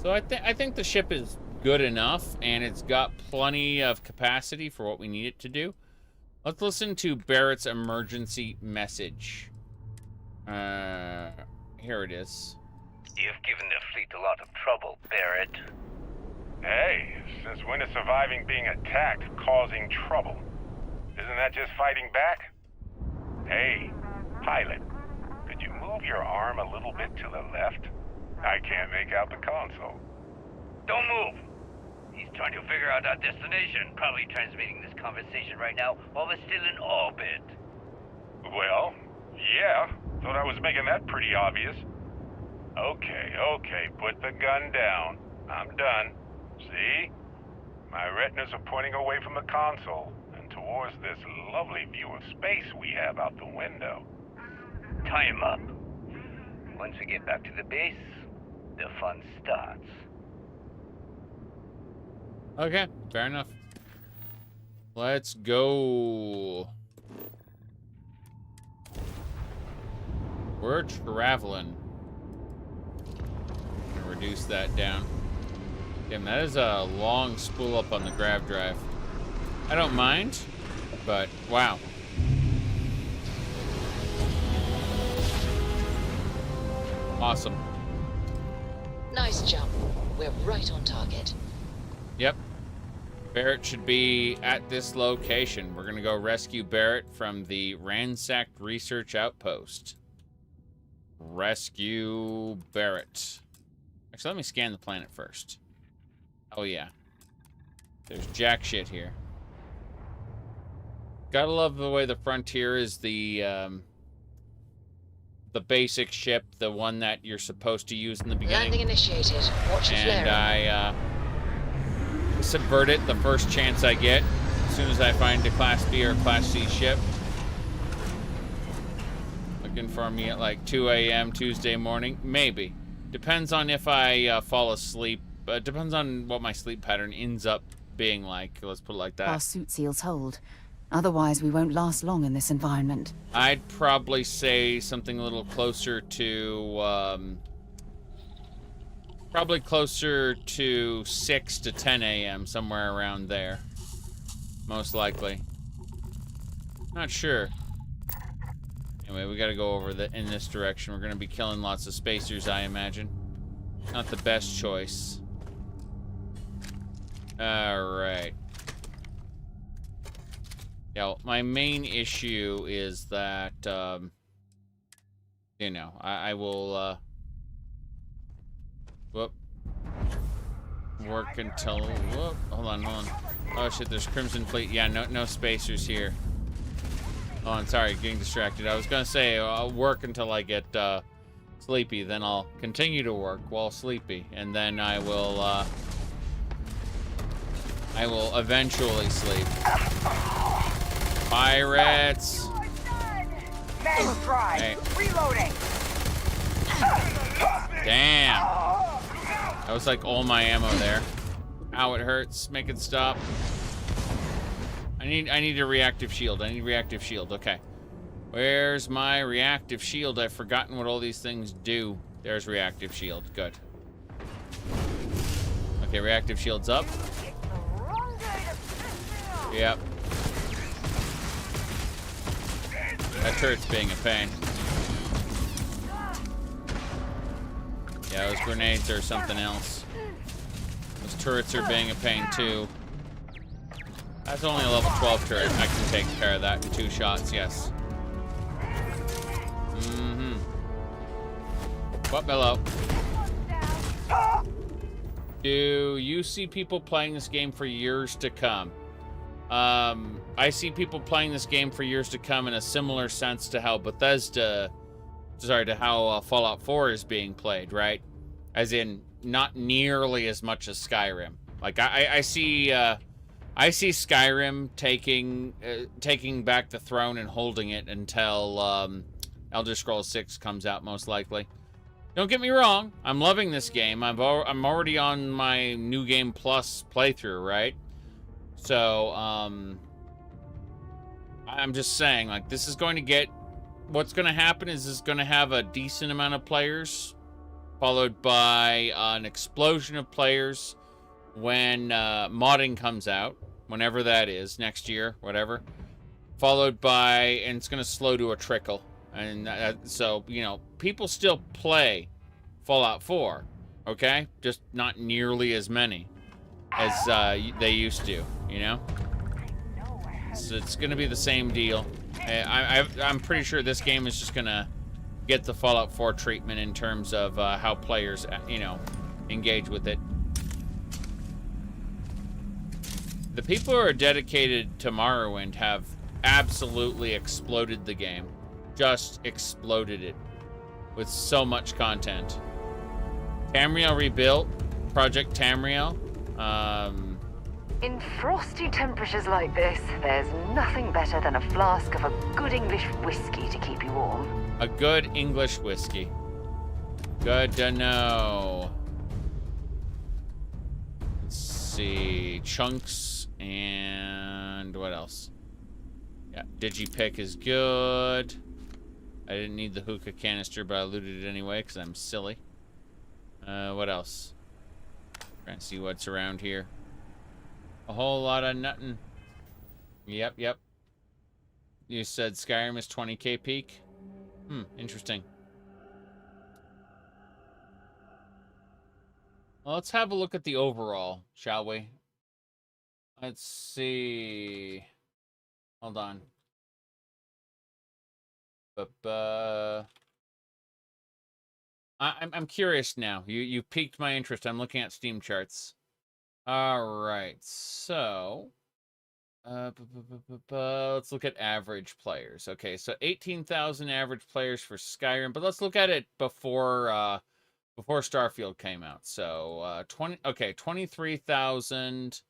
So I think the ship is good enough, and it's got plenty of capacity for what we need it to do. Let's listen to Barrett's emergency message. Here it is. You've given the fleet a lot of trouble, Barrett. Hey, since when is surviving being attacked causing trouble? Isn't that just fighting back? Hey, pilot, could you move your arm a little bit to the left? I can't make out the console. Don't move! He's trying to figure out our destination, probably transmitting this conversation right now while we're still in orbit. Well, yeah, thought I was making that pretty obvious. Okay, put the gun down. I'm done. See? My retinas are pointing away from the console and towards this lovely view of space we have out the window. Tie him up. Once we get back to the base, the fun starts. Okay, fair enough. Let's go. We're traveling. Reduce that down. Damn, that is a long spool up on the grav drive. I don't mind, but wow. Awesome. Nice jump. We're right on target. Yep. Barrett should be at this location. We're gonna go rescue Barrett from the ransacked research outpost. Rescue Barrett. Actually, let me scan the planet first. Oh, yeah. There's jack shit here. Gotta love the way the Frontier is the basic ship, the one that you're supposed to use in the beginning. Landing initiated. Watch your and flaring. I subvert it the first chance I get, as soon as I find a Class B or Class C ship. Looking for me at like 2 a.m. Tuesday morning. Maybe. Depends on if I fall asleep. Depends on what my sleep pattern ends up being like. Let's put it like that. Our suit seals hold. Otherwise, we won't last long in this environment. I'd probably say something a little closer to, probably closer to 6 to 10 a.m., somewhere around there. Most likely. Not sure. Anyway, we gotta go over in this direction. We're gonna be killing lots of spacers, I imagine. Not the best choice. Alright. Yeah, well, my main issue is that, you know, I will, work until, hold on. Oh shit, there's Crimson Fleet. Yeah, no spacers here. Oh, I'm sorry, getting distracted. I was gonna say, I'll work until I get, sleepy, then I'll continue to work while sleepy, and then I will eventually sleep. Pirates! Nice try. Hey. Reloading. Damn! That was like all my ammo there. Ow, it hurts. Make it stop. I need a reactive shield. I need reactive shield. Okay. Where's my reactive shield? I've forgotten what all these things do. There's reactive shield. Good. Okay, reactive shield's up. Yep. That turret's being a pain. Yeah, those grenades are something else. Those turrets are being a pain too. That's only a level 12 turret. I can take care of that in 2 shots, yes. Mm-hmm. What, hello? Do you see people playing this game for years to come? I see people playing this game for years to come in a similar sense to how to how Fallout 4 is being played, right? As in, not nearly as much as Skyrim. Like, I see Skyrim taking back the throne and holding it until Elder Scrolls 6 comes out, most likely. Don't get me wrong. I'm loving this game. I'm already on my New Game Plus playthrough, right? So, I'm just saying, like, this is going to get... What's going to happen is it's going to have a decent amount of players, followed by an explosion of players when modding comes out, whenever that is, next year, whatever. Followed by, and it's going to slow to a trickle. And so, you know, people still play Fallout 4, okay? Just not nearly as many as they used to, you know? So it's going to be the same deal. I'm pretty sure this game is just going to get the Fallout 4 treatment in terms of how players, you know, engage with it. The people who are dedicated to Morrowind have absolutely exploded the game. Just exploded it with so much content. Tamriel Rebuilt, Project Tamriel. In frosty temperatures like this, there's nothing better than a flask of a good English whiskey to keep you warm. A good English whiskey. Good to know. Let's see. Chunks and what else? Yeah, Digipick is good. I didn't need the hookah canister, but I looted it anyway because I'm silly. What else? Trying to see what's around here. A whole lot of nothing. Yep. You said Skyrim is 20k peak? Interesting. Well, let's have a look at the overall, shall we? Let's see. Hold on. I'm curious now. You piqued my interest. I'm looking at Steam charts. All right, so let's look at average players. Okay, so 18,000 average players for Skyrim, but let's look at it before Starfield came out. So 23,000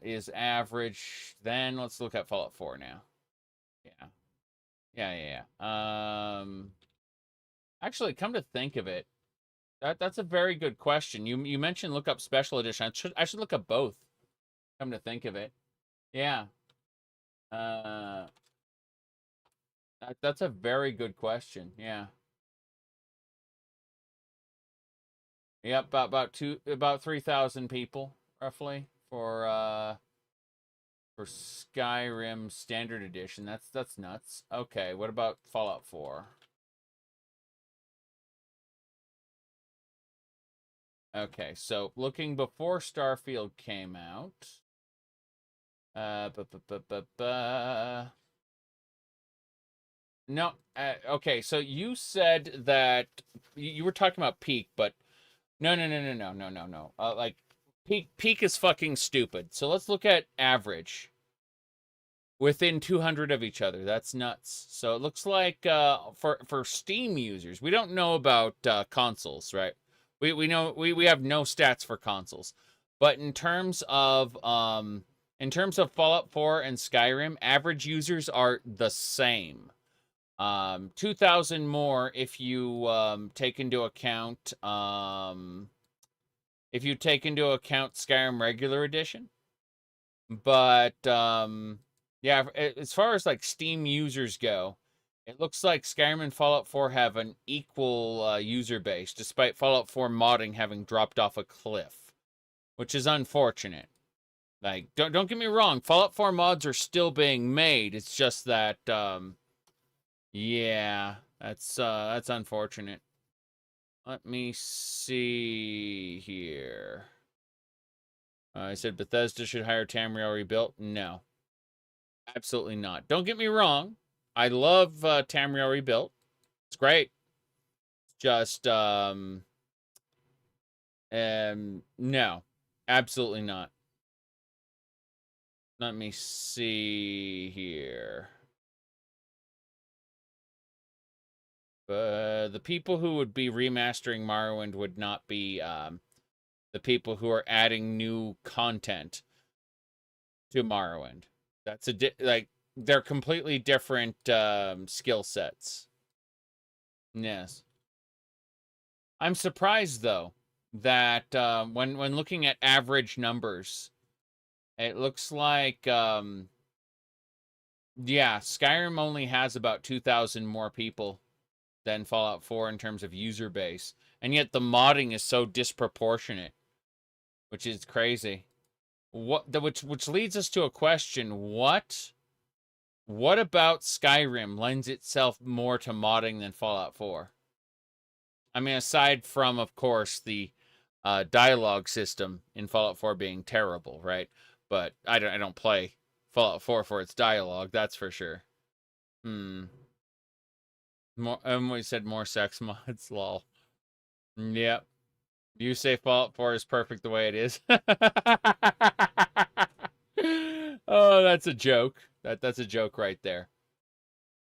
is average. Then let's look at Fallout 4 now. Yeah. Actually, come to think of it, that's a very good question. You mentioned look up special edition. I should look up both. Come to think of it, yeah. That's a very good question. Yeah. Yep, about 3,000 people roughly for Skyrim Standard Edition. That's nuts. Okay, what about Fallout 4? Okay, so looking before Starfield came out. No, okay, so you said that you were talking about peak, but no. Like peak is fucking stupid. So let's look at average. Within 200 of each other. That's nuts. So it looks like for Steam users, we don't know about consoles, right? We know we have no stats for consoles, but in terms of Fallout 4 and Skyrim, average users are the same. 2,000 more if you take into account Skyrim Regular Edition, but yeah, as far as like Steam users go. It looks like Skyrim and Fallout 4 have an equal user base, despite Fallout 4 modding having dropped off a cliff, which is unfortunate. Like, don't get me wrong, Fallout 4 mods are still being made. It's just that, yeah, that's unfortunate. Let me see here. I said Bethesda should hire Tamriel Rebuilt. No, absolutely not. Don't get me wrong. I love Tamriel Rebuilt. It's great. Just, no. Absolutely not. Let me see here. The people who would be remastering Morrowind would not be the people who are adding new content to Morrowind. That's they're completely different skill sets. Yes. I'm surprised though that when looking at average numbers, it looks like yeah, Skyrim only has about 2,000 more people than Fallout 4 in terms of user base, and yet the modding is so disproportionate, which is crazy. Which leads us to a question: what about Skyrim lends itself more to modding than Fallout 4? I mean, aside from, of course, the dialogue system in Fallout 4 being terrible, right? But I don't play Fallout 4 for its dialogue, that's for sure. More, we said more sex mods, lol. Yep. You say Fallout 4 is perfect the way it is. Oh, that's a joke. That's a joke right there.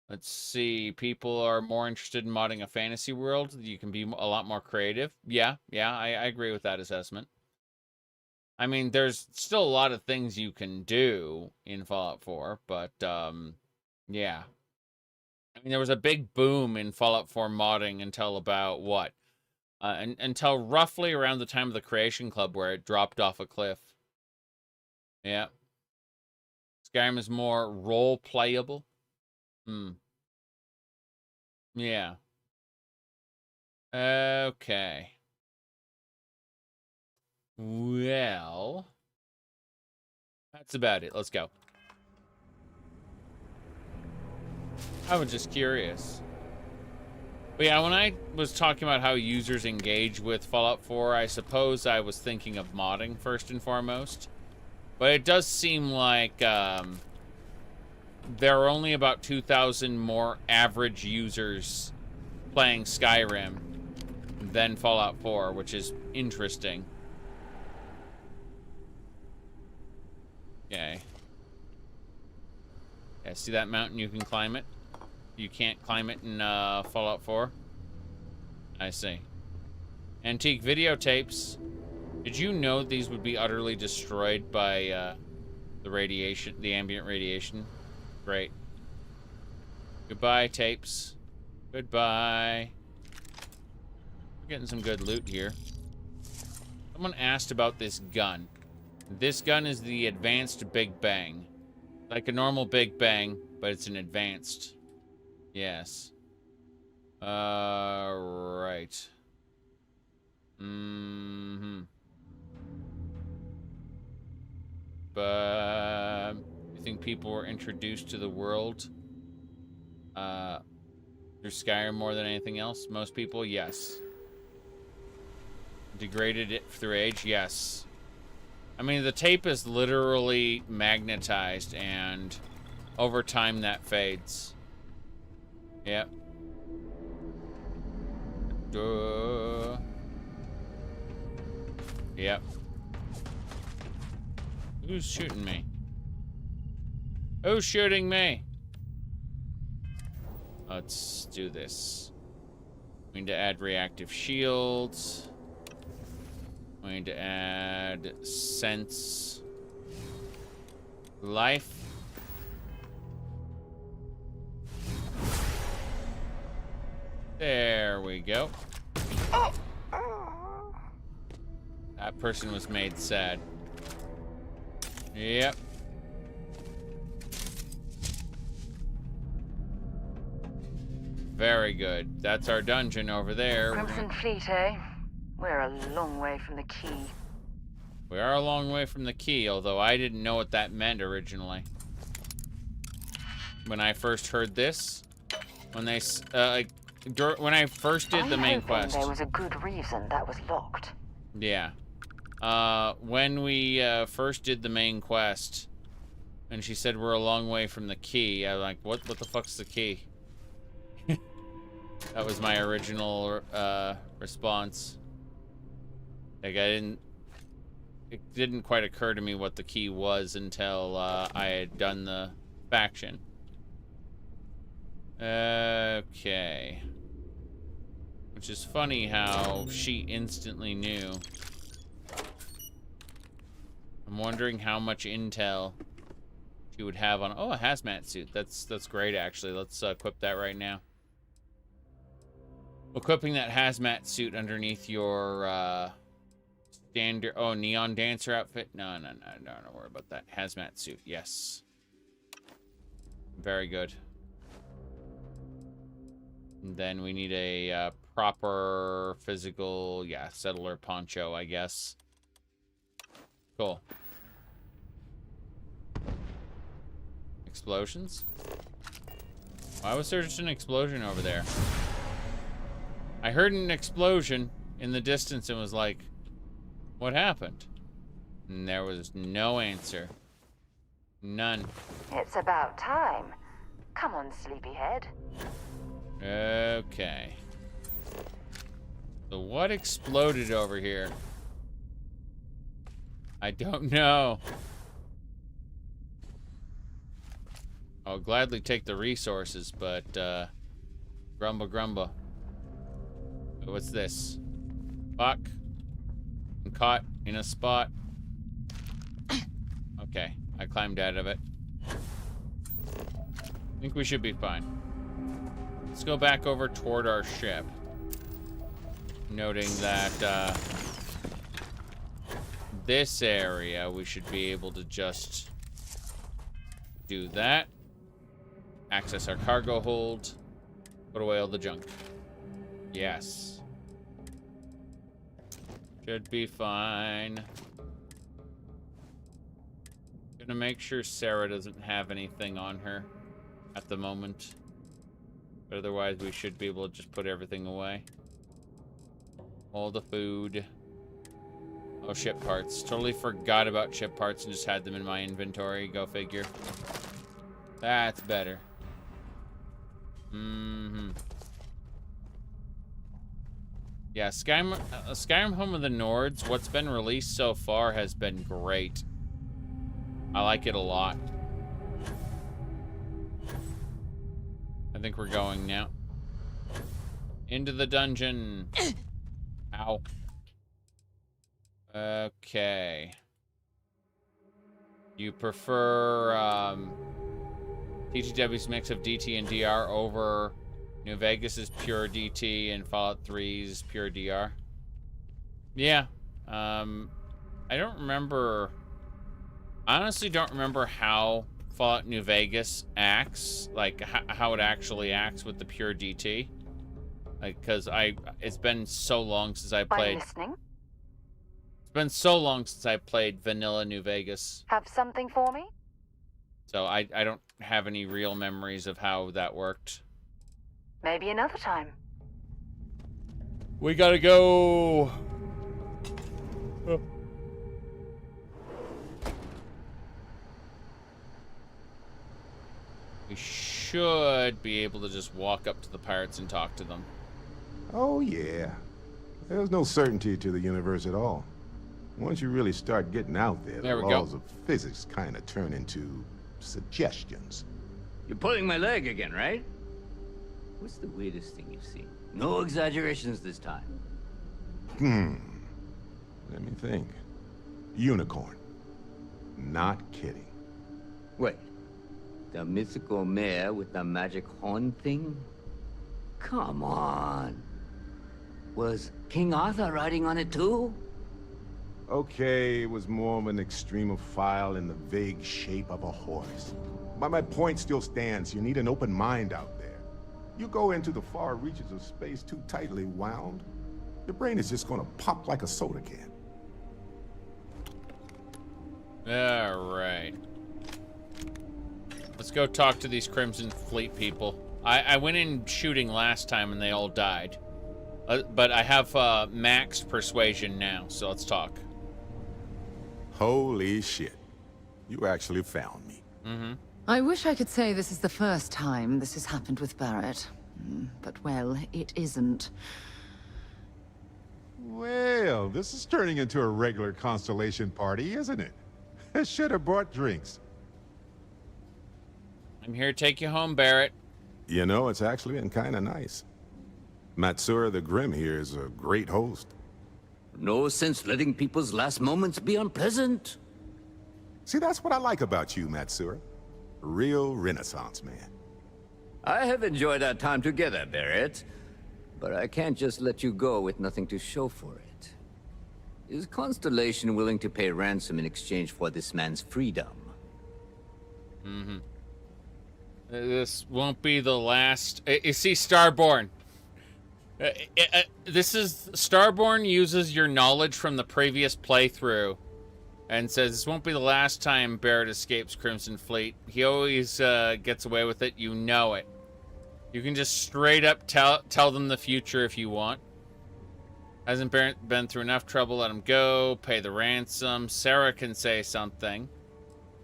Let's see. People are more interested in modding a fantasy world. You can be a lot more creative. Yeah, I agree with that assessment. I mean, there's still a lot of things you can do in Fallout 4, but yeah. I mean, there was a big boom in Fallout 4 modding until about what? Until roughly around the time of the Creation Club, where it dropped off a cliff. Yeah. Skyrim is more role-playable. Yeah. Okay. Well, that's about it. Let's go. I was just curious. But yeah, when I was talking about how users engage with Fallout 4, I suppose I was thinking of modding first and foremost. But it does seem like there are only about 2,000 more average users playing Skyrim than Fallout 4, which is interesting. Okay. Yeah, see that mountain? You can climb it. You can't climb it in Fallout 4. I see. Antique videotapes. Did you know these would be utterly destroyed by the radiation, the ambient radiation? Great. Goodbye, tapes. Goodbye. We're getting some good loot here. Someone asked about this gun. This gun is the advanced Big Bang. Like a normal Big Bang, but it's an advanced. Yes. Right. But you think people were introduced to the world through Skyrim more than anything else? Most people, yes. Degraded it through age, yes. I mean, the tape is literally magnetized, and over time that fades. Yep. Yep. Who's shooting me? Who's shooting me? Let's do this. We need to add reactive shields. We need to add sense life. There we go. That person was made sad. Yep. Very good. That's our dungeon over there. Crimson Fleet, eh? We're a long way from the key. We are a long way from the key, although I didn't know what that meant originally. When I first heard this, when they, when I first did the main quest. There was a good reason that was locked. Yeah. When we first did the main quest, and she said we're a long way from the key, I was like, what the fuck's the key? That was my original response. Like, it didn't quite occur to me what the key was until I had done the faction. Okay. Which is funny how she instantly knew. I'm wondering how much intel she would have on... Oh, a hazmat suit. That's great, actually. Let's equip that right now. Equipping that hazmat suit underneath your standard... Oh, neon dancer outfit? No, don't worry about that. Hazmat suit, yes. Very good. And then we need a proper physical, yeah, settler poncho, I guess. Cool. Explosions? Why was there just an explosion over there? I heard an explosion in the distance and was like, what happened? And there was no answer. None. It's about time. Come on, sleepyhead. Okay. So what exploded over here? I don't know. I'll gladly take the resources, but grumba. What's this? Fuck. I'm caught in a spot. Okay, I climbed out of it. I think we should be fine. Let's go back over toward our ship. Noting that this area, we should be able to just do that. Access our cargo hold. Put away all the junk. Yes. Should be fine. Gonna make sure Sarah doesn't have anything on her at the moment. But otherwise, we should be able to just put everything away. All the food. Oh, ship parts. Totally forgot about ship parts and just had them in my inventory. Go figure. That's better. Yeah, Skyrim Home of the Nords, what's been released so far has been great. I like it a lot. I think we're going now. Into the dungeon. Ow. Okay. You prefer TTW's mix of DT and DR over New Vegas's pure DT and Fallout 3's pure DR? Yeah. I don't remember... I honestly don't remember how Fallout New Vegas acts, like how it actually acts with the pure DT. Like, cause it's been so long since I played. Listening? It's been so long since I played vanilla New Vegas. Have something for me? So I don't have any real memories of how that worked. Maybe another time. We gotta go. We should be able to just walk up to the pirates and talk to them. Oh, yeah. There's no certainty to the universe at all. Once you really start getting out there, the laws of physics kind of turn into suggestions. You're pulling my leg again, right? What's the weirdest thing you've seen? No exaggerations this time. Let me think. Unicorn. Not kidding. Wait. The mythical mare with the magic horn thing? Come on. Was King Arthur riding on it too? Okay, it was more of an extremophile in the vague shape of a horse. But my point still stands. You need an open mind out there. You go into the far reaches of space too tightly wound, your brain is just gonna pop like a soda can. All right. Let's go talk to these Crimson Fleet people. I went in shooting last time and they all died. But I have maxed persuasion now, so let's talk. Holy shit. You actually found me. I wish I could say this is the first time this has happened with Barrett. But, well, it isn't. Well, this is turning into a regular Constellation party, isn't it? I should have brought drinks. I'm here to take you home, Barrett. You know, it's actually been kind of nice. Matsura the Grim here is a great host. No sense letting people's last moments be unpleasant. See, that's what I like about you, Matsura. Real Renaissance man. I have enjoyed our time together, Barrett. but I can't just let you go with nothing to show for it. Is Constellation willing to pay ransom in exchange for this man's freedom? Mm-hmm. This won't be the last. You see, Starborn. This is Starborn uses your knowledge from the previous playthrough, and says this won't be the last time Barrett escapes Crimson Fleet. He always gets away with it. You know it. You can just straight up tell them the future if you want. Hasn't Barrett been through enough trouble? Let him go. Pay the ransom. Sarah can say something.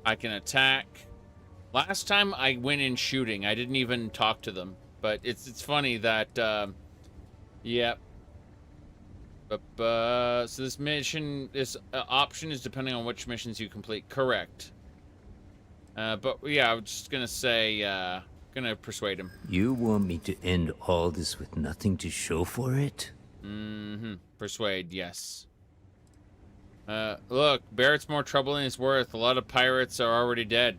I can attack. Last time I went in shooting, I didn't even talk to them. But it's funny that, yep. So this mission, this option is depending on which missions you complete. Correct. But yeah, I was just gonna say, gonna persuade him. You want me to end all this with nothing to show for it? Mm-hmm. Persuade, yes. Look, Barrett's more trouble than he's worth. A lot of pirates are already dead.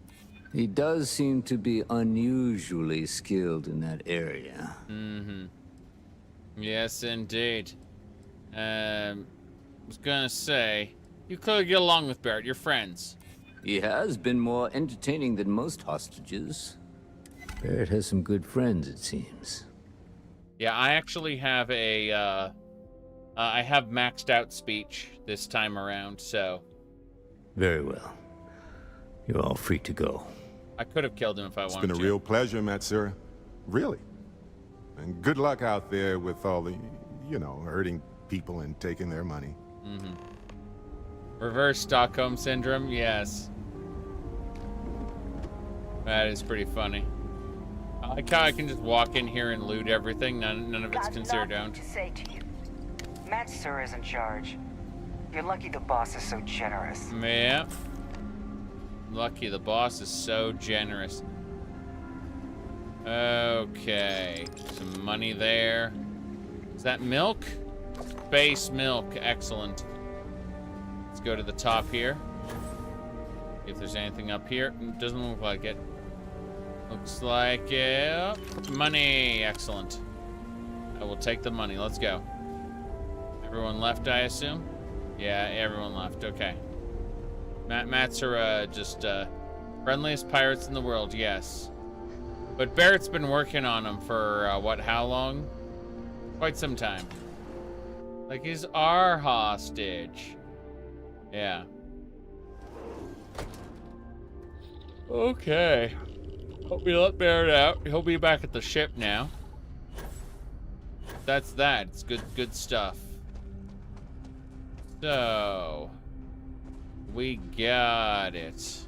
He does seem to be unusually skilled in that area. Mm-hmm. Yes, indeed. I was gonna say, you clearly get along with Barrett. You're friends. He has been more entertaining than most hostages. Barrett has some good friends, it seems. Yeah, I actually have a, I have maxed out speech this time around, so. Very well. You're all free to go. I could have killed him if I wanted to. It's been a real pleasure, Metanarrative. Really. And good luck out there with all the, you know, hurting people and taking their money. Mm-hmm. Reverse Stockholm Syndrome, yes. That is pretty funny. I like how I can just walk in here and loot everything. None of it's considered owned. To say to you, Matt Sir is in charge. You're lucky the boss is so generous. Yeah. Lucky the boss is so generous. Okay. Some money there. Is that milk? Base milk. Excellent. Let's go to the top here. See if there's anything up here. Doesn't look like it. Looks like it. Money. Excellent. I will take the money. Let's go. Everyone left, I assume? Yeah, everyone left. Okay. Mats are just friendliest pirates in the world, yes. But Barrett's been working on them for, what, how long? Quite some time. Like, he's our hostage. Yeah. Okay. Hope we let Barrett out. He'll be back at the ship now. That's that. It's good stuff. So... we got it.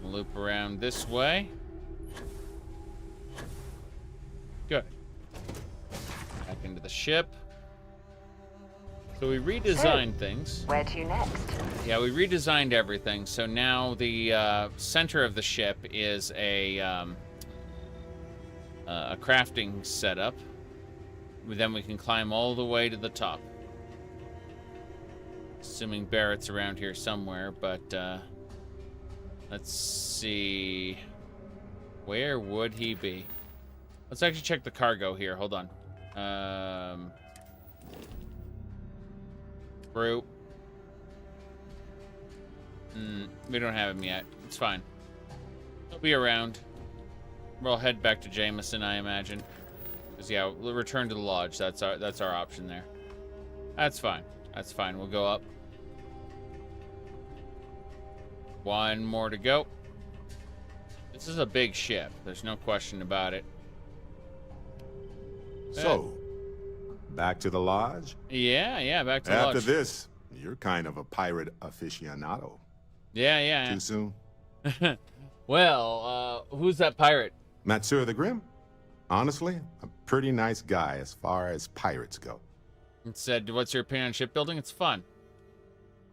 Loop around this way. Good. Back into the ship. So we redesigned things. Where to next? Yeah, we redesigned everything. So now the center of the ship is a crafting setup. Then we can climb all the way to the top. Assuming Barrett's around here somewhere, but let's see. Where would he be? Let's actually check the cargo here. Hold on. Fruit. We don't have him yet. It's fine. He'll be around. We'll head back to Jameson, I imagine. Because yeah, we'll return to the lodge. That's our option there. That's fine. That's fine. We'll go up. One more to go. This is a big ship. There's no question about it. So, back to the lodge? Yeah, back to the lodge. After this, you're kind of a pirate aficionado. Yeah. Too soon? Well, who's that pirate? Matsura the Grim? Honestly, a pretty nice guy as far as pirates go. It said, what's your opinion on shipbuilding? It's fun.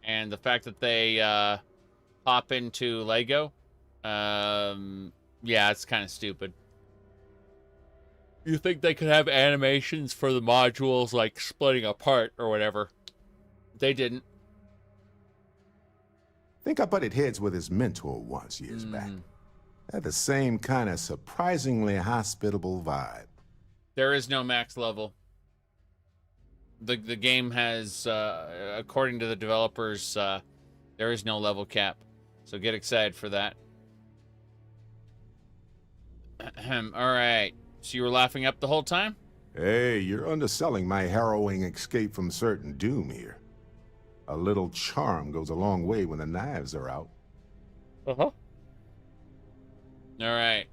And the fact that they hop into Lego, yeah, it's kind of stupid. You think they could have animations for the modules, like splitting apart or whatever? They didn't. Think I butted heads with his mentor once years back. Had the same kind of surprisingly hospitable vibe. There is no max level. The game has, according to the developers, there is no level cap. So get excited for that. All right. So you were laughing up the whole time? Hey, you're underselling my harrowing escape from certain doom here. A little charm goes a long way when the knives are out. Uh-huh. All right.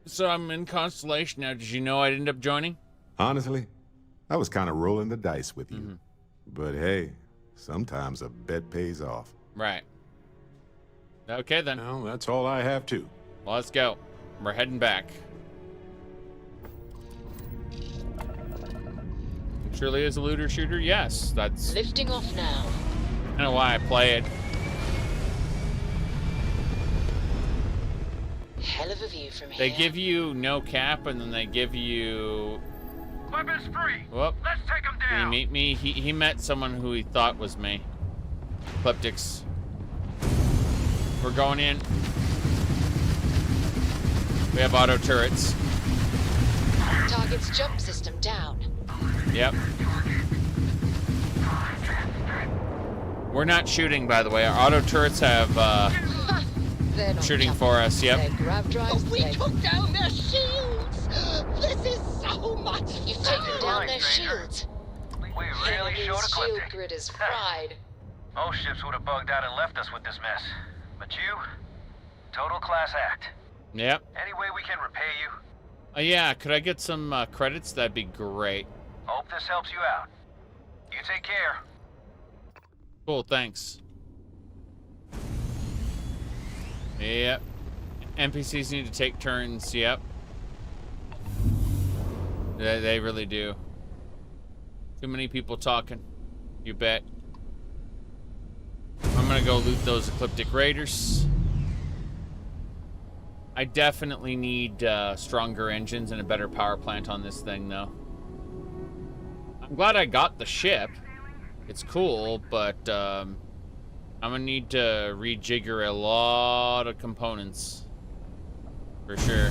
So I'm in Constellation now. Did you know I'd end up joining? Honestly, I was kind of rolling the dice with you. But hey, sometimes a bet pays off. Right. Okay, then. Well, that's all I have too. Well, let's go. We're heading back. It truly is a looter shooter? Yes, that's Lifting off now. kind of why I play it. Hell of a view from here. They give you no cap, and then they give you... Weapons free. Whoop. Let's take him Did he down. meet me? He met someone who he thought was me. Ecliptics. We're going in. We have auto turrets. Target's jump system down. Yep. We're not shooting, by the way. Our auto turrets have They're not shooting jumping. for us. Yep. Their grav drives. We took down their shields! This is so much fun! You've taken down their stranger. shields. We really showed Enemy's shield ecliptic. grid is fried. Most ships would have bugged out and left us with this mess. But you, total class act. Yep. Any way we can repay you? Yeah, could I get some credits? That'd be great. Hope this helps you out. You take care. Cool, thanks. Yep. NPCs need to take turns. Yep. They really do. Too many people talking. You bet. I'm gonna go loot those Ecliptic Raiders. I definitely need stronger engines and a better power plant on this thing, though. I'm glad I got the ship. It's cool, but I'm gonna need to rejigger a lot of components. For sure.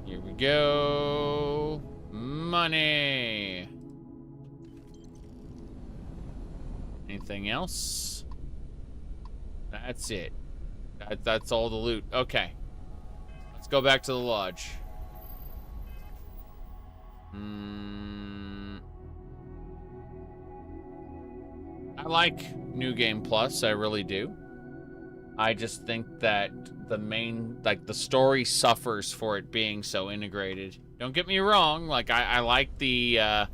Here we go. Money. Anything else? That's it. That's all the loot. Okay. Let's go back to the lodge. I like New Game Plus, I really do. I just think that the story suffers for it being so integrated. Don't get me wrong, like I like the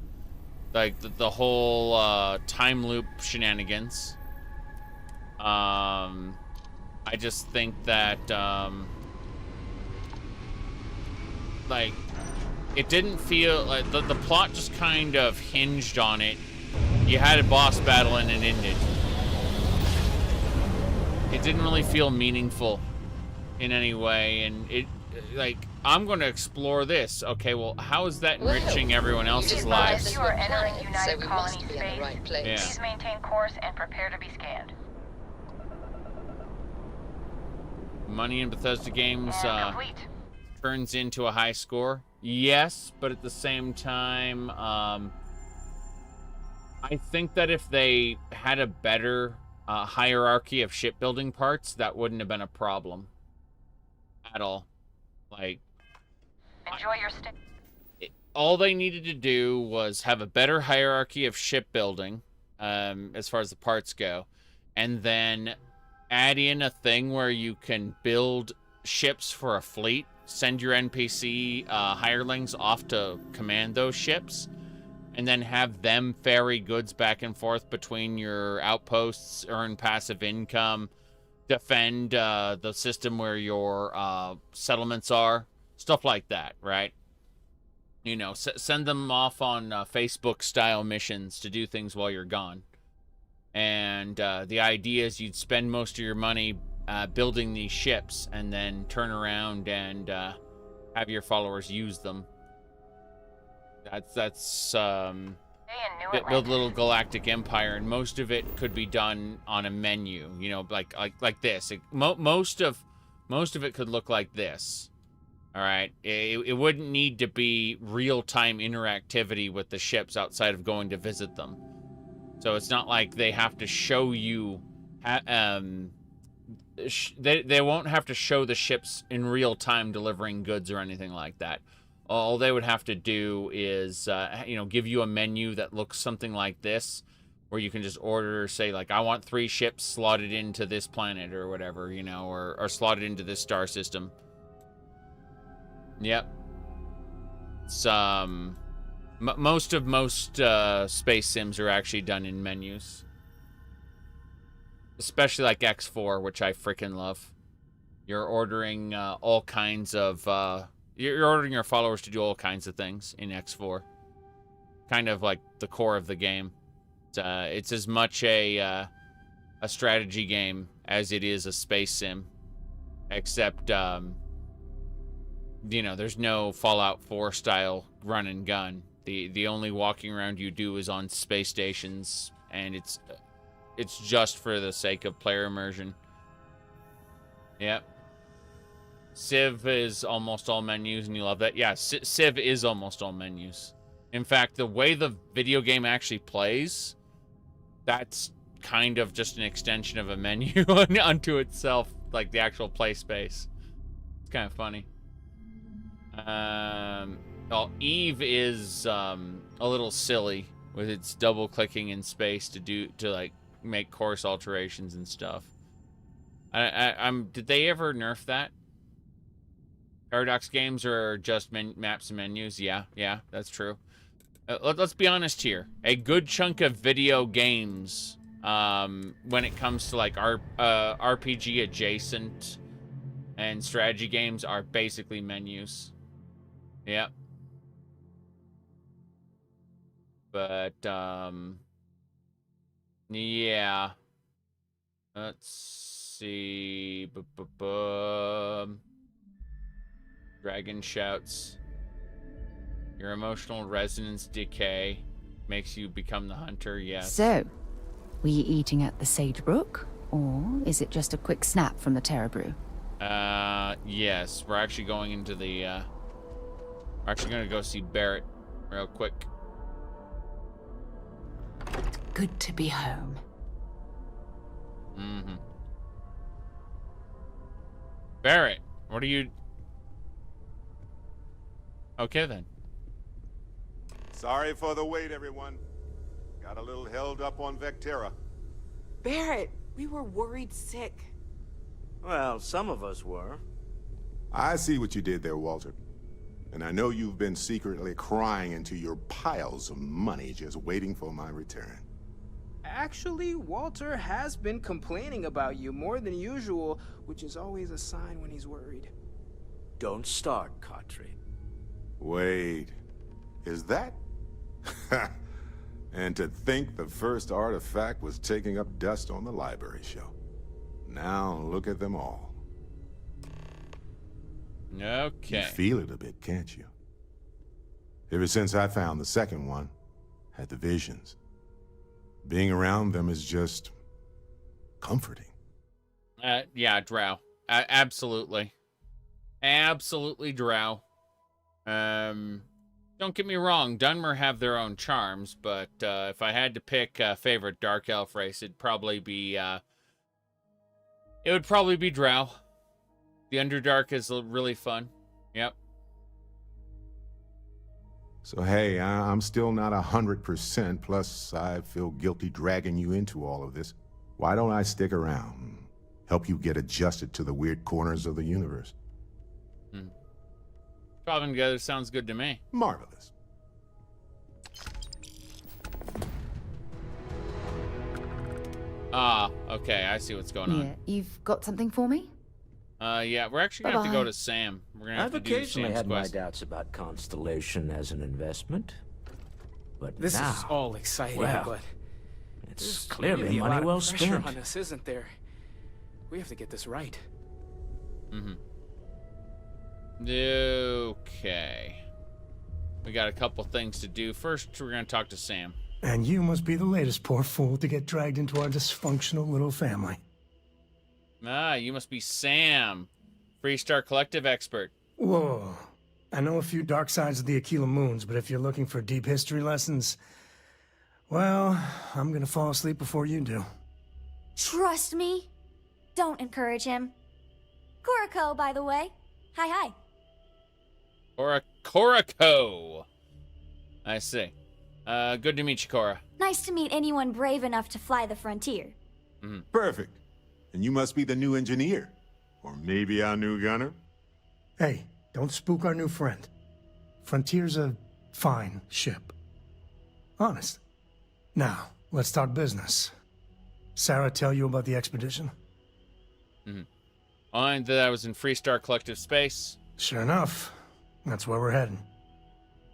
whole time loop shenanigans. I just think that like it didn't feel like the plot just kind of hinged on it. You had a boss battle and it ended. It didn't really feel meaningful in any way, and it like I'm going to explore this. Okay, well, how is that enriching everyone else's lives? You are entering United Colony space. Right place. Yeah. Please maintain course and prepare to be scanned. Money in Bethesda games Complete. turns into a high score. Yes, but at the same time, I think that if they had a better hierarchy of shipbuilding parts, that wouldn't have been a problem at all. Like, Enjoy your stay. all they needed to do was have a better hierarchy of shipbuilding, as far as the parts go, and then add in a thing where you can build ships for a fleet, send your NPC hirelings off to command those ships, and then have them ferry goods back and forth between your outposts, earn passive income, defend the system where your settlements are, stuff like that, right? You know, send them off on Facebook-style missions to do things while you're gone. And the idea is you'd spend most of your money building these ships and then turn around and have your followers use them. That's build a little galactic empire, and most of it could be done on a menu. You know, like this. Most of it could look like this. All right, it wouldn't need to be real-time interactivity with the ships outside of going to visit them. So it's not like they have to show you. They won't have to show the ships in real time delivering goods or anything like that. All they would have to do is, you know, give you a menu that looks something like this, where you can just order, say, like, I want 3 ships slotted into this planet or whatever, you know, or slotted into this star system. Yep. It's, most space sims are actually done in menus. Especially like X4, which I freaking love. You're ordering all kinds of... you're ordering your followers to do all kinds of things in X4. Kind of like the core of the game. It's as much a strategy game as it is a space sim. Except, you know, there's no Fallout 4 style run and gun. The only walking around you do is on space stations, and it's just for the sake of player immersion. Yep. Civ is almost all menus, and you love that. Yeah, Civ is almost all menus. In fact, the way the video game actually plays, that's kind of just an extension of a menu unto itself, like the actual play space. It's kind of funny. Well, Eve is a little silly with its double clicking in space to like make course alterations and stuff. Did they ever nerf that? Paradox games are just maps and menus. Yeah, that's true. Let's be honest here. A good chunk of video games, when it comes to like RPG adjacent and strategy games, are basically menus. Yep. But yeah. Let's see. Dragon shouts. Your emotional resonance decay makes you become the hunter, yes. So, were you eating at the Sage Brook, or is it just a quick snap from the Terra Brew? Yes. We're actually going into the, we're actually gonna go see Barrett real quick. Good to be home. Mm-hmm. Barrett, what are you... Okay, then. Sorry for the wait, everyone. Got a little held up on Vectera. Barrett, we were worried sick. Well, some of us were. I see what you did there, Walter. And I know you've been secretly crying into your piles of money just waiting for my return. Actually, Walter has been complaining about you more than usual, which is always a sign when he's worried. Don't start, Katri. Wait, is that? And to think the first artifact was taking up dust on the library shelf. Now look at them all. Okay. You feel it a bit, can't you? Ever since I found the second one, had the visions. Being around them is just comforting. Yeah, Drow. Absolutely. Absolutely Drow. Don't get me wrong, Dunmer have their own charms, but if I had to pick a favorite Dark Elf race, it'd probably be Drow. The Underdark is really fun. Yep. So hey, I'm still not 100%, plus I feel guilty dragging you into all of this. Why don't I stick around and help you get adjusted to the weird corners of the universe? Traveling together sounds good to me. Marvelous. Ah, okay, I see what's going on. Yeah, you've got something for me? Yeah, we're actually gonna have to go to Sam. We're gonna have I've to do occasionally Sam's had quest. my doubts about Constellation as an investment, but This now, is all exciting, well, but it's there's clearly really a money lot of well pressure spent. on us, isn't there? We have to get this right. Mm-hmm. Okay. We got a couple things to do. First, we're gonna talk to Sam. And you must be the latest poor fool to get dragged into our dysfunctional little family. Ah, you must be Sam, Freestar Collective expert. Whoa. I know a few dark sides of the Aquila Moons, but if you're looking for deep history lessons, well, I'm gonna fall asleep before you do. Trust me. Don't encourage him. Koriko, by the way. Hi. Koriko. I see. Good to meet you, Cora. Nice to meet anyone brave enough to fly the frontier. Perfect. And you must be the new engineer. Or maybe our new gunner? Hey, don't spook our new friend. Frontier's a fine ship. Honest. Now, let's talk business. Sarah tell you about the expedition? And that I was in Freestar Collective space. Sure enough. That's where we're heading.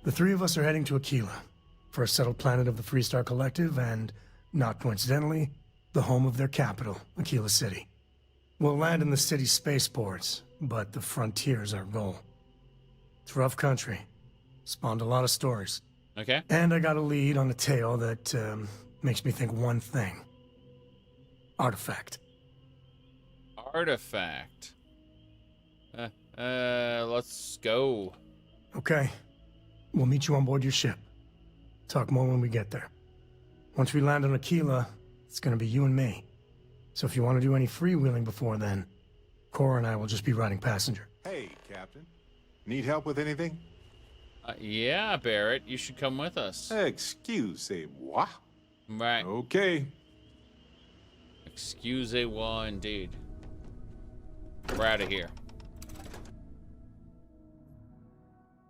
The three of us are heading to Aquila, first settled planet of the Freestar Collective, and, not coincidentally, the home of their capital, Aquila City. We'll land in the city's spaceports, but the frontier's our goal. It's rough country. Spawned a lot of stories. Okay. And I got a lead on a tale that makes me think one thing. Artifact. Artifact. Let's go. Okay. We'll meet you on board your ship. Talk more when we get there. Once we land on Aquila, it's gonna be you and me. So if you want to do any freewheeling before then, Cora and I will just be riding passenger. Hey, Captain. Need help with anything? Yeah, Barrett, you should come with us. Excusez-moi. Right. Okay. Excusez-moi, indeed. We're out of here.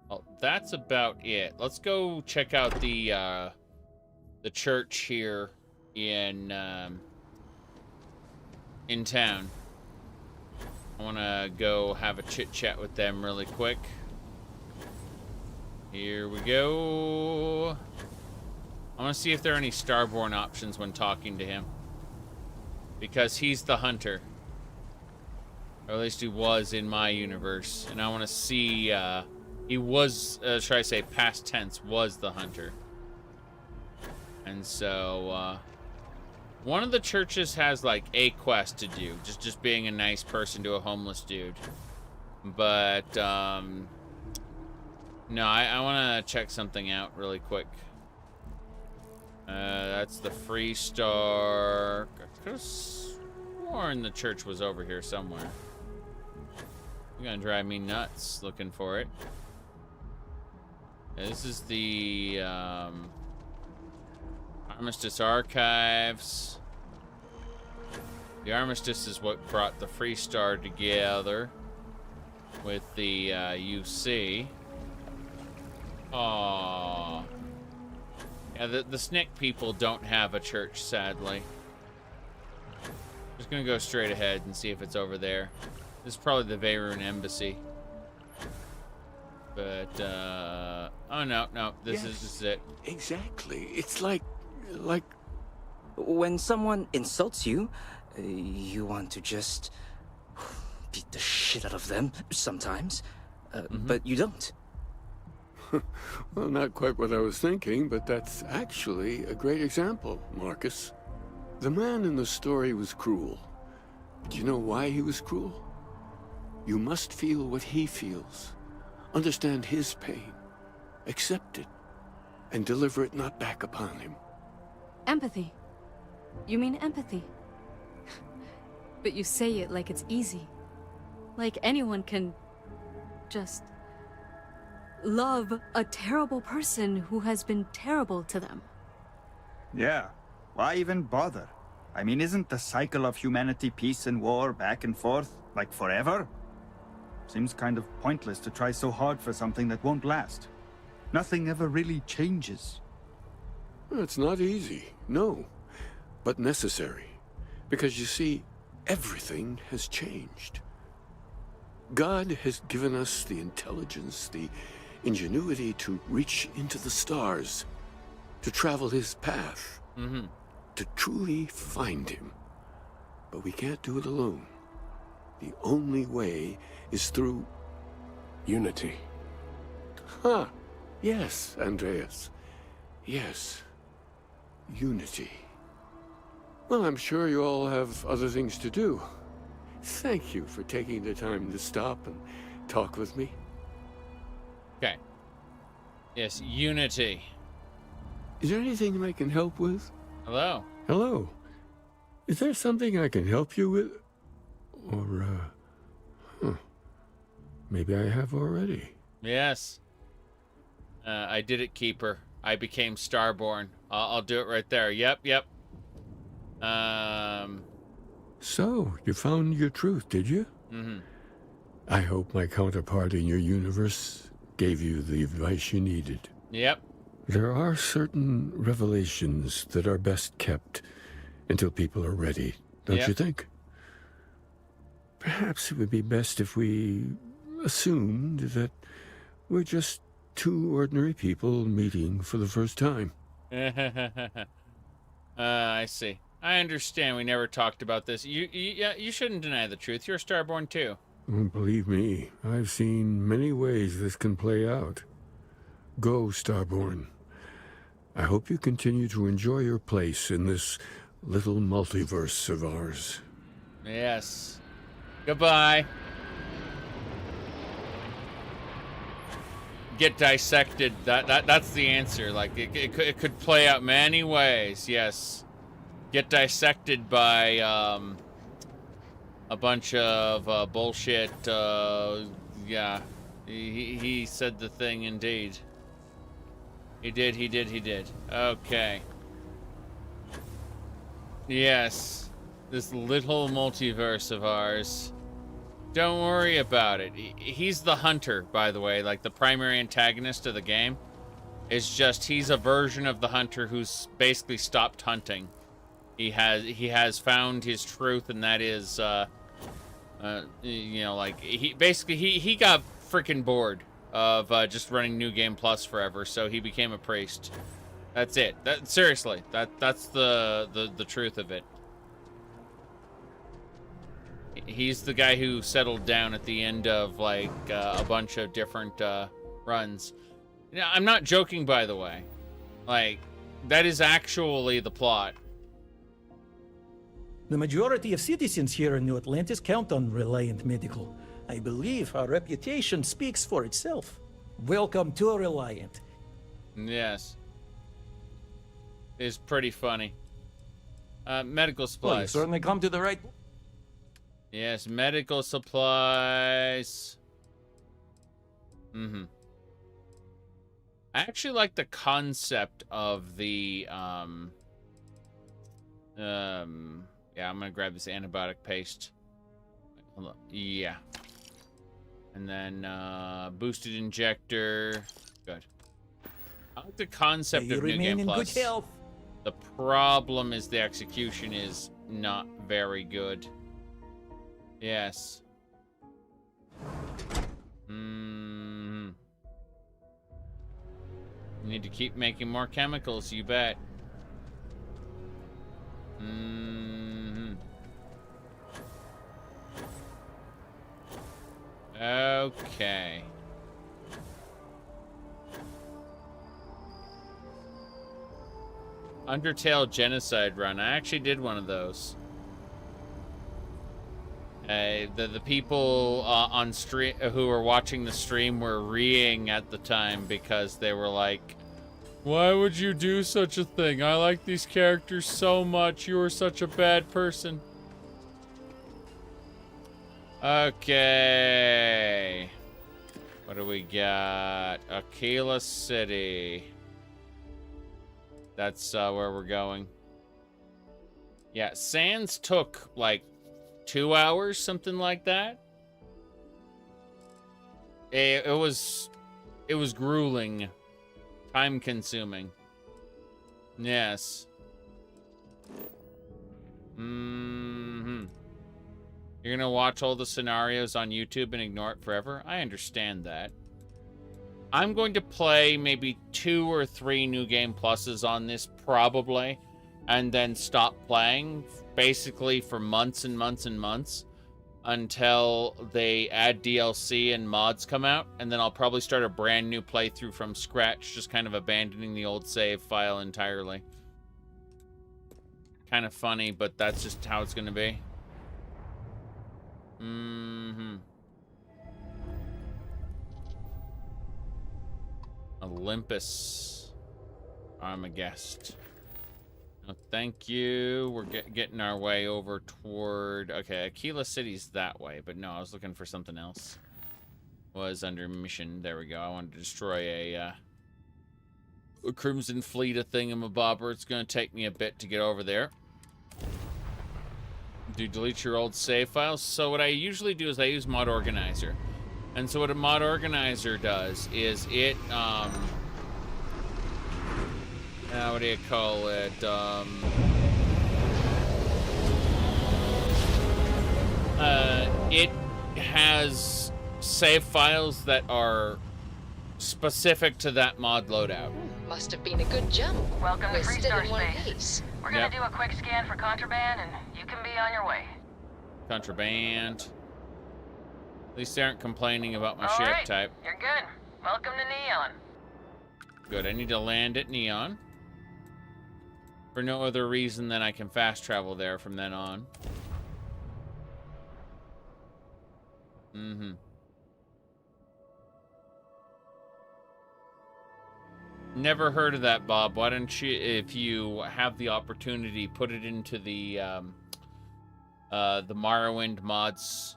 Well, that's about it. Let's go check out the church here in town. I want to go have a chit-chat with them really quick. Here we go. I want to see if there are any Starborn options when talking to him. Because he's the hunter. Or at least he was in my universe. And I want to see, he was, should I say, past tense, was the hunter. And so, one of the churches has, like, a quest to do. Just being a nice person to a homeless dude. But, no, I want to check something out really quick. That's the Freestar. I could have sworn the church was over here somewhere. You're gonna drive me nuts looking for it. This is the Armistice Archives. The Armistice is what brought the Freestar together with the UC. Aww. Yeah, the Snick people don't have a church, sadly. Just gonna go straight ahead and see if it's over there. This is probably the Veyron Embassy. But, oh no, this is it. Exactly. It's like... When someone insults you, you want to just beat the shit out of them sometimes, but you don't. Well, not quite what I was thinking, but that's actually a great example, Marcus. The man in the story was cruel. Do you know why he was cruel? You must feel what he feels. Understand his pain. Accept it. And deliver it not back upon him. Empathy. You mean empathy? But you say it like it's easy. Like anyone can just love a terrible person who has been terrible to them. Yeah, why even bother? I mean, isn't the cycle of humanity peace and war back and forth, like forever? Seems kind of pointless to try so hard for something that won't last. Nothing ever really changes. It's not easy, no, but necessary. Because you see, everything has changed. God has given us the intelligence, the ingenuity to reach into the stars, to travel his path, to truly find him. But we can't do it alone. The only way is through... unity. Huh. Yes, Andreas. Yes. Unity. Well, I'm sure you all have other things to do. Thank you for taking the time to stop and talk with me. Okay. Yes, Unity. Is there anything I can help with? Hello. Hello. Is there something I can help you with? Or, maybe I have already. Yes. I did it, Keeper. I became Starborn. I'll do it right there. Yep. So, you found your truth, did you? Mm-hmm. I hope my counterpart in your universe gave you the advice you needed. Yep. There are certain revelations that are best kept until people are ready, don't you think? Perhaps it would be best if we assumed that we're just two ordinary people meeting for the first time. I see. I understand we never talked about this. You shouldn't deny the truth. You're Starborn too. Believe me, I've seen many ways this can play out. Go, Starborn. I hope you continue to enjoy your place in this little multiverse of ours. Yes. Goodbye. Get dissected. That's the answer. Like it could play out many ways. Yes. Get dissected by a bunch of bullshit. Yeah. He said the thing indeed. He did. Okay. Yes. This little multiverse of ours. Don't worry about it. He's the hunter, by the way. Like, the primary antagonist of the game is just, he's a version of the hunter who's basically stopped hunting. He has found his truth, and that is, you know, like, he got freaking bored of just running New Game Plus forever, so he became a priest. That's it. Seriously, that's the truth of it. He's the guy who settled down at the end of, like, a bunch of different runs. Now, I'm not joking, by the way. Like, that is actually the plot. The majority of citizens here in New Atlantis count on Reliant Medical. I believe our reputation speaks for itself. Welcome to Reliant. Yes. It's pretty funny. Medical supplies. Well, you certainly come to the right... Yes, medical supplies. Mm-hmm. I actually like the concept of the, yeah, I'm gonna grab this antibiotic paste. Hold on. Yeah. And then, boosted injector. Good. I like the concept of New Game Plus. Good health. The problem is the execution is not very good. Yes. You need to keep making more chemicals, you bet. Okay. Undertale Genocide Run. I actually did one of those. The people on stream who were watching the stream were reeing at the time because they were like, "Why would you do such a thing? I like these characters so much. You are such a bad person." Okay. What do we got? Aquila City. That's where we're going. Yeah, Sands took like 2 hours, something like that. It was grueling, time consuming. Yes. You're gonna watch all the scenarios on YouTube and ignore it forever? I understand that. I'm going to play maybe 2 or 3 New Game Pluses on this, probably, and then stop playing, basically for months and months and months. until they add DLC and mods come out, and then I'll probably start a brand new playthrough from scratch, just kind of abandoning the old save file entirely. Kind of funny, but that's just how it's going to be. Olympus. I'm a guest. No, thank you. We're getting our way over toward... Okay, Aquila City's that way, but no, I was looking for something else. Was under mission. There we go. I wanted to destroy a Crimson Fleet, a thingamabobber. It's going to take me a bit to get over there. Do delete your old save files? So what I usually do is I use Mod Organizer. And so what a Mod Organizer does is it... what do you call it? It has save files that are specific to that mod loadout. Must have been a good jump. Welcome We're to still Freestar in one Space. piece. We're gonna do a quick scan for contraband, and you can be on your way. Contraband. At least they aren't complaining about my All ship right, type. you're good. Welcome to Neon. Good, I need to land at Neon. For no other reason than I can fast travel there from then on. Never heard of that, Bob. Why don't you, if you have the opportunity, put it into the Morrowind mods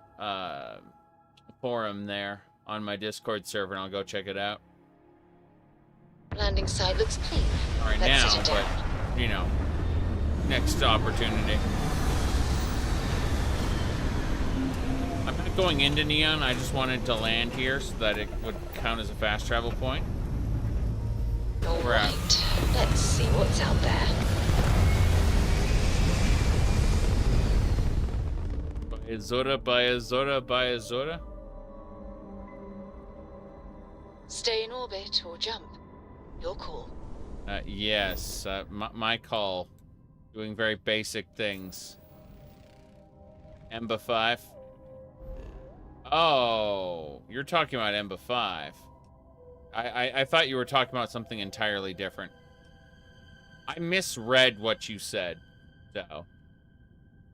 forum there on my Discord server, and I'll go check it out. Landing site looks clean. All right, Let's now, sit it down. but, you know, next opportunity. I'm not going into Neon. I just wanted to land here so that it would count as a fast travel point. All right, let's see what's out there. By Azora. Stay in orbit or jump. Your call. Yes, my call. Doing very basic things. Emba 5. Oh, you're talking about Emba 5. I thought you were talking about something entirely different. I misread what you said, so.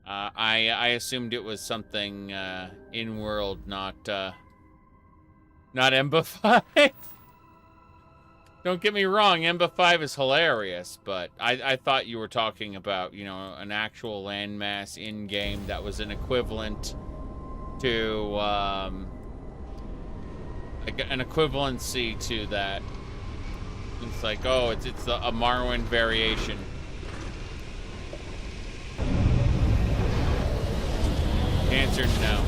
I assumed it was something in-world, not Emba 5. Don't get me wrong, Emba 5 is hilarious, but I thought you were talking about, you know, an actual landmass in-game that was an equivalent to, an equivalency to that. It's like, oh, it's a Morrowind variation. Answer no.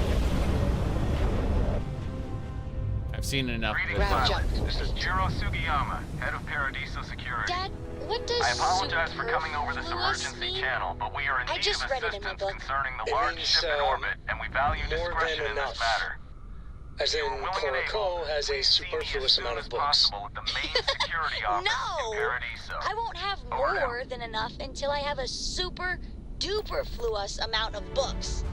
I've seen enough of it. This is Jiro Sugiyama, head of Paradiso Security. Dad, what does I apologize for coming over this emergency mean? channel, but we are in I need just of read it in my assistance book. concerning the It large means, ship in orbit, and we value more discretion than in this enough. matter. As in, Koroko has a superfluous amount of books. With the main security office No! in Paradiso. I won't have more than enough until I have a super duper fluous amount of books.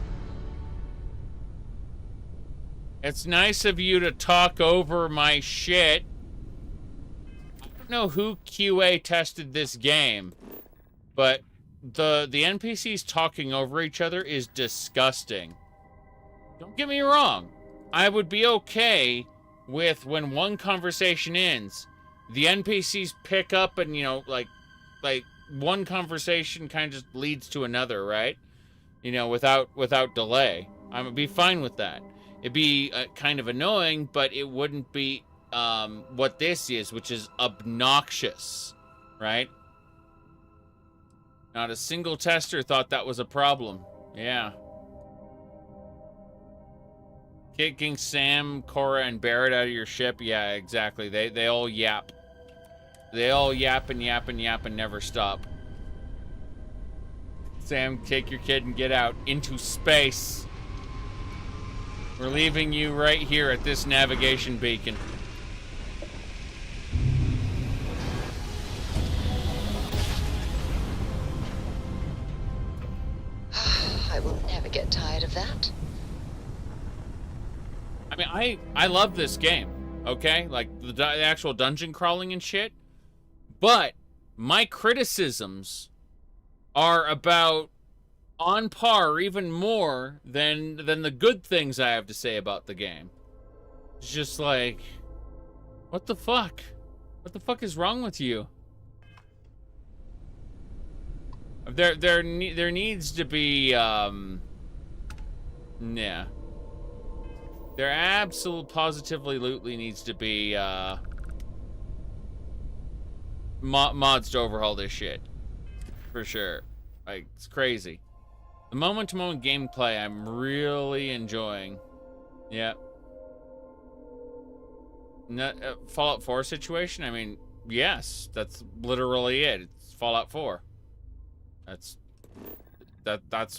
It's nice of you to talk over my shit. I don't know who QA tested this game, but the NPCs talking over each other is disgusting. Don't get me wrong. I would be okay with when one conversation ends, the NPCs pick up and, you know, like one conversation kind of just leads to another, right? You know, without delay. I would be fine with that. It'd be kind of annoying, but it wouldn't be what this is, which is obnoxious, right? Not a single tester thought that was a problem. Yeah. Kicking Sam, Cora, and Barrett out of your ship? Yeah, exactly. They all yap. They all yap and yap and yap and never stop. Sam, take your kid and get out into space. We're leaving you right here at this navigation beacon. I will never get tired of that. I love this game, okay? Like, the actual dungeon crawling and shit. But my criticisms are about on par, or even more, than the good things I have to say about the game. It's just like, what the fuck? What the fuck is wrong with you? There needs to be, yeah. There positively needs to be, mods to overhaul this shit. For sure. Like, it's crazy. The moment-to-moment gameplay I'm really enjoying. Yep. Fallout 4 situation? I mean, yes. That's literally it. It's Fallout 4. That's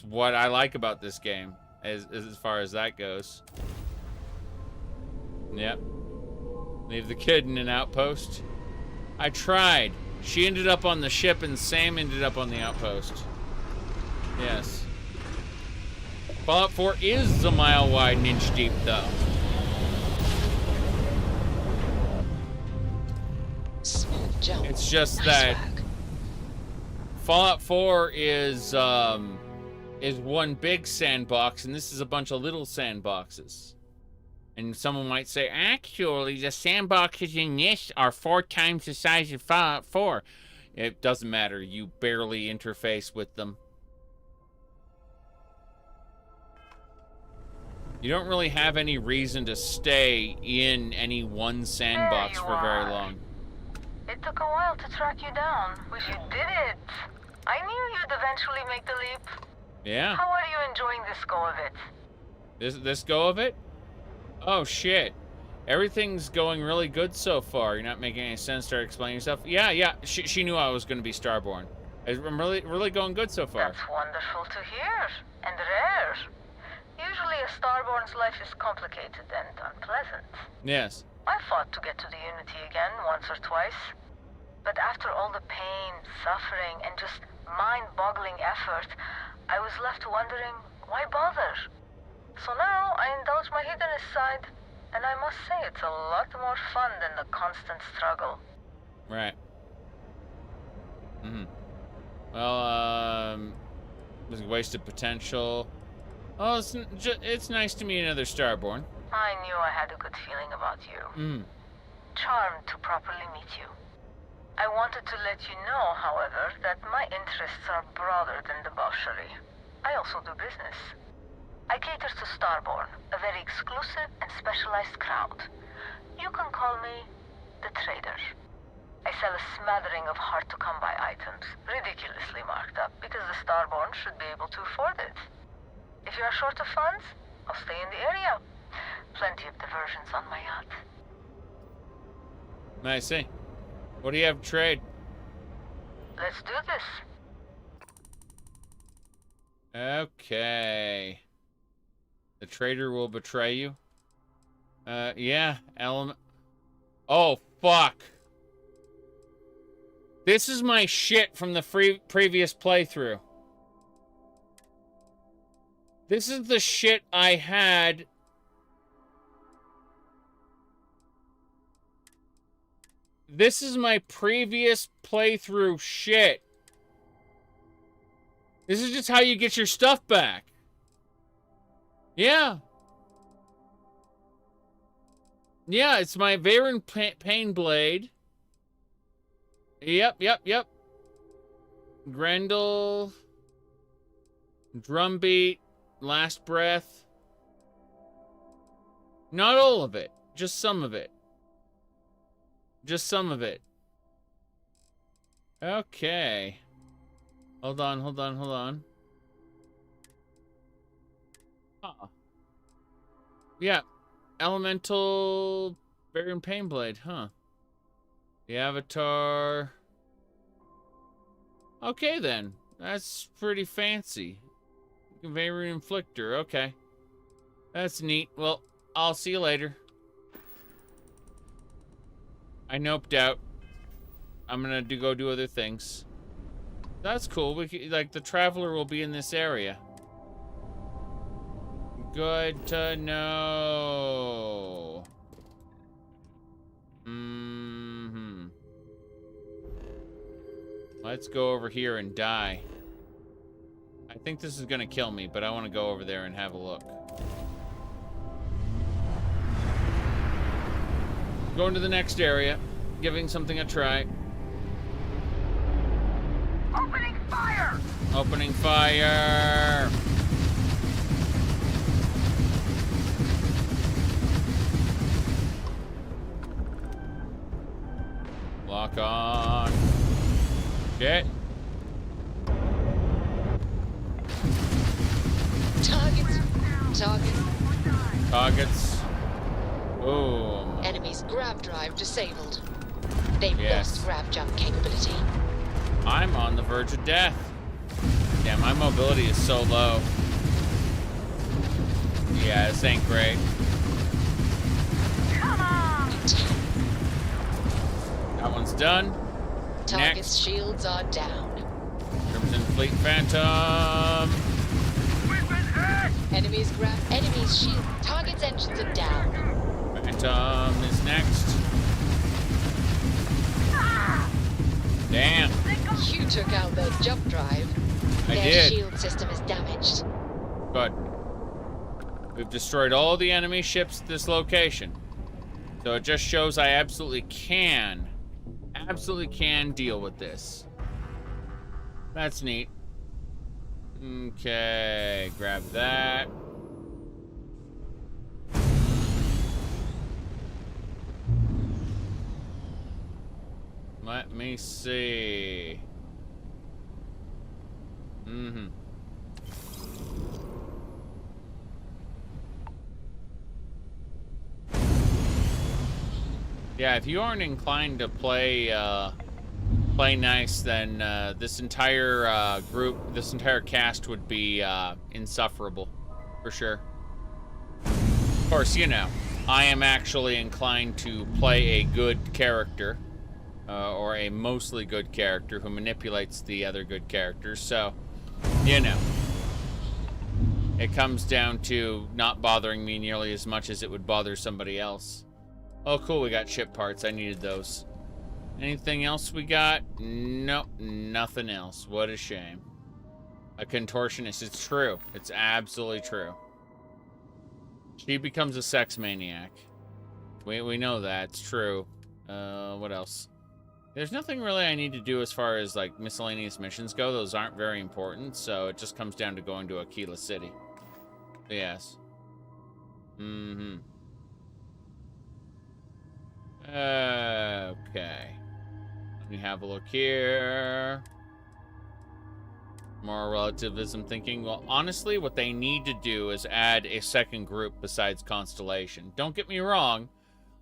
what I like about this game, as far as that goes. Yep. Leave the kid in an outpost. I tried. She ended up on the ship and Sam ended up on the outpost. Yes. Fallout 4 is a mile wide and inch deep, though. Smooth jump. It's just nice that work. Fallout 4 is one big sandbox, and this is a bunch of little sandboxes. And someone might say, actually, the sandboxes in this are 4 times the size of Fallout 4. It doesn't matter. You barely interface with them. You don't really have any reason to stay in any one sandbox for very long. It took a while to track you down, but you did it. I knew you'd eventually make the leap. Yeah. How are you enjoying this go of it? This go of it? Oh, shit. Everything's going really good so far. You're not making any sense. Start explaining yourself. Yeah. She knew I was going to be Starborn. I'm really going good so far. That's wonderful to hear. And rare. Usually a Starborn's life is complicated and unpleasant. Yes. I fought to get to the Unity again once or twice. But after all the pain, suffering, and just mind-boggling effort, I was left wondering, why bother? So now I indulge my hedonist side, and I must say it's a lot more fun than the constant struggle. Right. Well, there's a wasted potential. Oh, it's nice to meet another Starborn. I knew I had a good feeling about you. Charmed to properly meet you. I wanted to let you know, however, that my interests are broader than debauchery. I also do business. I cater to Starborn, a very exclusive and specialized crowd. You can call me the Trader. I sell a smattering of hard-to-come-by items, ridiculously marked up, because the Starborn should be able to afford it. If you are short of funds, I'll stay in the area. Plenty of diversions on my yacht. I see. What do you have to trade? Let's do this. Okay. The trader will betray you. Yeah. Oh, fuck. This is my shit from the previous playthrough. This is the shit I had. This is my previous playthrough shit. This is just how you get your stuff back. Yeah. Yeah, it's my Varen Pain Blade. Yep. Grendel. Drumbeat. Last Breath. Not all of it. Just some of it. Just some of it. Okay. Hold on. Huh. Yeah. Elemental Baron Painblade, huh? The Avatar. Okay then. That's pretty fancy. Varian Inflictor, okay. That's neat. Well, I'll see you later. I noped out. I'm gonna go do other things. That's cool. Like, the Traveler will be in this area. Good to know. Let's go over here and die. I think this is gonna kill me, but I want to go over there and have a look. Going to the next area, giving something a try. Opening fire! Opening fire! Lock on. Shit. Targets. Boom. Enemy's grav drive disabled. They've Yes. lost grav jump capability. I'm on the verge of death. Yeah, my mobility is so low. Yeah, this ain't great. Come on! That one's done. Target's Next. shields are down. Crimson Fleet Phantom. Enemy's shield. Target's engines are down. Phantom is next. Damn. You took out their jump drive. I Their did. shield system is damaged. Good. We've destroyed all the enemy ships at this location. So it just shows I absolutely can deal with this. That's neat. Okay, grab that. Let me see. Yeah, if you aren't inclined to play nice, then this entire group, this entire cast would be insufferable, for sure. Of course, you know, I am actually inclined to play a good character, or a mostly good character who manipulates the other good characters, so, you know. It comes down to not bothering me nearly as much as it would bother somebody else. Oh, cool, we got ship parts. I needed those. Anything else we got? Nope, nothing else. What a shame. A contortionist. It's true. It's absolutely true. She becomes a sex maniac. We know that. It's true. What else? There's nothing really I need to do as far as, like, miscellaneous missions go. Those aren't very important, so it just comes down to going to Aquila City. Yes. Okay. Let me have a look here. More relativism thinking. Well, honestly, what they need to do is add a second group besides Constellation. Don't get me wrong.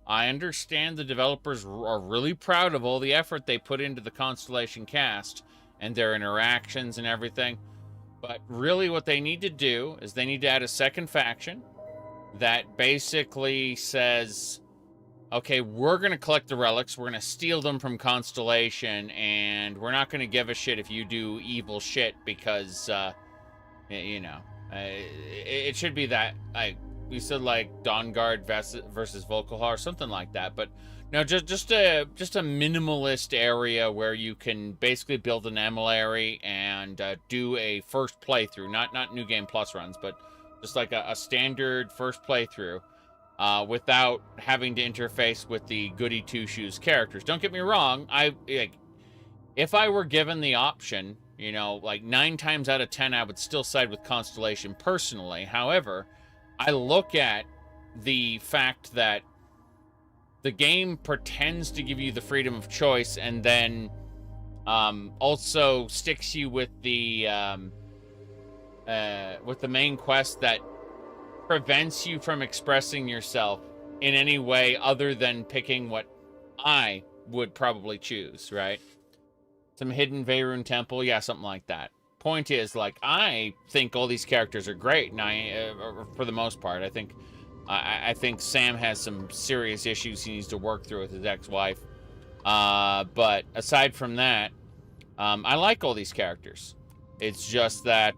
I understand the developers are really proud of all the effort they put into the Constellation cast and their interactions and everything. But really what they need to do is they need to add a second faction that basically says, okay, we're going to collect the relics, we're going to steal them from Constellation, and we're not going to give a shit if you do evil shit because, you know, it should be that, like, we said, like, Vanguard versus Volkihar or something like that, but no, just a minimalist area where you can basically build an emulary and do a first playthrough, not New Game Plus runs, but just like a standard first playthrough. Without having to interface with the goody two-shoes characters. Don't get me wrong, if I were given the option, you know, like 9 times out of 10, I would still side with Constellation personally. However, I look at the fact that the game pretends to give you the freedom of choice and then also sticks you with the main quest that prevents you from expressing yourself in any way other than picking what I would probably choose, right? Some hidden Veyrun temple, yeah, something like that. Point is, like, I think all these characters are great, and for the most part, I think Sam has some serious issues he needs to work through with his ex-wife. But aside from that, I like all these characters. It's just that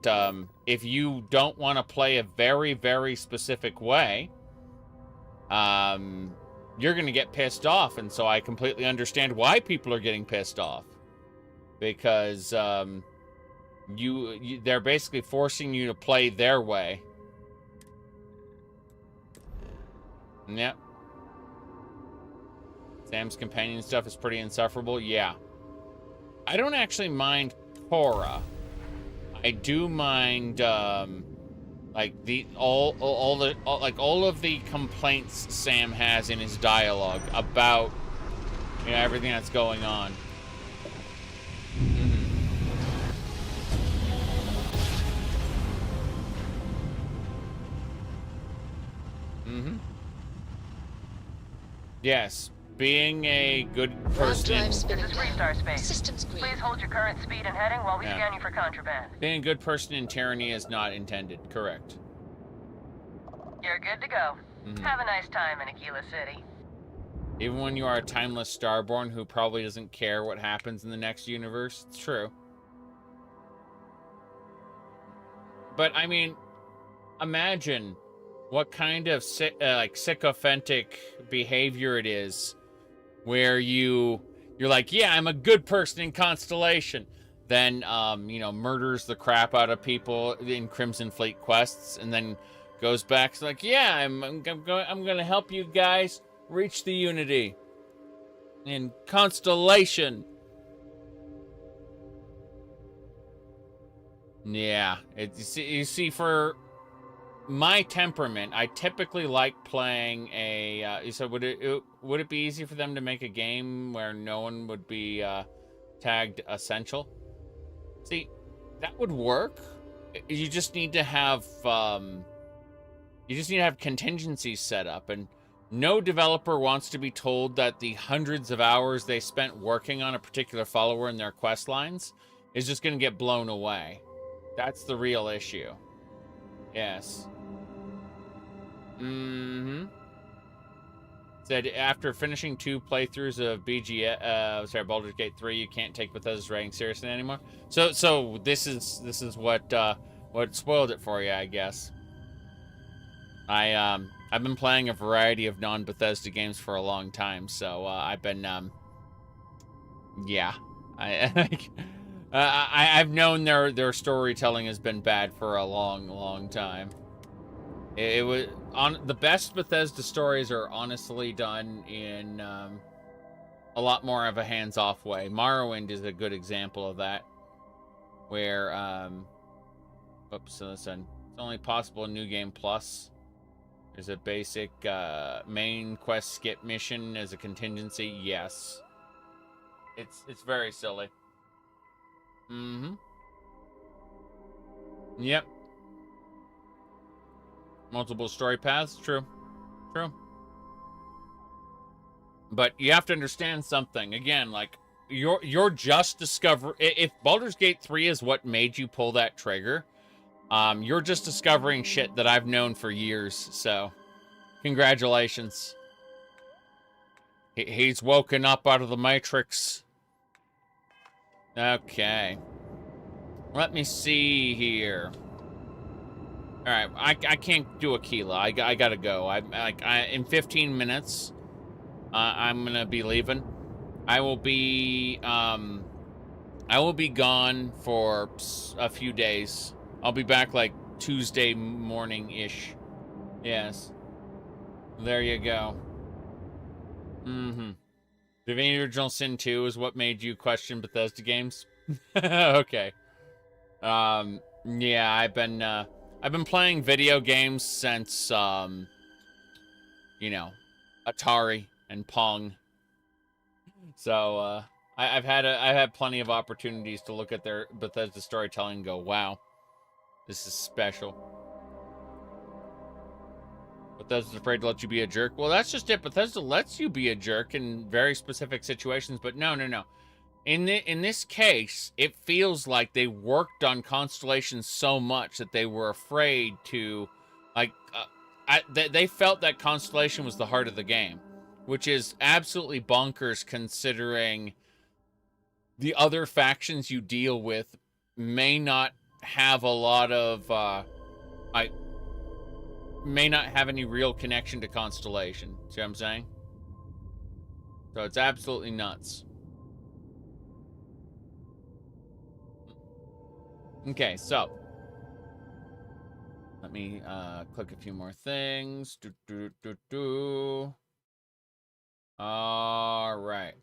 if you don't want to play a very, very specific way, you're going to get pissed off. And so I completely understand why people are getting pissed off. because they're basically forcing you to play their way. Yep. Sam's companion stuff is pretty insufferable. Yeah. I don't actually mind Cora. I do mind like all of the complaints Sam has in his dialogue about, you know, everything that's going on. Yes, being a good person. This is Freestar Space. Please hold your current speed and heading while we scan you for contraband. Being a good person in tyranny is not intended. Correct. You're good to go. Have a nice time in Aquila City. Even when you are a timeless Starborn who probably doesn't care what happens in the next universe, it's true. But I mean, imagine what kind of sycophantic behavior it is, where you're like, yeah, I'm a good person in Constellation, then you know, murders the crap out of people in Crimson Fleet quests, and then goes back, it's like, yeah, I'm gonna help you guys reach the Unity in Constellation. Yeah, you see, for my temperament, I typically like playing a. So would it be easy for them to make a game where no one would be tagged essential? See, that would work. You just need to have contingencies set up, and no developer wants to be told that the hundreds of hours they spent working on a particular follower in their quest lines is just going to get blown away. That's the real issue. Yes. Said after finishing 2 playthroughs of Baldur's Gate 3, you can't take Bethesda's writing seriously anymore. So this is what spoiled it for you, I guess. I've been playing a variety of non-Bethesda games for a long time, so I've been yeah, I've known their storytelling has been bad for a long time. It was on the best Bethesda stories are honestly done in a lot more of a hands-off way. Morrowind is a good example of that, where oops, listen, it's only possible in New Game Plus. There's a basic main quest skip mission as a contingency. Yes, it's very silly. Yep. Multiple story paths, true. But you have to understand something. Again, like, you're just discovering... If Baldur's Gate 3 is what made you pull that trigger, you're just discovering shit that I've known for years, so congratulations. He's woken up out of the Matrix. Okay. Let me see here. All right, I can't do Aquila. I gotta go. In 15 minutes, I'm gonna be leaving. I will be gone for a few days. I'll be back like Tuesday morning-ish. Yes. There you go. Divinity Original Sin 2 is what made you question Bethesda games? Okay. Yeah, I've been playing video games since, you know, Atari and Pong. So, I've had plenty of opportunities to look at their Bethesda storytelling and go, wow, this is special. Bethesda's afraid to let you be a jerk. Well, that's just it. Bethesda lets you be a jerk in very specific situations, but no. In this case, it feels like they worked on Constellation so much that they were afraid to, like, they felt that Constellation was the heart of the game, which is absolutely bonkers considering the other factions you deal with may not have a lot of, may not have any real connection to Constellation. See what I'm saying? So it's absolutely nuts. Okay, so let me click a few more things. All right.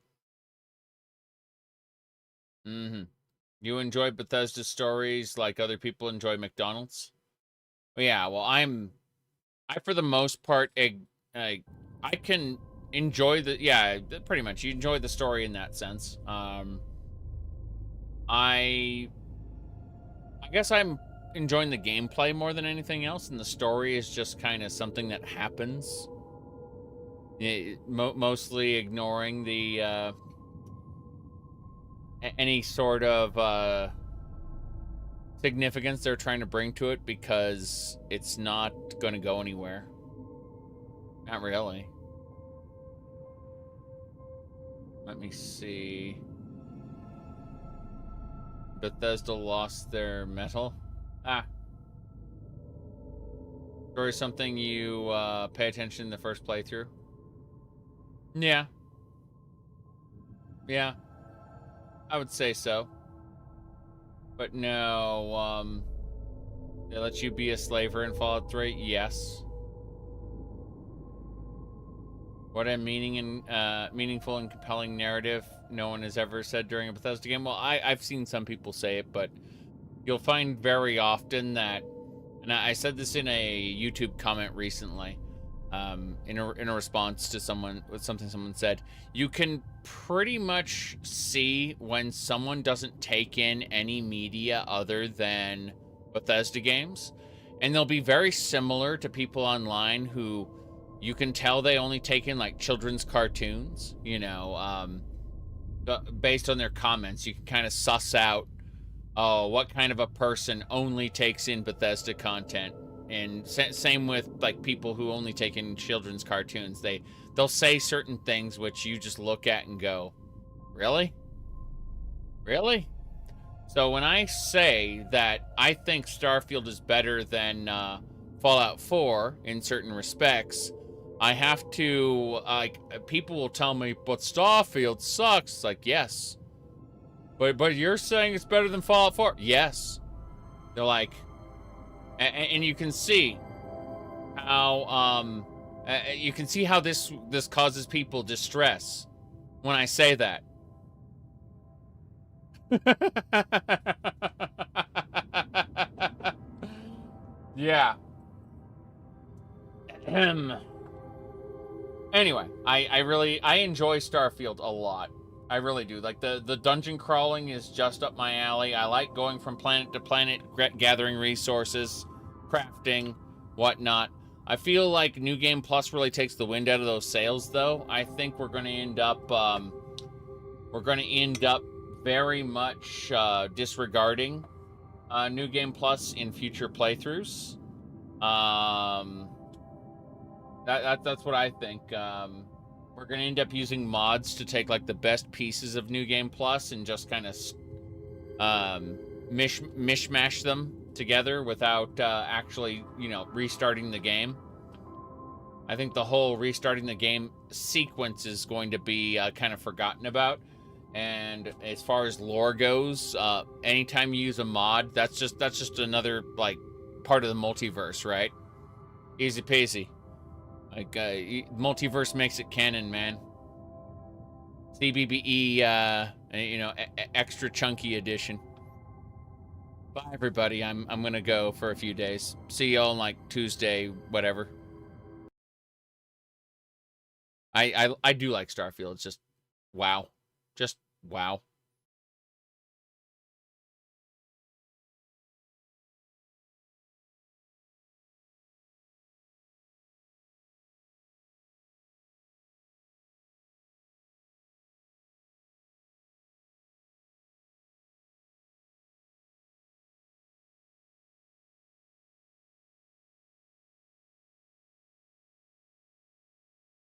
You enjoy Bethesda stories like other people enjoy McDonald's? Yeah, well, I for the most part, I can enjoy pretty much. You enjoy the story in that sense. I guess I'm enjoying the gameplay more than anything else, and the story is just kind of something that happens. Mostly ignoring the any sort of significance they're trying to bring to it, because it's not going to go anywhere. Not really. Let me see. Bethesda lost their metal. Story something you pay attention in the first playthrough? Yeah. Yeah. I would say so. But no, they let you be a slaver in Fallout 3? Yes. What a meaningful and compelling narrative no one has ever said during a Bethesda game. Well, I've seen some people say it, but you'll find very often that, and I said this in a YouTube comment recently, in a response to something someone said, you can pretty much see when someone doesn't take in any media other than Bethesda games, and they'll be very similar to people online who you can tell they only take in like children's cartoons, you know, based on their comments. You can kind of suss out what kind of a person only takes in Bethesda content. And same with like people who only take in children's cartoons. They'll say certain things which you just look at and go, really? Really? So when I say that I think Starfield is better than Fallout 4 in certain respects, I have to, people will tell me, but Starfield sucks. It's like, yes. But you're saying it's better than Fallout 4? Yes. They're like, and you can see how, this causes people distress when I say that. Yeah. Anyway, I enjoy Starfield a lot. I really do. Like, the dungeon crawling is just up my alley. I like going from planet to planet, gathering resources, crafting, whatnot. I feel like New Game Plus really takes the wind out of those sails, though. I think we're going to end up, very much disregarding New Game Plus in future playthroughs. That's what I think. We're going to end up using mods to take like the best pieces of New Game Plus and just kind of mishmash them together without actually, restarting the game. I think the whole restarting the game sequence is going to be kind of forgotten about. And as far as lore goes, anytime you use a mod, that's just another like part of the multiverse, right? Easy peasy. Like, multiverse makes it canon, man. CBBE, extra chunky edition. Bye, everybody. I'm gonna go for a few days. See y'all on, like, Tuesday, whatever. I do like Starfield. It's just, wow. Just, wow.